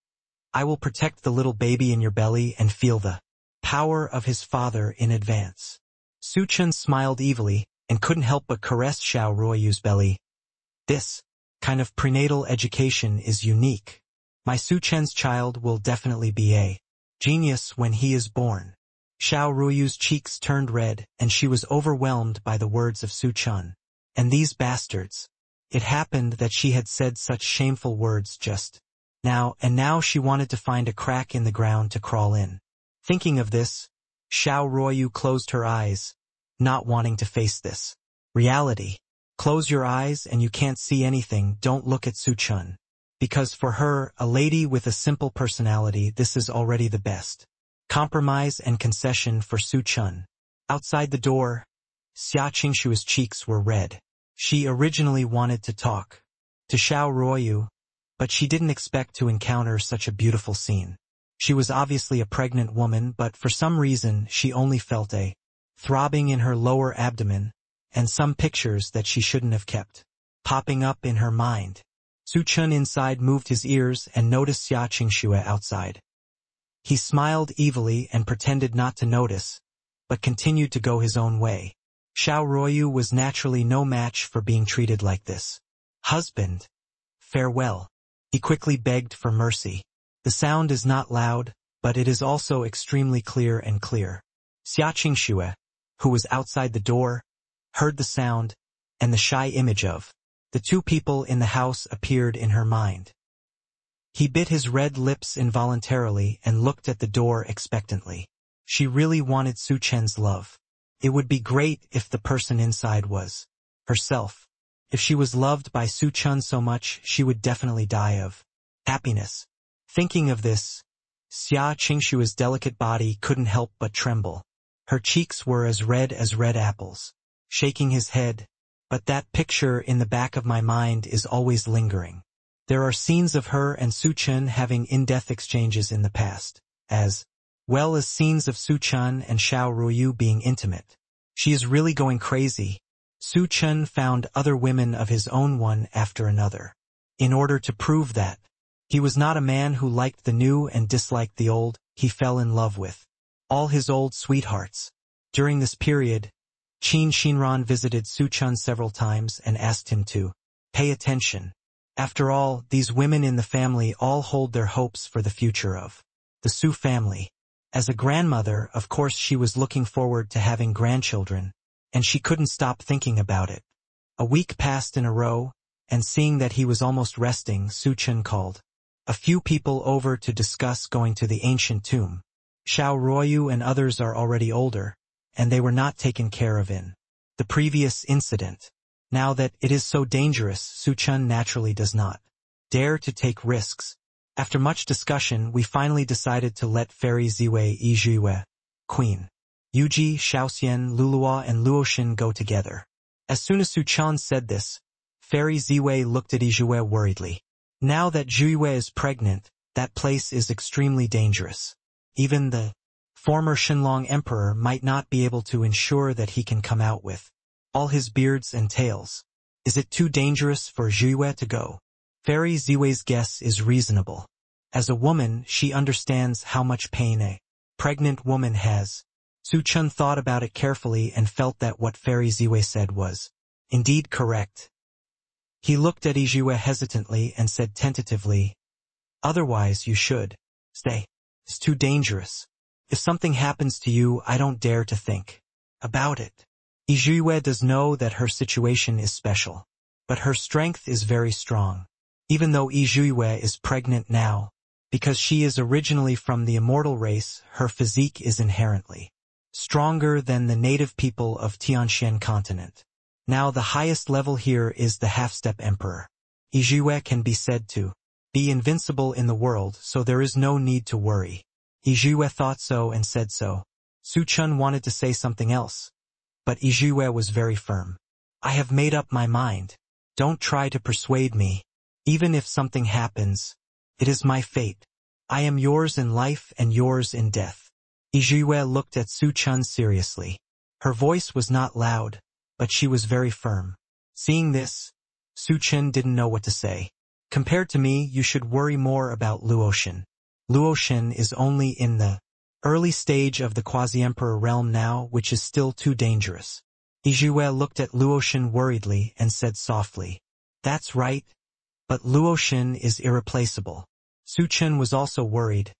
I will protect the little baby in your belly and feel the power of his father in advance. Su Chen smiled evilly and couldn't help but caress Xiao Ruoyu's belly. This kind of prenatal education is unique. My Su Chen's child will definitely be a genius when he is born. Xiao Ruoyu's cheeks turned red and she was overwhelmed by the words of Su Chen. And these bastards. It happened that she had said such shameful words just now, and now she wanted to find a crack in the ground to crawl in. Thinking of this, Xiao Ruoyu closed her eyes, not wanting to face this reality. Close your eyes and you can't see anything. Don't look at Su Chen. Because for her, a lady with a simple personality, this is already the best compromise and concession for Su Chen. Outside the door, Xia Qingshua's cheeks were red. She originally wanted to talk to Xiao Ruoyu, but she didn't expect to encounter such a beautiful scene. She was obviously a pregnant woman, but for some reason she only felt a throbbing in her lower abdomen, and some pictures that she shouldn't have kept popping up in her mind. Su Chen inside moved his ears and noticed Xia Qingxue outside. He smiled evilly and pretended not to notice, but continued to go his own way. Xiao Ruoyu was naturally no match for being treated like this. Husband, farewell. He quickly begged for mercy. The sound is not loud, but it is also extremely clear and clear. Xia Qingxue, who was outside the door, heard the sound, and the shy image of the two people in the house appeared in her mind. He bit his red lips involuntarily and looked at the door expectantly. She really wanted Su Chen's love. It would be great if the person inside was herself. If she was loved by Su Chen so much, she would definitely die of happiness. Thinking of this, Xia Qingshua's delicate body couldn't help but tremble. Her cheeks were as red apples. Shaking his head, but that picture in the back of my mind is always lingering. There are scenes of her and Su Chen having in-depth exchanges in the past, as well as scenes of Su Chen and Xiao Ruoyu being intimate. She is really going crazy. Su Chen found other women of his own one after another. In order to prove that he was not a man who liked the new and disliked the old, he fell in love with all his old sweethearts. During this period, Qin Xinran visited Su Chen several times and asked him to pay attention. After all, these women in the family all hold their hopes for the future of the Su family. As a grandmother, of course she was looking forward to having grandchildren, and she couldn't stop thinking about it. A week passed in a row, and seeing that he was almost resting, Chen called a few people over to discuss going to the ancient tomb. Xiao Ruoyu and others are already older, and they were not taken care of in the previous incident. Now that it is so dangerous, Chen naturally does not dare to take risks. After much discussion, we finally decided to let Fairy Ziwei Yizhuwe, Queen Yuji, Shaoxian, Luluo, and Luoxin go together. As soon as Chen said this, Fairy Ziwei looked at Yizhuwe worriedly. Now that Zhuiyue is pregnant, that place is extremely dangerous. Even the former Shenlong Emperor might not be able to ensure that he can come out with all his beards and tails. Is it too dangerous for Zhuiyue to go? Fairy Ziwei's guess is reasonable. As a woman, she understands how much pain a pregnant woman has. Chen thought about it carefully and felt that what Fairy Ziwei said was indeed correct. He looked at Yizhuwe hesitantly and said tentatively, "Otherwise you should stay. It's too dangerous. If something happens to you, I don't dare to think about it." Yizhuwe does know that her situation is special, but her strength is very strong. Even though Yizhuwe is pregnant now, because she is originally from the immortal race, her physique is inherently stronger than the native people of Tianshan continent. Now the highest level here is the half-step emperor. Yizhuwe can be said to be invincible in the world, so there is no need to worry. Yizhuwe thought so and said so. Chen wanted to say something else, but Yizhuwe was very firm. "I have made up my mind. Don't try to persuade me. Even if something happens, it is my fate. I am yours in life and yours in death." Yizhuwe looked at Chen seriously. Her voice was not loud, but she was very firm. Seeing this, Chen didn't know what to say. "Compared to me, you should worry more about Luoxin. Luoxin is only in the early stage of the quasi-emperor realm now, which is still too dangerous." Yizhuwe looked at Luoxin worriedly and said softly, "That's right, but Luoxin is irreplaceable." Chen was also worried,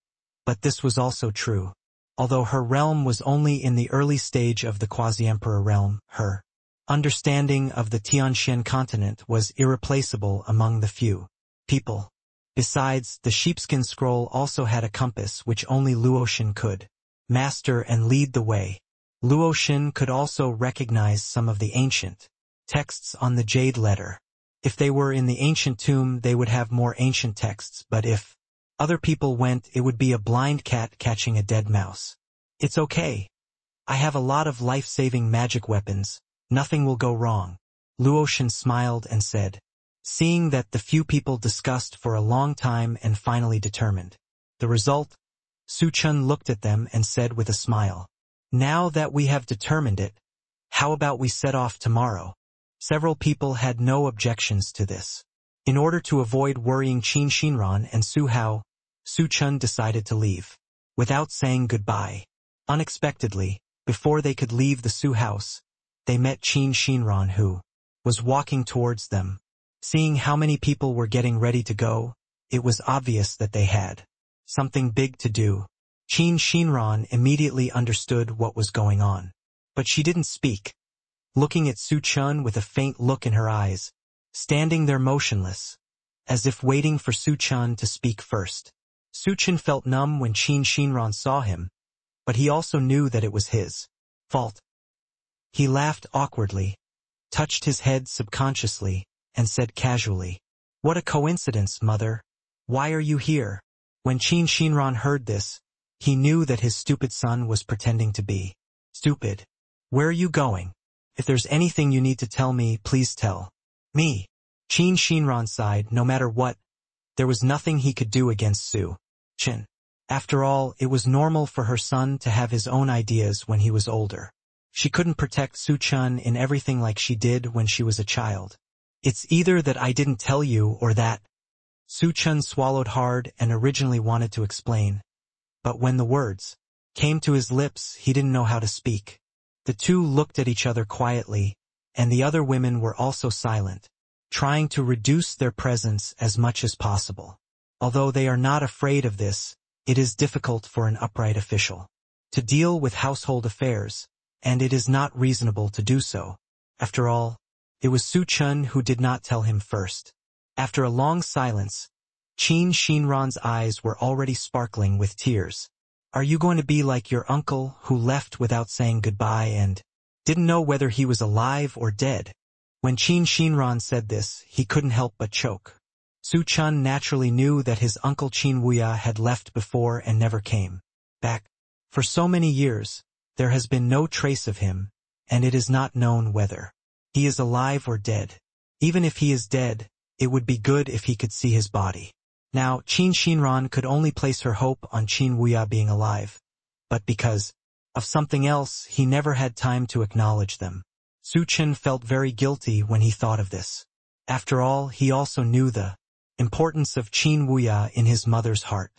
but this was also true. Although her realm was only in the early stage of the quasi-emperor realm, her understanding of the Tianshan continent was irreplaceable among the few people. Besides, the sheepskin scroll also had a compass which only Luoxin could master and lead the way. Luoxin could also recognize some of the ancient texts on the jade letter. If they were in the ancient tomb, they would have more ancient texts, but if other people went, it would be a blind cat catching a dead mouse. "It's okay. I have a lot of life-saving magic weapons. Nothing will go wrong." Luoxin smiled and said, seeing that the few people discussed for a long time and finally determined the result, Chen looked at them and said with a smile, "Now that we have determined it, how about we set off tomorrow?" Several people had no objections to this. In order to avoid worrying Qin Shinran and Su Hao, Chen decided to leave without saying goodbye. Unexpectedly, before they could leave the Su house, they met Qin Shinran, who was walking towards them. Seeing how many people were getting ready to go, it was obvious that they had something big to do. Qin Shinran immediately understood what was going on, but she didn't speak. Looking at Chen with a faint look in her eyes, standing there motionless, as if waiting for Chen to speak first. Chen felt numb when Qin Shinran saw him, but he also knew that it was his fault. He laughed awkwardly, touched his head subconsciously, and said casually, "What a coincidence, mother. Why are you here?" When Qin Shinran heard this, he knew that his stupid son was pretending to be stupid. "Where are you going? If there's anything you need to tell me, please tell me." Qin Shinran sighed. No matter what, there was nothing he could do against Chen. After all, it was normal for her son to have his own ideas when he was older. She couldn't protect Chen in everything like she did when she was a child. "It's either that I didn't tell you or that." Chen swallowed hard and originally wanted to explain, but when the words came to his lips, he didn't know how to speak. The two looked at each other quietly, and the other women were also silent, trying to reduce their presence as much as possible. Although they are not afraid of this, it is difficult for an upright official to deal with household affairs, and it is not reasonable to do so. After all, it was Su Chen who did not tell him first. After a long silence, Qin Shinran's eyes were already sparkling with tears. Are you going to be like your uncle who left without saying goodbye and didn't know whether he was alive or dead? When Qin Shinran said this, he couldn't help but choke. Su Chen naturally knew that his uncle Qin Wuya had left before and never came back. For so many years, there has been no trace of him, and it is not known whether he is alive or dead. Even if he is dead, it would be good if he could see his body. Now, Qin Shinran could only place her hope on Qin Wuya being alive, but because of something else, he never had time to acknowledge them. Su Chen felt very guilty when he thought of this. After all, he also knew the importance of Qin Wuya in his mother's heart.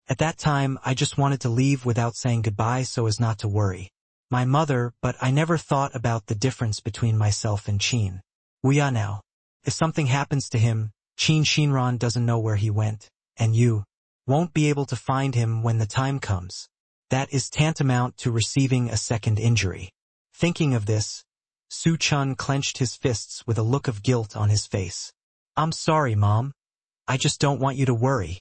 At that time, I just wanted to leave without saying goodbye so as not to worry my mother, but I never thought about the difference between myself and Qin Wuya now. If something happens to him, Qin Shinran doesn't know where he went, and you won't be able to find him when the time comes. That is tantamount to receiving a second injury. Thinking of this, Su Chen clenched his fists with a look of guilt on his face. I'm sorry, Mom. I just don't want you to worry.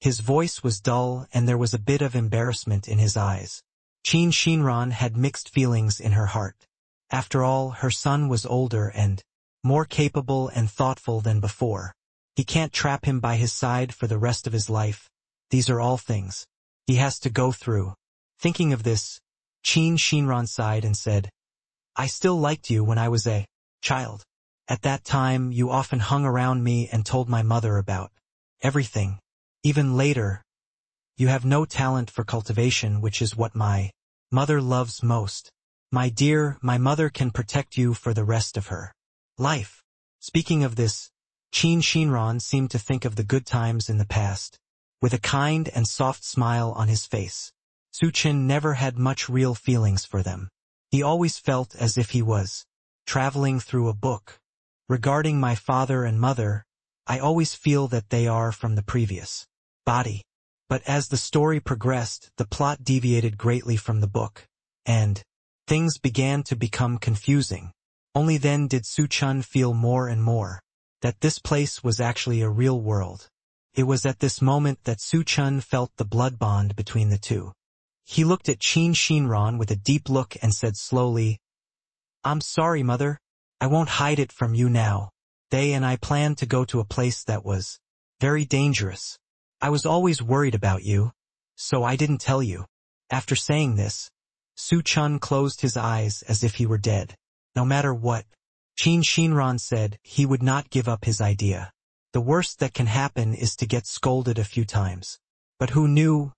His voice was dull and there was a bit of embarrassment in his eyes. Qin Shinran had mixed feelings in her heart. After all, her son was older and more capable and thoughtful than before. He can't trap him by his side for the rest of his life. These are all things he has to go through. Thinking of this, Qin Shinran sighed and said, I still liked you when I was a child. At that time, you often hung around me and told my mother about everything. Even later, you have no talent for cultivation, which is what my mother loves most. My dear, my mother can protect you for the rest of her life. Speaking of this, Qin Shinran seemed to think of the good times in the past, with a kind and soft smile on his face. Su Chen never had much real feelings for them. He always felt as if he was traveling through a book. Regarding my father and mother, I always feel that they are from the previous body. But as the story progressed, the plot deviated greatly from the book, and things began to become confusing. Only then did Su Chen feel more and more that this place was actually a real world. It was at this moment that Su Chen felt the blood bond between the two. He looked at Qin Shinran with a deep look and said slowly, I'm sorry, Mother. I won't hide it from you now. They and I planned to go to a place that was very dangerous. I was always worried about you, so I didn't tell you. After saying this, Su Chen closed his eyes as if he were dead. No matter what Qin Shinran said, he would not give up his idea. The worst that can happen is to get scolded a few times. But who knew?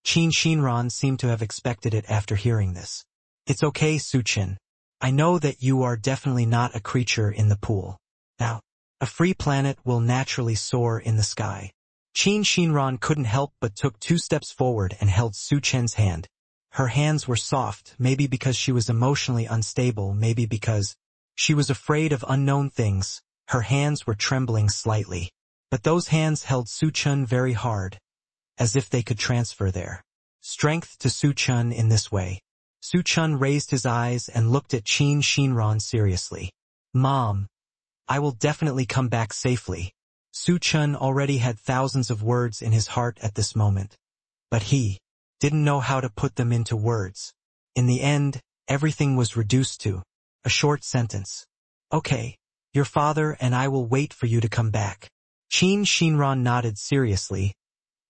Qin Shinran seemed to have expected it after hearing this. It's okay, Su Chen. I know that you are definitely not a creature in the pool. Now, a free planet will naturally soar in the sky. Qin Shinran couldn't help but took 2 steps forward and held Su Chen's hand. Her hands were soft, maybe because she was emotionally unstable, maybe because she was afraid of unknown things. Her hands were trembling slightly. But those hands held Su Chen very hard, as if they could transfer their strength to Su Chen in this way. Su Chen raised his eyes and looked at Qin Shinran seriously. Mom, I will definitely come back safely. Su Chen already had thousands of words in his heart at this moment, but he didn't know how to put them into words. In the end, everything was reduced to a short sentence. Okay, your father and I will wait for you to come back. Qin Shinran nodded seriously.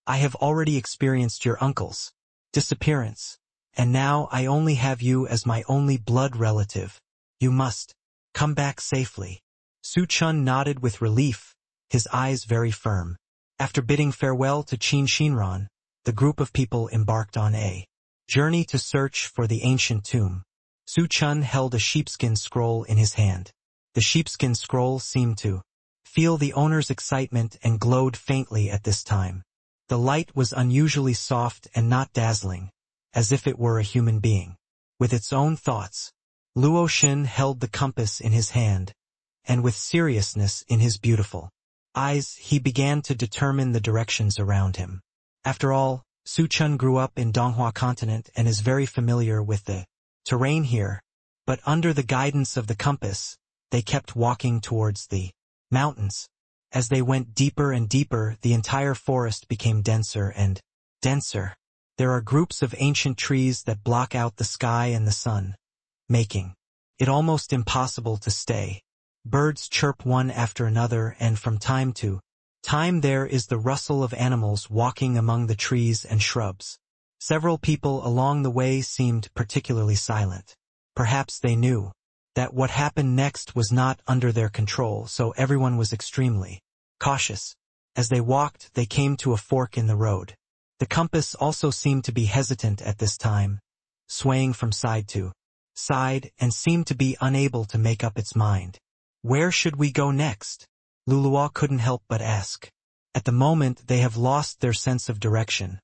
I have already experienced your uncle's disappearance, and now I only have you as my only blood relative. You must come back safely. Su Chen nodded with relief, his eyes very firm. After bidding farewell to Qin Shinran, the group of people embarked on a journey to search for the ancient tomb. Su Chen held a sheepskin scroll in his hand. The sheepskin scroll seemed to feel the owner's excitement and glowed faintly at this time. The light was unusually soft and not dazzling, as if it were a human being with its own thoughts. Luo Xin held the compass in his hand, and with seriousness in his beautiful eyes, he began to determine the directions around him. After all, Su Chen grew up in Donghuazhou continent and is very familiar with the terrain here. But under the guidance of the compass, they kept walking towards the mountains. As they went deeper and deeper, the entire forest became denser and denser. There are groups of ancient trees that block out the sky and the sun, making it almost impossible to stay. Birds chirp one after another, and from time to time there is the rustle of animals walking among the trees and shrubs. Several people along the way seemed particularly silent. Perhaps they knew that what happened next was not under their control, so everyone was extremely cautious. As they walked, they came to a fork in the road. The compass also seemed to be hesitant at this time, swaying from side to side, and seemed to be unable to make up its mind. Where should we go next? Luluwa couldn't help but ask. At the moment they have lost their sense of direction,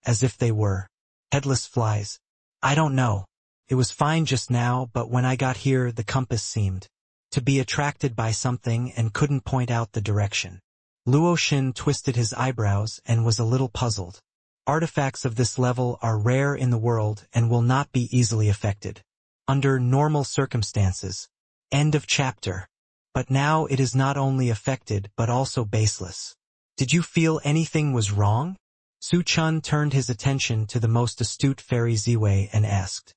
as if they were headless flies. I don't know. It was fine just now, but when I got here the compass seemed to be attracted by something and couldn't point out the direction. Luo Xin twisted his eyebrows and was a little puzzled. Artifacts of this level are rare in the world and will not be easily affected under normal circumstances. End of chapter. But now it is not only affected but also baseless. Did you feel anything was wrong? Su Chun turned his attention to the most astute Fairy Ziwei and asked.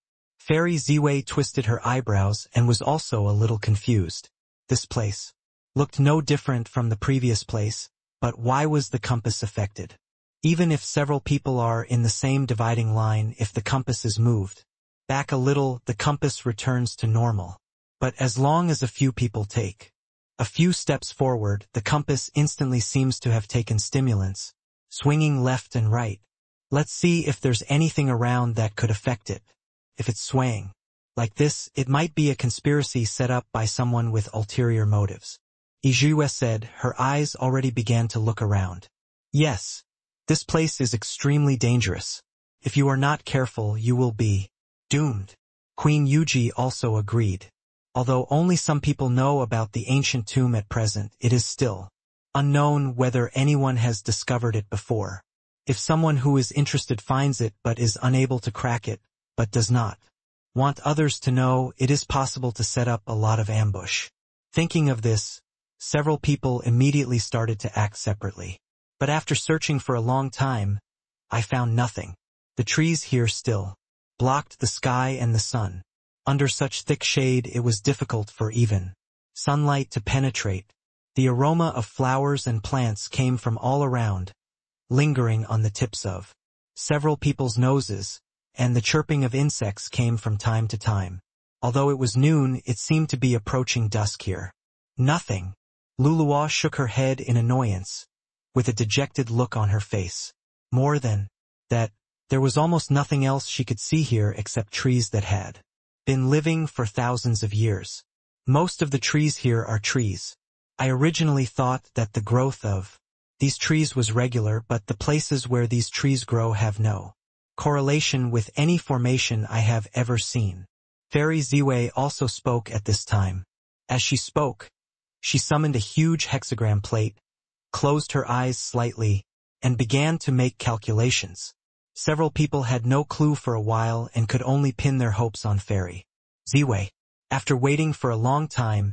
Fairy Ziwei twisted her eyebrows and was also a little confused. This place looked no different from the previous place, but why was the compass affected? Even if several people are in the same dividing line, if the compass is moved back a little, the compass returns to normal. But as long as a few people take a few steps forward, the compass instantly seems to have taken stimulants, swinging left and right. Let's see if there's anything around that could affect it. If it's swaying like this, it might be a conspiracy set up by someone with ulterior motives. Ijuwe said, her eyes already began to look around. Yes, this place is extremely dangerous. If you are not careful, you will be doomed. Queen Yuji also agreed. Although only some people know about the ancient tomb at present, it is still unknown whether anyone has discovered it before. If someone who is interested finds it but is unable to crack it, but does not want others to know, it is possible to set up a lot of ambush. Thinking of this, several people immediately started to act separately. But after searching for a long time, I found nothing. The trees here still blocked the sky and the sun. Under such thick shade it was difficult for even sunlight to penetrate. The aroma of flowers and plants came from all around, lingering on the tips of several people's noses, and the chirping of insects came from time to time. Although it was noon, it seemed to be approaching dusk here. Nothing. Luluwa shook her head in annoyance, with a dejected look on her face. More than that, there was almost nothing else she could see here except trees that had been living for thousands of years. Most of the trees here are trees. I originally thought that the growth of these trees was regular, but the places where these trees grow have no correlation with any formation I have ever seen. Fairy Ziwei also spoke at this time. As she spoke, she summoned a huge hexagram plate, closed her eyes slightly, and began to make calculations. Several people had no clue for a while and could only pin their hopes on Fairy Ziwei. After waiting for a long time,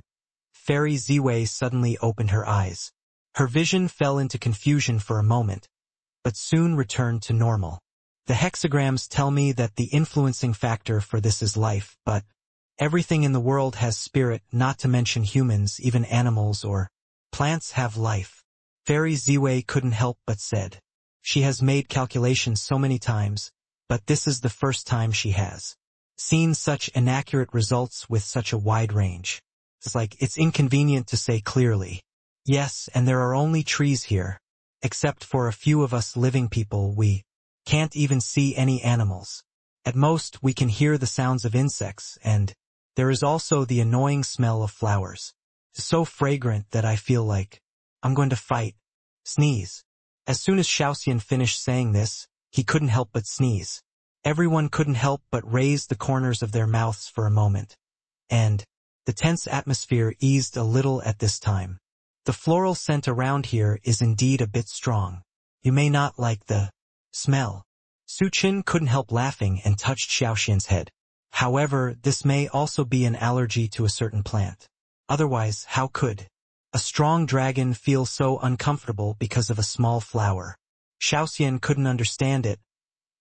Fairy Ziwei suddenly opened her eyes. Her vision fell into confusion for a moment, but soon returned to normal. The hexagrams tell me that the influencing factor for this is life, but everything in the world has spirit, not to mention humans, even animals or plants have life. Fairy Ziwei couldn't help but said. She has made calculations so many times, but this is the first time she has seen such inaccurate results with such a wide range. It's inconvenient to say clearly. Yes, and there are only trees here. Except for a few of us living people, we can't even see any animals. At most, we can hear the sounds of insects, and there is also the annoying smell of flowers. It's so fragrant that I feel like I'm going to fight. Sneeze. As soon as Xiaoxian finished saying this, he couldn't help but sneeze. Everyone couldn't help but raise the corners of their mouths for a moment. And the tense atmosphere eased a little at this time. The floral scent around here is indeed a bit strong. You may not like the smell. Su Qin couldn't help laughing and touched Xiaoxian's head. However, this may also be an allergy to a certain plant. Otherwise, how could a strong dragon feel so uncomfortable because of a small flower? Xiaoxian couldn't understand it,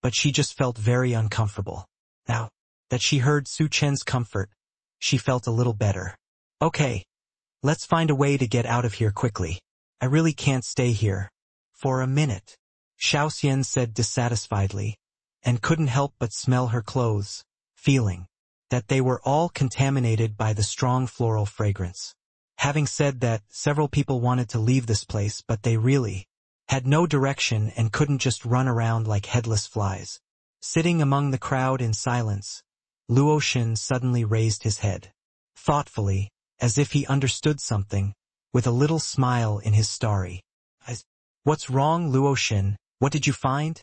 but she just felt very uncomfortable. Now that she heard Su Chen's comfort, she felt a little better. Okay, let's find a way to get out of here quickly. I really can't stay here for a minute, Xiaoxian said dissatisfiedly, and couldn't help but smell her clothes, feeling that they were all contaminated by the strong floral fragrance. Having said that, several people wanted to leave this place, but they really had no direction and couldn't just run around like headless flies. Sitting among the crowd in silence, Luoxin suddenly raised his head, thoughtfully, as if he understood something, with a little smile in his starry eyes. What's wrong, Luoxin? What did you find?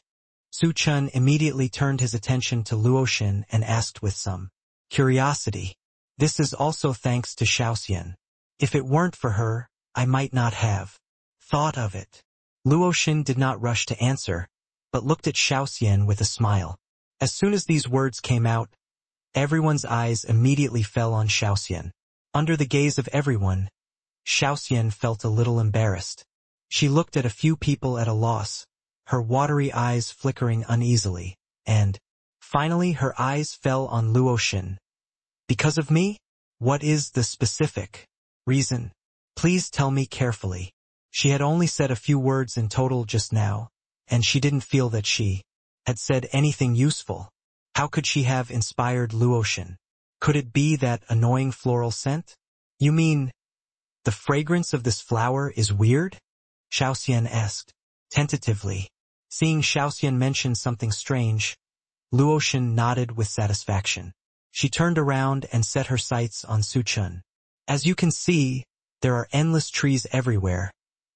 Su Chen immediately turned his attention to Luoxin and asked with some curiosity. This is also thanks to Xiaoxian. If it weren't for her, I might not have thought of it. Luoxin did not rush to answer, but looked at Xiaoxian with a smile. As soon as these words came out, everyone's eyes immediately fell on Xiaoxian. Under the gaze of everyone, Xiaoxian felt a little embarrassed. She looked at a few people at a loss, her watery eyes flickering uneasily, and finally her eyes fell on Luoxin. Because of me? What is the specific reason? Please tell me carefully. She had only said a few words in total just now, and she didn't feel that she had said anything useful. How could she have inspired Luoxin? Could it be that annoying floral scent? You mean the fragrance of this flower is weird? Xiaoxian asked, tentatively. Seeing Xiaoxian mention something strange, Luoxin nodded with satisfaction. She turned around and set her sights on Su Chen. As you can see, there are endless trees everywhere,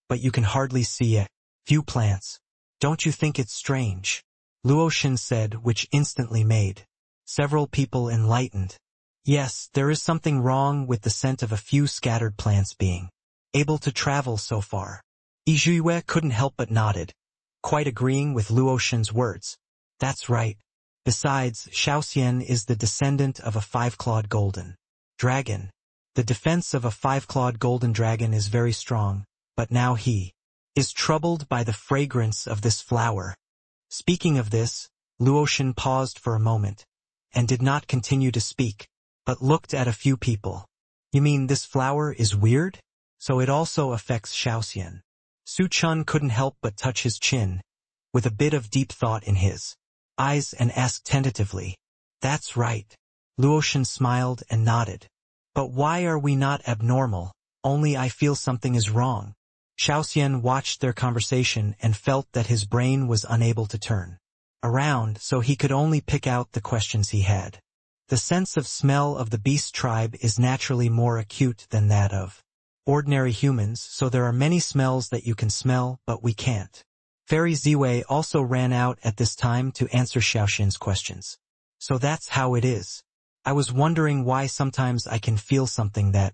but you can hardly see a few plants. Don't you think it's strange? Luoxin said, which instantly made several people enlightened. Yes, there is something wrong with the scent of a few scattered plants being able to travel so far. Yizhuiyue couldn't help but nodded, quite agreeing with Luoxin's words. That's right. Besides, Xiaoxian is the descendant of a five-clawed golden dragon. The defense of a five-clawed golden dragon is very strong, but now he is troubled by the fragrance of this flower. Speaking of this, Luoxin paused for a moment, and did not continue to speak, but looked at a few people. You mean this flower is weird? So it also affects Xiaoxian. Su Chen couldn't help but touch his chin, with a bit of deep thought in his eyes, and asked tentatively. That's right. Luoxin smiled and nodded. But why are we not abnormal? Only I feel something is wrong. Xiaoxian watched their conversation and felt that his brain was unable to turn around, so he could only pick out the questions he had. The sense of smell of the beast tribe is naturally more acute than that of ordinary humans, so there are many smells that you can smell, but we can't. Fairy Ziwei also ran out at this time to answer Xiaoxian's questions. So that's how it is. I was wondering why sometimes I can feel something that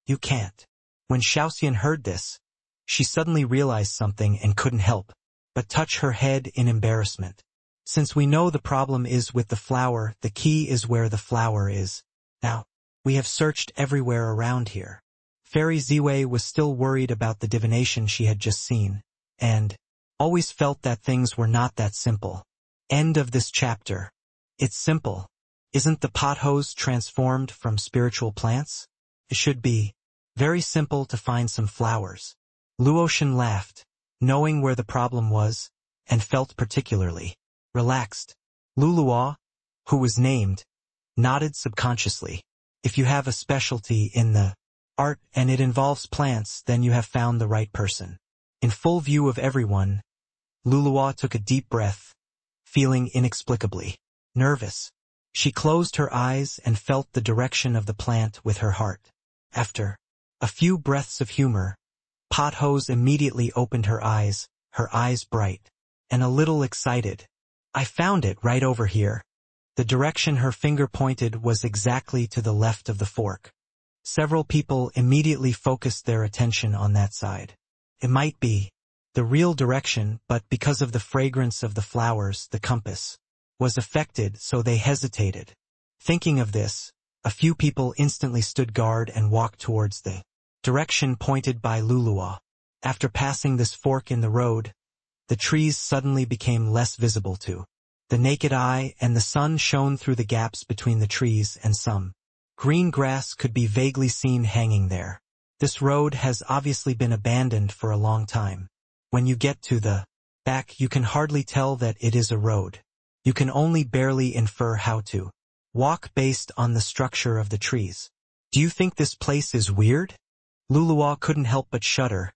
you can't. When Xiaoxian heard this, she suddenly realized something and couldn't help but touch her head in embarrassment. Since we know the problem is with the flower, the key is where the flower is. Now, we have searched everywhere around here. Fairy Ziwei was still worried about the divination she had just seen, and always felt that things were not that simple. End of this chapter. It's simple. Isn't the pothose transformed from spiritual plants? It should be very simple to find some flowers. Luoxin laughed, knowing where the problem was, and felt particularly relaxed. Luluo, who was named, nodded subconsciously. If you have a specialty in the art and it involves plants, then you have found the right person. In full view of everyone, Luluo took a deep breath, feeling inexplicably nervous. She closed her eyes and felt the direction of the plant with her heart. After a few breaths of humor, Pothose immediately opened her eyes bright, and a little excited. I found it right over here. The direction her finger pointed was exactly to the left of the fork. Several people immediately focused their attention on that side. It might be the real direction, but because of the fragrance of the flowers, the compass was affected, so they hesitated, Thinking of this, a few people instantly stood guard and walked towards the direction pointed by Luluo. After passing this fork in the road, the trees suddenly became less visible to the naked eye, and the sun shone through the gaps between the trees, and some green grass could be vaguely seen hanging there. This road has obviously been abandoned for a long time. When you get to the back, you can hardly tell that it is a road. You can only barely infer how to walk based on the structure of the trees. Do you think this place is weird? Luluo couldn't help but shudder,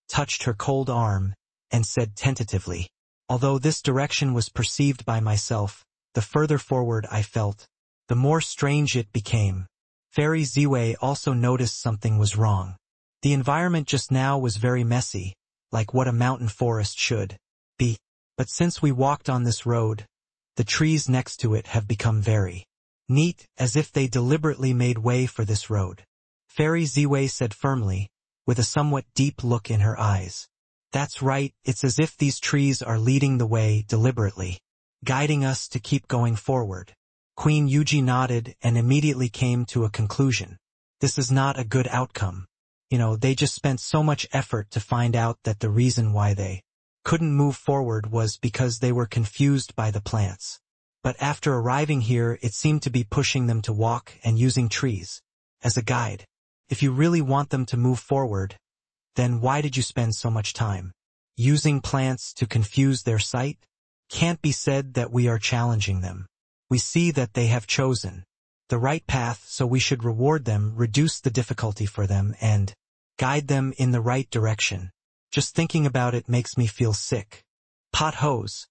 touched her cold arm, and said tentatively, although this direction was perceived by myself, the further forward I felt, the more strange it became. Fairy Ziwei also noticed something was wrong. The environment just now was very messy, like what a mountain forest should be. But since we walked on this road, the trees next to it have become very neat, as if they deliberately made way for this road. Fairy Ziwei said firmly, with a somewhat deep look in her eyes. That's right, it's as if these trees are leading the way deliberately, guiding us to keep going forward. Queen Yuji nodded and immediately came to a conclusion. This is not a good outcome. They just spent so much effort to find out that the reason why they couldn't move forward was because they were confused by the plants. But after arriving here, it seemed to be pushing them to walk and using trees as a guide. If you really want them to move forward, then why did you spend so much time using plants to confuse their sight? Can't be said that we are challenging them. We see that they have chosen the right path, so we should reward them, reduce the difficulty for them, and guide them in the right direction. Just thinking about it makes me feel sick. Pot hose.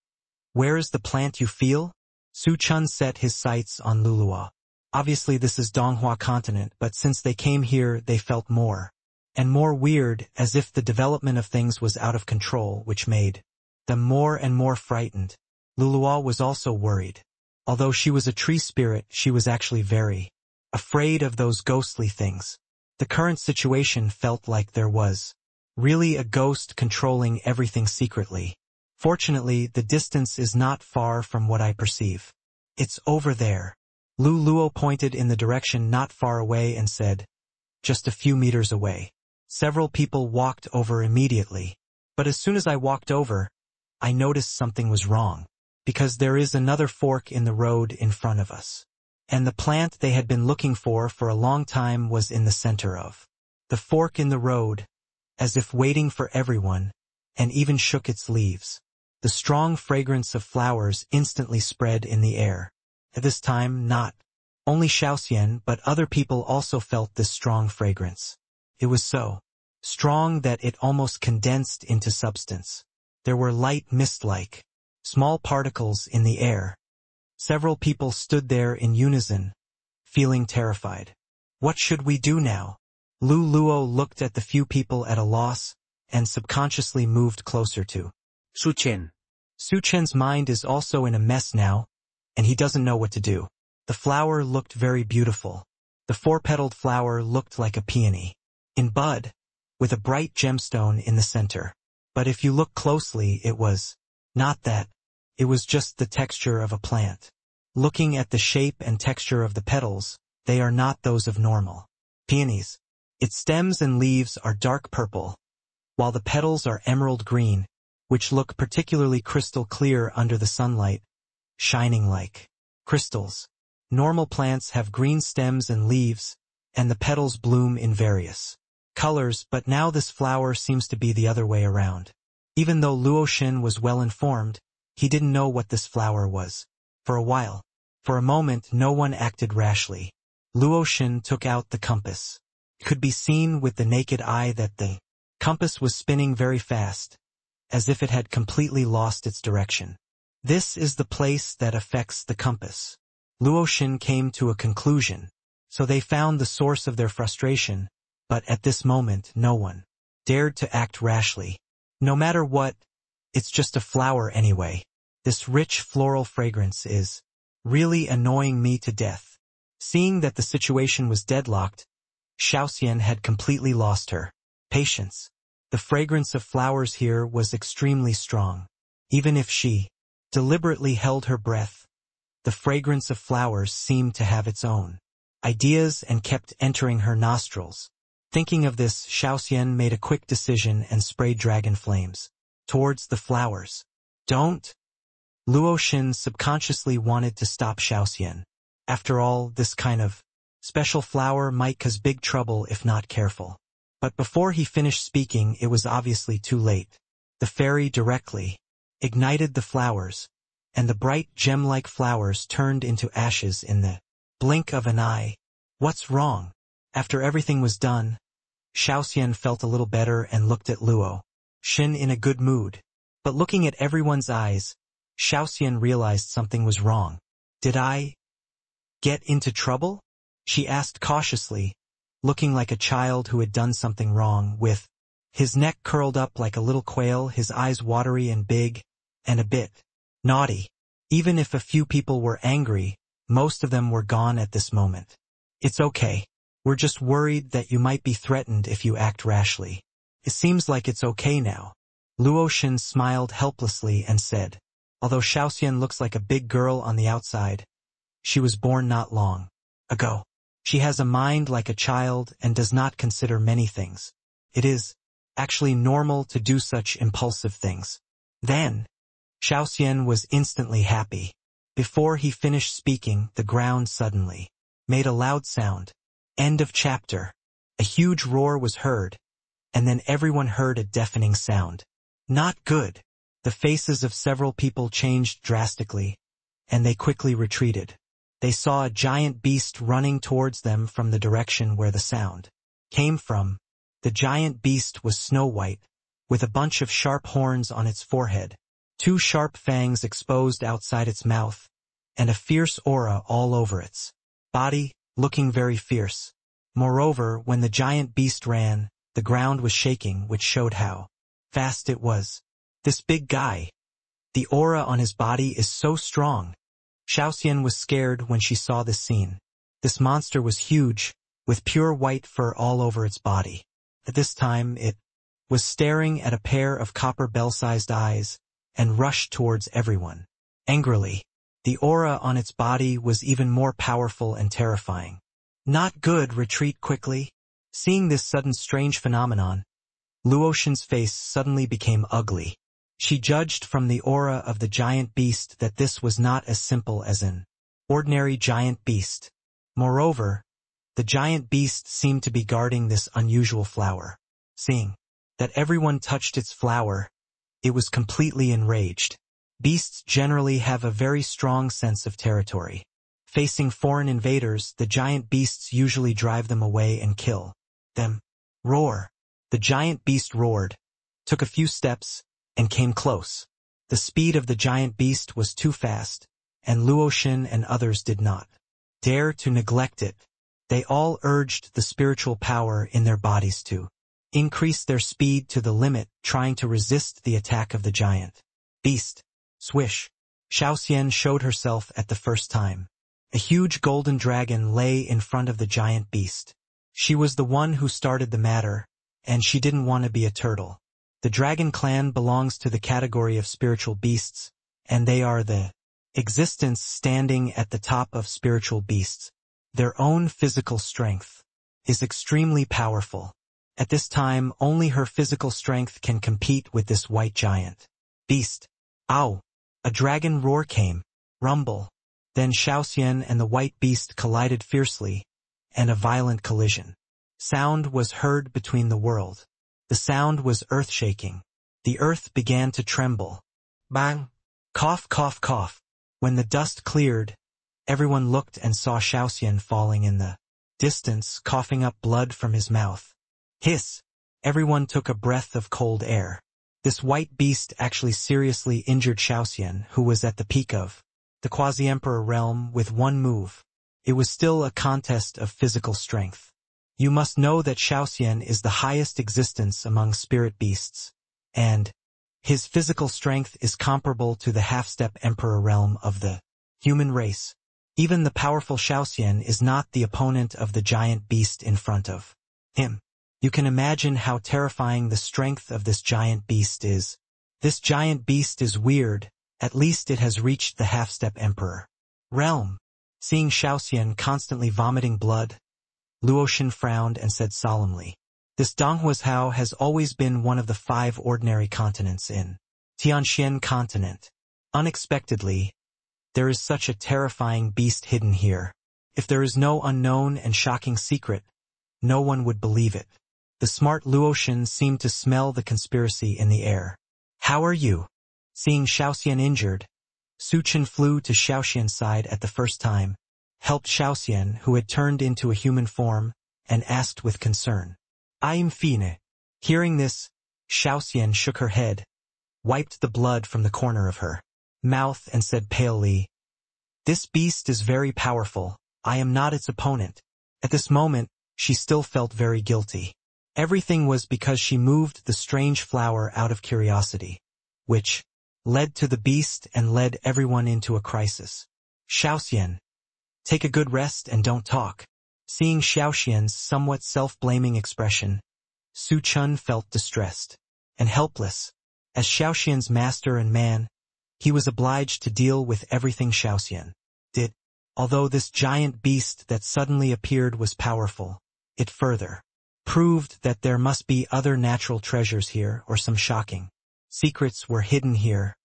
Where is the plant you feel? Su Chun set his sights on Luluo. Obviously this is Donghua continent, but since they came here they felt more and more weird, as if the development of things was out of control, which made them more and more frightened. Luluo was also worried. Although she was a tree spirit, she was actually very afraid of those ghostly things. The current situation felt like there was really a ghost controlling everything secretly. Fortunately, the distance is not far from what I perceive. It's over there. Luluo pointed in the direction not far away and said, just a few meters away. Several people walked over immediately. But as soon as I walked over, I noticed something was wrong, because there is another fork in the road in front of us. And the plant they had been looking for a long time was in the center of the fork in the road, as if waiting for everyone, and even shook its leaves. The strong fragrance of flowers instantly spread in the air. At this time, not only Xiaoxian but other people also felt this strong fragrance. It was so strong that it almost condensed into substance. There were light mist-like small particles in the air. Several people stood there in unison, feeling terrified. What should we do now? Luluo looked at the few people at a loss, and subconsciously moved closer to Su Chen. Su Chen's mind is also in a mess now, and he doesn't know what to do. The flower looked very beautiful. The four-petaled flower looked like a peony in bud, with a bright gemstone in the center. But if you look closely, it was not that. It was just the texture of a plant. Looking at the shape and texture of the petals, they are not those of normal peonies. Its stems and leaves are dark purple, while the petals are emerald green, which look particularly crystal clear under the sunlight, shining like crystals. Normal plants have green stems and leaves, and the petals bloom in various colors, but now this flower seems to be the other way around. Even though Luo Xin was well informed, he didn't know what this flower was. For a while, for a moment, no one acted rashly. Luo Xin took out the compass. It could be seen with the naked eye that the compass was spinning very fast, as if it had completely lost its direction. This is the place that affects the compass. Luo Xin came to a conclusion, so they found the source of their frustration, but at this moment no one dared to act rashly. No matter what, it's just a flower anyway. This rich floral fragrance is really annoying me to death. Seeing that the situation was deadlocked, Xiaoxian had completely lost her patience. The fragrance of flowers here was extremely strong. Even if she deliberately held her breath, The fragrance of flowers seemed to have its own ideas and kept entering her nostrils. Thinking of this, Xiaoxian made a quick decision and sprayed dragon flames towards the flowers. Don't! Luo Xin subconsciously wanted to stop Xiaoxian. After all, this kind of special flower might cause big trouble if not careful. But before he finished speaking, it was obviously too late. The fairy directly ignited the flowers, and the bright gem-like flowers turned into ashes in the blink of an eye. What's wrong? After everything was done, Xiaoxian felt a little better and looked at Luo Xin in a good mood. But looking at everyone's eyes, Xiaoxian realized something was wrong. Did I get into trouble? She asked cautiously, looking like a child who had done something wrong, with his neck curled up like a little quail, his eyes watery and big, and a bit naughty. Even if a few people were angry, most of them were gone at this moment. It's okay. We're just worried that you might be threatened if you act rashly. It seems like it's okay now. Luo Xin smiled helplessly and said, although Xiaoxian looks like a big girl on the outside, she was born not long ago. She has a mind like a child and does not consider many things. It is actually normal to do such impulsive things. Then, Xiaoxian was instantly happy. Before he finished speaking, the ground suddenly made a loud sound. End of chapter. A huge roar was heard, and then everyone heard a deafening sound. Not good. The faces of several people changed drastically, and they quickly retreated. They saw a giant beast running towards them from the direction where the sound came from. The giant beast was snow-white, with a bunch of sharp horns on its forehead, 2 sharp fangs exposed outside its mouth, and a fierce aura all over its body, looking very fierce. Moreover, when the giant beast ran, the ground was shaking, which showed how fast it was. This big guy. The aura on his body is so strong. Xiaoxian was scared when she saw this scene. This monster was huge, with pure white fur all over its body. At this time, it was staring at a pair of copper bell-sized eyes and rushed towards everyone. Angrily, the aura on its body was even more powerful and terrifying. Not good, retreat quickly. Seeing this sudden strange phenomenon, Luo Xin's face suddenly became ugly. She judged from the aura of the giant beast that this was not as simple as an ordinary giant beast. Moreover, the giant beast seemed to be guarding this unusual flower. Seeing that everyone touched its flower, it was completely enraged. Beasts generally have a very strong sense of territory. Facing foreign invaders, the giant beasts usually drive them away and kill them. Roar. The giant beast roared, took a few steps, and came close. The speed of the giant beast was too fast, and Luo Xin and others did not dare to neglect it. They all urged the spiritual power in their bodies to increase their speed to the limit, trying to resist the attack of the giant beast. Swish. Xiaoxian showed herself at the first time. A huge golden dragon lay in front of the giant beast. She was the one who started the matter, and she didn't want to be a turtle. The dragon clan belongs to the category of spiritual beasts, and they are the existence standing at the top of spiritual beasts. Their own physical strength is extremely powerful. At this time, only her physical strength can compete with this white giant beast. Ow! A dragon roar came. Rumble. Then Xiaoxian and the white beast collided fiercely, and a violent collision. Sound was heard between the world. The sound was earth-shaking. The earth began to tremble. Bang! Cough, cough, cough. When the dust cleared, everyone looked and saw Xiaoxian falling in the distance, coughing up blood from his mouth. Hiss! Everyone took a breath of cold air. This white beast actually seriously injured Xiaoxian, who was at the peak of the quasi-emperor realm, with one move. It was still a contest of physical strength. You must know that Xiaoxian is the highest existence among spirit beasts, and his physical strength is comparable to the half-step emperor realm of the human race. Even the powerful Xiaoxian is not the opponent of the giant beast in front of him. You can imagine how terrifying the strength of this giant beast is. This giant beast is weird, at least it has reached the half-step emperor realm. Seeing Xiaoxian constantly vomiting blood, Luoxin frowned and said solemnly, "This Donghuazhou has always been one of the 5 ordinary continents in Tianxian continent. Unexpectedly, there is such a terrifying beast hidden here. If there is no unknown and shocking secret, no one would believe it." The smart Luoxin seemed to smell the conspiracy in the air. "How are you?" Seeing Xiaoxian injured, Su Chen flew to Xiaoxian's side at the first time, helped Xiaoxian, who had turned into a human form, and asked with concern, "I am fine." Hearing this, Xiaoxian shook her head, wiped the blood from the corner of her mouth and said palely, "This beast is very powerful. I am not its opponent." At this moment, she still felt very guilty. Everything was because she moved the strange flower out of curiosity, which led to the beast and led everyone into a crisis. "Xiaoxian, take a good rest and don't talk." Seeing Xiaoxian's somewhat self-blaming expression, Su Chen felt distressed and helpless. As Xiaoxian's master and man, he was obliged to deal with everything Xiaoxian did. Although this giant beast that suddenly appeared was powerful, it further proved that there must be other natural treasures here or some shocking secrets were hidden here.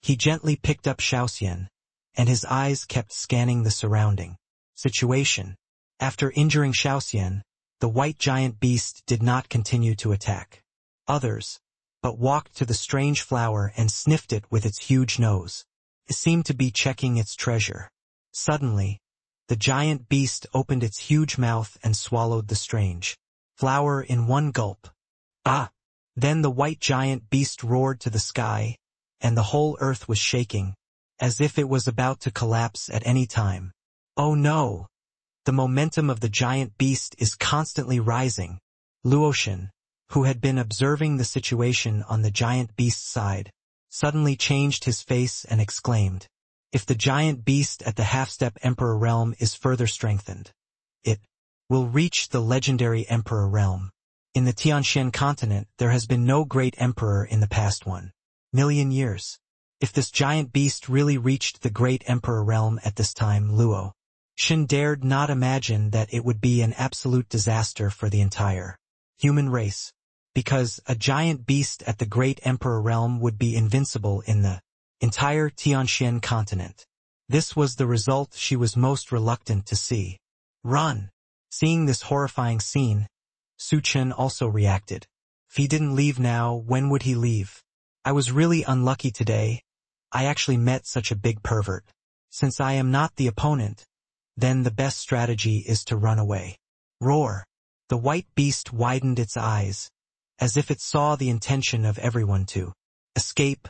He gently picked up Xiaoxian, and his eyes kept scanning the surrounding situation. After injuring Xiaoxian, the white giant beast did not continue to attack others, but walked to the strange flower and sniffed it with its huge nose. It seemed to be checking its treasure. Suddenly, the giant beast opened its huge mouth and swallowed the strange flower in one gulp. "Ah!" Then the white giant beast roared to the sky, and the whole earth was shaking, as if it was about to collapse at any time. "Oh no! The momentum of the giant beast is constantly rising." Luoxin, who had been observing the situation on the giant beast's side, suddenly changed his face and exclaimed, "If the giant beast at the half-step Emperor realm is further strengthened, it will reach the legendary Emperor realm. In the Tianxian continent, there has been no great emperor in the past 1,000,000 years. If this giant beast really reached the great Emperor realm at this time, Luoxin dared not imagine that it would be an absolute disaster for the entire human race, because a giant beast at the great Emperor realm would be invincible in the entire Tianxian continent. This was the result she was most reluctant to see. "Run!" Seeing this horrifying scene, Su Chen also reacted. If he didn't leave now, when would he leave? "I was really unlucky today. I actually met such a big pervert. Since I am not the opponent, then the best strategy is to run away." Roar! The white beast widened its eyes, as if it saw the intention of everyone to escape,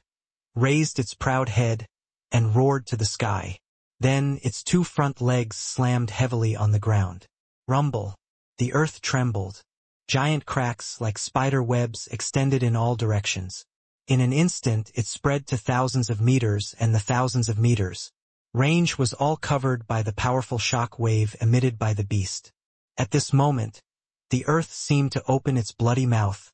raised its proud head, and roared to the sky. Then its 2 front legs slammed heavily on the ground. Rumble! The earth trembled. Giant cracks like spider webs extended in all directions. In an instant it spread to thousands of meters and the thousands of meters. Range was all covered by the powerful shock wave emitted by the beast. At this moment, the earth seemed to open its bloody mouth,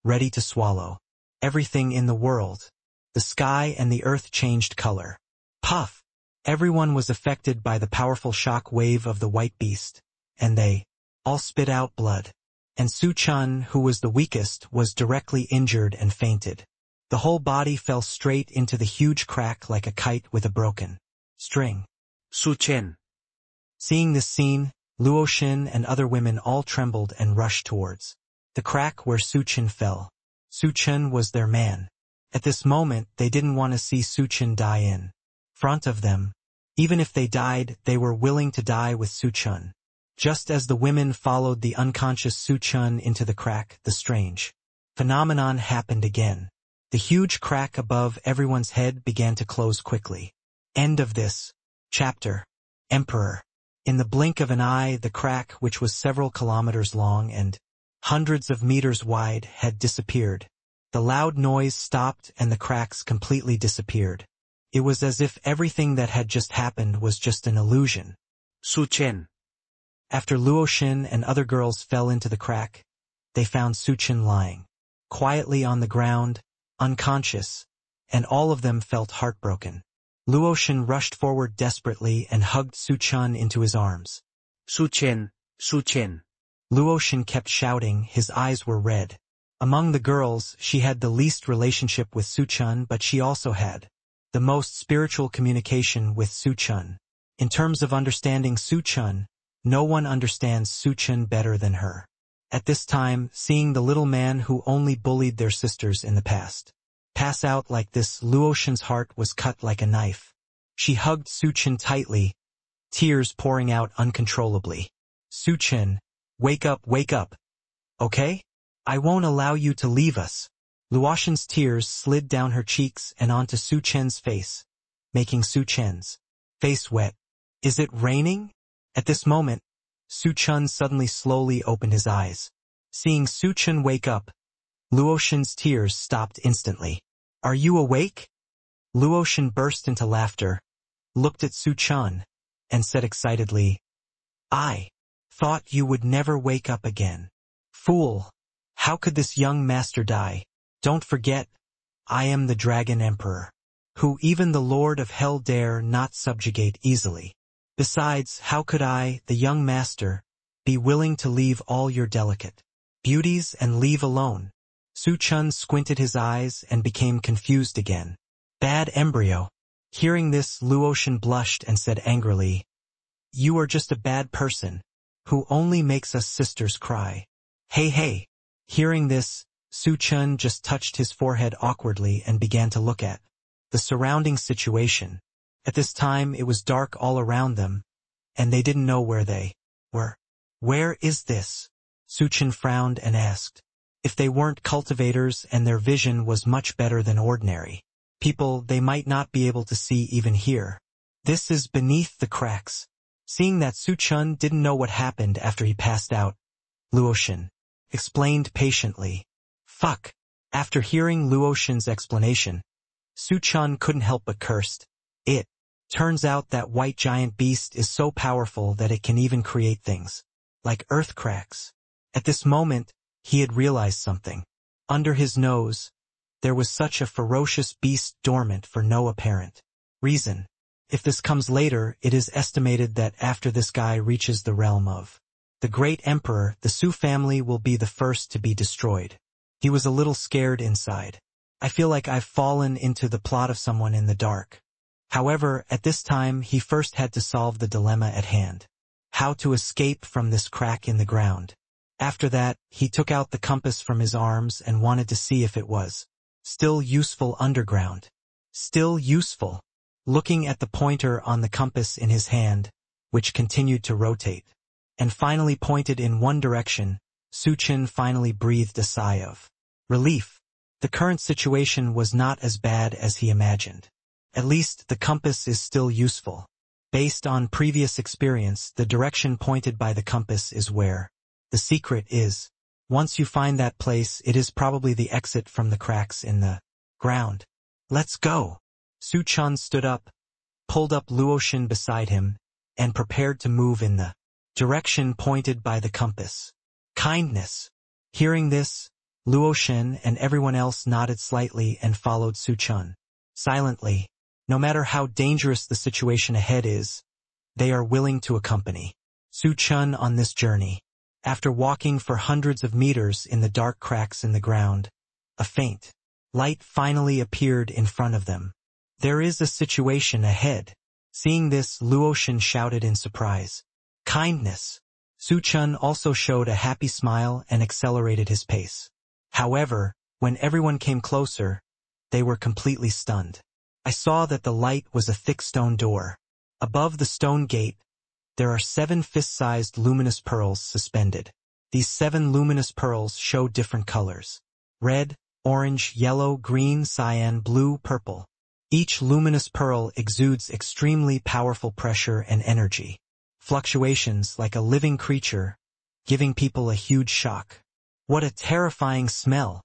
ready to swallow everything in the world. The sky and the earth changed color. Puff! Everyone was affected by the powerful shock wave of the white beast, and they all spit out blood. And Su Chen, who was the weakest, was directly injured and fainted. The whole body fell straight into the huge crack like a kite with a broken string. Su Chen. Seeing this scene, Luoxin and other women all trembled and rushed towards the crack where Su Chen fell. Su Chen was their man. At this moment, they didn't want to see Su Chen die in front of them. Even if they died, they were willing to die with Su Chen. Just as the women followed the unconscious Su Chen into the crack, the strange phenomenon happened again. The huge crack above everyone's head began to close quickly. End of this chapter. Emperor. In the blink of an eye, the crack, which was several kilometers long and hundreds of meters wide, had disappeared. The loud noise stopped and the cracks completely disappeared. It was as if everything that had just happened was just an illusion. Su Chen. After Luoxin and other girls fell into the crack, they found Su Chen lying quietly on the ground, unconscious, and all of them felt heartbroken. Luotian rushed forward desperately and hugged Su Chen into his arms. Su Chen, Su Chen. Luotian kept shouting, his eyes were red. Among the girls, she had the least relationship with Su Chen, but she also had the most spiritual communication with Su Chen. In terms of understanding Su Chen, no one understands Su Chen better than her. At this time, seeing the little man who only bullied their sisters in the past pass out like this, Luotian's heart was cut like a knife. She hugged Su Chen tightly, tears pouring out uncontrollably. Su Chen, wake up, okay? I won't allow you to leave us. Luotian's tears slid down her cheeks and onto Su Chen's face, making Su Chen's face wet. Is it raining? At this moment, Su Chen suddenly slowly opened his eyes. Seeing Su Chen wake up, Luotian's tears stopped instantly. Are you awake? Luotian burst into laughter, looked at Su Chen, and said excitedly, I thought you would never wake up again. Fool! How could this young master die? Don't forget, I am the Dragon Emperor, who even the Lord of Hell dare not subjugate easily. Besides, how could I, the young master, be willing to leave all your delicate beauties and leave alone? Su Chen squinted his eyes and became confused again. Bad embryo. Hearing this, Luotian blushed and said angrily, You are just a bad person, who only makes us sisters cry. Hey. Hearing this, Su Chen just touched his forehead awkwardly and began to look at the surrounding situation. At this time it was dark all around them, and they didn't know where they were. Where is this? Su Chen frowned and asked. If they weren't cultivators and their vision was much better than ordinary people, they might not be able to see even here. This is beneath the cracks. Seeing that Su Chen didn't know what happened after he passed out, Luotian explained patiently. Fuck. After hearing Luotian's explanation, Su Chen couldn't help but cursed. It turns out that white giant beast is so powerful that it can even create things like earth cracks. At this moment, he had realized something. Under his nose, there was such a ferocious beast dormant for no apparent reason. If this comes later, it is estimated that after this guy reaches the realm of the great emperor, the Su family will be the first to be destroyed. He was a little scared inside. I feel like I've fallen into the plot of someone in the dark. However, at this time, he first had to solve the dilemma at hand. How to escape from this crack in the ground. After that, he took out the compass from his arms and wanted to see if it was still useful underground. Still useful. Looking at the pointer on the compass in his hand, which continued to rotate, and finally pointed in one direction, Su Chen finally breathed a sigh of relief. The current situation was not as bad as he imagined. At least the compass is still useful. Based on previous experience, the direction pointed by the compass is where the secret is. Once you find that place, it is probably the exit from the cracks in the ground. Let's go. Su Chen stood up, pulled up Luotian beside him, and prepared to move in the direction pointed by the compass. Kindness. Hearing this, Luotian and everyone else nodded slightly and followed Su Chen. Silently, no matter how dangerous the situation ahead is, they are willing to accompany Su Chen on this journey. After walking for hundreds of meters in the dark cracks in the ground, a faint light finally appeared in front of them. There is a situation ahead. Seeing this, Luotian shouted in surprise. Kindness. Su Chen also showed a happy smile and accelerated his pace. However, when everyone came closer, they were completely stunned. I saw that the light was a thick stone door. Above the stone gate, there are 7 fist-sized luminous pearls suspended. These 7 luminous pearls show different colors: red, orange, yellow, green, cyan, blue, purple. Each luminous pearl exudes extremely powerful pressure and energy. Fluctuations like a living creature, giving people a huge shock. What a terrifying smell!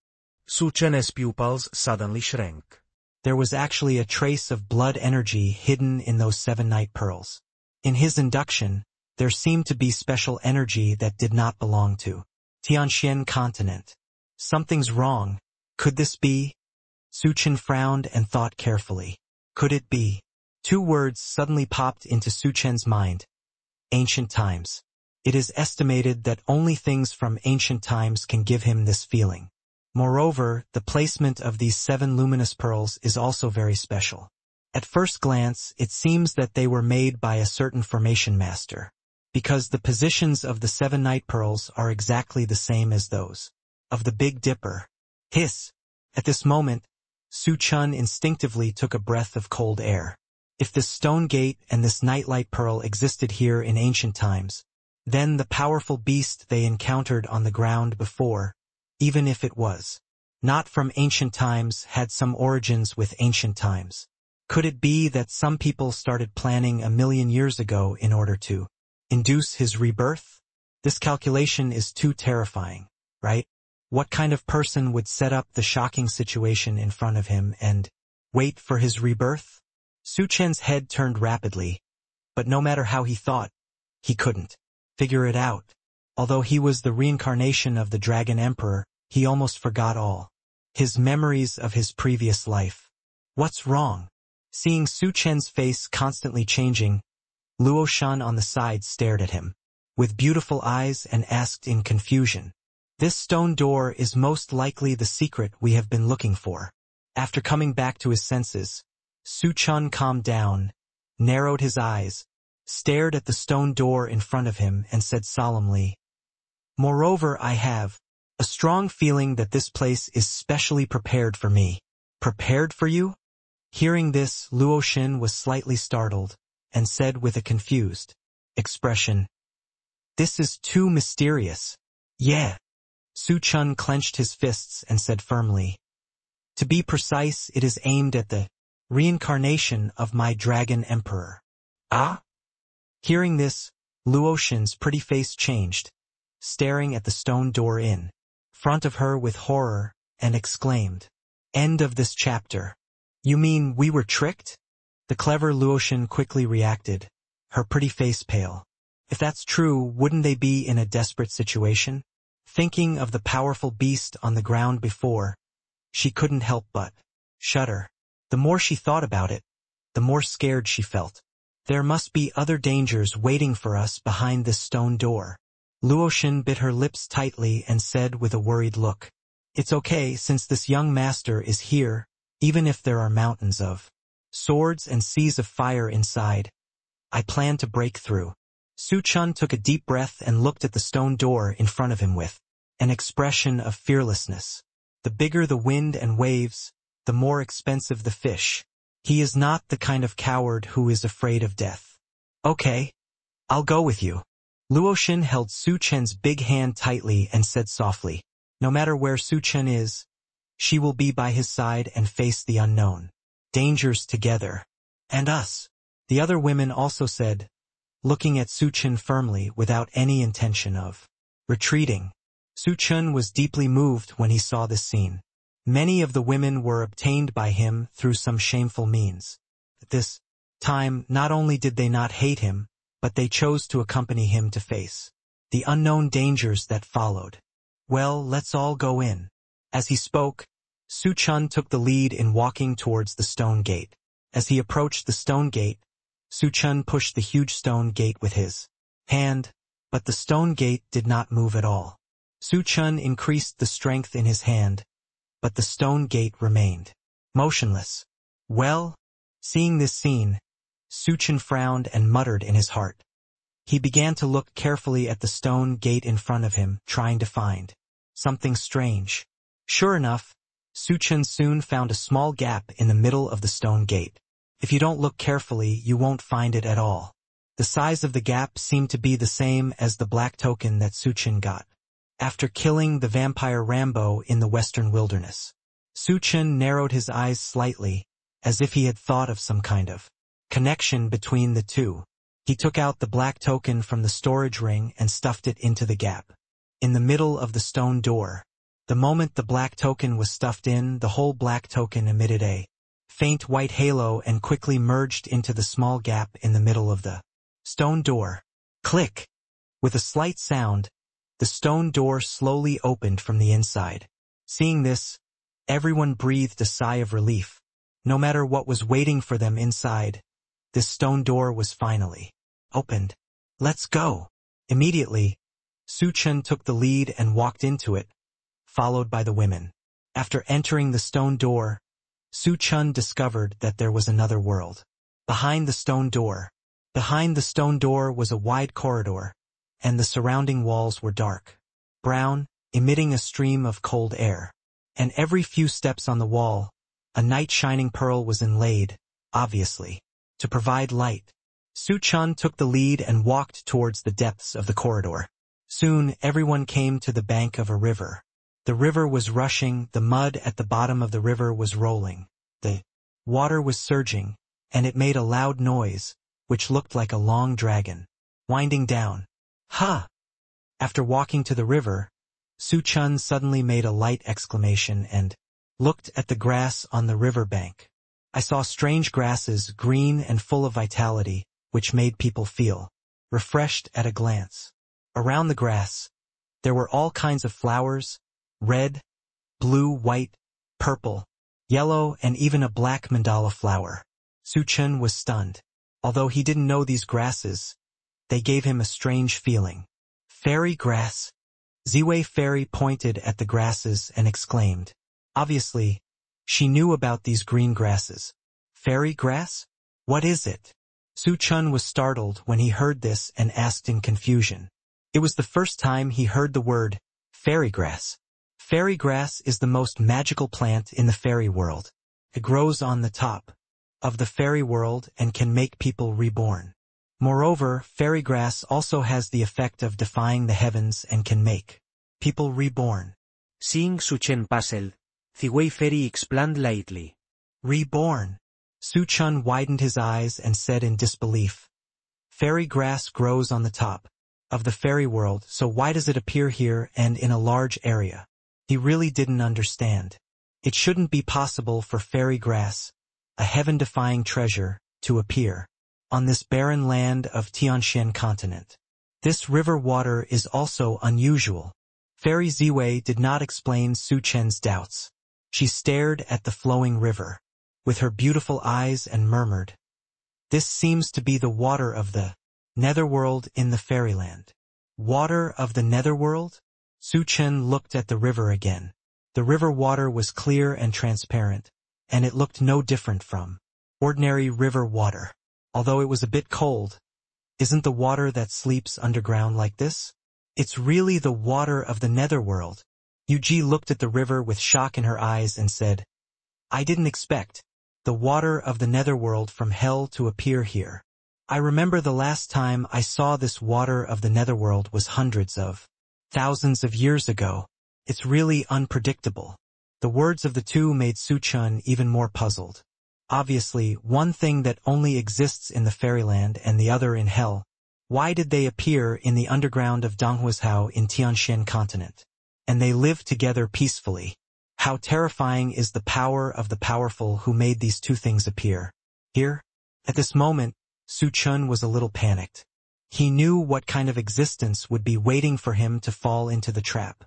Su Chen's pupils suddenly shrank. There was actually a trace of blood energy hidden in those 7 night pearls. In his induction, there seemed to be special energy that did not belong to Tianxian continent. Something's wrong. Could this be? Su Chen frowned and thought carefully. Could it be Two words suddenly popped into Su Chen's mind. Ancient times. It is estimated that only things from ancient times can give him this feeling. Moreover, the placement of these 7 luminous pearls is also very special. At first glance, it seems that they were made by a certain formation master, because the positions of the 7 night pearls are exactly the same as those of the Big Dipper. Hiss! At this moment, Su Chen instinctively took a breath of cold air. If this stone gate and this nightlight pearl existed here in ancient times, then the powerful beast they encountered on the ground before, even if it was not from ancient times, had some origins with ancient times. Could it be that some people started planning 1,000,000 years ago in order to induce his rebirth? This calculation is too terrifying, right? What kind of person would set up the shocking situation in front of him and wait for his rebirth? Su Chen's head turned rapidly, but no matter how he thought, he couldn't figure it out. Although he was the reincarnation of the Dragon Emperor, he almost forgot all his memories of his previous life. What's wrong? Seeing Su Chen's face constantly changing, Luo Shan on the side stared at him with beautiful eyes and asked in confusion, "This stone door is most likely the secret we have been looking for." After coming back to his senses, Su Chen calmed down, narrowed his eyes, stared at the stone door in front of him and said solemnly, "Moreover, I have a strong feeling that this place is specially prepared for me." "Prepared for you?" Hearing this, Luo Xin was slightly startled and said with a confused expression, "This is too mysterious." "Yeah." Su Chen clenched his fists and said firmly, "To be precise, it is aimed at the reincarnation of my Dragon Emperor." "Ah?" Hearing this, Luo Xin's pretty face changed, staring at the stone door in front of her with horror, and exclaimed, "End of this chapter. You mean we were tricked?" The clever Luo Xin quickly reacted, her pretty face pale. If that's true, wouldn't they be in a desperate situation? Thinking of the powerful beast on the ground before, she couldn't help but shudder. The more she thought about it, the more scared she felt. There must be other dangers waiting for us behind this stone door. Luo Xin bit her lips tightly and said with a worried look, "It's okay, since this young master is here, even if there are mountains of swords and seas of fire inside. I plan to break through." Su Chen took a deep breath and looked at the stone door in front of him with an expression of fearlessness. The bigger the wind and waves, the more expensive the fish. He is not the kind of coward who is afraid of death. "Okay, I'll go with you." Luo Xin held Su Chen's big hand tightly and said softly, "No matter where Su Chen is, she will be by his side and face the unknown dangers together. And us." The other women also said, looking at Su Chen firmly without any intention of retreating. Su Chen was deeply moved when he saw this scene. Many of the women were obtained by him through some shameful means. At this time, not only did they not hate him, but they chose to accompany him to face the unknown dangers that followed. "Well, let's all go in." As he spoke, Su Chen took the lead in walking towards the stone gate. As he approached the stone gate, Su Chen pushed the huge stone gate with his hand, but the stone gate did not move at all. Su Chen increased the strength in his hand, but the stone gate remained motionless. "Well?" Seeing this scene, Su Chen frowned and muttered in his heart. He began to look carefully at the stone gate in front of him, trying to find something strange. Sure enough, Su Chen soon found a small gap in the middle of the stone gate. If you don't look carefully, you won't find it at all. The size of the gap seemed to be the same as the black token that Su Chen got after killing the vampire Rambo in the western wilderness. Su Chen narrowed his eyes slightly, as if he had thought of some kind of connection between the two. He took out the black token from the storage ring and stuffed it into the gap in the middle of the stone door. The moment the black token was stuffed in, the whole black token emitted a faint white halo and quickly merged into the small gap in the middle of the stone door. Click! With a slight sound, the stone door slowly opened from the inside. Seeing this, everyone breathed a sigh of relief. No matter what was waiting for them inside, This stone door was finally opened. Let's go. Immediately, Chen took the lead and walked into it, followed by the women. After entering the stone door, Chen discovered that there was another world. Behind the stone door was a wide corridor, and the surrounding walls were dark brown, emitting a stream of cold air. And every few steps on the wall, a night shining pearl was inlaid, obviously, to provide light. Chen took the lead and walked towards the depths of the corridor. Soon, everyone came to the bank of a river. The river was rushing, the mud at the bottom of the river was rolling. The water was surging, and it made a loud noise, which looked like a long dragon, winding down. Ha! After walking to the river, Chen suddenly made a light exclamation and looked at the grass on the river bank. I saw strange grasses, green and full of vitality, which made people feel refreshed at a glance. Around the grass, there were all kinds of flowers, red, blue, white, purple, yellow, and even a black mandala flower. Chen was stunned. Although he didn't know these grasses, they gave him a strange feeling. Fairy grass. Ziwei Fairy pointed at the grasses and exclaimed. Obviously, she knew about these green grasses. Fairy grass? What is it? Chen was startled when he heard this and asked in confusion. It was the first time he heard the word fairy grass. Fairy grass is the most magical plant in the fairy world. It grows on the top of the fairy world and can make people reborn. Moreover, fairy grass also has the effect of defying the heavens and can make people reborn. Seeing Chen puzzled, Ziwei Fairy explained lightly. Reborn. Chen widened his eyes and said in disbelief. Fairy grass grows on the top of the fairy world, so why does it appear here and in a large area? He really didn't understand. It shouldn't be possible for fairy grass, a heaven-defying treasure, to appear on this barren land of Tianshan continent. This river water is also unusual. Fairy Ziwei did not explain Chen's doubts. She stared at the flowing river with her beautiful eyes and murmured, "This seems to be the water of the netherworld in the fairyland." Water of the netherworld? Chen looked at the river again. The river water was clear and transparent, and it looked no different from ordinary river water. Although it was a bit cold, isn't the water that sleeps underground like this? It's really the water of the netherworld. Yuji looked at the river with shock in her eyes and said, I didn't expect the water of the netherworld from hell to appear here. I remember the last time I saw this water of the netherworld was hundreds of thousands of years ago. It's really unpredictable. The words of the two made Chen even more puzzled. Obviously, one thing that only exists in the fairyland and the other in hell. Why did they appear in the underground of Donghuazhou in Tianshan continent? And they live together peacefully. How terrifying is the power of the powerful who made these two things appear here? At this moment, Chen was a little panicked. He knew what kind of existence would be waiting for him to fall into the trap,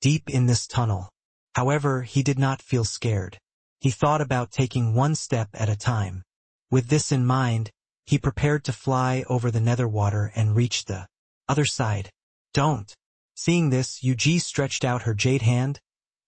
deep in this tunnel. However, he did not feel scared. He thought about taking one step at a time. With this in mind, he prepared to fly over the nether water and reach the other side. Don't. Seeing this, Yuji stretched out her jade hand,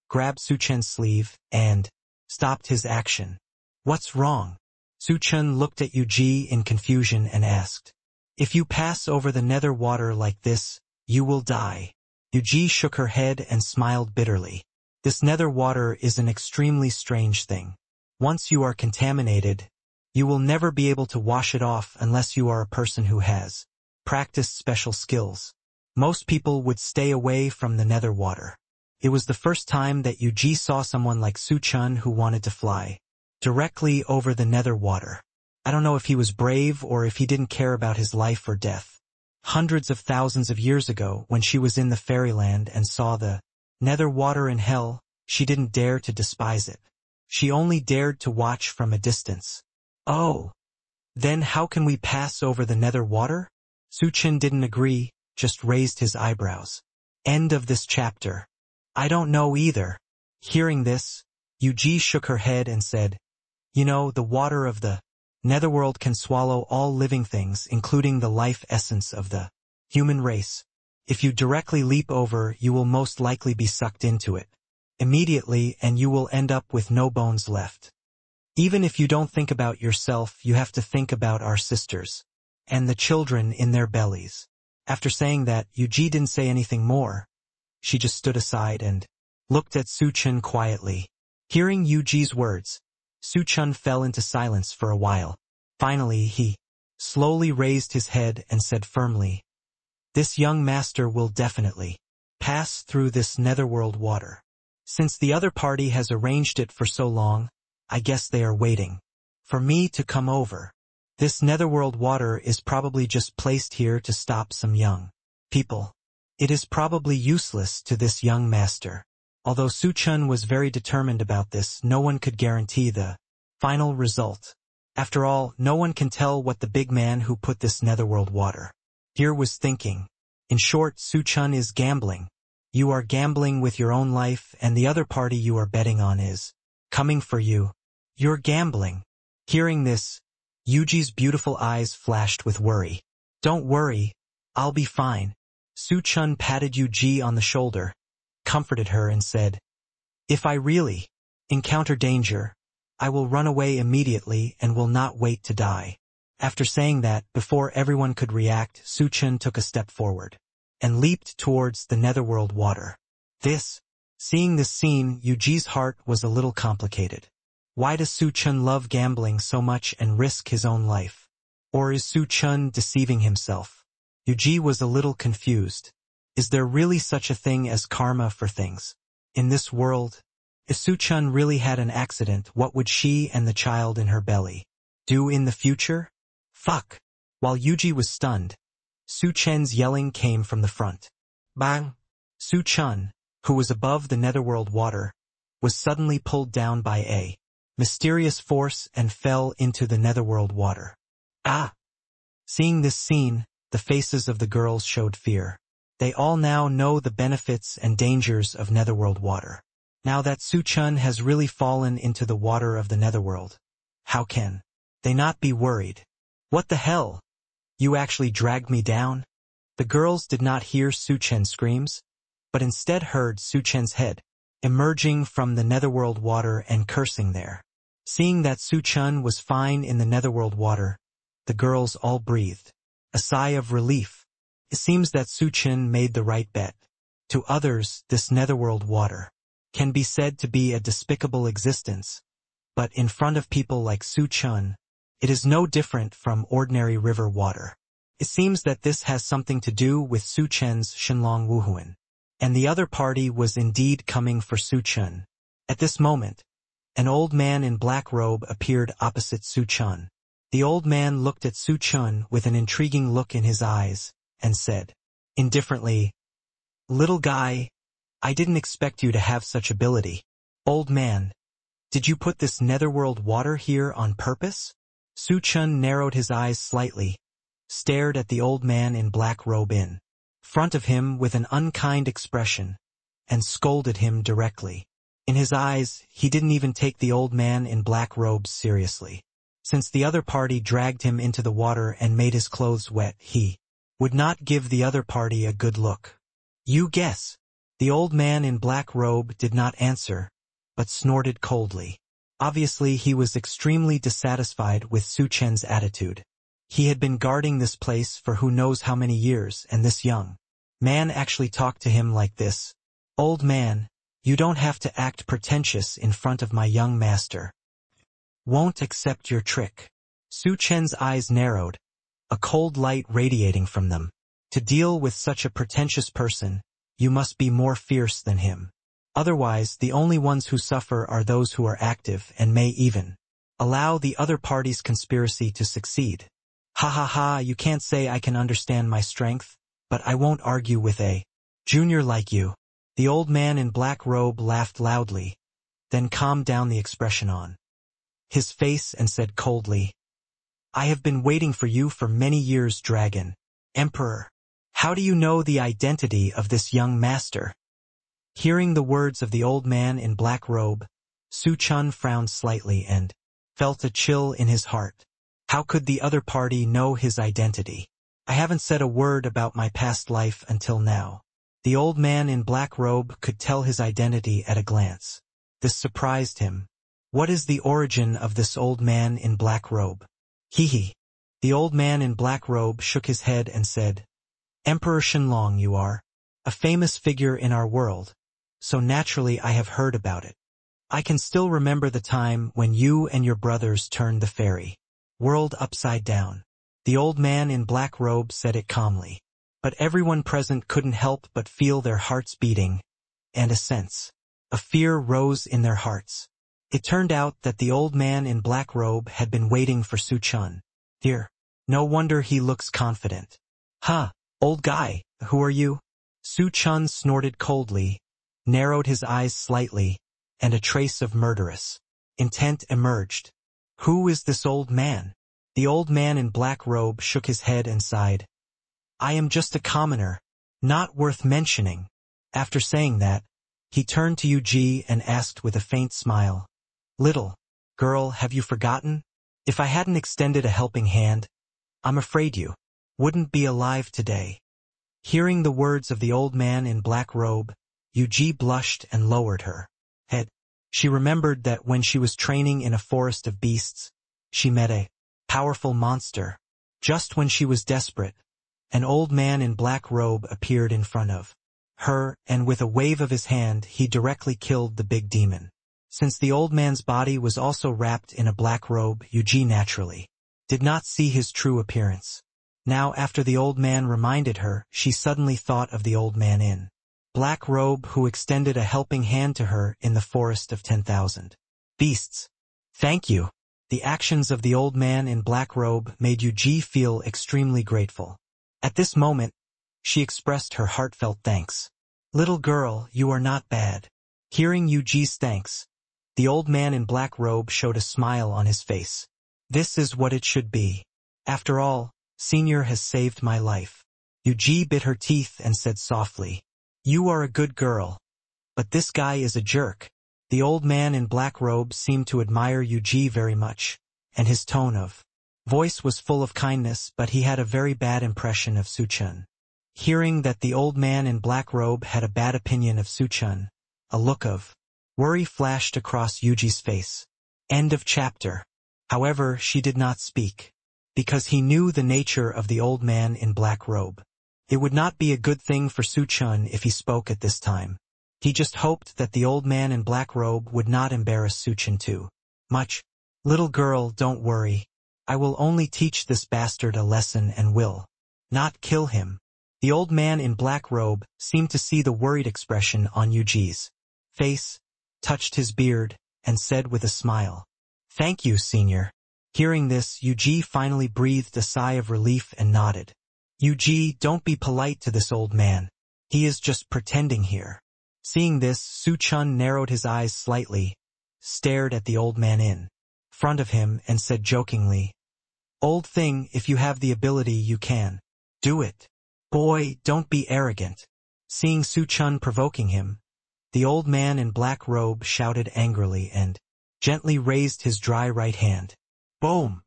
grabbed Chen's sleeve, and stopped his action. What's wrong? Chen looked at Yuji in confusion and asked, If you pass over the nether water like this, you will die. Yuji shook her head and smiled bitterly. This nether water is an extremely strange thing. Once you are contaminated, you will never be able to wash it off unless you are a person who has practiced special skills. Most people would stay away from the nether water. It was the first time that Yuji saw someone like Chen who wanted to fly directly over the nether water. I don't know if he was brave or if he didn't care about his life or death. Hundreds of thousands of years ago, when she was in the fairyland and saw the nether water in hell, she didn't dare to despise it. She only dared to watch from a distance. Oh, then how can we pass over the nether water? Chen didn't agree, just raised his eyebrows. End of this chapter. I don't know either. Hearing this, Yuji shook her head and said, You know, the water of the Netherworld can swallow all living things, including the life essence of the human race. If you directly leap over, you will most likely be sucked into it immediately, and you will end up with no bones left. Even if you don't think about yourself, you have to think about our sisters and the children in their bellies. After saying that, Yuji didn't say anything more. She just stood aside and looked at Su Chen quietly. Hearing Yuji's words, Su Chen fell into silence for a while. Finally, he slowly raised his head and said firmly, "This young master will definitely pass through this netherworld water. Since the other party has arranged it for so long, I guess they are waiting for me to come over. This netherworld water is probably just placed here to stop some young people. It is probably useless to this young master." Although Su Chen was very determined about this, no one could guarantee the final result. After all, no one can tell what the big man who put this netherworld water here was thinking. In short, Su Chen is gambling. You are gambling with your own life, and the other party you are betting on is coming for you. You're gambling. Hearing this, Yuji's beautiful eyes flashed with worry. "Don't worry, I'll be fine." Su Chen patted Yuji on the shoulder, comforted her and said, "If I really encounter danger, I will run away immediately and will not wait to die." After saying that, before everyone could react, Su Chen took a step forward and leaped towards the netherworld water. Seeing this scene, Yuji's heart was a little complicated. Why does Su Chen love gambling so much and risk his own life? Or is Su Chen deceiving himself? Yuji was a little confused. Is there really such a thing as karma for things in this world? If Su Chen really had an accident, what would she and the child in her belly do in the future? Fuck! While Yuji was stunned, Su Chen's yelling came from the front. Bang! Su Chen, who was above the netherworld water, was suddenly pulled down by a mysterious force and fell into the netherworld water. Ah! Seeing this scene, the faces of the girls showed fear. They all now know the benefits and dangers of netherworld water. Now that Su Chen has really fallen into the water of the netherworld, how can they not be worried? What the hell? You actually dragged me down? The girls did not hear Su Chen's screams, but instead heard Su Chen's head emerging from the netherworld water and cursing there. Seeing that Su Chen was fine in the netherworld water, the girls all breathed a sigh of relief. It seems that Su Chen made the right bet. To others, this netherworld water can be said to be a despicable existence, but in front of people like Su Chen, it is no different from ordinary river water. It seems that this has something to do with Su Chen's Shenlong Wuhuan, and the other party was indeed coming for Su Chen. At this moment, an old man in black robe appeared opposite Su Chen. The old man looked at Su Chen with an intriguing look in his eyes, and said, indifferently, "Little guy, I didn't expect you to have such ability. Old man, did you put this netherworld water here on purpose?" Su Chen narrowed his eyes slightly, stared at the old man in black robe in front of him with an unkind expression, and scolded him directly. In his eyes, he didn't even take the old man in black robes seriously. Since the other party dragged him into the water and made his clothes wet, he would not give the other party a good look. "You guess." The old man in black robe did not answer, but snorted coldly. Obviously, he was extremely dissatisfied with Su Chen's attitude. He had been guarding this place for who knows how many years, and this young man actually talked to him like this. "Old man, you don't have to act pretentious in front of my young master. Won't accept your trick." Su Chen's eyes narrowed, a cold light radiating from them. To deal with such a pretentious person, you must be more fierce than him. Otherwise, the only ones who suffer are those who are active and may even allow the other party's conspiracy to succeed. "Ha ha ha, you can't say I can understand my strength, but I won't argue with a junior like you." The old man in black robe laughed loudly, then calmed down the expression on his face and said coldly, "I have been waiting for you for many years, Dragon Emperor. How do you know the identity of this young master?" Hearing the words of the old man in black robe, Su Chen frowned slightly and felt a chill in his heart. How could the other party know his identity? I haven't said a word about my past life until now. The old man in black robe could tell his identity at a glance. This surprised him. What is the origin of this old man in black robe? Hee. The old man in black robe shook his head and said, Emperor Shenlong you are, a famous figure in our world, so naturally I have heard about it. I can still remember the time when you and your brothers turned the fairy world upside down. The old man in black robe said it calmly. But everyone present couldn't help but feel their hearts beating, and a sense of fear rose in their hearts. It turned out that the old man in black robe had been waiting for Su Chen. Here. No wonder he looks confident. Ha, old guy, who are you? Su Chen snorted coldly, narrowed his eyes slightly, and a trace of murderous intent emerged. Who is this old man? The old man in black robe shook his head and sighed. I am just a commoner, not worth mentioning. After saying that, he turned to Yuji and asked with a faint smile. Little girl, have you forgotten? If I hadn't extended a helping hand, I'm afraid you wouldn't be alive today. Hearing the words of the old man in black robe, Yuji blushed and lowered her head. She remembered that when she was training in a forest of beasts, she met a powerful monster. Just when she was desperate, an old man in black robe appeared in front of her, and with a wave of his hand he directly killed the big demon. Since the old man's body was also wrapped in a black robe, Yuji naturally did not see his true appearance. Now after the old man reminded her, she suddenly thought of the old man in black robe who extended a helping hand to her in the forest of 10,000 beasts. Thank you. The actions of the old man in black robe made Yuji feel extremely grateful. At this moment, she expressed her heartfelt thanks. Little girl, you are not bad. Hearing Yuji's thanks, the old man in black robe showed a smile on his face. This is what it should be. After all, Senior has saved my life. Yuji bit her teeth and said softly, You are a good girl. But this guy is a jerk. The old man in black robe seemed to admire Yuji very much, and his tone of voice was full of kindness, but he had a very bad impression of Su Chen. Hearing that the old man in black robe had a bad opinion of Su Chen, a look of worry flashed across Yuji's face. End of chapter. However, she did not speak, because he knew the nature of the old man in black robe. It would not be a good thing for Su Chen if he spoke at this time. He just hoped that the old man in black robe would not embarrass Su Chen too much. Little girl, don't worry. I will only teach this bastard a lesson and will not kill him. The old man in black robe seemed to see the worried expression on Yuji's face, touched his beard, and said with a smile, Thank you, Senior. Hearing this, Yuji finally breathed a sigh of relief and nodded. Yuji, don't be polite to this old man. He is just pretending here. Seeing this, Su Chen narrowed his eyes slightly, stared at the old man in front of him, and said jokingly, Old thing, if you have the ability you can do it. Boy, don't be arrogant. Seeing Su Chen provoking him, the old man in black robe shouted angrily and gently raised his dry right hand. Boom!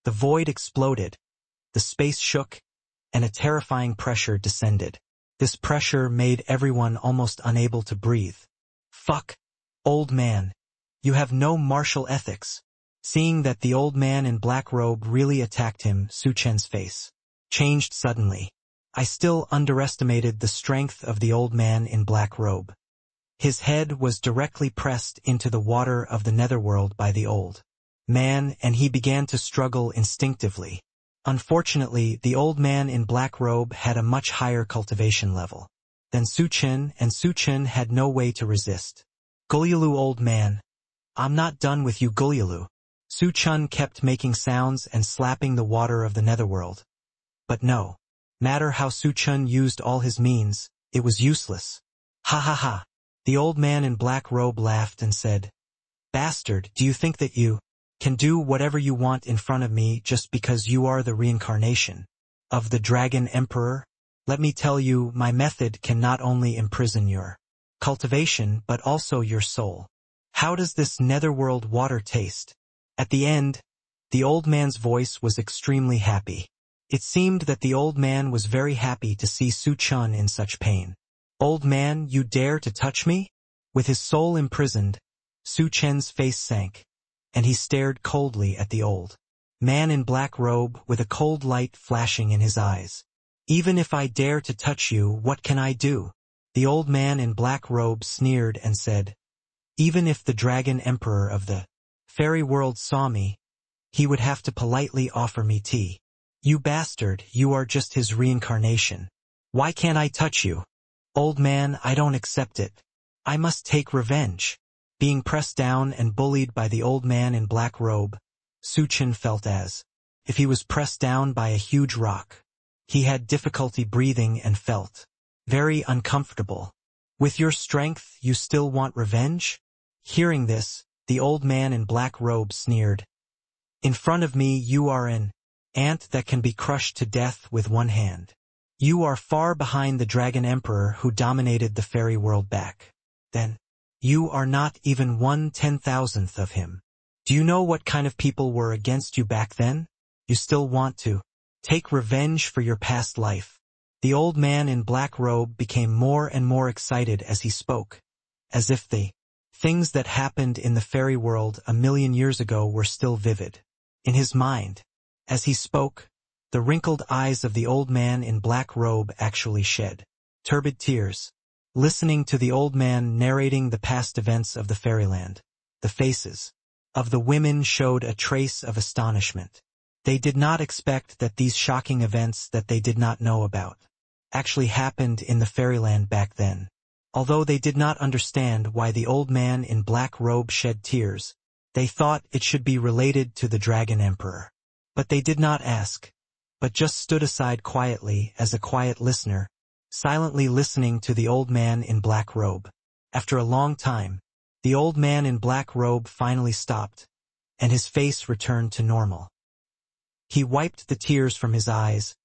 The void exploded, the space shook, and a terrifying pressure descended. This pressure made everyone almost unable to breathe. Fuck, old man. You have no martial ethics. Seeing that the old man in black robe really attacked him, Su Chen's face changed suddenly. I still underestimated the strength of the old man in black robe. His head was directly pressed into the water of the netherworld by the old man, and he began to struggle instinctively. Unfortunately, the old man in black robe had a much higher cultivation level than Su Chen, and Su Chen had no way to resist. Gulyalu, old man. I'm not done with you, Gulyalu. Su Chen kept making sounds and slapping the water of the netherworld. But no matter how Su Chen used all his means, it was useless. Ha ha ha. The old man in black robe laughed and said, Bastard, do you think that you can do whatever you want in front of me just because you are the reincarnation of the Dragon Emperor? Let me tell you, my method can not only imprison your cultivation but also your soul. How does this netherworld water taste? At the end, The old man's voice was extremely happy. It seemed that the old man was very happy to see Su Chen in such pain. "Old man, you dare to touch me?" With his soul imprisoned, Su Chen's face sank, and he stared coldly at the old man in black robe with a cold light flashing in his eyes. "Even if I dare to touch you, what can I do?" The old man in black robe sneered and said, "Even if the Dragon Emperor of the fairy world saw me, he would have to politely offer me tea. You bastard, you are just his reincarnation. Why can't I touch you?" "Old man, I don't accept it. I must take revenge." Being pressed down and bullied by the old man in black robe, Su Chen felt as if he was pressed down by a huge rock. He had difficulty breathing and felt very uncomfortable. "With your strength, you still want revenge?" Hearing this, the old man in black robe sneered. "In front of me you are an ant that can be crushed to death with one hand. You are far behind the Dragon Emperor who dominated the fairy world back then. You are not even 1/10,000th of him. Do you know what kind of people were against you back then? You still want to take revenge for your past life." The old man in black robe became more and more excited as he spoke, as if the things that happened in the fairy world a million years ago were still vivid in his mind. As he spoke, the wrinkled eyes of the old man in black robe actually shed turbid tears. Listening to the old man narrating the past events of the fairyland, the faces of the women showed a trace of astonishment. They did not expect that these shocking events that they did not know about actually happened in the fairyland back then. Although they did not understand why the old man in black robe shed tears, they thought it should be related to the Dragon Emperor. But they did not ask, but just stood aside quietly as a quiet listener, silently listening to the old man in black robe. After a long time, the old man in black robe finally stopped, and his face returned to normal. He wiped the tears from his eyes,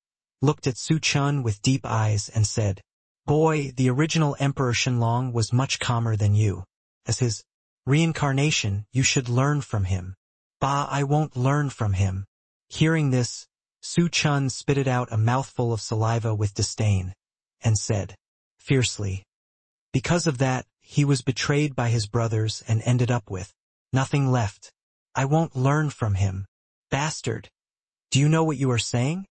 looked at Su Chen with deep eyes and said, "Boy, the original Emperor Shenlong was much calmer than you. As his reincarnation, you should learn from him." "Bah, I won't learn from him." Hearing this, Su Chen spitted out a mouthful of saliva with disdain, and said, fiercely, "Because of that, he was betrayed by his brothers and ended up with nothing left. I won't learn from him. Bastard. Do you know what you are saying?"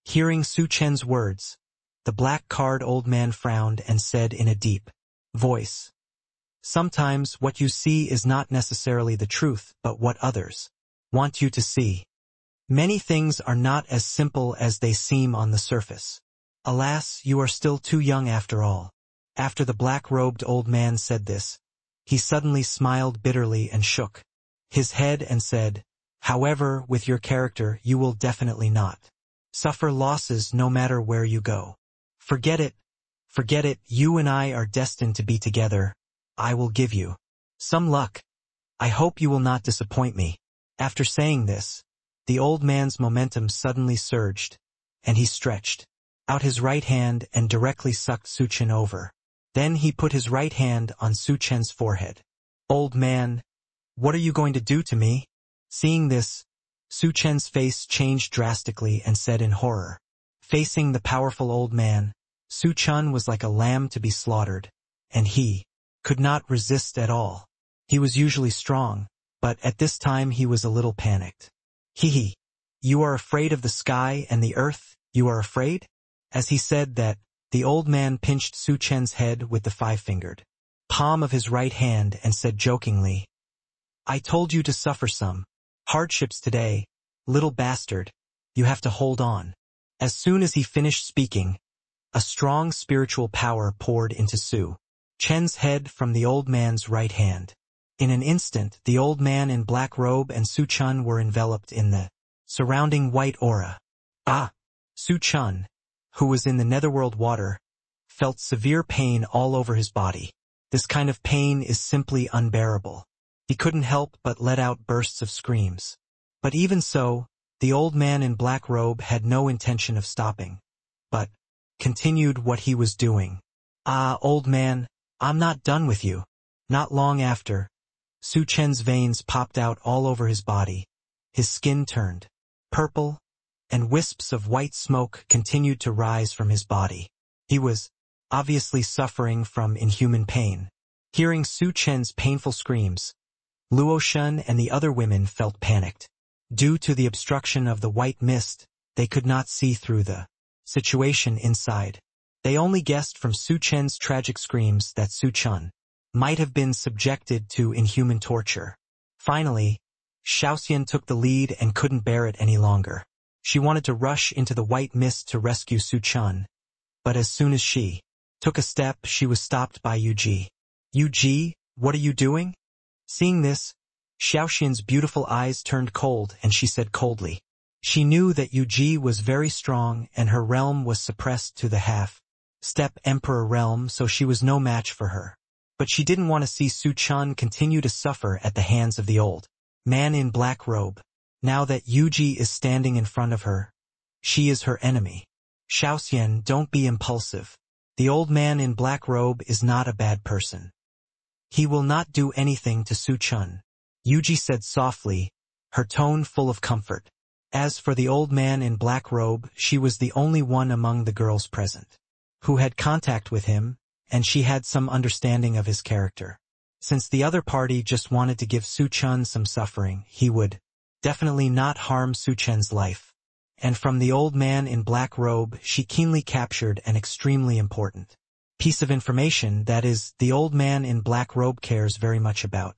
Hearing Su Chen's words, the black-card old man frowned and said in a deep voice, "Sometimes what you see is not necessarily the truth, but what others want you to see. Many things are not as simple as they seem on the surface. Alas, you are still too young after all." After the black-robed old man said this, he suddenly smiled bitterly and shook his head and said, "However, with your character, you will definitely not suffer losses no matter where you go. Forget it. Forget it. You and I are destined to be together. I will give you some luck. I hope you will not disappoint me." After saying this, the old man's momentum suddenly surged, and he stretched out his right hand and directly sucked Su Chen over. Then he put his right hand on Su Chen's forehead. "Old man, what are you going to do to me?" Seeing this, Su Chen's face changed drastically and said in horror. Facing the powerful old man, Su Chen was like a lamb to be slaughtered, and he could not resist at all. He was usually strong, but at this time he was a little panicked. "Hee. You are afraid of the sky and the earth, you are afraid?" As he said that, the old man pinched Su Chen's head with the five-fingered palm of his right hand and said jokingly, "I told you to suffer some hardships today, little bastard. You have to hold on." As soon as he finished speaking, a strong spiritual power poured into Su Chen's head from the old man's right hand. In an instant, the old man in black robe and Su Chen were enveloped in the surrounding white aura. Su Chen, who was in the netherworld water, felt severe pain all over his body. This kind of pain is simply unbearable. He couldn't help but let out bursts of screams. But even so, the old man in black robe had no intention of stopping, but continued what he was doing. Old man, I'm not done with you." Not long after, Su Chen's veins popped out all over his body, His skin turned purple, and wisps of white smoke continued to rise from his body. He was obviously suffering from inhuman pain. Hearing Su Chen's painful screams, Luo Shun and the other women felt panicked. Due to the obstruction of the white mist, they could not see through the situation inside. They only guessed from Su Chen's tragic screams that Su Chun might have been subjected to inhuman torture. Finally, Xiaoxian took the lead and couldn't bear it any longer. She wanted to rush into the white mist to rescue Su Chun, but as soon as she took a step, she was stopped by Yu Ji. Yu Ji, what are you doing? Seeing this, Xiaoxian's beautiful eyes turned cold and she said coldly. She knew that Yu Ji was very strong and her realm was suppressed to the half-step emperor realm, so she was no match for her. But she didn't want to see Su Chun continue to suffer at the hands of the old man in black robe. Now that Yu Ji is standing in front of her, she is her enemy. Xiaoxian, don't be impulsive. The old man in black robe is not a bad person. He will not do anything to Su Chun, Yu Ji said softly, her tone full of comfort. As for the old man in black robe, she was the only one among the girls present who had contact with him, and she had some understanding of his character. Since the other party just wanted to give Su Chun some suffering, he would definitely not harm Su Chen's life. And from the old man in black robe, she keenly captured an extremely important piece of information, that is, the old man in black robe cares very much about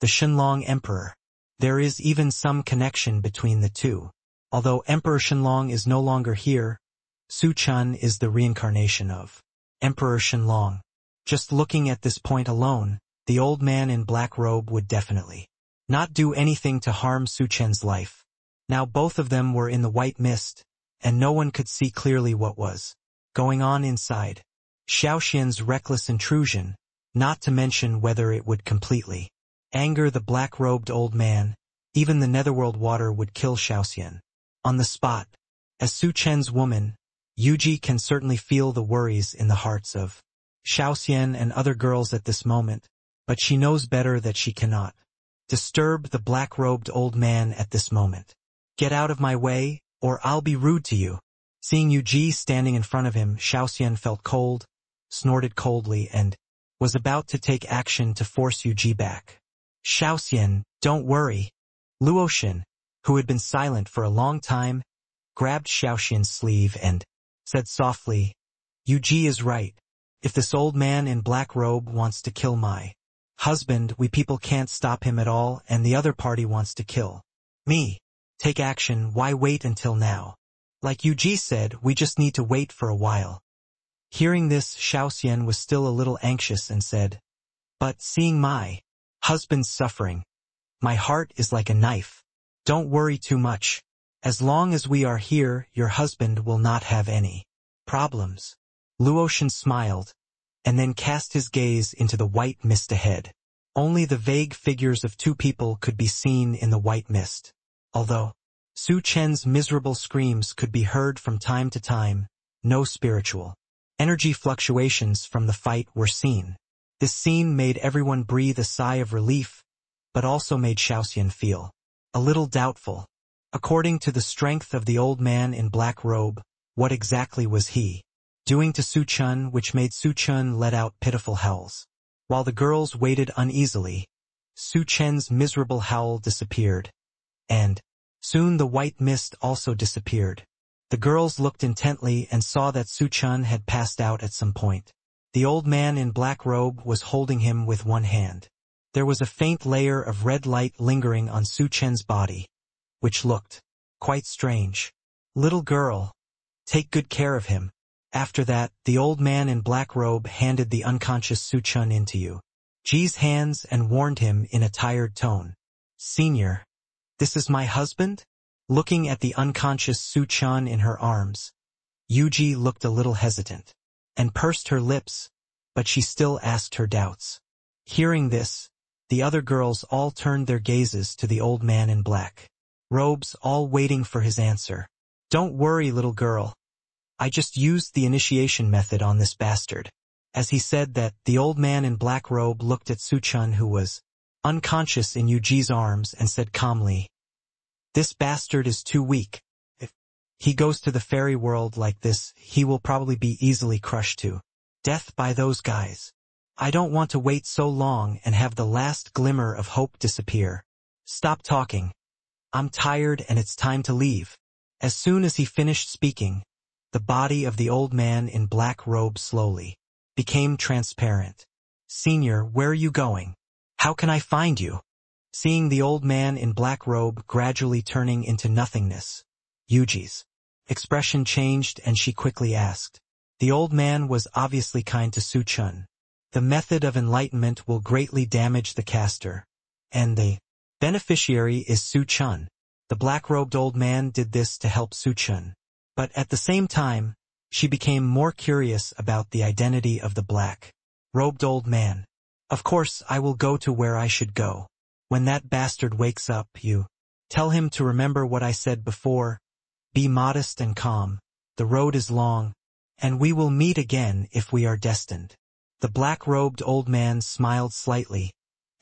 the Shenlong Emperor. There is even some connection between the two. Although Emperor Shenlong is no longer here, Su Chun is the reincarnation of Emperor Shenlong. Just looking at this point alone, the old man in black robe would definitely not do anything to harm Su Chen's life. Now both of them were in the white mist, and no one could see clearly what was going on inside. Xiaoxian's reckless intrusion, not to mention whether it would completely anger the black-robed old man, even the netherworld water would kill Xiaoxian on the spot. As Su Chen's woman, Yu Ji can certainly feel the worries in the hearts of Xiaoxian and other girls at this moment, but she knows better that she cannot disturb the black-robed old man at this moment. Get out of my way, or I'll be rude to you. Seeing Yu Ji standing in front of him, Xiaoxian felt cold, snorted coldly, and was about to take action to force Yu Ji back. Xiaoxian, don't worry. Luo Shen, who had been silent for a long time, grabbed Xiaoxian's sleeve and said softly, Yu Ji is right. If this old man in black robe wants to kill my husband, we people can't stop him at all, and the other party wants to kill me. Take action, why wait until now? Like Yu Ji said, we just need to wait for a while. Hearing this, Xiaoxian was still a little anxious and said, but seeing my husband's suffering, my heart is like a knife. Don't worry too much. As long as we are here, your husband will not have any problems. Luo Shen smiled, and then cast his gaze into the white mist ahead. Only the vague figures of two people could be seen in the white mist. Although Su Chen's miserable screams could be heard from time to time, no spiritual energy fluctuations from the fight were seen. This scene made everyone breathe a sigh of relief, but also made Xiaoxian feel a little doubtful. According to the strength of the old man in black robe, what exactly was he doing to Su Chun, which made Su Chun let out pitiful howls? While the girls waited uneasily, Su Chen's miserable howl disappeared, and soon the white mist also disappeared. The girls looked intently and saw that Su Chun had passed out at some point. The old man in black robe was holding him with one hand. There was a faint layer of red light lingering on Su Chen's body, which looked quite strange. Little girl, take good care of him. After that, the old man in black robe handed the unconscious Su Chun into Yu Ji's hands and warned him in a tired tone. Senior, this is my husband? Looking at the unconscious Su Chun in her arms, Yu Ji looked a little hesitant and pursed her lips, but she still asked her doubts. Hearing this, the other girls all turned their gazes to the old man in black robes, all waiting for his answer. Don't worry, little girl. I just used the initiation method on this bastard. As he said that, the old man in black robe looked at Su Chun, who was unconscious in Yu Ji's arms, and said calmly, This bastard is too weak. If he goes to the fairy world like this, he will probably be easily crushed to death by those guys. I don't want to wait so long and have the last glimmer of hope disappear. Stop talking. I'm tired and it's time to leave. As soon as he finished speaking, the body of the old man in black robe slowly became transparent. Senior, where are you going? How can I find you? Seeing the old man in black robe gradually turning into nothingness, Yuji's expression changed and she quickly asked. The old man was obviously kind to Su Chen. The method of enlightenment will greatly damage the caster, and the beneficiary is Su Chen. The black-robed old man did this to help Su Chen. But at the same time, she became more curious about the identity of the black-robed old man. Of course, I will go to where I should go. When that bastard wakes up, you tell him to remember what I said before. Be modest and calm. The road is long, and we will meet again if we are destined. The black-robed old man smiled slightly,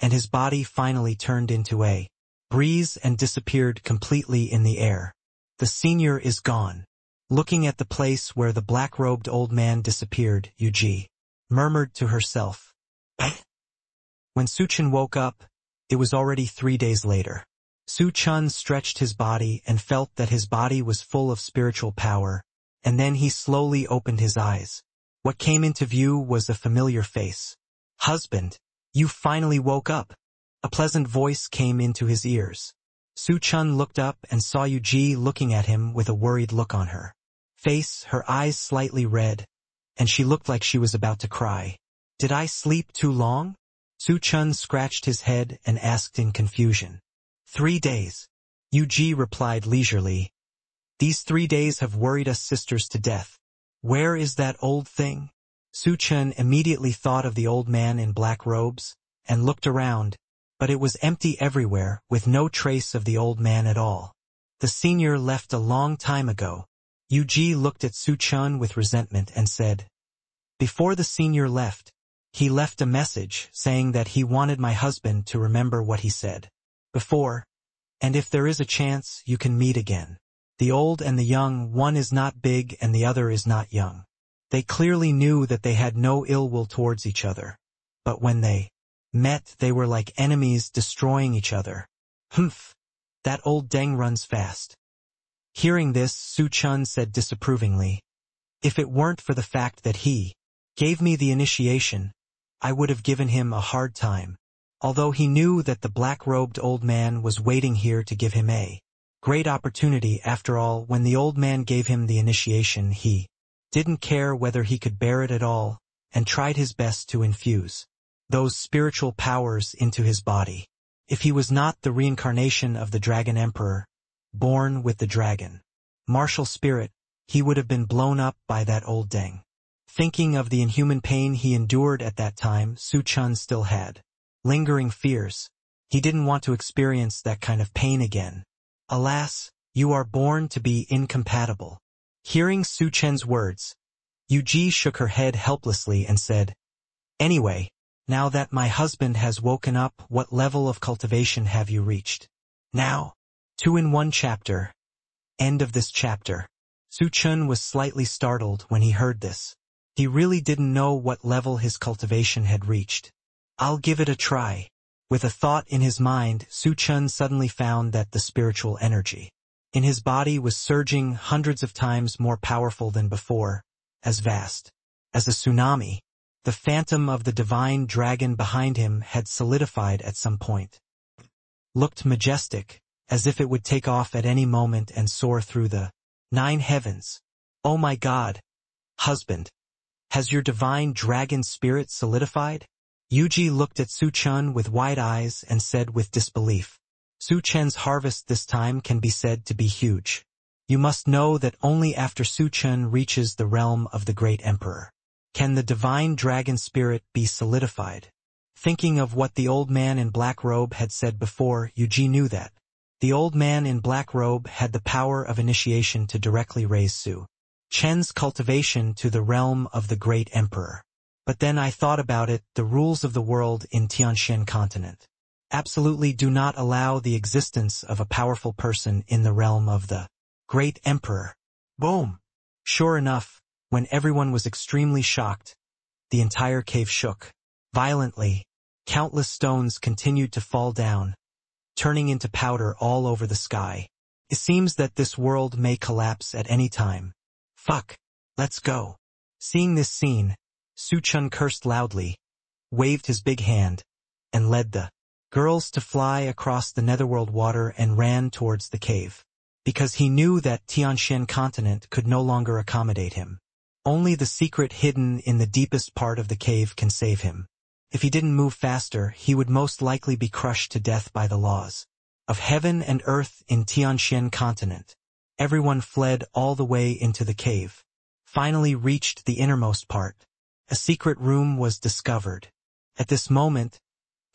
and his body finally turned into a breeze and disappeared completely in the air. The senior is gone. Looking at the place where the black-robed old man disappeared, Yuji murmured to herself. When Su Chen woke up, it was already 3 days later. Su Chen stretched his body and felt that his body was full of spiritual power, and then he slowly opened his eyes. What came into view was a familiar face. Husband, you finally woke up. A pleasant voice came into his ears. Su Chen looked up and saw Yuji looking at him with a worried look on her face, her eyes slightly red, and she looked like she was about to cry. Did I sleep too long? Su Chen scratched his head and asked in confusion. 3 days. Yuji replied leisurely. These 3 days have worried us sisters to death. Where is that old thing? Su Chen immediately thought of the old man in black robes, and looked around, but it was empty everywhere, with no trace of the old man at all. The senior left a long time ago. Yuji looked at Su Chen with resentment and said, before the senior left, he left a message saying that he wanted my husband to remember what he said before, and if there is a chance, you can meet again. The old and the young, one is not big and the other is not young. They clearly knew that they had no ill will towards each other, but when they met, they were like enemies destroying each other. Humph! That old Deng runs fast. Hearing this, Su Chen said disapprovingly, if it weren't for the fact that he gave me the initiation, I would have given him a hard time, although he knew that the black-robed old man was waiting here to give him a great opportunity. After all, when the old man gave him the initiation, he didn't care whether he could bear it at all, and tried his best to infuse those spiritual powers into his body. If he was not the reincarnation of the Dragon Emperor, born with the dragon martial spirit, he would have been blown up by that old Deng. Thinking of the inhuman pain he endured at that time, Su Chen still had lingering fears. He didn't want to experience that kind of pain again. Alas, you are born to be incompatible. Hearing Su Chen's words, Yuji shook her head helplessly and said, anyway, now that my husband has woken up, what level of cultivation have you reached? Now, 2 in 1 chapter. End of this chapter. Su Chen was slightly startled when he heard this. He really didn't know what level his cultivation had reached. I'll give it a try. With a thought in his mind, Su Chen suddenly found that the spiritual energy in his body was surging hundreds of times more powerful than before, as vast as a tsunami. The phantom of the divine dragon behind him had solidified at some point. Looked majestic, as if it would take off at any moment and soar through the 9 heavens. Oh my God! Husband! Has your divine dragon spirit solidified? Yuji looked at Su Chen with wide eyes and said with disbelief. Su Chen's harvest this time can be said to be huge. You must know that only after Su Chen reaches the realm of the great emperor can the divine dragon spirit be solidified. Thinking of what the old man in black robe had said before, Yuji knew that the old man in black robe had the power of initiation to directly raise Su Chen's cultivation to the realm of the great emperor. But then I thought about it, the rules of the world in Tianshan continent. Absolutely do not allow the existence of a powerful person in the realm of the great emperor. Boom! Sure enough, when everyone was extremely shocked, the entire cave shook violently. Countless stones continued to fall down, turning into powder all over the sky. It seems that this world may collapse at any time. Fuck! Let's go. Seeing this scene, Su Chen cursed loudly, waved his big hand, and led the girls to fly across the netherworld water and ran towards the cave. Because he knew that Tianxian continent could no longer accommodate him. Only the secret hidden in the deepest part of the cave can save him. If he didn't move faster, he would most likely be crushed to death by the laws of heaven and earth in Tianxian continent. Everyone fled all the way into the cave. Finally reached the innermost part. A secret room was discovered. At this moment,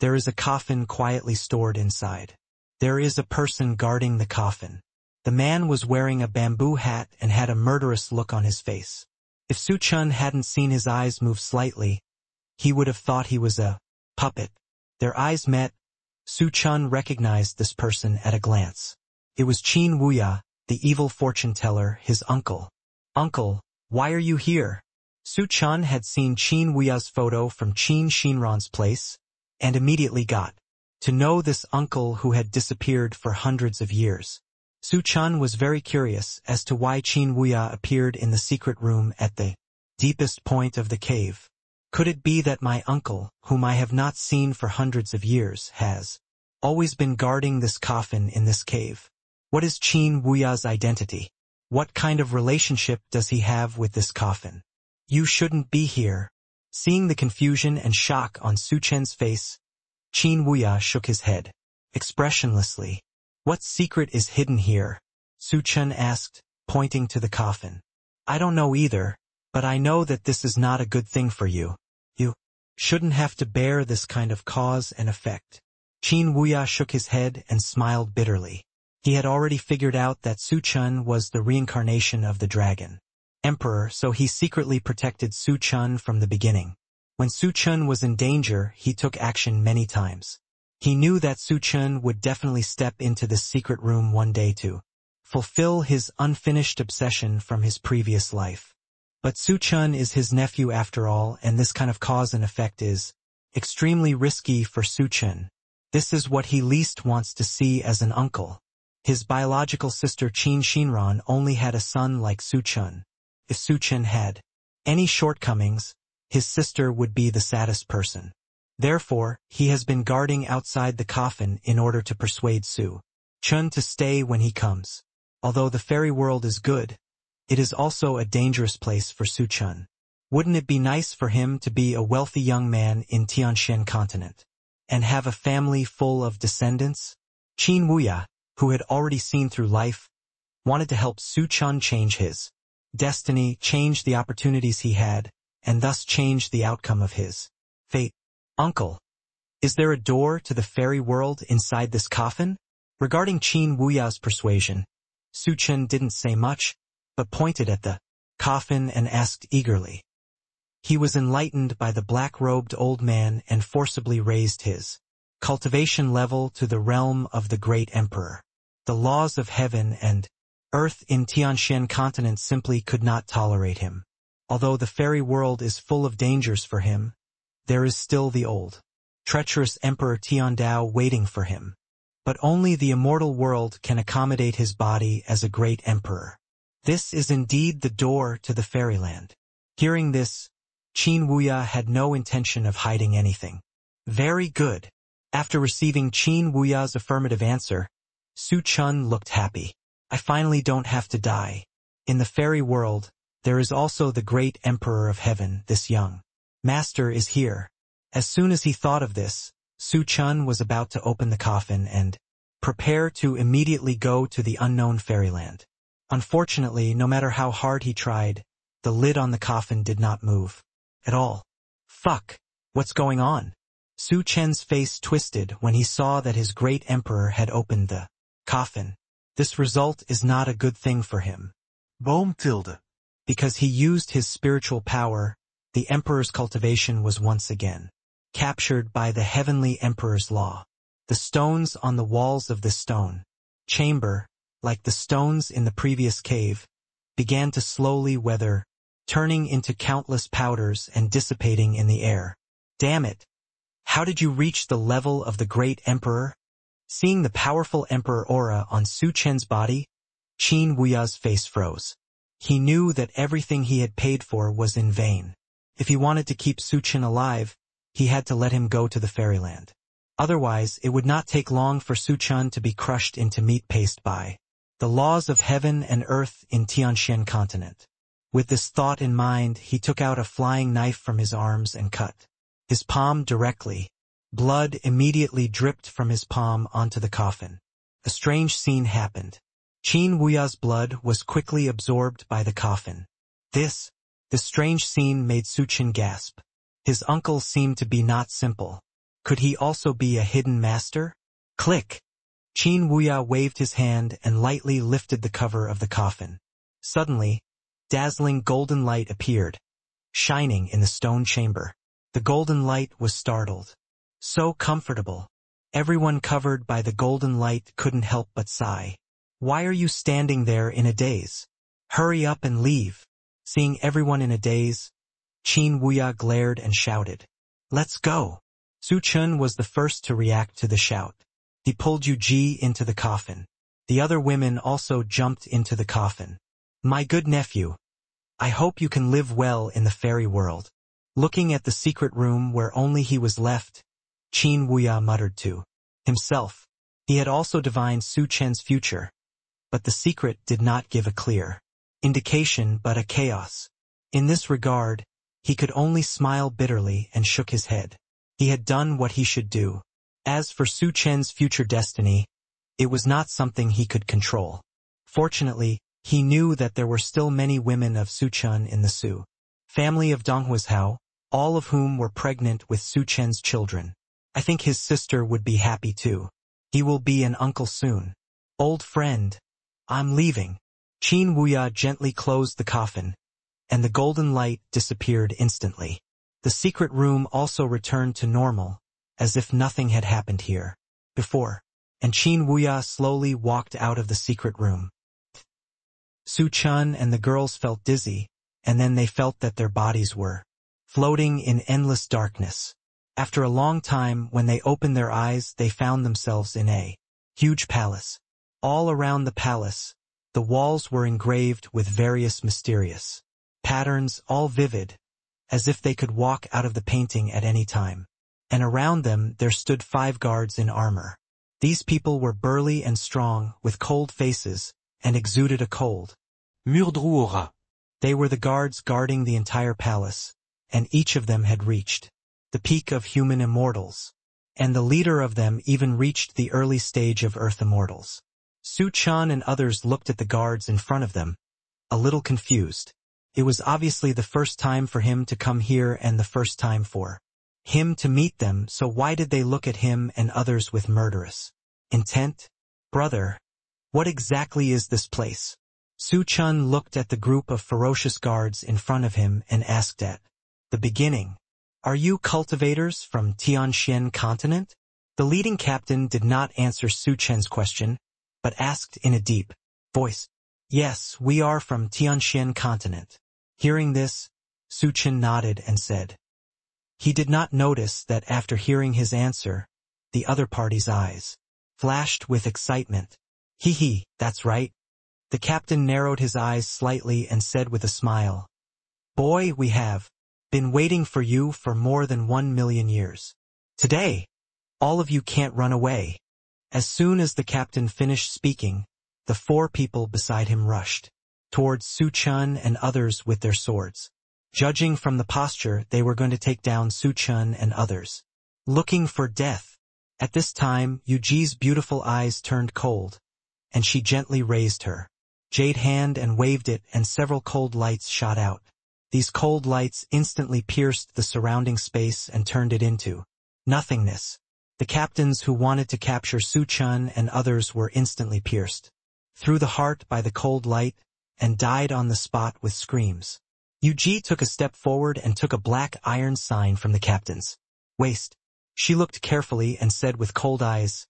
there is a coffin quietly stored inside. There is a person guarding the coffin. The man was wearing a bamboo hat and had a murderous look on his face. If Su Chen hadn't seen his eyes move slightly, he would have thought he was a puppet. Their eyes met. Su Chen recognized this person at a glance. It was Qin Wuya, the evil fortune teller, his uncle. Uncle, why are you here? Su Chen had seen Qin Wuya's photo from Qin Xinran's place, and immediately got to know this uncle who had disappeared for hundreds of years. Su Chen was very curious as to why Qin Wuya appeared in the secret room at the deepest point of the cave. Could it be that my uncle, whom I have not seen for hundreds of years, has always been guarding this coffin in this cave? What is Qin Wuya's identity? What kind of relationship does he have with this coffin? You shouldn't be here. Seeing the confusion and shock on Su Chen's face, Qin Wuya shook his head, expressionlessly. What secret is hidden here? Su Chen asked, pointing to the coffin. I don't know either, but I know that this is not a good thing for you. You shouldn't have to bear this kind of cause and effect. Qin Wuya shook his head and smiled bitterly. He had already figured out that Su Chen was the reincarnation of the dragon emperor, so he secretly protected Su Chen from the beginning. When Su Chen was in danger, he took action many times. He knew that Su Chen would definitely step into this secret room one day to fulfill his unfinished obsession from his previous life. But Su Chen is his nephew after all, and this kind of cause and effect is extremely risky for Su Chen. This is what he least wants to see as an uncle. His biological sister Qin Xinran only had a son like Su Chen. If Su Chen had any shortcomings, his sister would be the saddest person. Therefore, he has been guarding outside the coffin in order to persuade Su Chen to stay when he comes. Although the fairy world is good, it is also a dangerous place for Su Chen. Wouldn't it be nice for him to be a wealthy young man in Tianxian continent and have a family full of descendants? Qin Wuya, who had already seen through life, wanted to help Su Chen change his destiny, change the opportunities he had, and thus change the outcome of his fate. Uncle, is there a door to the fairy world inside this coffin? Regarding Qin Wuya's persuasion, Su Chen didn't say much, but pointed at the coffin and asked eagerly. He was enlightened by the black-robed old man and forcibly raised his cultivation level to the realm of the great emperor. The laws of heaven and earth in Tianxian continent simply could not tolerate him. Although the fairy world is full of dangers for him, there is still the old, treacherous Emperor Tiandao waiting for him. But only the immortal world can accommodate his body as a great emperor. This is indeed the door to the fairyland. Hearing this, Qin Wuya had no intention of hiding anything. Very good. After receiving Qin Wuya's affirmative answer, Su Chen looked happy. I finally don't have to die. In the fairy world, there is also the great emperor of heaven, this young master is here. As soon as he thought of this, Su Chen was about to open the coffin and prepare to immediately go to the unknown fairyland. Unfortunately, no matter how hard he tried, the lid on the coffin did not move at all. Fuck! What's going on? Su Chen's face twisted when he saw that his great emperor had opened the coffin. This result is not a good thing for him. Boom tilde. Because he used his spiritual power, the emperor's cultivation was once again captured by the heavenly emperor's law. The stones on the walls of the stone chamber, like the stones in the previous cave, began to slowly weather, turning into countless powders and dissipating in the air. Damn it! How did you reach the level of the great emperor? Seeing the powerful emperor aura on Su Chen's body, Qin Wuya's face froze. He knew that everything he had paid for was in vain. If he wanted to keep Su Chen alive, he had to let him go to the fairyland. Otherwise, it would not take long for Su Chen to be crushed into meat paste by the laws of heaven and earth in Tianxian continent. With this thought in mind, he took out a flying knife from his arms and cut his palm directly. Blood immediately dripped from his palm onto the coffin. A strange scene happened. Qin Wuya's blood was quickly absorbed by the coffin. This strange scene made Su Chen gasp. His uncle seemed to be not simple. Could he also be a hidden master? Click! Qin Wuya waved his hand and lightly lifted the cover of the coffin. Suddenly, dazzling golden light appeared, shining in the stone chamber. The golden light was startled. So comfortable. Everyone covered by the golden light couldn't help but sigh. Why are you standing there in a daze? Hurry up and leave. Seeing everyone in a daze, Qin Wuya glared and shouted, "Let's go!" Su Chen was the first to react to the shout. He pulled Yu Ji into the coffin. The other women also jumped into the coffin. My good nephew, I hope you can live well in the fairy world. Looking at the secret room where only he was left, Qin Wuya muttered to himself. He had also divined Su Chen's future, but the secret did not give a clear indication but a chaos. In this regard, he could only smile bitterly and shook his head. He had done what he should do. As for Su Chen's future destiny, it was not something he could control. Fortunately, he knew that there were still many women of Su Chen in the Su family of Donghuazhou, all of whom were pregnant with Su Chen's children. I think his sister would be happy too. He will be an uncle soon. Old friend, I'm leaving. Qin Wuya gently closed the coffin, and the golden light disappeared instantly. The secret room also returned to normal, as if nothing had happened here before, and Qin Wuya slowly walked out of the secret room. Su Chen and the girls felt dizzy, and then they felt that their bodies were floating in endless darkness. After a long time, when they opened their eyes, they found themselves in a huge palace. All around the palace, the walls were engraved with various mysterious patterns, all vivid, as if they could walk out of the painting at any time. And around them there stood 5 guards in armor. These people were burly and strong, with cold faces, and exuded a cold murdru aura. They were the guards guarding the entire palace, and each of them had reached the peak of human immortals, and the leader of them even reached the early stage of earth immortals. Su Chen and others looked at the guards in front of them, a little confused. It was obviously the first time for him to come here and the first time for him to meet them, so why did they look at him and others with murderous intent? Brother, what exactly is this place? Su Chen looked at the group of ferocious guards in front of him and asked at the beginning, "Are you cultivators from Tianxian continent?" The leading captain did not answer Su Chen's question, but asked in a deep voice, "Yes, we are from Tianxian continent." Hearing this, Su Chen nodded and said. He did not notice that after hearing his answer, the other party's eyes flashed with excitement. Hee, that's right. The captain narrowed his eyes slightly and said with a smile, "Boy, we have been waiting for you for more than 1 million years. Today, all of you can't run away." As soon as the captain finished speaking, the 4 people beside him rushed towards Su Chen and others with their swords. Judging from the posture, they were going to take down Su Chen and others, looking for death. At this time, Yu Ji's beautiful eyes turned cold, and she gently raised her jade hand and waved it, and several cold lights shot out. These cold lights instantly pierced the surrounding space and turned it into nothingness. The captains who wanted to capture Su Chen and others were instantly pierced through the heart by the cold light and died on the spot with screams. Yu Ji took a step forward and took a black iron sign from the captain's waist. She looked carefully and said with cold eyes,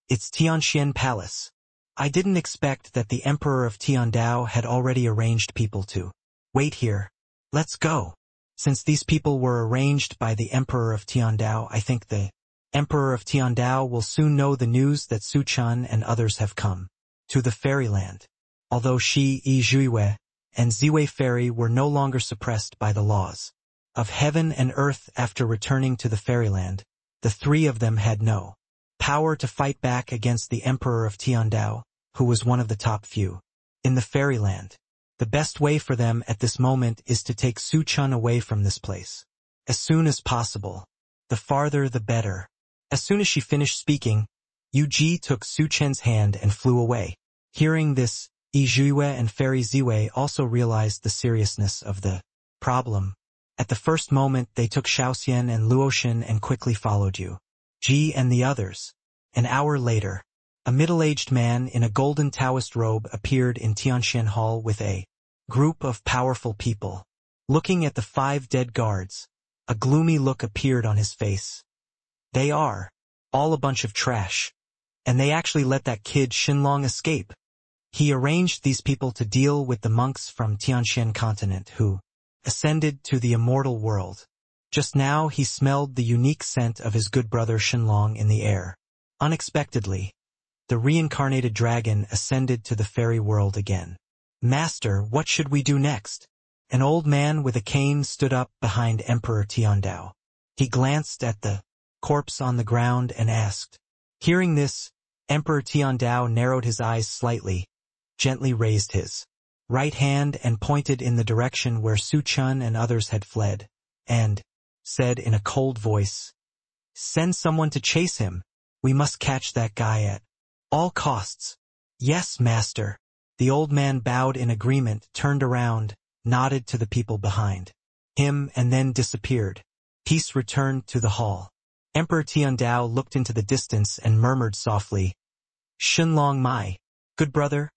"It's Tianxian Palace. I didn't expect that the Emperor of Tiandao had already arranged people to wait here. Let's go." Since these people were arranged by the Emperor of Tiandao, I think the Emperor of Tiandao will soon know the news that Su Chen and others have come to the fairyland. Although Shi Yi Zhuiwei and Ziwei Fairy were no longer suppressed by the laws of heaven and earth after returning to the fairyland, the three of them had no power to fight back against the Emperor of Tiandao, who was one of the top few in the fairyland. The best way for them at this moment is to take Su Chen away from this place as soon as possible. The farther the better. As soon as she finished speaking, Yu Ji took Su Chen's hand and flew away. Hearing this, Yi Zhuiwei and Fairy Ziwei also realized the seriousness of the problem. At the first moment they took Shaoxian and Luoxian and quickly followed Yu Ji and the others. An hour later, a middle-aged man in a golden Taoist robe appeared in Tianxian Hall with a group of powerful people. Looking at the 5 dead guards, a gloomy look appeared on his face. They are all a bunch of trash. And they actually let that kid Xinlong escape. He arranged these people to deal with the monks from Tianxian continent who ascended to the immortal world. Just now he smelled the unique scent of his good brother Xinlong in the air. Unexpectedly, the reincarnated dragon ascended to the fairy world again. "Master, what should we do next?" An old man with a cane stood up behind Emperor Tiandao. He glanced at the corpse on the ground and asked. Hearing this, Emperor Tiandao narrowed his eyes slightly, gently raised his right hand and pointed in the direction where Su Chen and others had fled, and said in a cold voice, "Send someone to chase him. We must catch that guy at all costs." "Yes, master." The old man bowed in agreement, turned around, nodded to the people behind him, and then disappeared. Peace returned to the hall. Emperor Tiandao looked into the distance and murmured softly, "Xinlong, my good brother,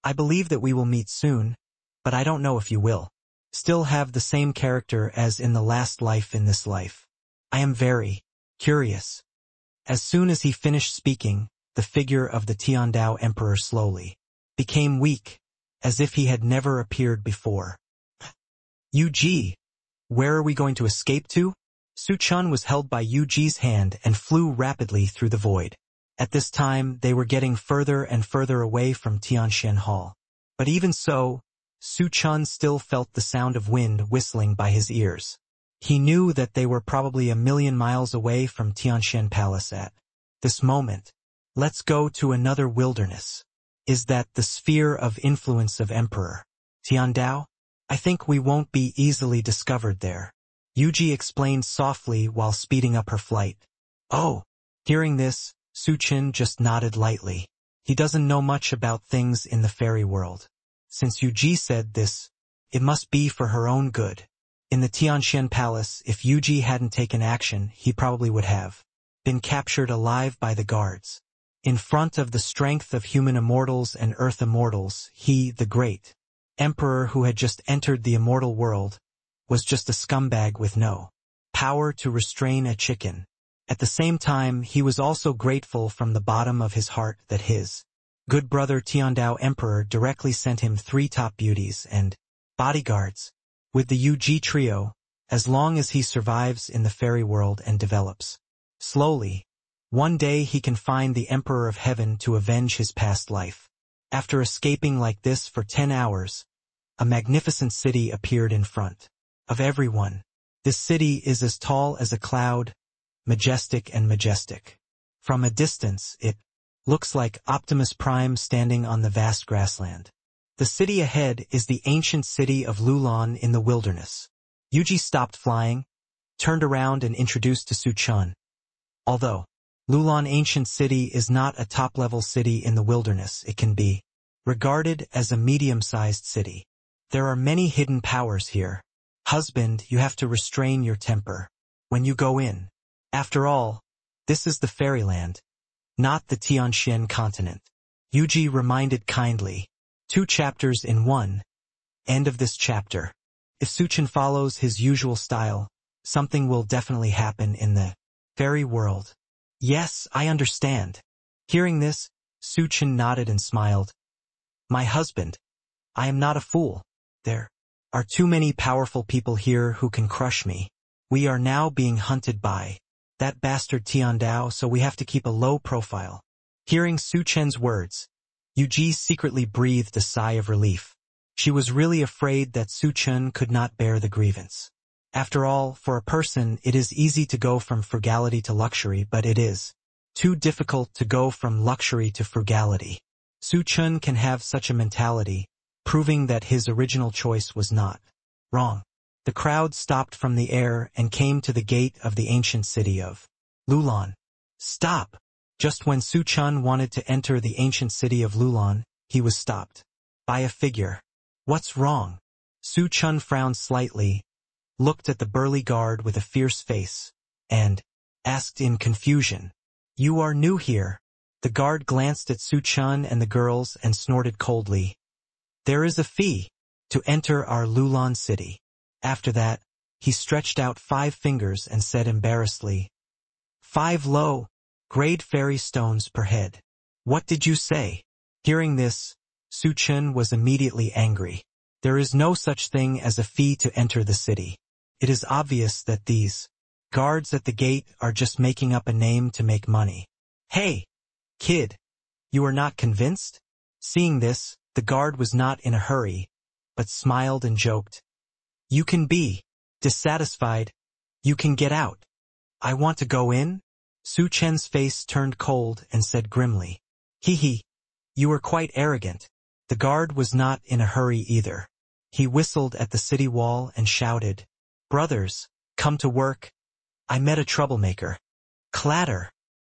I believe that we will meet soon, but I don't know if you will still have the same character as in the last life in this life. I am very curious." As soon as he finished speaking, the figure of the Tiandao Emperor slowly became weak, as if he had never appeared before. "Yu Ji, where are we going to escape to?" Su Chen was held by Yu Ji's hand and flew rapidly through the void. At this time, they were getting further and further away from Tianxian Hall. But even so, Su Chen still felt the sound of wind whistling by his ears. He knew that they were probably 1,000,000 miles away from Tianxian Palace at this moment. "Let's go to another wilderness." "Is that the sphere of influence of Emperor Tiandao? I think we won't be easily discovered there," Yu Ji explained softly while speeding up her flight. "Oh." Hearing this, Su Chen just nodded lightly. He doesn't know much about things in the fairy world. Since Yu Ji said this, it must be for her own good. In the Tianxian Palace, if Yu Ji hadn't taken action, he probably would have been captured alive by the guards. In front of the strength of human immortals and earth immortals, he, the great emperor who had just entered the immortal world, was just a scumbag with no power to restrain a chicken. At the same time, he was also grateful from the bottom of his heart that his good brother Tiandao Emperor directly sent him 3 top beauties and bodyguards. With the Yu Ji trio, as long as he survives in the fairy world and develops slowly, one day he can find the Emperor of Heaven to avenge his past life. After escaping like this for 10 hours, a magnificent city appeared in front of everyone. This city is as tall as a cloud, majestic and majestic. From a distance, it looks like Optimus Prime standing on the vast grassland. The city ahead is the ancient city of Lulan in the wilderness. Yu Ji stopped flying, turned around and introduced to Su Chen. Although Lulan Ancient City is not a top-level city in the wilderness, it can be regarded as a medium-sized city. There are many hidden powers here. Husband, you have to restrain your temper when you go in. After all, this is the fairyland, not the Tianxian continent. Yu Ji reminded kindly. 2 chapters in 1. End of this chapter. If Su Chen follows his usual style, something will definitely happen in the Fairy world. Yes, I understand. Hearing this, Su Chen nodded and smiled. My husband, I am not a fool. There are too many powerful people here who can crush me. We are now being hunted by that bastard Tiandao, so we have to keep a low profile. Hearing Su Chen's words, Yuji secretly breathed a sigh of relief. She was really afraid that Su Chen could not bear the grievance. After all, for a person, it is easy to go from frugality to luxury, but it is too difficult to go from luxury to frugality. Su Chen can have such a mentality, proving that his original choice was not wrong. The crowd stopped from the air and came to the gate of the ancient city of Lulan. Stop! Just when Su Chen wanted to enter the ancient city of Lulan, he was stopped by a figure. What's wrong? Su Chen frowned slightly, looked at the burly guard with a fierce face, and asked in confusion, You are new here. The guard glanced at Su Chen and the girls and snorted coldly. There is a fee to enter our Lulan city. After that, he stretched out 5 fingers and said embarrassedly, 5 low-grade fairy stones per head. What did you say? Hearing this, Su Chen was immediately angry. There is no such thing as a fee to enter the city. It is obvious that these guards at the gate are just making up a name to make money. Hey, kid, you are not convinced? Seeing this, the guard was not in a hurry, but smiled and joked. You can be dissatisfied. You can get out. I want to go in? Su Chen's face turned cold and said grimly. Hee, you are quite arrogant. The guard was not in a hurry either. He whistled at the city wall and shouted, Brothers, come to work. I met a troublemaker. Clatter.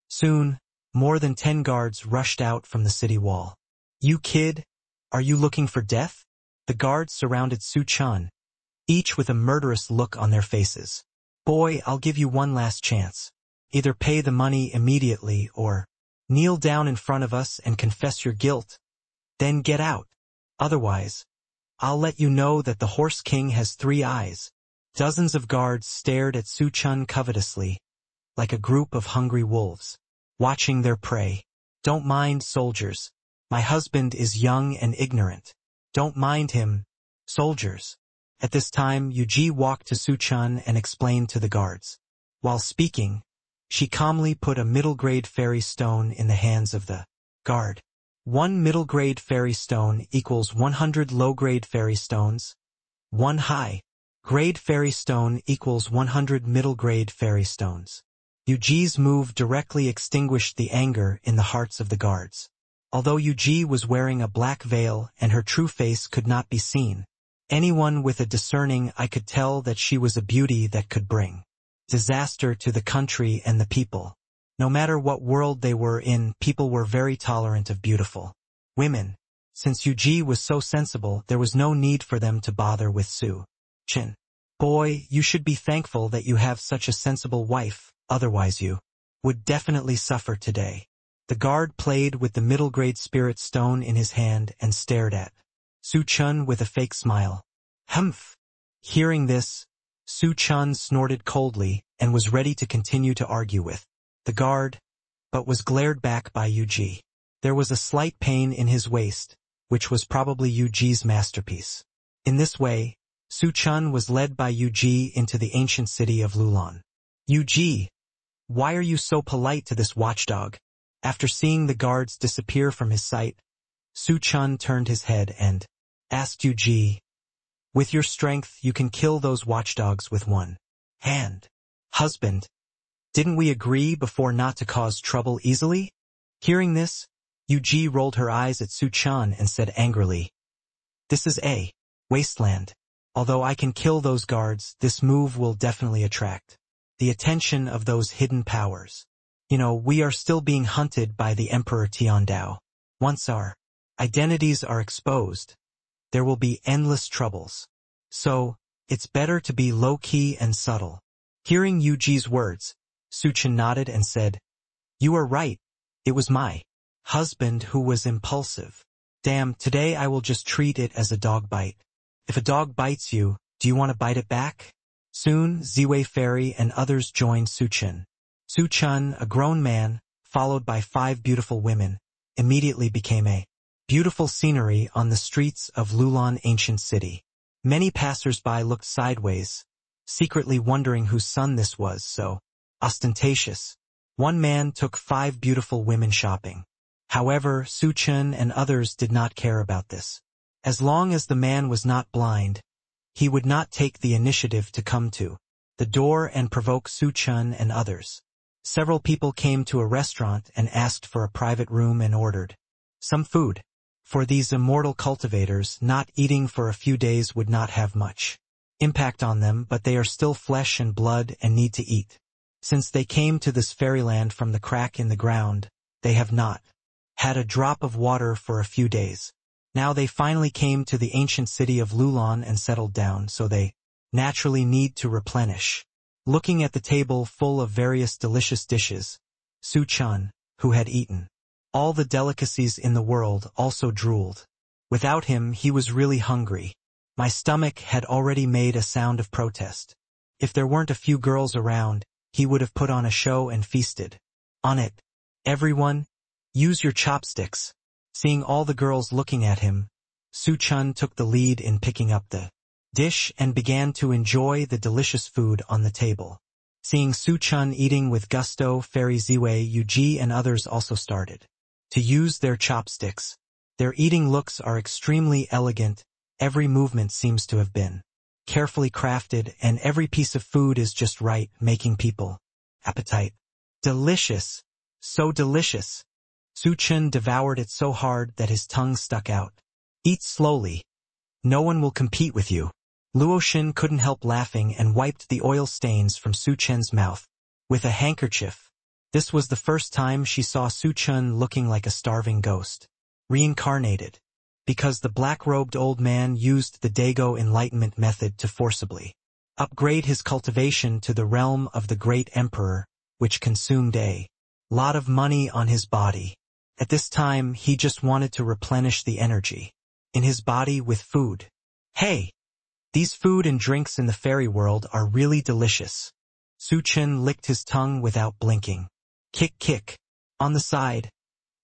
Soon, more than 10 guards rushed out from the city wall. You kid, are you looking for death? The guards surrounded Su Chen, each with a murderous look on their faces. Boy, I'll give you one last chance. Either pay the money immediately or kneel down in front of us and confess your guilt. Then get out. Otherwise, I'll let you know that the Horse King has 3 eyes. Dozens of guards stared at Su Chen covetously, like a group of hungry wolves, watching their prey. Don't mind, soldiers. My husband is young and ignorant. Don't mind him, soldiers. At this time, Yuji walked to Su Chen and explained to the guards. While speaking, she calmly put a middle-grade fairy stone in the hands of the guard. 1 middle-grade fairy stone equals 100 low-grade fairy stones. 1 high-grade fairy stone equals 100 middle-grade fairy stones. Yuji's move directly extinguished the anger in the hearts of the guards. Although Yuji was wearing a black veil and her true face could not be seen, anyone with a discerning eye could tell that she was a beauty that could bring disaster to the country and the people. No matter what world they were in, people were very tolerant of beautiful women. Since Yuji was so sensible, there was no need for them to bother with Su Chen. Boy, you should be thankful that you have such a sensible wife, otherwise you would definitely suffer today. The guard played with the middle-grade spirit stone in his hand and stared at Su Chen with a fake smile. Humph! Hearing this, Su Chen snorted coldly and was ready to continue to argue with the guard, but was glared back by Yuji. There was a slight pain in his waist, which was probably Yuji's masterpiece. In this way, Su Chen was led by Yuji into the ancient city of Lulan. Yuji, why are you so polite to this watchdog? After seeing the guards disappear from his sight, Su Chen turned his head and asked Yuji, with your strength you can kill those watchdogs with 1 hand. Husband, didn't we agree before not to cause trouble easily? Hearing this, Yuji rolled her eyes at Su Chen and said angrily, This is a wasteland. Although I can kill those guards, this move will definitely attract the attention of those hidden powers. You know, we are still being hunted by the Emperor Tiandao. Once our identities are exposed, there will be endless troubles. So, it's better to be low-key and subtle. Hearing Yuji's words, Su Chen nodded and said, You are right. It was my husband who was impulsive. Damn, today I will just treat it as a dog bite. If a dog bites you, do you want to bite it back? Soon, Ziwei Fairy and others joined Su Chen. Su Chen, a grown man, followed by 5 beautiful women, immediately became a beautiful scenery on the streets of Lulan ancient city. Many passers-by looked sideways, secretly wondering whose son this was so ostentatious. One man took 5 beautiful women shopping. However, Su Chen and others did not care about this. As long as the man was not blind, he would not take the initiative to come to the door and provoke Su Chen and others. Several people came to a restaurant and asked for a private room and ordered some food. For these immortal cultivators, not eating for a few days would not have much impact on them, but they are still flesh and blood and need to eat. Since they came to this fairyland from the crack in the ground, they have not had a drop of water for a few days. Now they finally came to the ancient city of Lulan and settled down, so they naturally need to replenish. Looking at the table full of various delicious dishes, Su Chen, who had eaten all the delicacies in the world, also drooled. Without him, he was really hungry. My stomach had already made a sound of protest. If there weren't a few girls around, he would have put on a show and feasted on it. Everyone, use your chopsticks. Seeing all the girls looking at him, Su Chen took the lead in picking up the dish and began to enjoy the delicious food on the table. Seeing Su Chen eating with gusto, Fairy Ziwei, Yuji and others also started to use their chopsticks. Their eating looks are extremely elegant, every movement seems to have been carefully crafted, and every piece of food is just right, making people appetite. Delicious, so delicious. Su Chen devoured it so hard that his tongue stuck out. Eat slowly. No one will compete with you. Luoshin couldn't help laughing and wiped the oil stains from Su Chen's mouth with a handkerchief. This was the first time she saw Su Chen looking like a starving ghost. Reincarnated. Because the black-robed old man used the Dago enlightenment method to forcibly upgrade his cultivation to the realm of the great emperor, which consumed a lot of money on his body. At this time, he just wanted to replenish the energy in his body with food. Hey! These food and drinks in the fairy world are really delicious. Su Chen licked his tongue without blinking. Kick kick. On the side,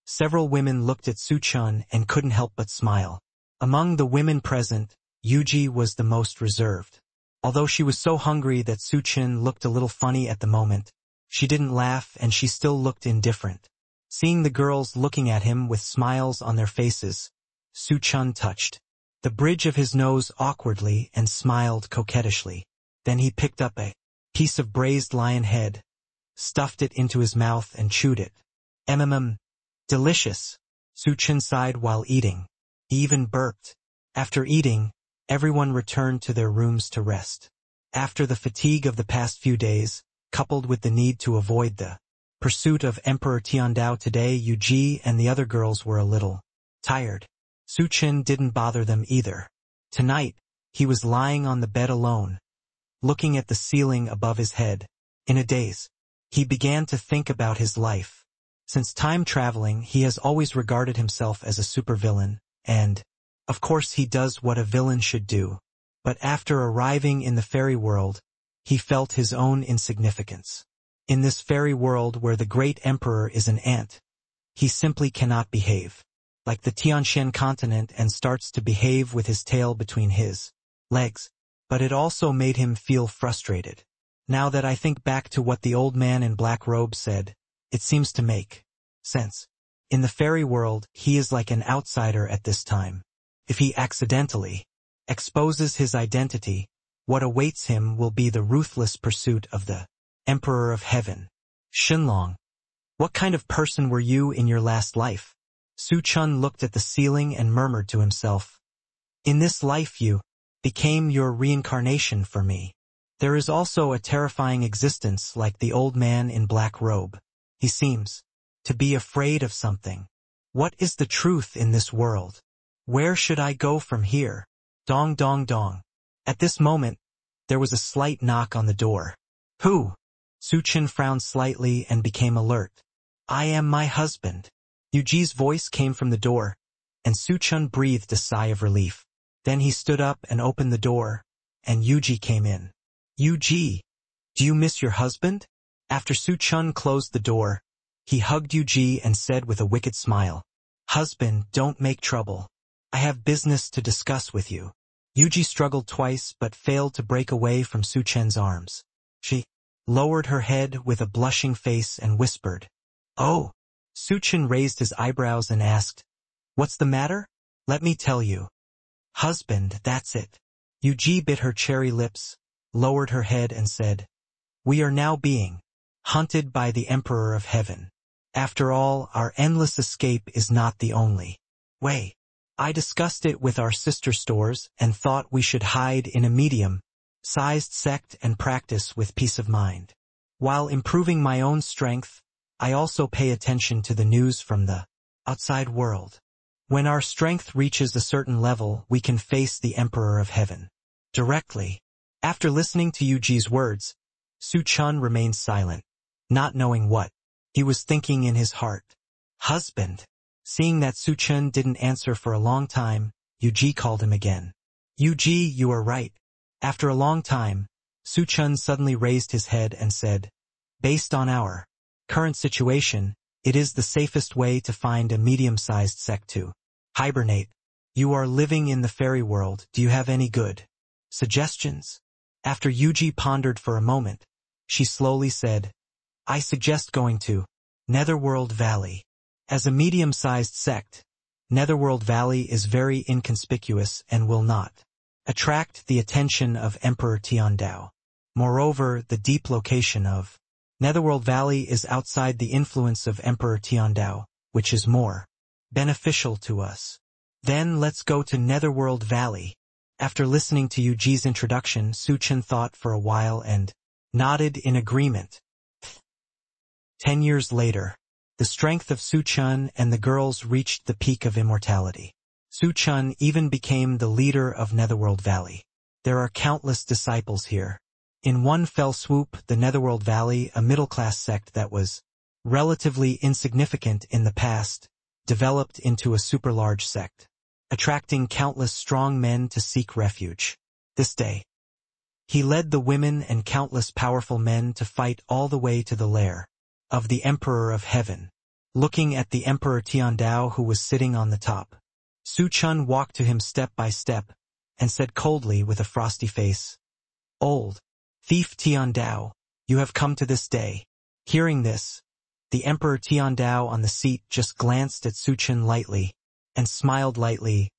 several women looked at Su Chen and couldn't help but smile. Among the women present, Yuji was the most reserved. Although she was so hungry that Su Chen looked a little funny at the moment, she didn't laugh and she still looked indifferent. Seeing the girls looking at him with smiles on their faces, Su Chen touched the bridge of his nose awkwardly and smiled coquettishly. Then he picked up a piece of braised lion head, stuffed it into his mouth and chewed it. Delicious. Su Chen sighed while eating. He even burped. After eating, everyone returned to their rooms to rest. After the fatigue of the past few days, coupled with the need to avoid the pursuit of Emperor Tiandao today, Yuji and the other girls were a little tired. Su Chen didn't bother them either. Tonight, he was lying on the bed alone, looking at the ceiling above his head. In a daze, he began to think about his life. Since time traveling, he has always regarded himself as a supervillain, and, of course, he does what a villain should do. But after arriving in the fairy world, he felt his own insignificance. In this fairy world where the great emperor is an ant, he simply cannot behave like the Tianshan continent and starts to behave with his tail between his legs. But it also made him feel frustrated. Now that I think back to what the old man in black robe said, it seems to make sense. In the fairy world, he is like an outsider at this time. If he accidentally exposes his identity, what awaits him will be the ruthless pursuit of the Emperor of Heaven. Shenlong, what kind of person were you in your last life? Su Chen looked at the ceiling and murmured to himself. In this life you became your reincarnation for me. There is also a terrifying existence like the old man in black robe. He seems to be afraid of something. What is the truth in this world? Where should I go from here? Dong dong dong. At this moment, there was a slight knock on the door. Who? Su Chen frowned slightly and became alert. I am my husband. Yuji's voice came from the door, and Su Chen breathed a sigh of relief. Then he stood up and opened the door, and Yuji came in. Yuji, do you miss your husband? After Su Chen closed the door, he hugged Yuji and said with a wicked smile, "Husband, don't make trouble. I have business to discuss with you." Yuji struggled twice but failed to break away from Su Chen's arms. She lowered her head with a blushing face and whispered, "Oh." Su Chen raised his eyebrows and asked, "What's the matter?" "Let me tell you." "Husband, that's it." Yuji bit her cherry lips, lowered her head and said, "We are now being hunted by the Emperor of Heaven. After all, our endless escape is not the only way. I discussed it with our sister stores and thought we should hide in a medium-sized sect and practice with peace of mind. While improving my own strength, I also pay attention to the news from the outside world. When our strength reaches a certain level, we can face the Emperor of Heaven directly." After listening to Yuji's words, Su Chen remained silent, not knowing what he was thinking in his heart. "Husband." Seeing that Su Chen didn't answer for a long time, Yuji called him again. "Yuji, you are right." After a long time, Su Chen suddenly raised his head and said, "Based on our current situation, it is the safest way to find a medium-sized sect to hibernate. You are living in the fairy world. Do you have any good suggestions?" After Yuji pondered for a moment, she slowly said, "I suggest going to Netherworld Valley. As a medium-sized sect, Netherworld Valley is very inconspicuous and will not attract the attention of Emperor Tiandao. Moreover, the deep location of Netherworld Valley is outside the influence of Emperor Tiandao, which is more beneficial to us. Then let's go to Netherworld Valley." After listening to Yuji's introduction, Su Chen thought for a while and nodded in agreement. 10 years later, the strength of Su Chen and the girls reached the peak of immortality. Su Chen even became the leader of Netherworld Valley. There are countless disciples here. In one fell swoop, the Netherworld Valley, a middle-class sect that was relatively insignificant in the past, developed into a super-large sect, attracting countless strong men to seek refuge. This day, he led the women and countless powerful men to fight all the way to the lair of the Emperor of Heaven. Looking at the Emperor Tiandao who was sitting on the top, Su Chen walked to him step by step and said coldly with a frosty face, "Old thief Tiandao, you have come to this day." Hearing this, the Emperor Tiandao on the seat just glanced at Su Chen lightly and smiled lightly.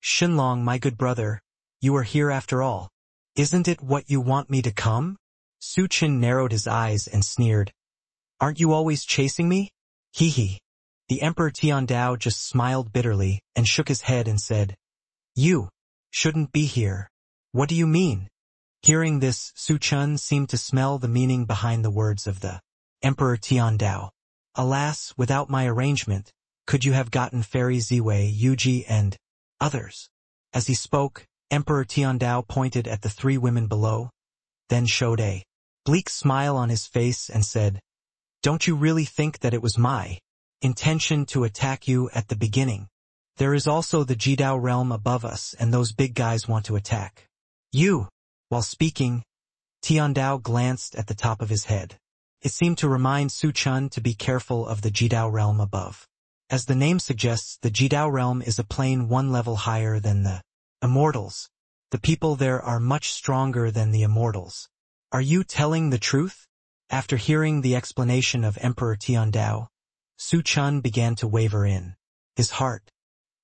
"Shenlong, my good brother, you are here after all. Isn't it what you want me to come?" Su Chen narrowed his eyes and sneered, "Aren't you always chasing me?" "Hee hee." The Emperor Tiandao just smiled bitterly and shook his head and said, "You shouldn't be here." "What do you mean?" Hearing this, Su Chen seemed to smell the meaning behind the words of the Emperor Tiandao. "Alas, without my arrangement, could you have gotten Fairy Ziwei, Yuji, and others?" As he spoke, Emperor Tiandao pointed at the 3 women below, then showed a bleak smile on his face and said, "Don't you really think that it was my intention to attack you at the beginning? There is also the Jidao realm above us, and those big guys want to attack you." While speaking, Tiandao glanced at the top of his head. It seemed to remind Su Chen to be careful of the Jidao realm above. As the name suggests, the Jidao realm is a plane 1 level higher than the immortals. The people there are much stronger than the immortals. "Are you telling the truth?" After hearing the explanation of Emperor Tiandao, Su Chen began to waver in his heart.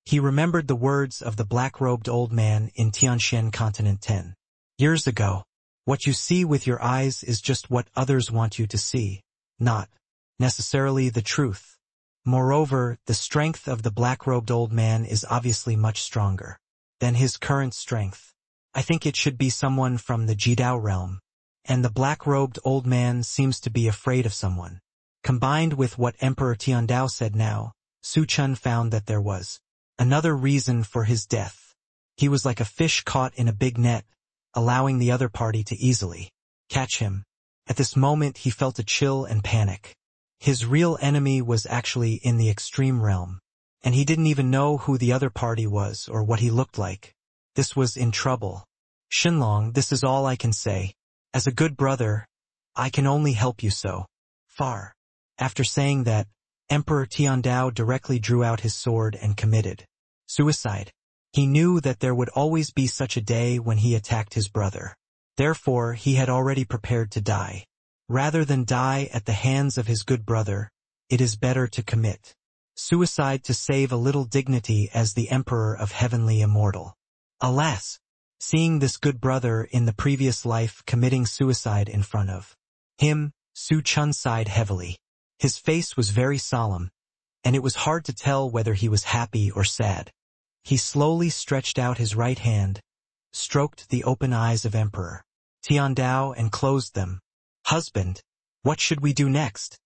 He remembered the words of the black-robed old man in Tianxian Continent 10 years ago. What you see with your eyes is just what others want you to see, not necessarily the truth. Moreover, the strength of the black-robed old man is obviously much stronger than his current strength. I think it should be someone from the Jidao realm, and the black-robed old man seems to be afraid of someone. Combined with what Emperor Tiandao said now, Su Chen found that there was another reason for his death. He was like a fish caught in a big net, allowing the other party to easily catch him. At this moment he felt a chill and panic. His real enemy was actually in the extreme realm, and he didn't even know who the other party was or what he looked like. This was in trouble. "Shenlong, this is all I can say. As a good brother, I can only help you so far. After saying that, Emperor Tiandao directly drew out his sword and committed suicide. He knew that there would always be such a day when he attacked his brother. Therefore, he had already prepared to die. Rather than die at the hands of his good brother, it is better to commit suicide to save a little dignity as the Emperor of Heavenly Immortal. Alas! Seeing this good brother in the previous life committing suicide in front of him, Su Chun sighed heavily. His face was very solemn, and it was hard to tell whether he was happy or sad. He slowly stretched out his right hand, stroked the open eyes of Emperor Tiandao and closed them. Husband, what should we do next?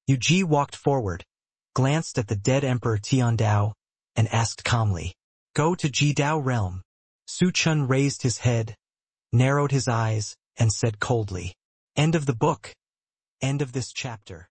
Yuji walked forward, glanced at the dead Emperor Tiandao, and asked calmly, Go to Jidao realm. Su Chun raised his head, narrowed his eyes, and said coldly, End of the book. End of this chapter.